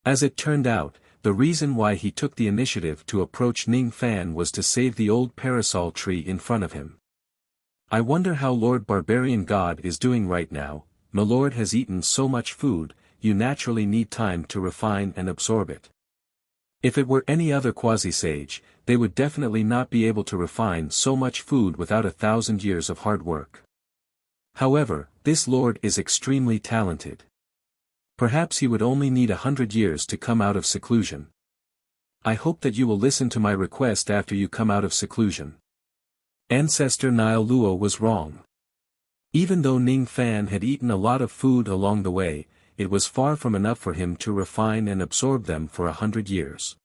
As it turned out, the reason why he took the initiative to approach Ning Fan was to save the old parasol tree in front of him. I wonder how Lord Barbarian God is doing right now. My lord has eaten so much food, you naturally need time to refine and absorb it. If it were any other quasi-sage, they would definitely not be able to refine so much food without 1,000 years of hard work. However, this lord is extremely talented. Perhaps he would only need 100 years to come out of seclusion. I hope that you will listen to my request after you come out of seclusion. Ancestor Nile Luo was wrong. Even though Ning Fan had eaten a lot of food along the way, it was far from enough for him to refine and absorb them for 100 years.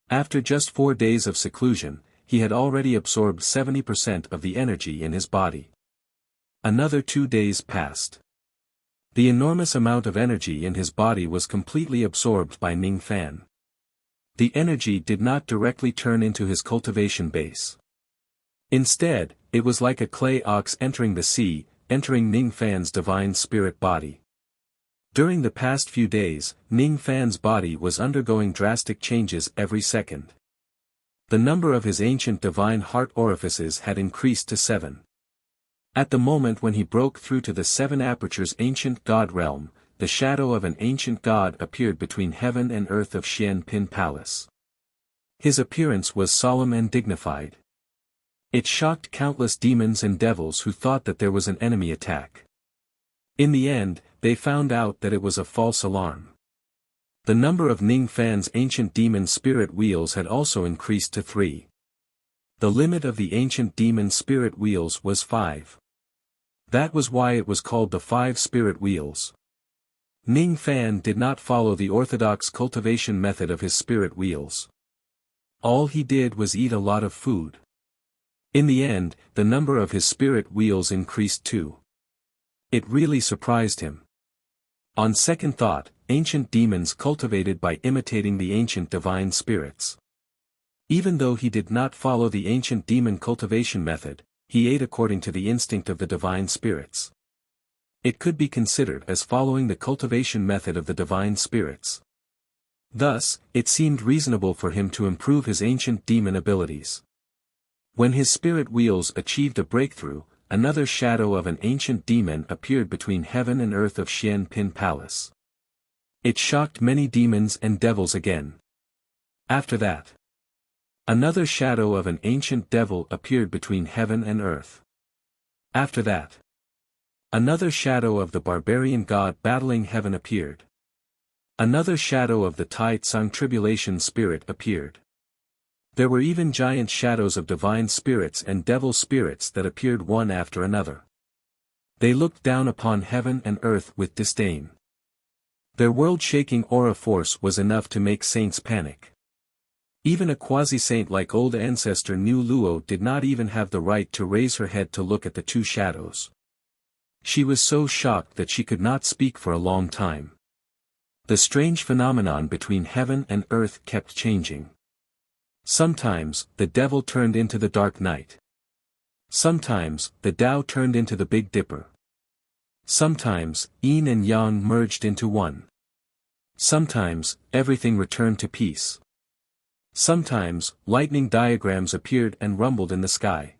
After just 4 days of seclusion, he had already absorbed 70% of the energy in his body. Another 2 days passed. The enormous amount of energy in his body was completely absorbed by Ning Fan. The energy did not directly turn into his cultivation base. Instead, it was like a clay ox entering the sea, entering Ning Fan's divine spirit body. During the past few days, Ning Fan's body was undergoing drastic changes every second. The number of his ancient divine heart orifices had increased to 7. At the moment when he broke through to the 7 apertures ancient god realm, the shadow of an ancient god appeared between heaven and earth of Xian Pin Palace. His appearance was solemn and dignified. It shocked countless demons and devils who thought that there was an enemy attack. In the end, they found out that it was a false alarm. The number of Ning Fan's ancient demon spirit wheels had also increased to 3. The limit of the ancient demon spirit wheels was 5. That was why it was called the 5 spirit wheels. Ning Fan did not follow the orthodox cultivation method of his spirit wheels. All he did was eat a lot of food. In the end, the number of his spirit wheels increased too. It really surprised him. On second thought, ancient demons cultivated by imitating the ancient divine spirits. Even though he did not follow the ancient demon cultivation method, he ate according to the instinct of the divine spirits. It could be considered as following the cultivation method of the divine spirits. Thus, it seemed reasonable for him to improve his ancient demon abilities. When his spirit wheels achieved a breakthrough, another shadow of an ancient demon appeared between heaven and earth of Xian Pin Palace. It shocked many demons and devils again. After that, another shadow of an ancient devil appeared between heaven and earth. After that, another shadow of the barbarian god battling heaven appeared. Another shadow of the Tai Tsung tribulation spirit appeared. There were even giant shadows of divine spirits and devil spirits that appeared one after another. They looked down upon heaven and earth with disdain. Their world-shaking aura force was enough to make saints panic. Even a quasi-saint like old ancestor Nu Luo did not even have the right to raise her head to look at the 2 shadows. She was so shocked that she could not speak for a long time. The strange phenomenon between heaven and earth kept changing. Sometimes, the devil turned into the dark night. Sometimes, the Tao turned into the Big Dipper. Sometimes, yin and yang merged into one. Sometimes, everything returned to peace. Sometimes, lightning diagrams appeared and rumbled in the sky.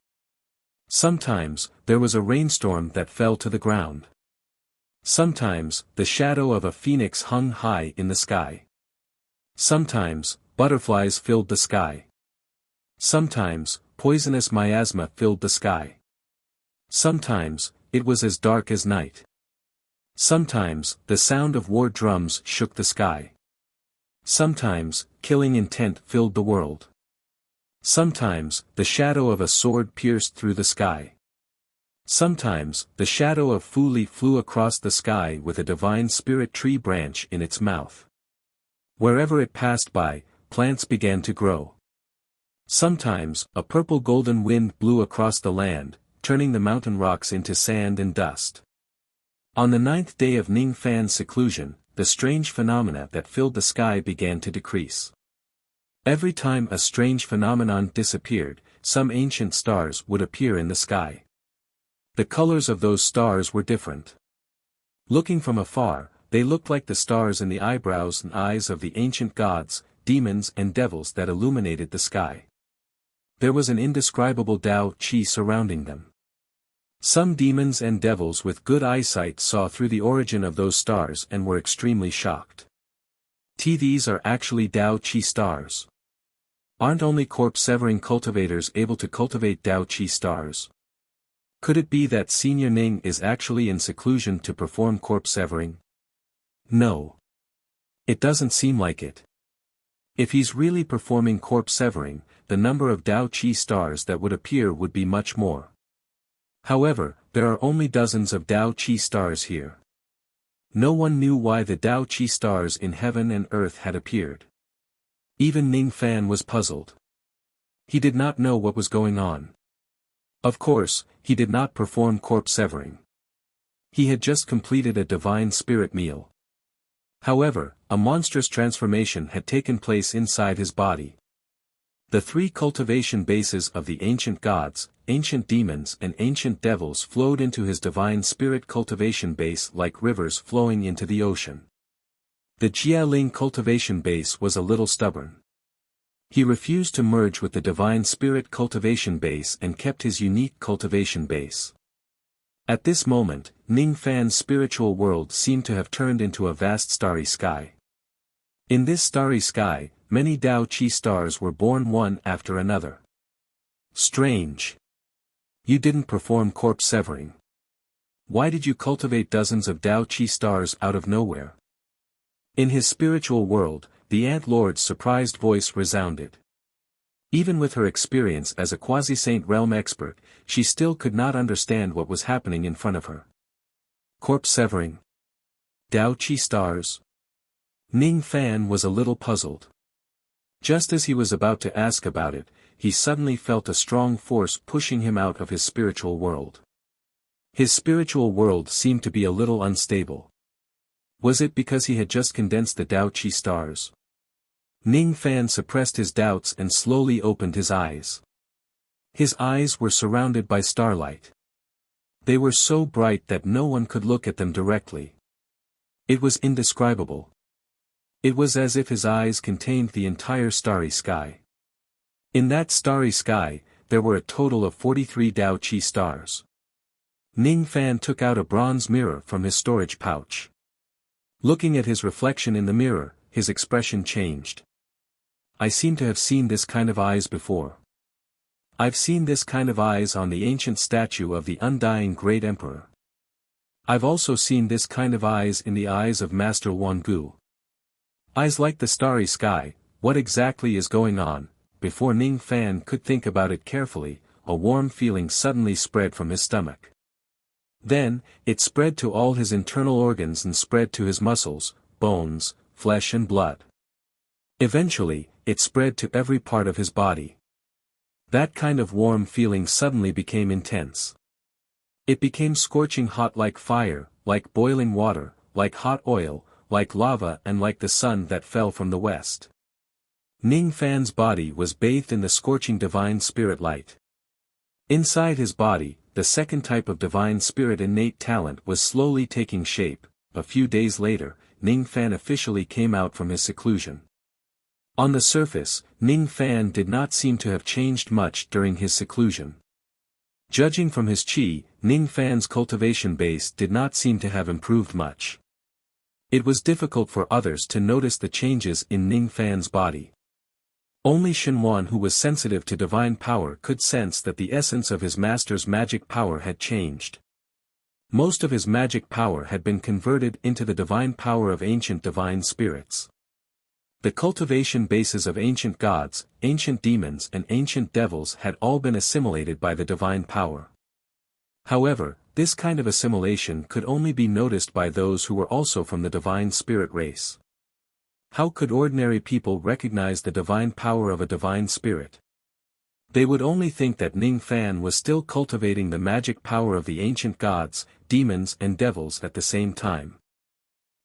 Sometimes, there was a rainstorm that fell to the ground. Sometimes, the shadow of a phoenix hung high in the sky. Sometimes, butterflies filled the sky. Sometimes, poisonous miasma filled the sky. Sometimes, it was as dark as night. Sometimes, the sound of war drums shook the sky. Sometimes, killing intent filled the world. Sometimes, the shadow of a sword pierced through the sky. Sometimes, the shadow of Fu Li flew across the sky with a divine spirit tree branch in its mouth. Wherever it passed by, plants began to grow. Sometimes, a purple golden wind blew across the land, turning the mountain rocks into sand and dust. On the 9th day of Ning Fan's seclusion, the strange phenomena that filled the sky began to decrease. Every time a strange phenomenon disappeared, some ancient stars would appear in the sky. The colors of those stars were different. Looking from afar, they looked like the stars in the eyebrows and eyes of the ancient gods, demons and devils that illuminated the sky. There was an indescribable Tao Qi surrounding them. Some demons and devils with good eyesight saw through the origin of those stars and were extremely shocked. These are actually Tao Qi stars. Aren't only corpse-severing cultivators able to cultivate Tao Qi stars? Could it be that Senior Ning is actually in seclusion to perform corpse severing? No. It doesn't seem like it. If he's really performing corpse severing, the number of Tao Qi stars that would appear would be much more. However, there are only dozens of Tao Qi stars here. No one knew why the Tao Qi stars in heaven and earth had appeared. Even Ning Fan was puzzled. He did not know what was going on. Of course, he did not perform corpse severing. He had just completed a divine spirit meal. However, a monstrous transformation had taken place inside his body. The 3 cultivation bases of the ancient gods, ancient demons and ancient devils flowed into his divine spirit cultivation base like rivers flowing into the ocean. The Jialing cultivation base was a little stubborn. He refused to merge with the divine spirit cultivation base and kept his unique cultivation base. At this moment, Ning Fan's spiritual world seemed to have turned into a vast starry sky. In this starry sky, many Tao Qi stars were born one after another. Strange. You didn't perform corpse severing. Why did you cultivate dozens of Tao Qi stars out of nowhere? In his spiritual world, the Ant Lord's surprised voice resounded. Even with her experience as a quasi-saint realm expert, she still could not understand what was happening in front of her. Corpse severing. Tao Qi stars. Ning Fan was a little puzzled. Just as he was about to ask about it, he suddenly felt a strong force pushing him out of his spiritual world. His spiritual world seemed to be a little unstable. Was it because he had just condensed the Tao Qi stars? Ning Fan suppressed his doubts and slowly opened his eyes. His eyes were surrounded by starlight. They were so bright that no one could look at them directly. It was indescribable. It was as if his eyes contained the entire starry sky. In that starry sky, there were a total of 43 Tao Qi stars. Ning Fan took out a bronze mirror from his storage pouch. Looking at his reflection in the mirror, his expression changed. I seem to have seen this kind of eyes before. I've seen this kind of eyes on the ancient statue of the undying great emperor. I've also seen this kind of eyes in the eyes of Master Wangu. Eyes like the starry sky. What exactly is going on? Before Ning Fan could think about it carefully, a warm feeling suddenly spread from his stomach. Then, it spread to all his internal organs and spread to his muscles, bones, flesh and blood. Eventually, it spread to every part of his body. That kind of warm feeling suddenly became intense. It became scorching hot like fire, like boiling water, like hot oil, like lava and like the sun that fell from the west. Ning Fan's body was bathed in the scorching divine spirit light. Inside his body, the second type of divine spirit innate talent was slowly taking shape. A few days later, Ning Fan officially came out from his seclusion. On the surface, Ning Fan did not seem to have changed much during his seclusion. Judging from his qi, Ning Fan's cultivation base did not seem to have improved much. It was difficult for others to notice the changes in Ning Fan's body. Only Shenwan, who was sensitive to divine power, could sense that the essence of his master's magic power had changed. Most of his magic power had been converted into the divine power of ancient divine spirits. The cultivation bases of ancient gods, ancient demons and ancient devils had all been assimilated by the divine power. However, this kind of assimilation could only be noticed by those who were also from the divine spirit race. How could ordinary people recognize the divine power of a divine spirit? They would only think that Ning Fan was still cultivating the magic power of the ancient gods, demons and devils at the same time.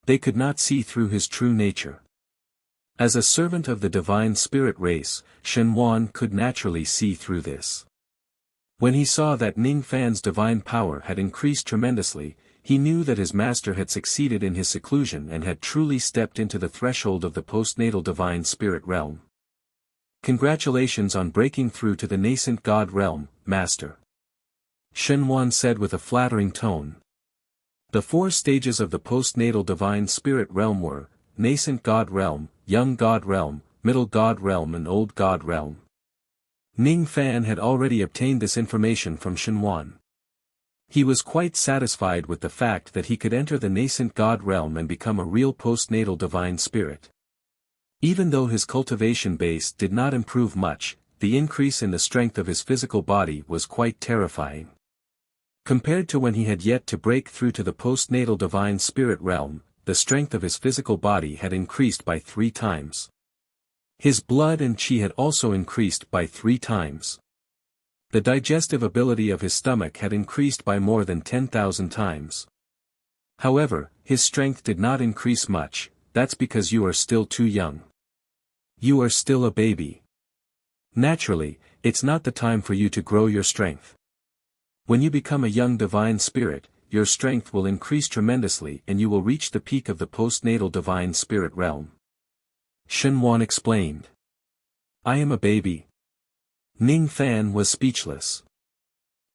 They could not see through his true nature. As a servant of the divine spirit race, Shen Wan could naturally see through this. When he saw that Ning Fan's divine power had increased tremendously, he knew that his master had succeeded in his seclusion and had truly stepped into the threshold of the postnatal divine spirit realm. Congratulations on breaking through to the nascent god realm, master. Shen Wan said with a flattering tone. The 4 stages of the postnatal divine spirit realm were, nascent god realm, young god realm, middle god realm and old god realm. Ning Fan had already obtained this information from Shen Wan. He was quite satisfied with the fact that he could enter the nascent god realm and become a real postnatal divine spirit. Even though his cultivation base did not improve much, the increase in the strength of his physical body was quite terrifying. Compared to when he had yet to break through to the postnatal divine spirit realm, the strength of his physical body had increased by 3 times. His blood and qi had also increased by 3 times. The digestive ability of his stomach had increased by more than 10,000 times. However, his strength did not increase much. That's because you are still too young. You are still a baby. Naturally, it's not the time for you to grow your strength. When you become a young divine spirit, your strength will increase tremendously and you will reach the peak of the postnatal divine spirit realm. Shen Wan explained. I am a baby. Ning Fan was speechless.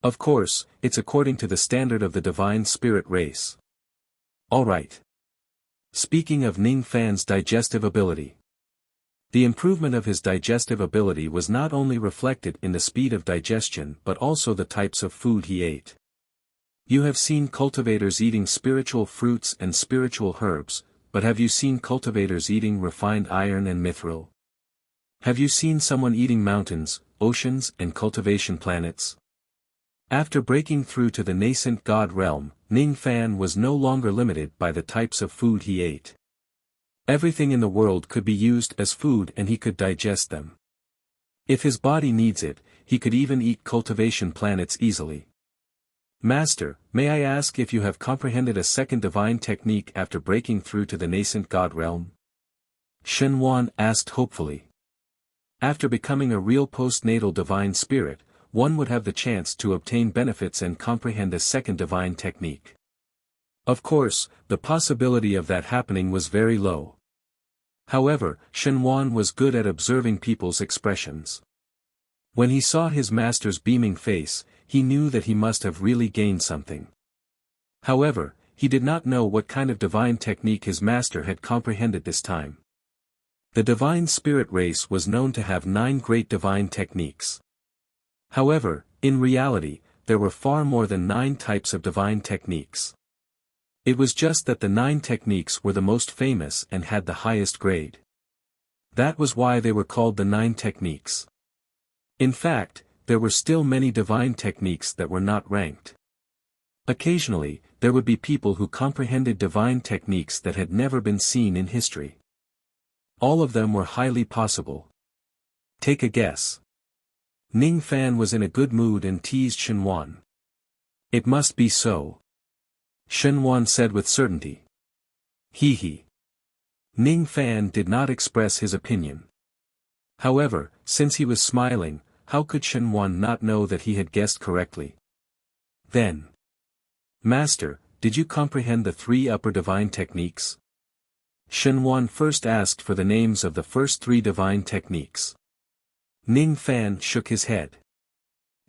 Of course, it's according to the standard of the divine spirit race. Alright. Speaking of Ning Fan's digestive ability. The improvement of his digestive ability was not only reflected in the speed of digestion but also the types of food he ate. You have seen cultivators eating spiritual fruits and spiritual herbs, but have you seen cultivators eating refined iron and mithril? Have you seen someone eating mountains, oceans and cultivation planets? After breaking through to the nascent god realm, Ning Fan was no longer limited by the types of food he ate. Everything in the world could be used as food and he could digest them. If his body needs it, he could even eat cultivation planets easily. Master, may I ask if you have comprehended a second divine technique after breaking through to the nascent god realm? Shen Wan asked hopefully. After becoming a real postnatal divine spirit, one would have the chance to obtain benefits and comprehend a second divine technique. Of course, the possibility of that happening was very low. However, Shen Wan was good at observing people's expressions. When he saw his master's beaming face, he knew that he must have really gained something. However, he did not know what kind of divine technique his master had comprehended this time. The divine spirit race was known to have 9 great divine techniques. However, in reality, there were far more than 9 types of divine techniques. It was just that the 9 techniques were the most famous and had the highest grade. That was why they were called the 9 techniques. In fact, there were still many divine techniques that were not ranked. Occasionally, there would be people who comprehended divine techniques that had never been seen in history. All of them were highly possible. Take a guess. Ning Fan was in a good mood and teased Shen Wan. It must be so. Shen Wan said with certainty. He. Ning Fan did not express his opinion. However, since he was smiling, how could Shen Wan not know that he had guessed correctly? Then. Master, did you comprehend the 3 upper divine techniques? Shen Wan first asked for the names of the first 3 divine techniques. Ning Fan shook his head.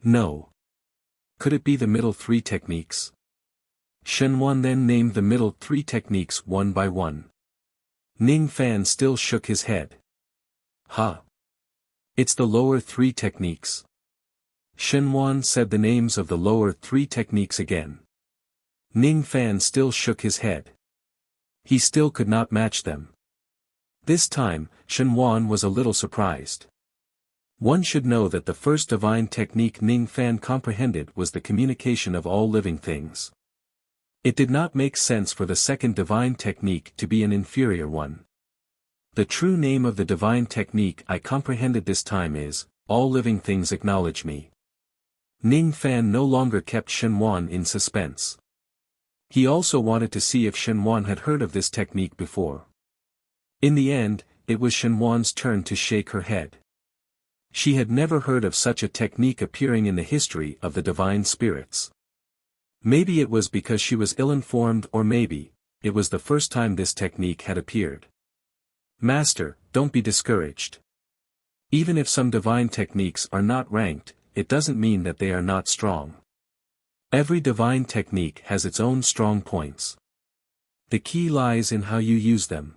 No. Could it be the middle 3 techniques? Shen Wan then named the middle 3 techniques one by one. Ning Fan still shook his head. Huh. It's the lower 3 techniques. Shen Wan said the names of the lower 3 techniques again. Ning Fan still shook his head. He still could not match them. This time, Shen Wan was a little surprised. One should know that the first divine technique Ning Fan comprehended was the communication of all living things. It did not make sense for the second divine technique to be an inferior one. The true name of the divine technique I comprehended this time is, all living things acknowledge me. Ning Fan no longer kept Shenhuan in suspense. He also wanted to see if Shenhuan had heard of this technique before. In the end, it was Shenhuan's turn to shake her head. She had never heard of such a technique appearing in the history of the divine spirits. Maybe it was because she was ill-informed, or maybe it was the first time this technique had appeared. Master, don't be discouraged. Even if some divine techniques are not ranked, it doesn't mean that they are not strong. Every divine technique has its own strong points. The key lies in how you use them.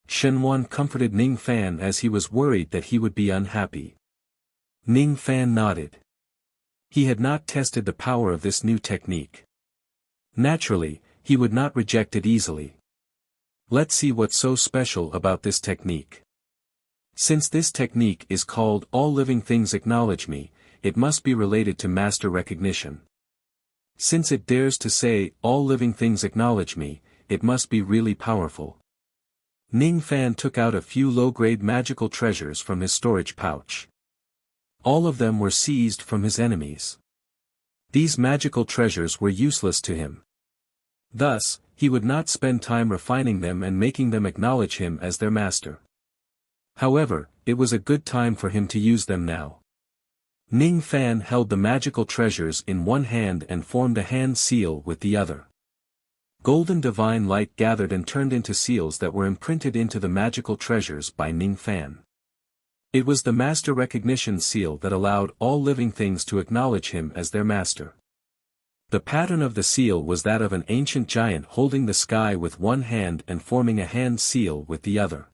Shenhuan comforted Ning Fan as he was worried that he would be unhappy. Ning Fan nodded. He had not tested the power of this new technique. Naturally, he would not reject it easily. Let's see what's so special about this technique. Since this technique is called All Living Things Acknowledge Me, it must be related to master recognition. Since it dares to say, All living things acknowledge me, it must be really powerful. Ning Fan took out a few low-grade magical treasures from his storage pouch. All of them were seized from his enemies. These magical treasures were useless to him. Thus, he would not spend time refining them and making them acknowledge him as their master. However, it was a good time for him to use them now. Ning Fan held the magical treasures in one hand and formed a hand seal with the other. Golden divine light gathered and turned into seals that were imprinted into the magical treasures by Ning Fan. It was the master recognition seal that allowed all living things to acknowledge him as their master. The pattern of the seal was that of an ancient giant holding the sky with one hand and forming a hand seal with the other.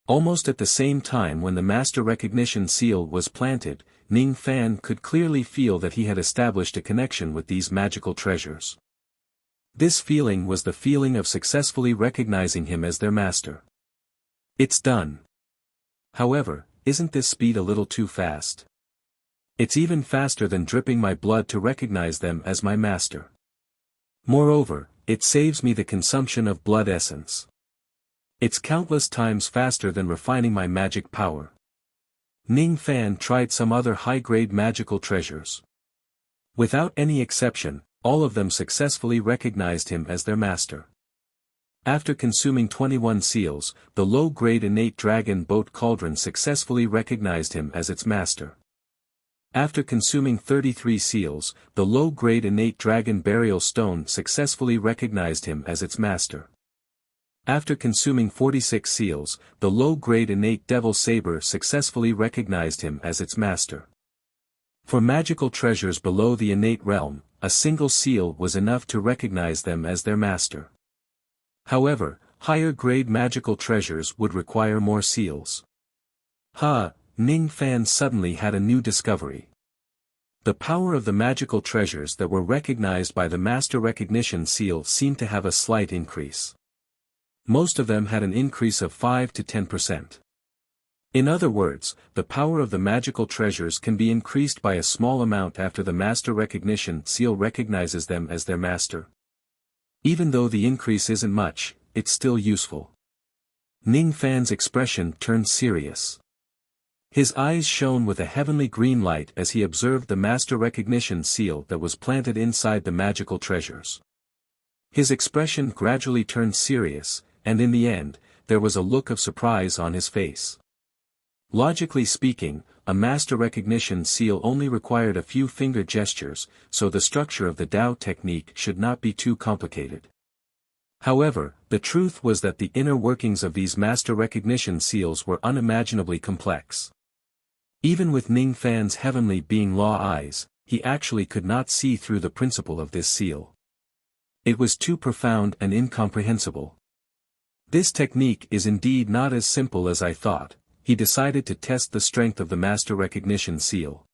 Almost at the same time when the master recognition seal was planted, Ning Fan could clearly feel that he had established a connection with these magical treasures. This feeling was the feeling of successfully recognizing him as their master. It's done. However, isn't this speed a little too fast? It's even faster than dripping my blood to recognize them as my master. Moreover, it saves me the consumption of blood essence. It's countless times faster than refining my magic power. Ning Fan tried some other high-grade magical treasures. Without any exception, all of them successfully recognized him as their master. After consuming 21 seals, the low-grade innate dragon boat cauldron successfully recognized him as its master. After consuming 33 seals, the low-grade innate dragon burial stone successfully recognized him as its master. After consuming 46 seals, the low-grade innate devil saber successfully recognized him as its master. For magical treasures below the innate realm, a single seal was enough to recognize them as their master. However, higher-grade magical treasures would require more seals. Ning Fan suddenly had a new discovery. The power of the magical treasures that were recognized by the master recognition seal seemed to have a slight increase. Most of them had an increase of 5 to 10%. In other words, the power of the magical treasures can be increased by a small amount after the master recognition seal recognizes them as their master. Even though the increase isn't much, it's still useful. Ning Fan's expression turned serious. His eyes shone with a heavenly green light as he observed the master recognition seal that was planted inside the magical treasures. His expression gradually turned serious, and in the end, there was a look of surprise on his face. Logically speaking, a master recognition seal only required a few finger gestures, so the structure of the Tao technique should not be too complicated. However, the truth was that the inner workings of these master recognition seals were unimaginably complex. Even with Ning Fan's heavenly being law eyes, he actually could not see through the principle of this seal. It was too profound and incomprehensible. This technique is indeed not as simple as I thought. He decided to test the strength of the master recognition seal.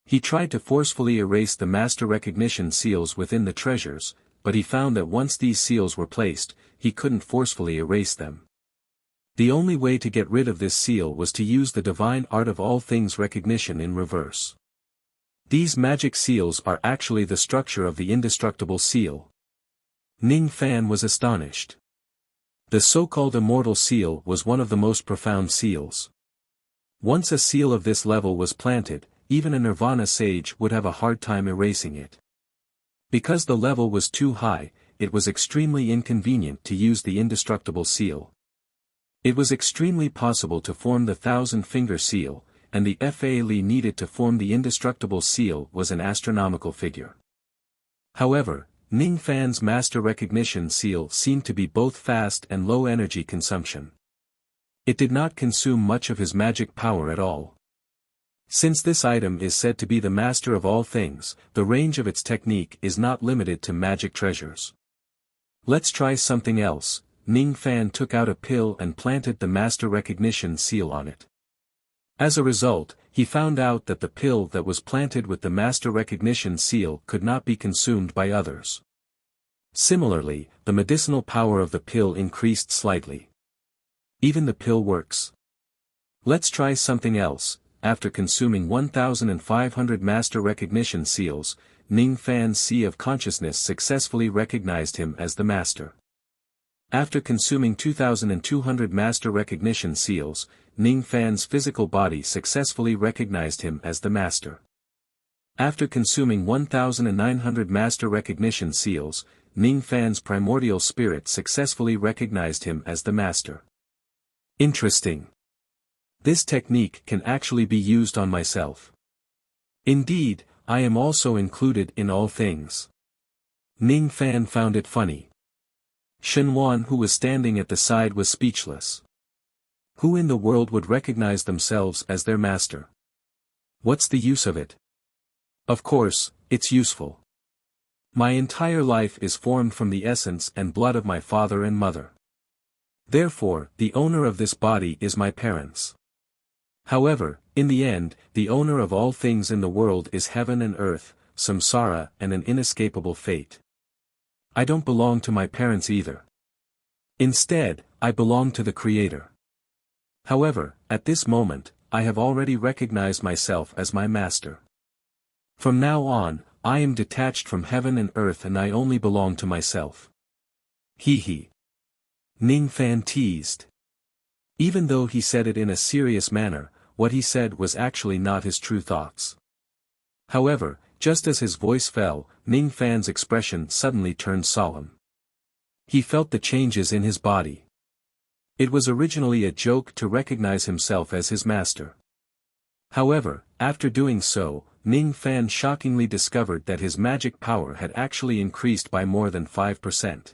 He tried to forcefully erase the master recognition seals within the treasures, but he found that once these seals were placed, he couldn't forcefully erase them. The only way to get rid of this seal was to use the divine art of all things recognition in reverse. These magic seals are actually the structure of the indestructible seal. Ning Fan was astonished. The so-called immortal seal was one of the most profound seals. Once a seal of this level was planted, even a nirvana sage would have a hard time erasing it. Because the level was too high, it was extremely inconvenient to use the indestructible seal. It was extremely possible to form the 1,000-finger seal, and the Fa-Li needed to form the indestructible seal was an astronomical figure. However, Ning Fan's master recognition seal seemed to be both fast and low energy consumption. It did not consume much of his magic power at all. Since this item is said to be the master of all things, the range of its technique is not limited to magic treasures. Let's try something else. Ning Fan took out a pill and planted the master recognition seal on it. As a result, he found out that the pill that was planted with the master recognition seal could not be consumed by others. Similarly, the medicinal power of the pill increased slightly. Even the pill works. Let's try something else. After consuming 1,500 master recognition seals, Ning Fan's sea of consciousness successfully recognized him as the master. After consuming 2,200 master recognition seals, Ning Fan's physical body successfully recognized him as the master. After consuming 1,900 master recognition seals, Ning Fan's primordial spirit successfully recognized him as the master. Interesting. This technique can actually be used on myself. Indeed, I am also included in all things. Ning Fan found it funny. Shen Wan, who was standing at the side, was speechless. Who in the world would recognize themselves as their master? What's the use of it? Of course, it's useful. My entire life is formed from the essence and blood of my father and mother. Therefore, the owner of this body is my parents. However, in the end, the owner of all things in the world is heaven and earth, samsara and an inescapable fate. I don't belong to my parents either. Instead, I belong to the Creator. However, at this moment, I have already recognized myself as my master. From now on, I am detached from heaven and earth and I only belong to myself. He. Ning Fan teased. Even though he said it in a serious manner, what he said was actually not his true thoughts. However, just as his voice fell, Ning Fan's expression suddenly turned solemn. He felt the changes in his body. It was originally a joke to recognize himself as his master. However, after doing so, Ning Fan shockingly discovered that his magic power had actually increased by more than 5%.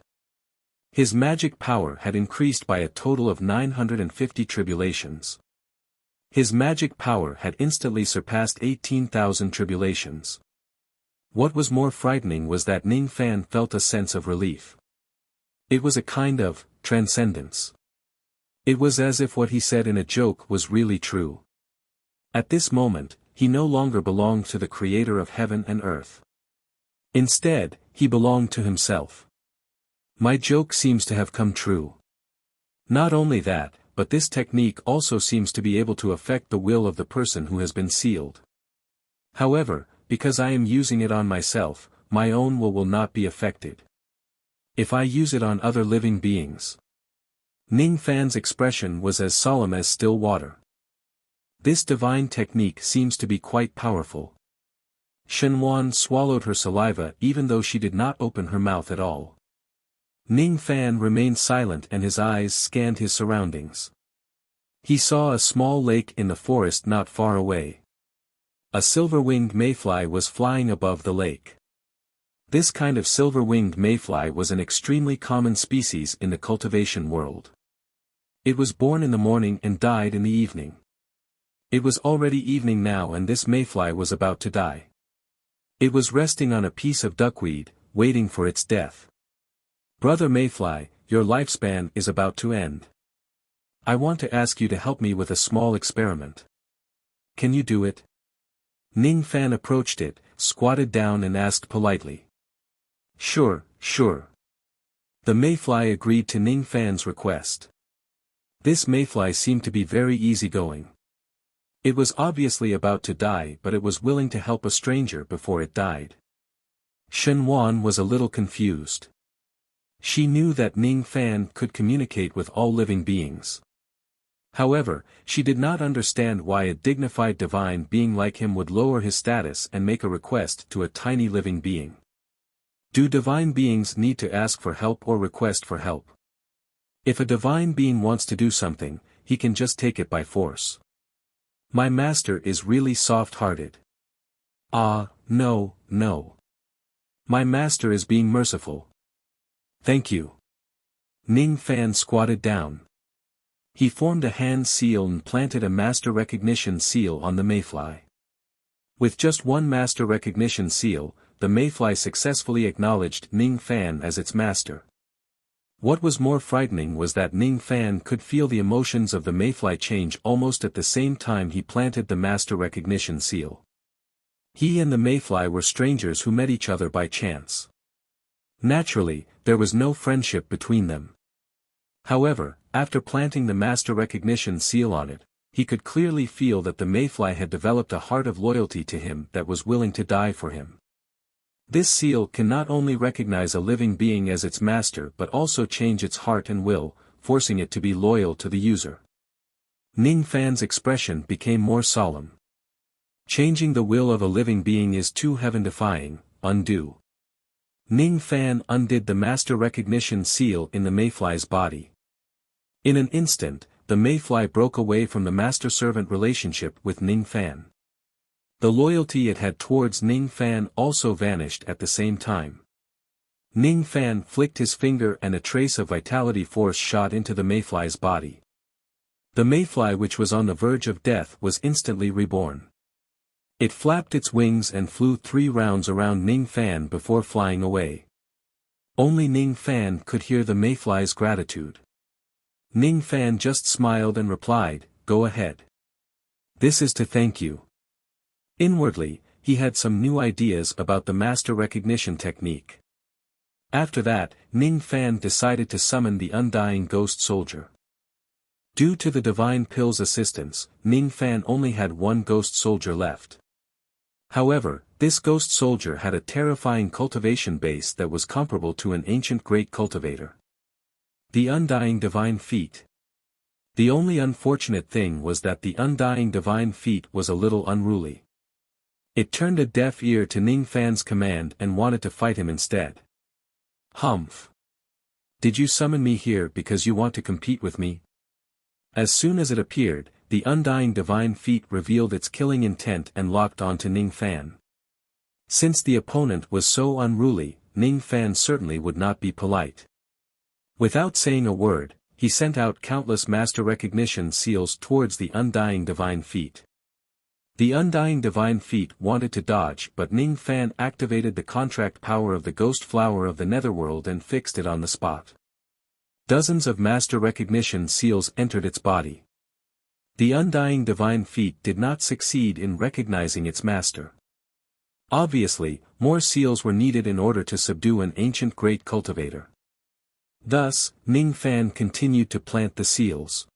His magic power had increased by a total of 950 tribulations. His magic power had instantly surpassed 18,000 tribulations. What was more frightening was that Ning Fan felt a sense of relief. It was a kind of transcendence. It was as if what he said in a joke was really true. At this moment, he no longer belonged to the Creator of heaven and earth. Instead, he belonged to himself. My joke seems to have come true. Not only that, but this technique also seems to be able to affect the will of the person who has been sealed. However, because I am using it on myself, my own will not be affected. If I use it on other living beings. Ning Fan's expression was as solemn as still water. This divine technique seems to be quite powerful. Shen Wan swallowed her saliva even though she did not open her mouth at all. Ning Fan remained silent and his eyes scanned his surroundings. He saw a small lake in the forest not far away. A silver-winged mayfly was flying above the lake. This kind of silver-winged mayfly was an extremely common species in the cultivation world. It was born in the morning and died in the evening. It was already evening now and this mayfly was about to die. It was resting on a piece of duckweed, waiting for its death. Brother Mayfly, your lifespan is about to end. I want to ask you to help me with a small experiment. Can you do it? Ning Fan approached it, squatted down and asked politely. Sure. The mayfly agreed to Ning Fan's request. This mayfly seemed to be very easygoing. It was obviously about to die, but it was willing to help a stranger before it died. Shen Wan was a little confused. She knew that Ning Fan could communicate with all living beings. However, she did not understand why a dignified divine being like him would lower his status and make a request to a tiny living being. Do divine beings need to ask for help or request for help? If a divine being wants to do something, he can just take it by force. My master is really soft-hearted. Ah, no, no. My master is being merciful. Thank you. Ning Fan squatted down. He formed a hand seal and planted a master recognition seal on the mayfly. With just one master recognition seal, the mayfly successfully acknowledged Ning Fan as its master. What was more frightening was that Ning Fan could feel the emotions of the mayfly change almost at the same time he planted the master recognition seal. He and the mayfly were strangers who met each other by chance. Naturally, there was no friendship between them. However, after planting the master recognition seal on it, he could clearly feel that the mayfly had developed a heart of loyalty to him that was willing to die for him. This seal can not only recognize a living being as its master but also change its heart and will, forcing it to be loyal to the user. Ning Fan's expression became more solemn. Changing the will of a living being is too heaven-defying. Undo. Ning Fan undid the master recognition seal in the mayfly's body. In an instant, the mayfly broke away from the master-servant relationship with Ning Fan. The loyalty it had towards Ning Fan also vanished at the same time. Ning Fan flicked his finger and a trace of vitality force shot into the mayfly's body. The mayfly, which was on the verge of death, was instantly reborn. It flapped its wings and flew 3 rounds around Ning Fan before flying away. Only Ning Fan could hear the mayfly's gratitude. Ning Fan just smiled and replied, "Go ahead. This is to thank you." Inwardly, he had some new ideas about the master recognition technique. After that, Ning Fan decided to summon the undying ghost soldier. Due to the divine pill's assistance, Ning Fan only had one ghost soldier left. However, this ghost soldier had a terrifying cultivation base that was comparable to an ancient great cultivator. The undying divine feat. The only unfortunate thing was that the undying divine feat was a little unruly. It turned a deaf ear to Ning Fan's command and wanted to fight him instead. Humph. Did you summon me here because you want to compete with me? As soon as it appeared, the undying divine feat revealed its killing intent and locked onto Ning Fan. Since the opponent was so unruly, Ning Fan certainly would not be polite. Without saying a word, he sent out countless master recognition seals towards the undying divine feat. The undying divine feat wanted to dodge, but Ning Fan activated the contract power of the ghost flower of the netherworld and fixed it on the spot. Dozens of master recognition seals entered its body. The undying divine feat did not succeed in recognizing its master. Obviously, more seals were needed in order to subdue an ancient great cultivator. Thus, Ning Fan continued to plant the seals.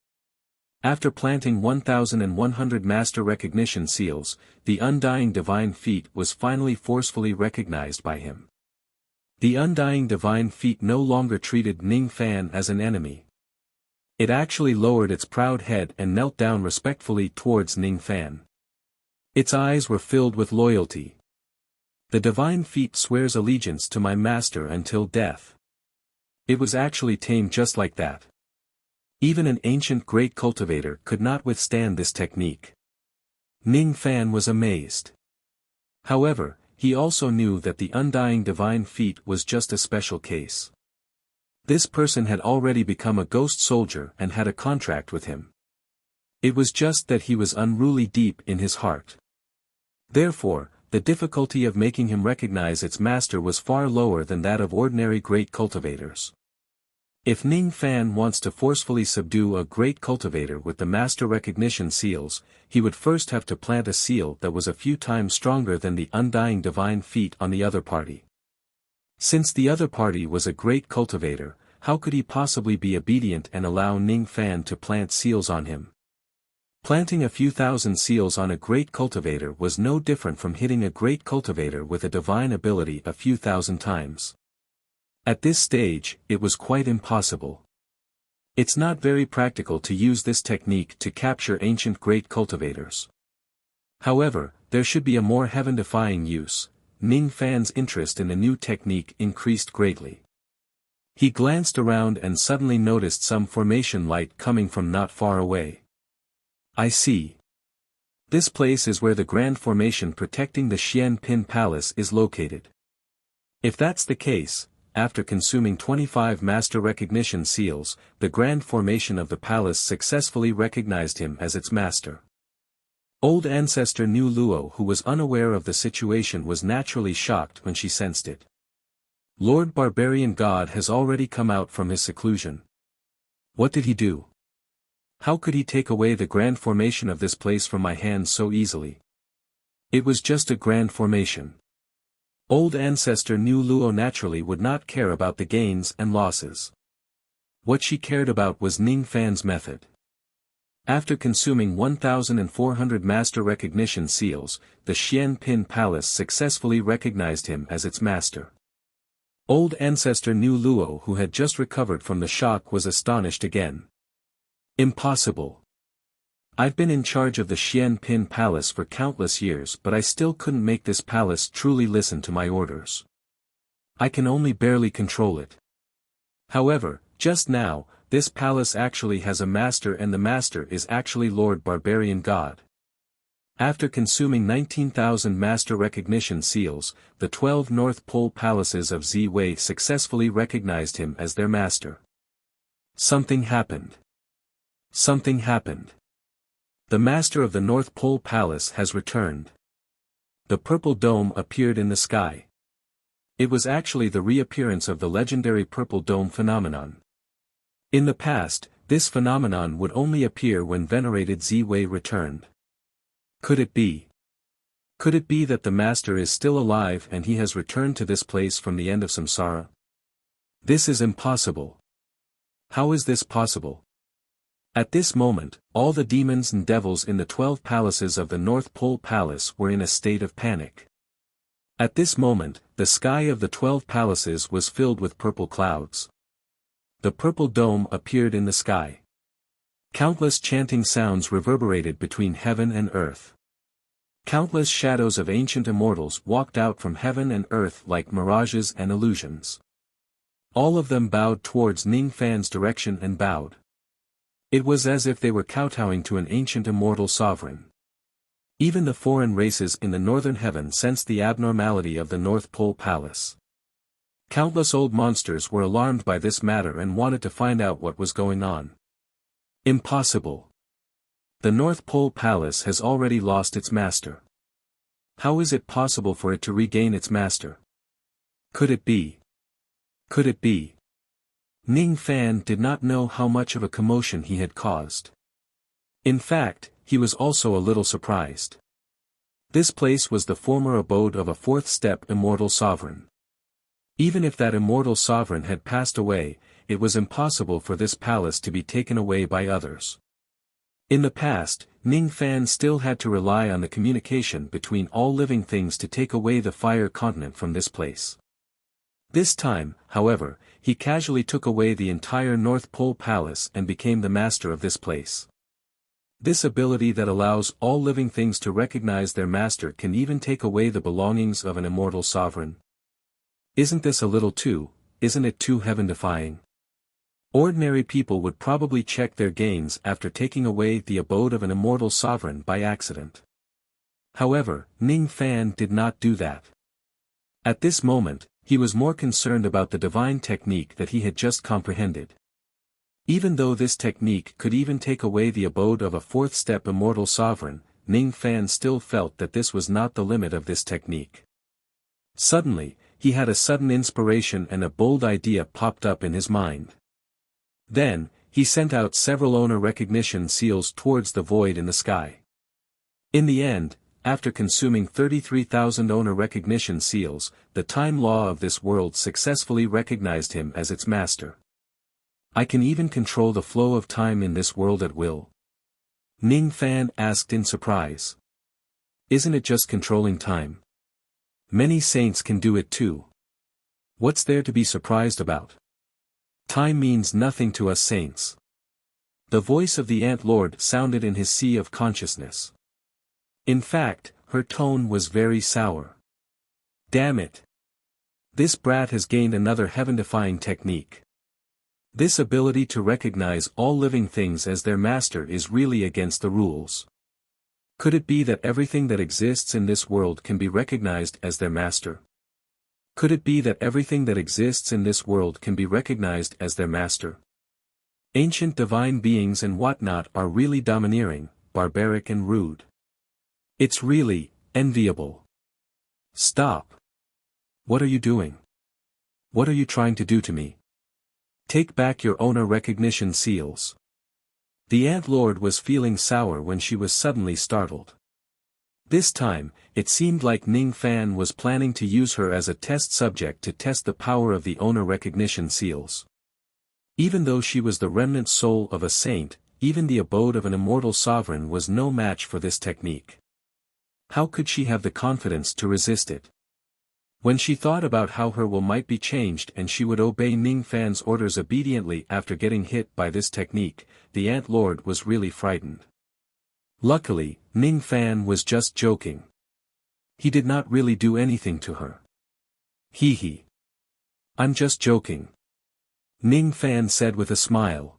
After planting 1,100 master recognition seals, the undying divine feat was finally forcefully recognized by him. The undying divine feat no longer treated Ning Fan as an enemy. It actually lowered its proud head and knelt down respectfully towards Ning Fan. Its eyes were filled with loyalty. The divine feat swears allegiance to my master until death. It was actually tamed just like that. Even an ancient great cultivator could not withstand this technique. Ning Fan was amazed. However, he also knew that the undying divine feat was just a special case. This person had already become a ghost soldier and had a contract with him. It was just that he was unruly deep in his heart. Therefore, the difficulty of making him recognize its master was far lower than that of ordinary great cultivators. If Ning Fan wants to forcefully subdue a great cultivator with the master recognition seals, he would first have to plant a seal that was a few times stronger than the undying divine feat on the other party. Since the other party was a great cultivator, how could he possibly be obedient and allow Ning Fan to plant seals on him? Planting a few thousand seals on a great cultivator was no different from hitting a great cultivator with a divine ability a few thousand times. At this stage, it was quite impossible. It's not very practical to use this technique to capture ancient great cultivators. However, there should be a more heaven-defying use. Ning Fan's interest in the new technique increased greatly. He glanced around and suddenly noticed some formation light coming from not far away. I see. This place is where the grand formation protecting the Xian Pin Palace is located. If that's the case, after consuming 25 master recognition seals, the grand formation of the palace successfully recognized him as its master. Old ancestor Nu Luo, who was unaware of the situation, was naturally shocked when she sensed it. Lord Barbarian God has already come out from his seclusion. What did he do? How could he take away the grand formation of this place from my hands so easily? It was just a grand formation. Old ancestor Nu Luo naturally would not care about the gains and losses. What she cared about was Ning Fan's method. After consuming 1,400 master recognition seals, the Xian Pin Palace successfully recognized him as its master. Old ancestor Nu Luo, who had just recovered from the shock, was astonished again. Impossible. I've been in charge of the Xian Pin Palace for countless years, but I still couldn't make this palace truly listen to my orders. I can only barely control it. However, just now, this palace actually has a master, and the master is actually Lord Barbarian God. After consuming 19,000 master recognition seals, the 12 North Pole palaces of Ziwei successfully recognized him as their master. Something happened. Something happened. The master of the North Pole Palace has returned. The purple dome appeared in the sky. It was actually the reappearance of the legendary purple dome phenomenon. In the past, this phenomenon would only appear when venerated Ziwei returned. Could it be? Could it be that the master is still alive and he has returned to this place from the end of samsara? This is impossible. How is this possible? At this moment, all the demons and devils in the 12 palaces of the North Pole Palace were in a state of panic. At this moment, the sky of the 12 palaces was filled with purple clouds. The purple dome appeared in the sky. Countless chanting sounds reverberated between heaven and earth. Countless shadows of ancient immortals walked out from heaven and earth like mirages and illusions. All of them bowed towards Ning Fan's direction and bowed. It was as if they were kowtowing to an ancient immortal sovereign. Even the foreign races in the northern heaven sensed the abnormality of the North Pole Palace. Countless old monsters were alarmed by this matter and wanted to find out what was going on. Impossible. The North Pole Palace has already lost its master. How is it possible for it to regain its master? Could it be? Could it be? Ning Fan did not know how much of a commotion he had caused. In fact, he was also a little surprised. This place was the former abode of a fourth-step immortal sovereign. Even if that immortal sovereign had passed away, it was impossible for this palace to be taken away by others. In the past, Ning Fan still had to rely on the communication between all living things to take away the fire continent from this place. This time, however, he casually took away the entire North Pole Palace and became the master of this place. This ability that allows all living things to recognize their master can even take away the belongings of an immortal sovereign. Isn't this a little too, isn't it too heaven-defying? Ordinary people would probably check their gains after taking away the abode of an immortal sovereign by accident. However, Ning Fan did not do that. At this moment, he was more concerned about the divine technique that he had just comprehended. Even though this technique could even take away the abode of a fourth-step immortal sovereign, Ning Fan still felt that this was not the limit of this technique. Suddenly, he had a sudden inspiration and a bold idea popped up in his mind. Then, he sent out several owner recognition seals towards the void in the sky. In the end, after consuming 33,000 owner recognition seals, the time law of this world successfully recognized him as its master. I can even control the flow of time in this world at will. Ning Fan asked in surprise. Isn't it just controlling time? Many saints can do it too. What's there to be surprised about? Time means nothing to us saints. The voice of the Ant Lord sounded in his sea of consciousness. In fact, her tone was very sour. Damn it. This brat has gained another heaven-defying technique. This ability to recognize all living things as their master is really against the rules. Could it be that everything that exists in this world can be recognized as their master? Could it be that everything that exists in this world can be recognized as their master? Ancient divine beings and whatnot are really domineering, barbaric and rude. It's really enviable. Stop. What are you doing? What are you trying to do to me? Take back your owner recognition seals. The Ant Lord was feeling sour when she was suddenly startled. This time, it seemed like Ning Fan was planning to use her as a test subject to test the power of the owner recognition seals. Even though she was the remnant soul of a saint, even the abode of an immortal sovereign was no match for this technique. How could she have the confidence to resist it? When she thought about how her will might be changed and she would obey Ning Fan's orders obediently after getting hit by this technique, the Ant Lord was really frightened. Luckily, Ning Fan was just joking. He did not really do anything to her. Hee hee. I'm just joking. Ning Fan said with a smile.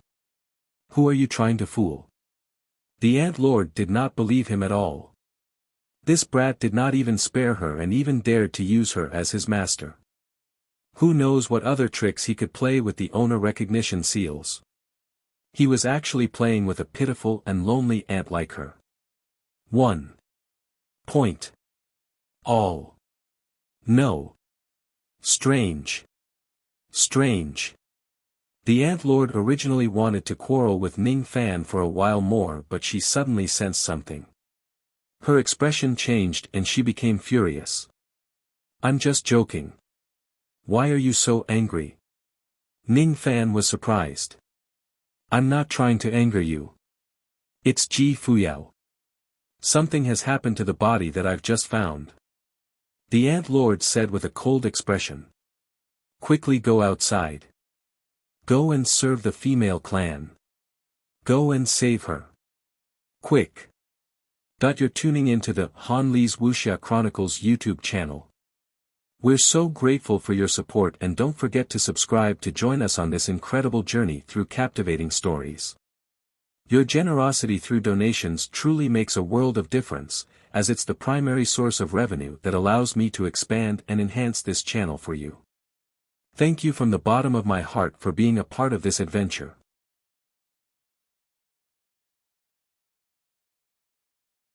Who are you trying to fool? The Ant Lord did not believe him at all. This brat did not even spare her and even dared to use her as his master. Who knows what other tricks he could play with the owner recognition seals. He was actually playing with a pitiful and lonely ant like her. 1. Point. All. No. Strange. Strange. The Ant Lord originally wanted to quarrel with Ning Fan for a while more, but she suddenly sensed something. Her expression changed and she became furious. I'm just joking. Why are you so angry? Ning Fan was surprised. I'm not trying to anger you. It's Ji Fuyao. Something has happened to the body that I've just found. The Ant Lord said with a cold expression. Quickly go outside. Go and serve the female clan. Go and save her. Quick. You're tuning into the Han Li's Wuxia Chronicles YouTube channel. We're so grateful for your support, and don't forget to subscribe to join us on this incredible journey through captivating stories. Your generosity through donations truly makes a world of difference, as it's the primary source of revenue that allows me to expand and enhance this channel for you. Thank you from the bottom of my heart for being a part of this adventure.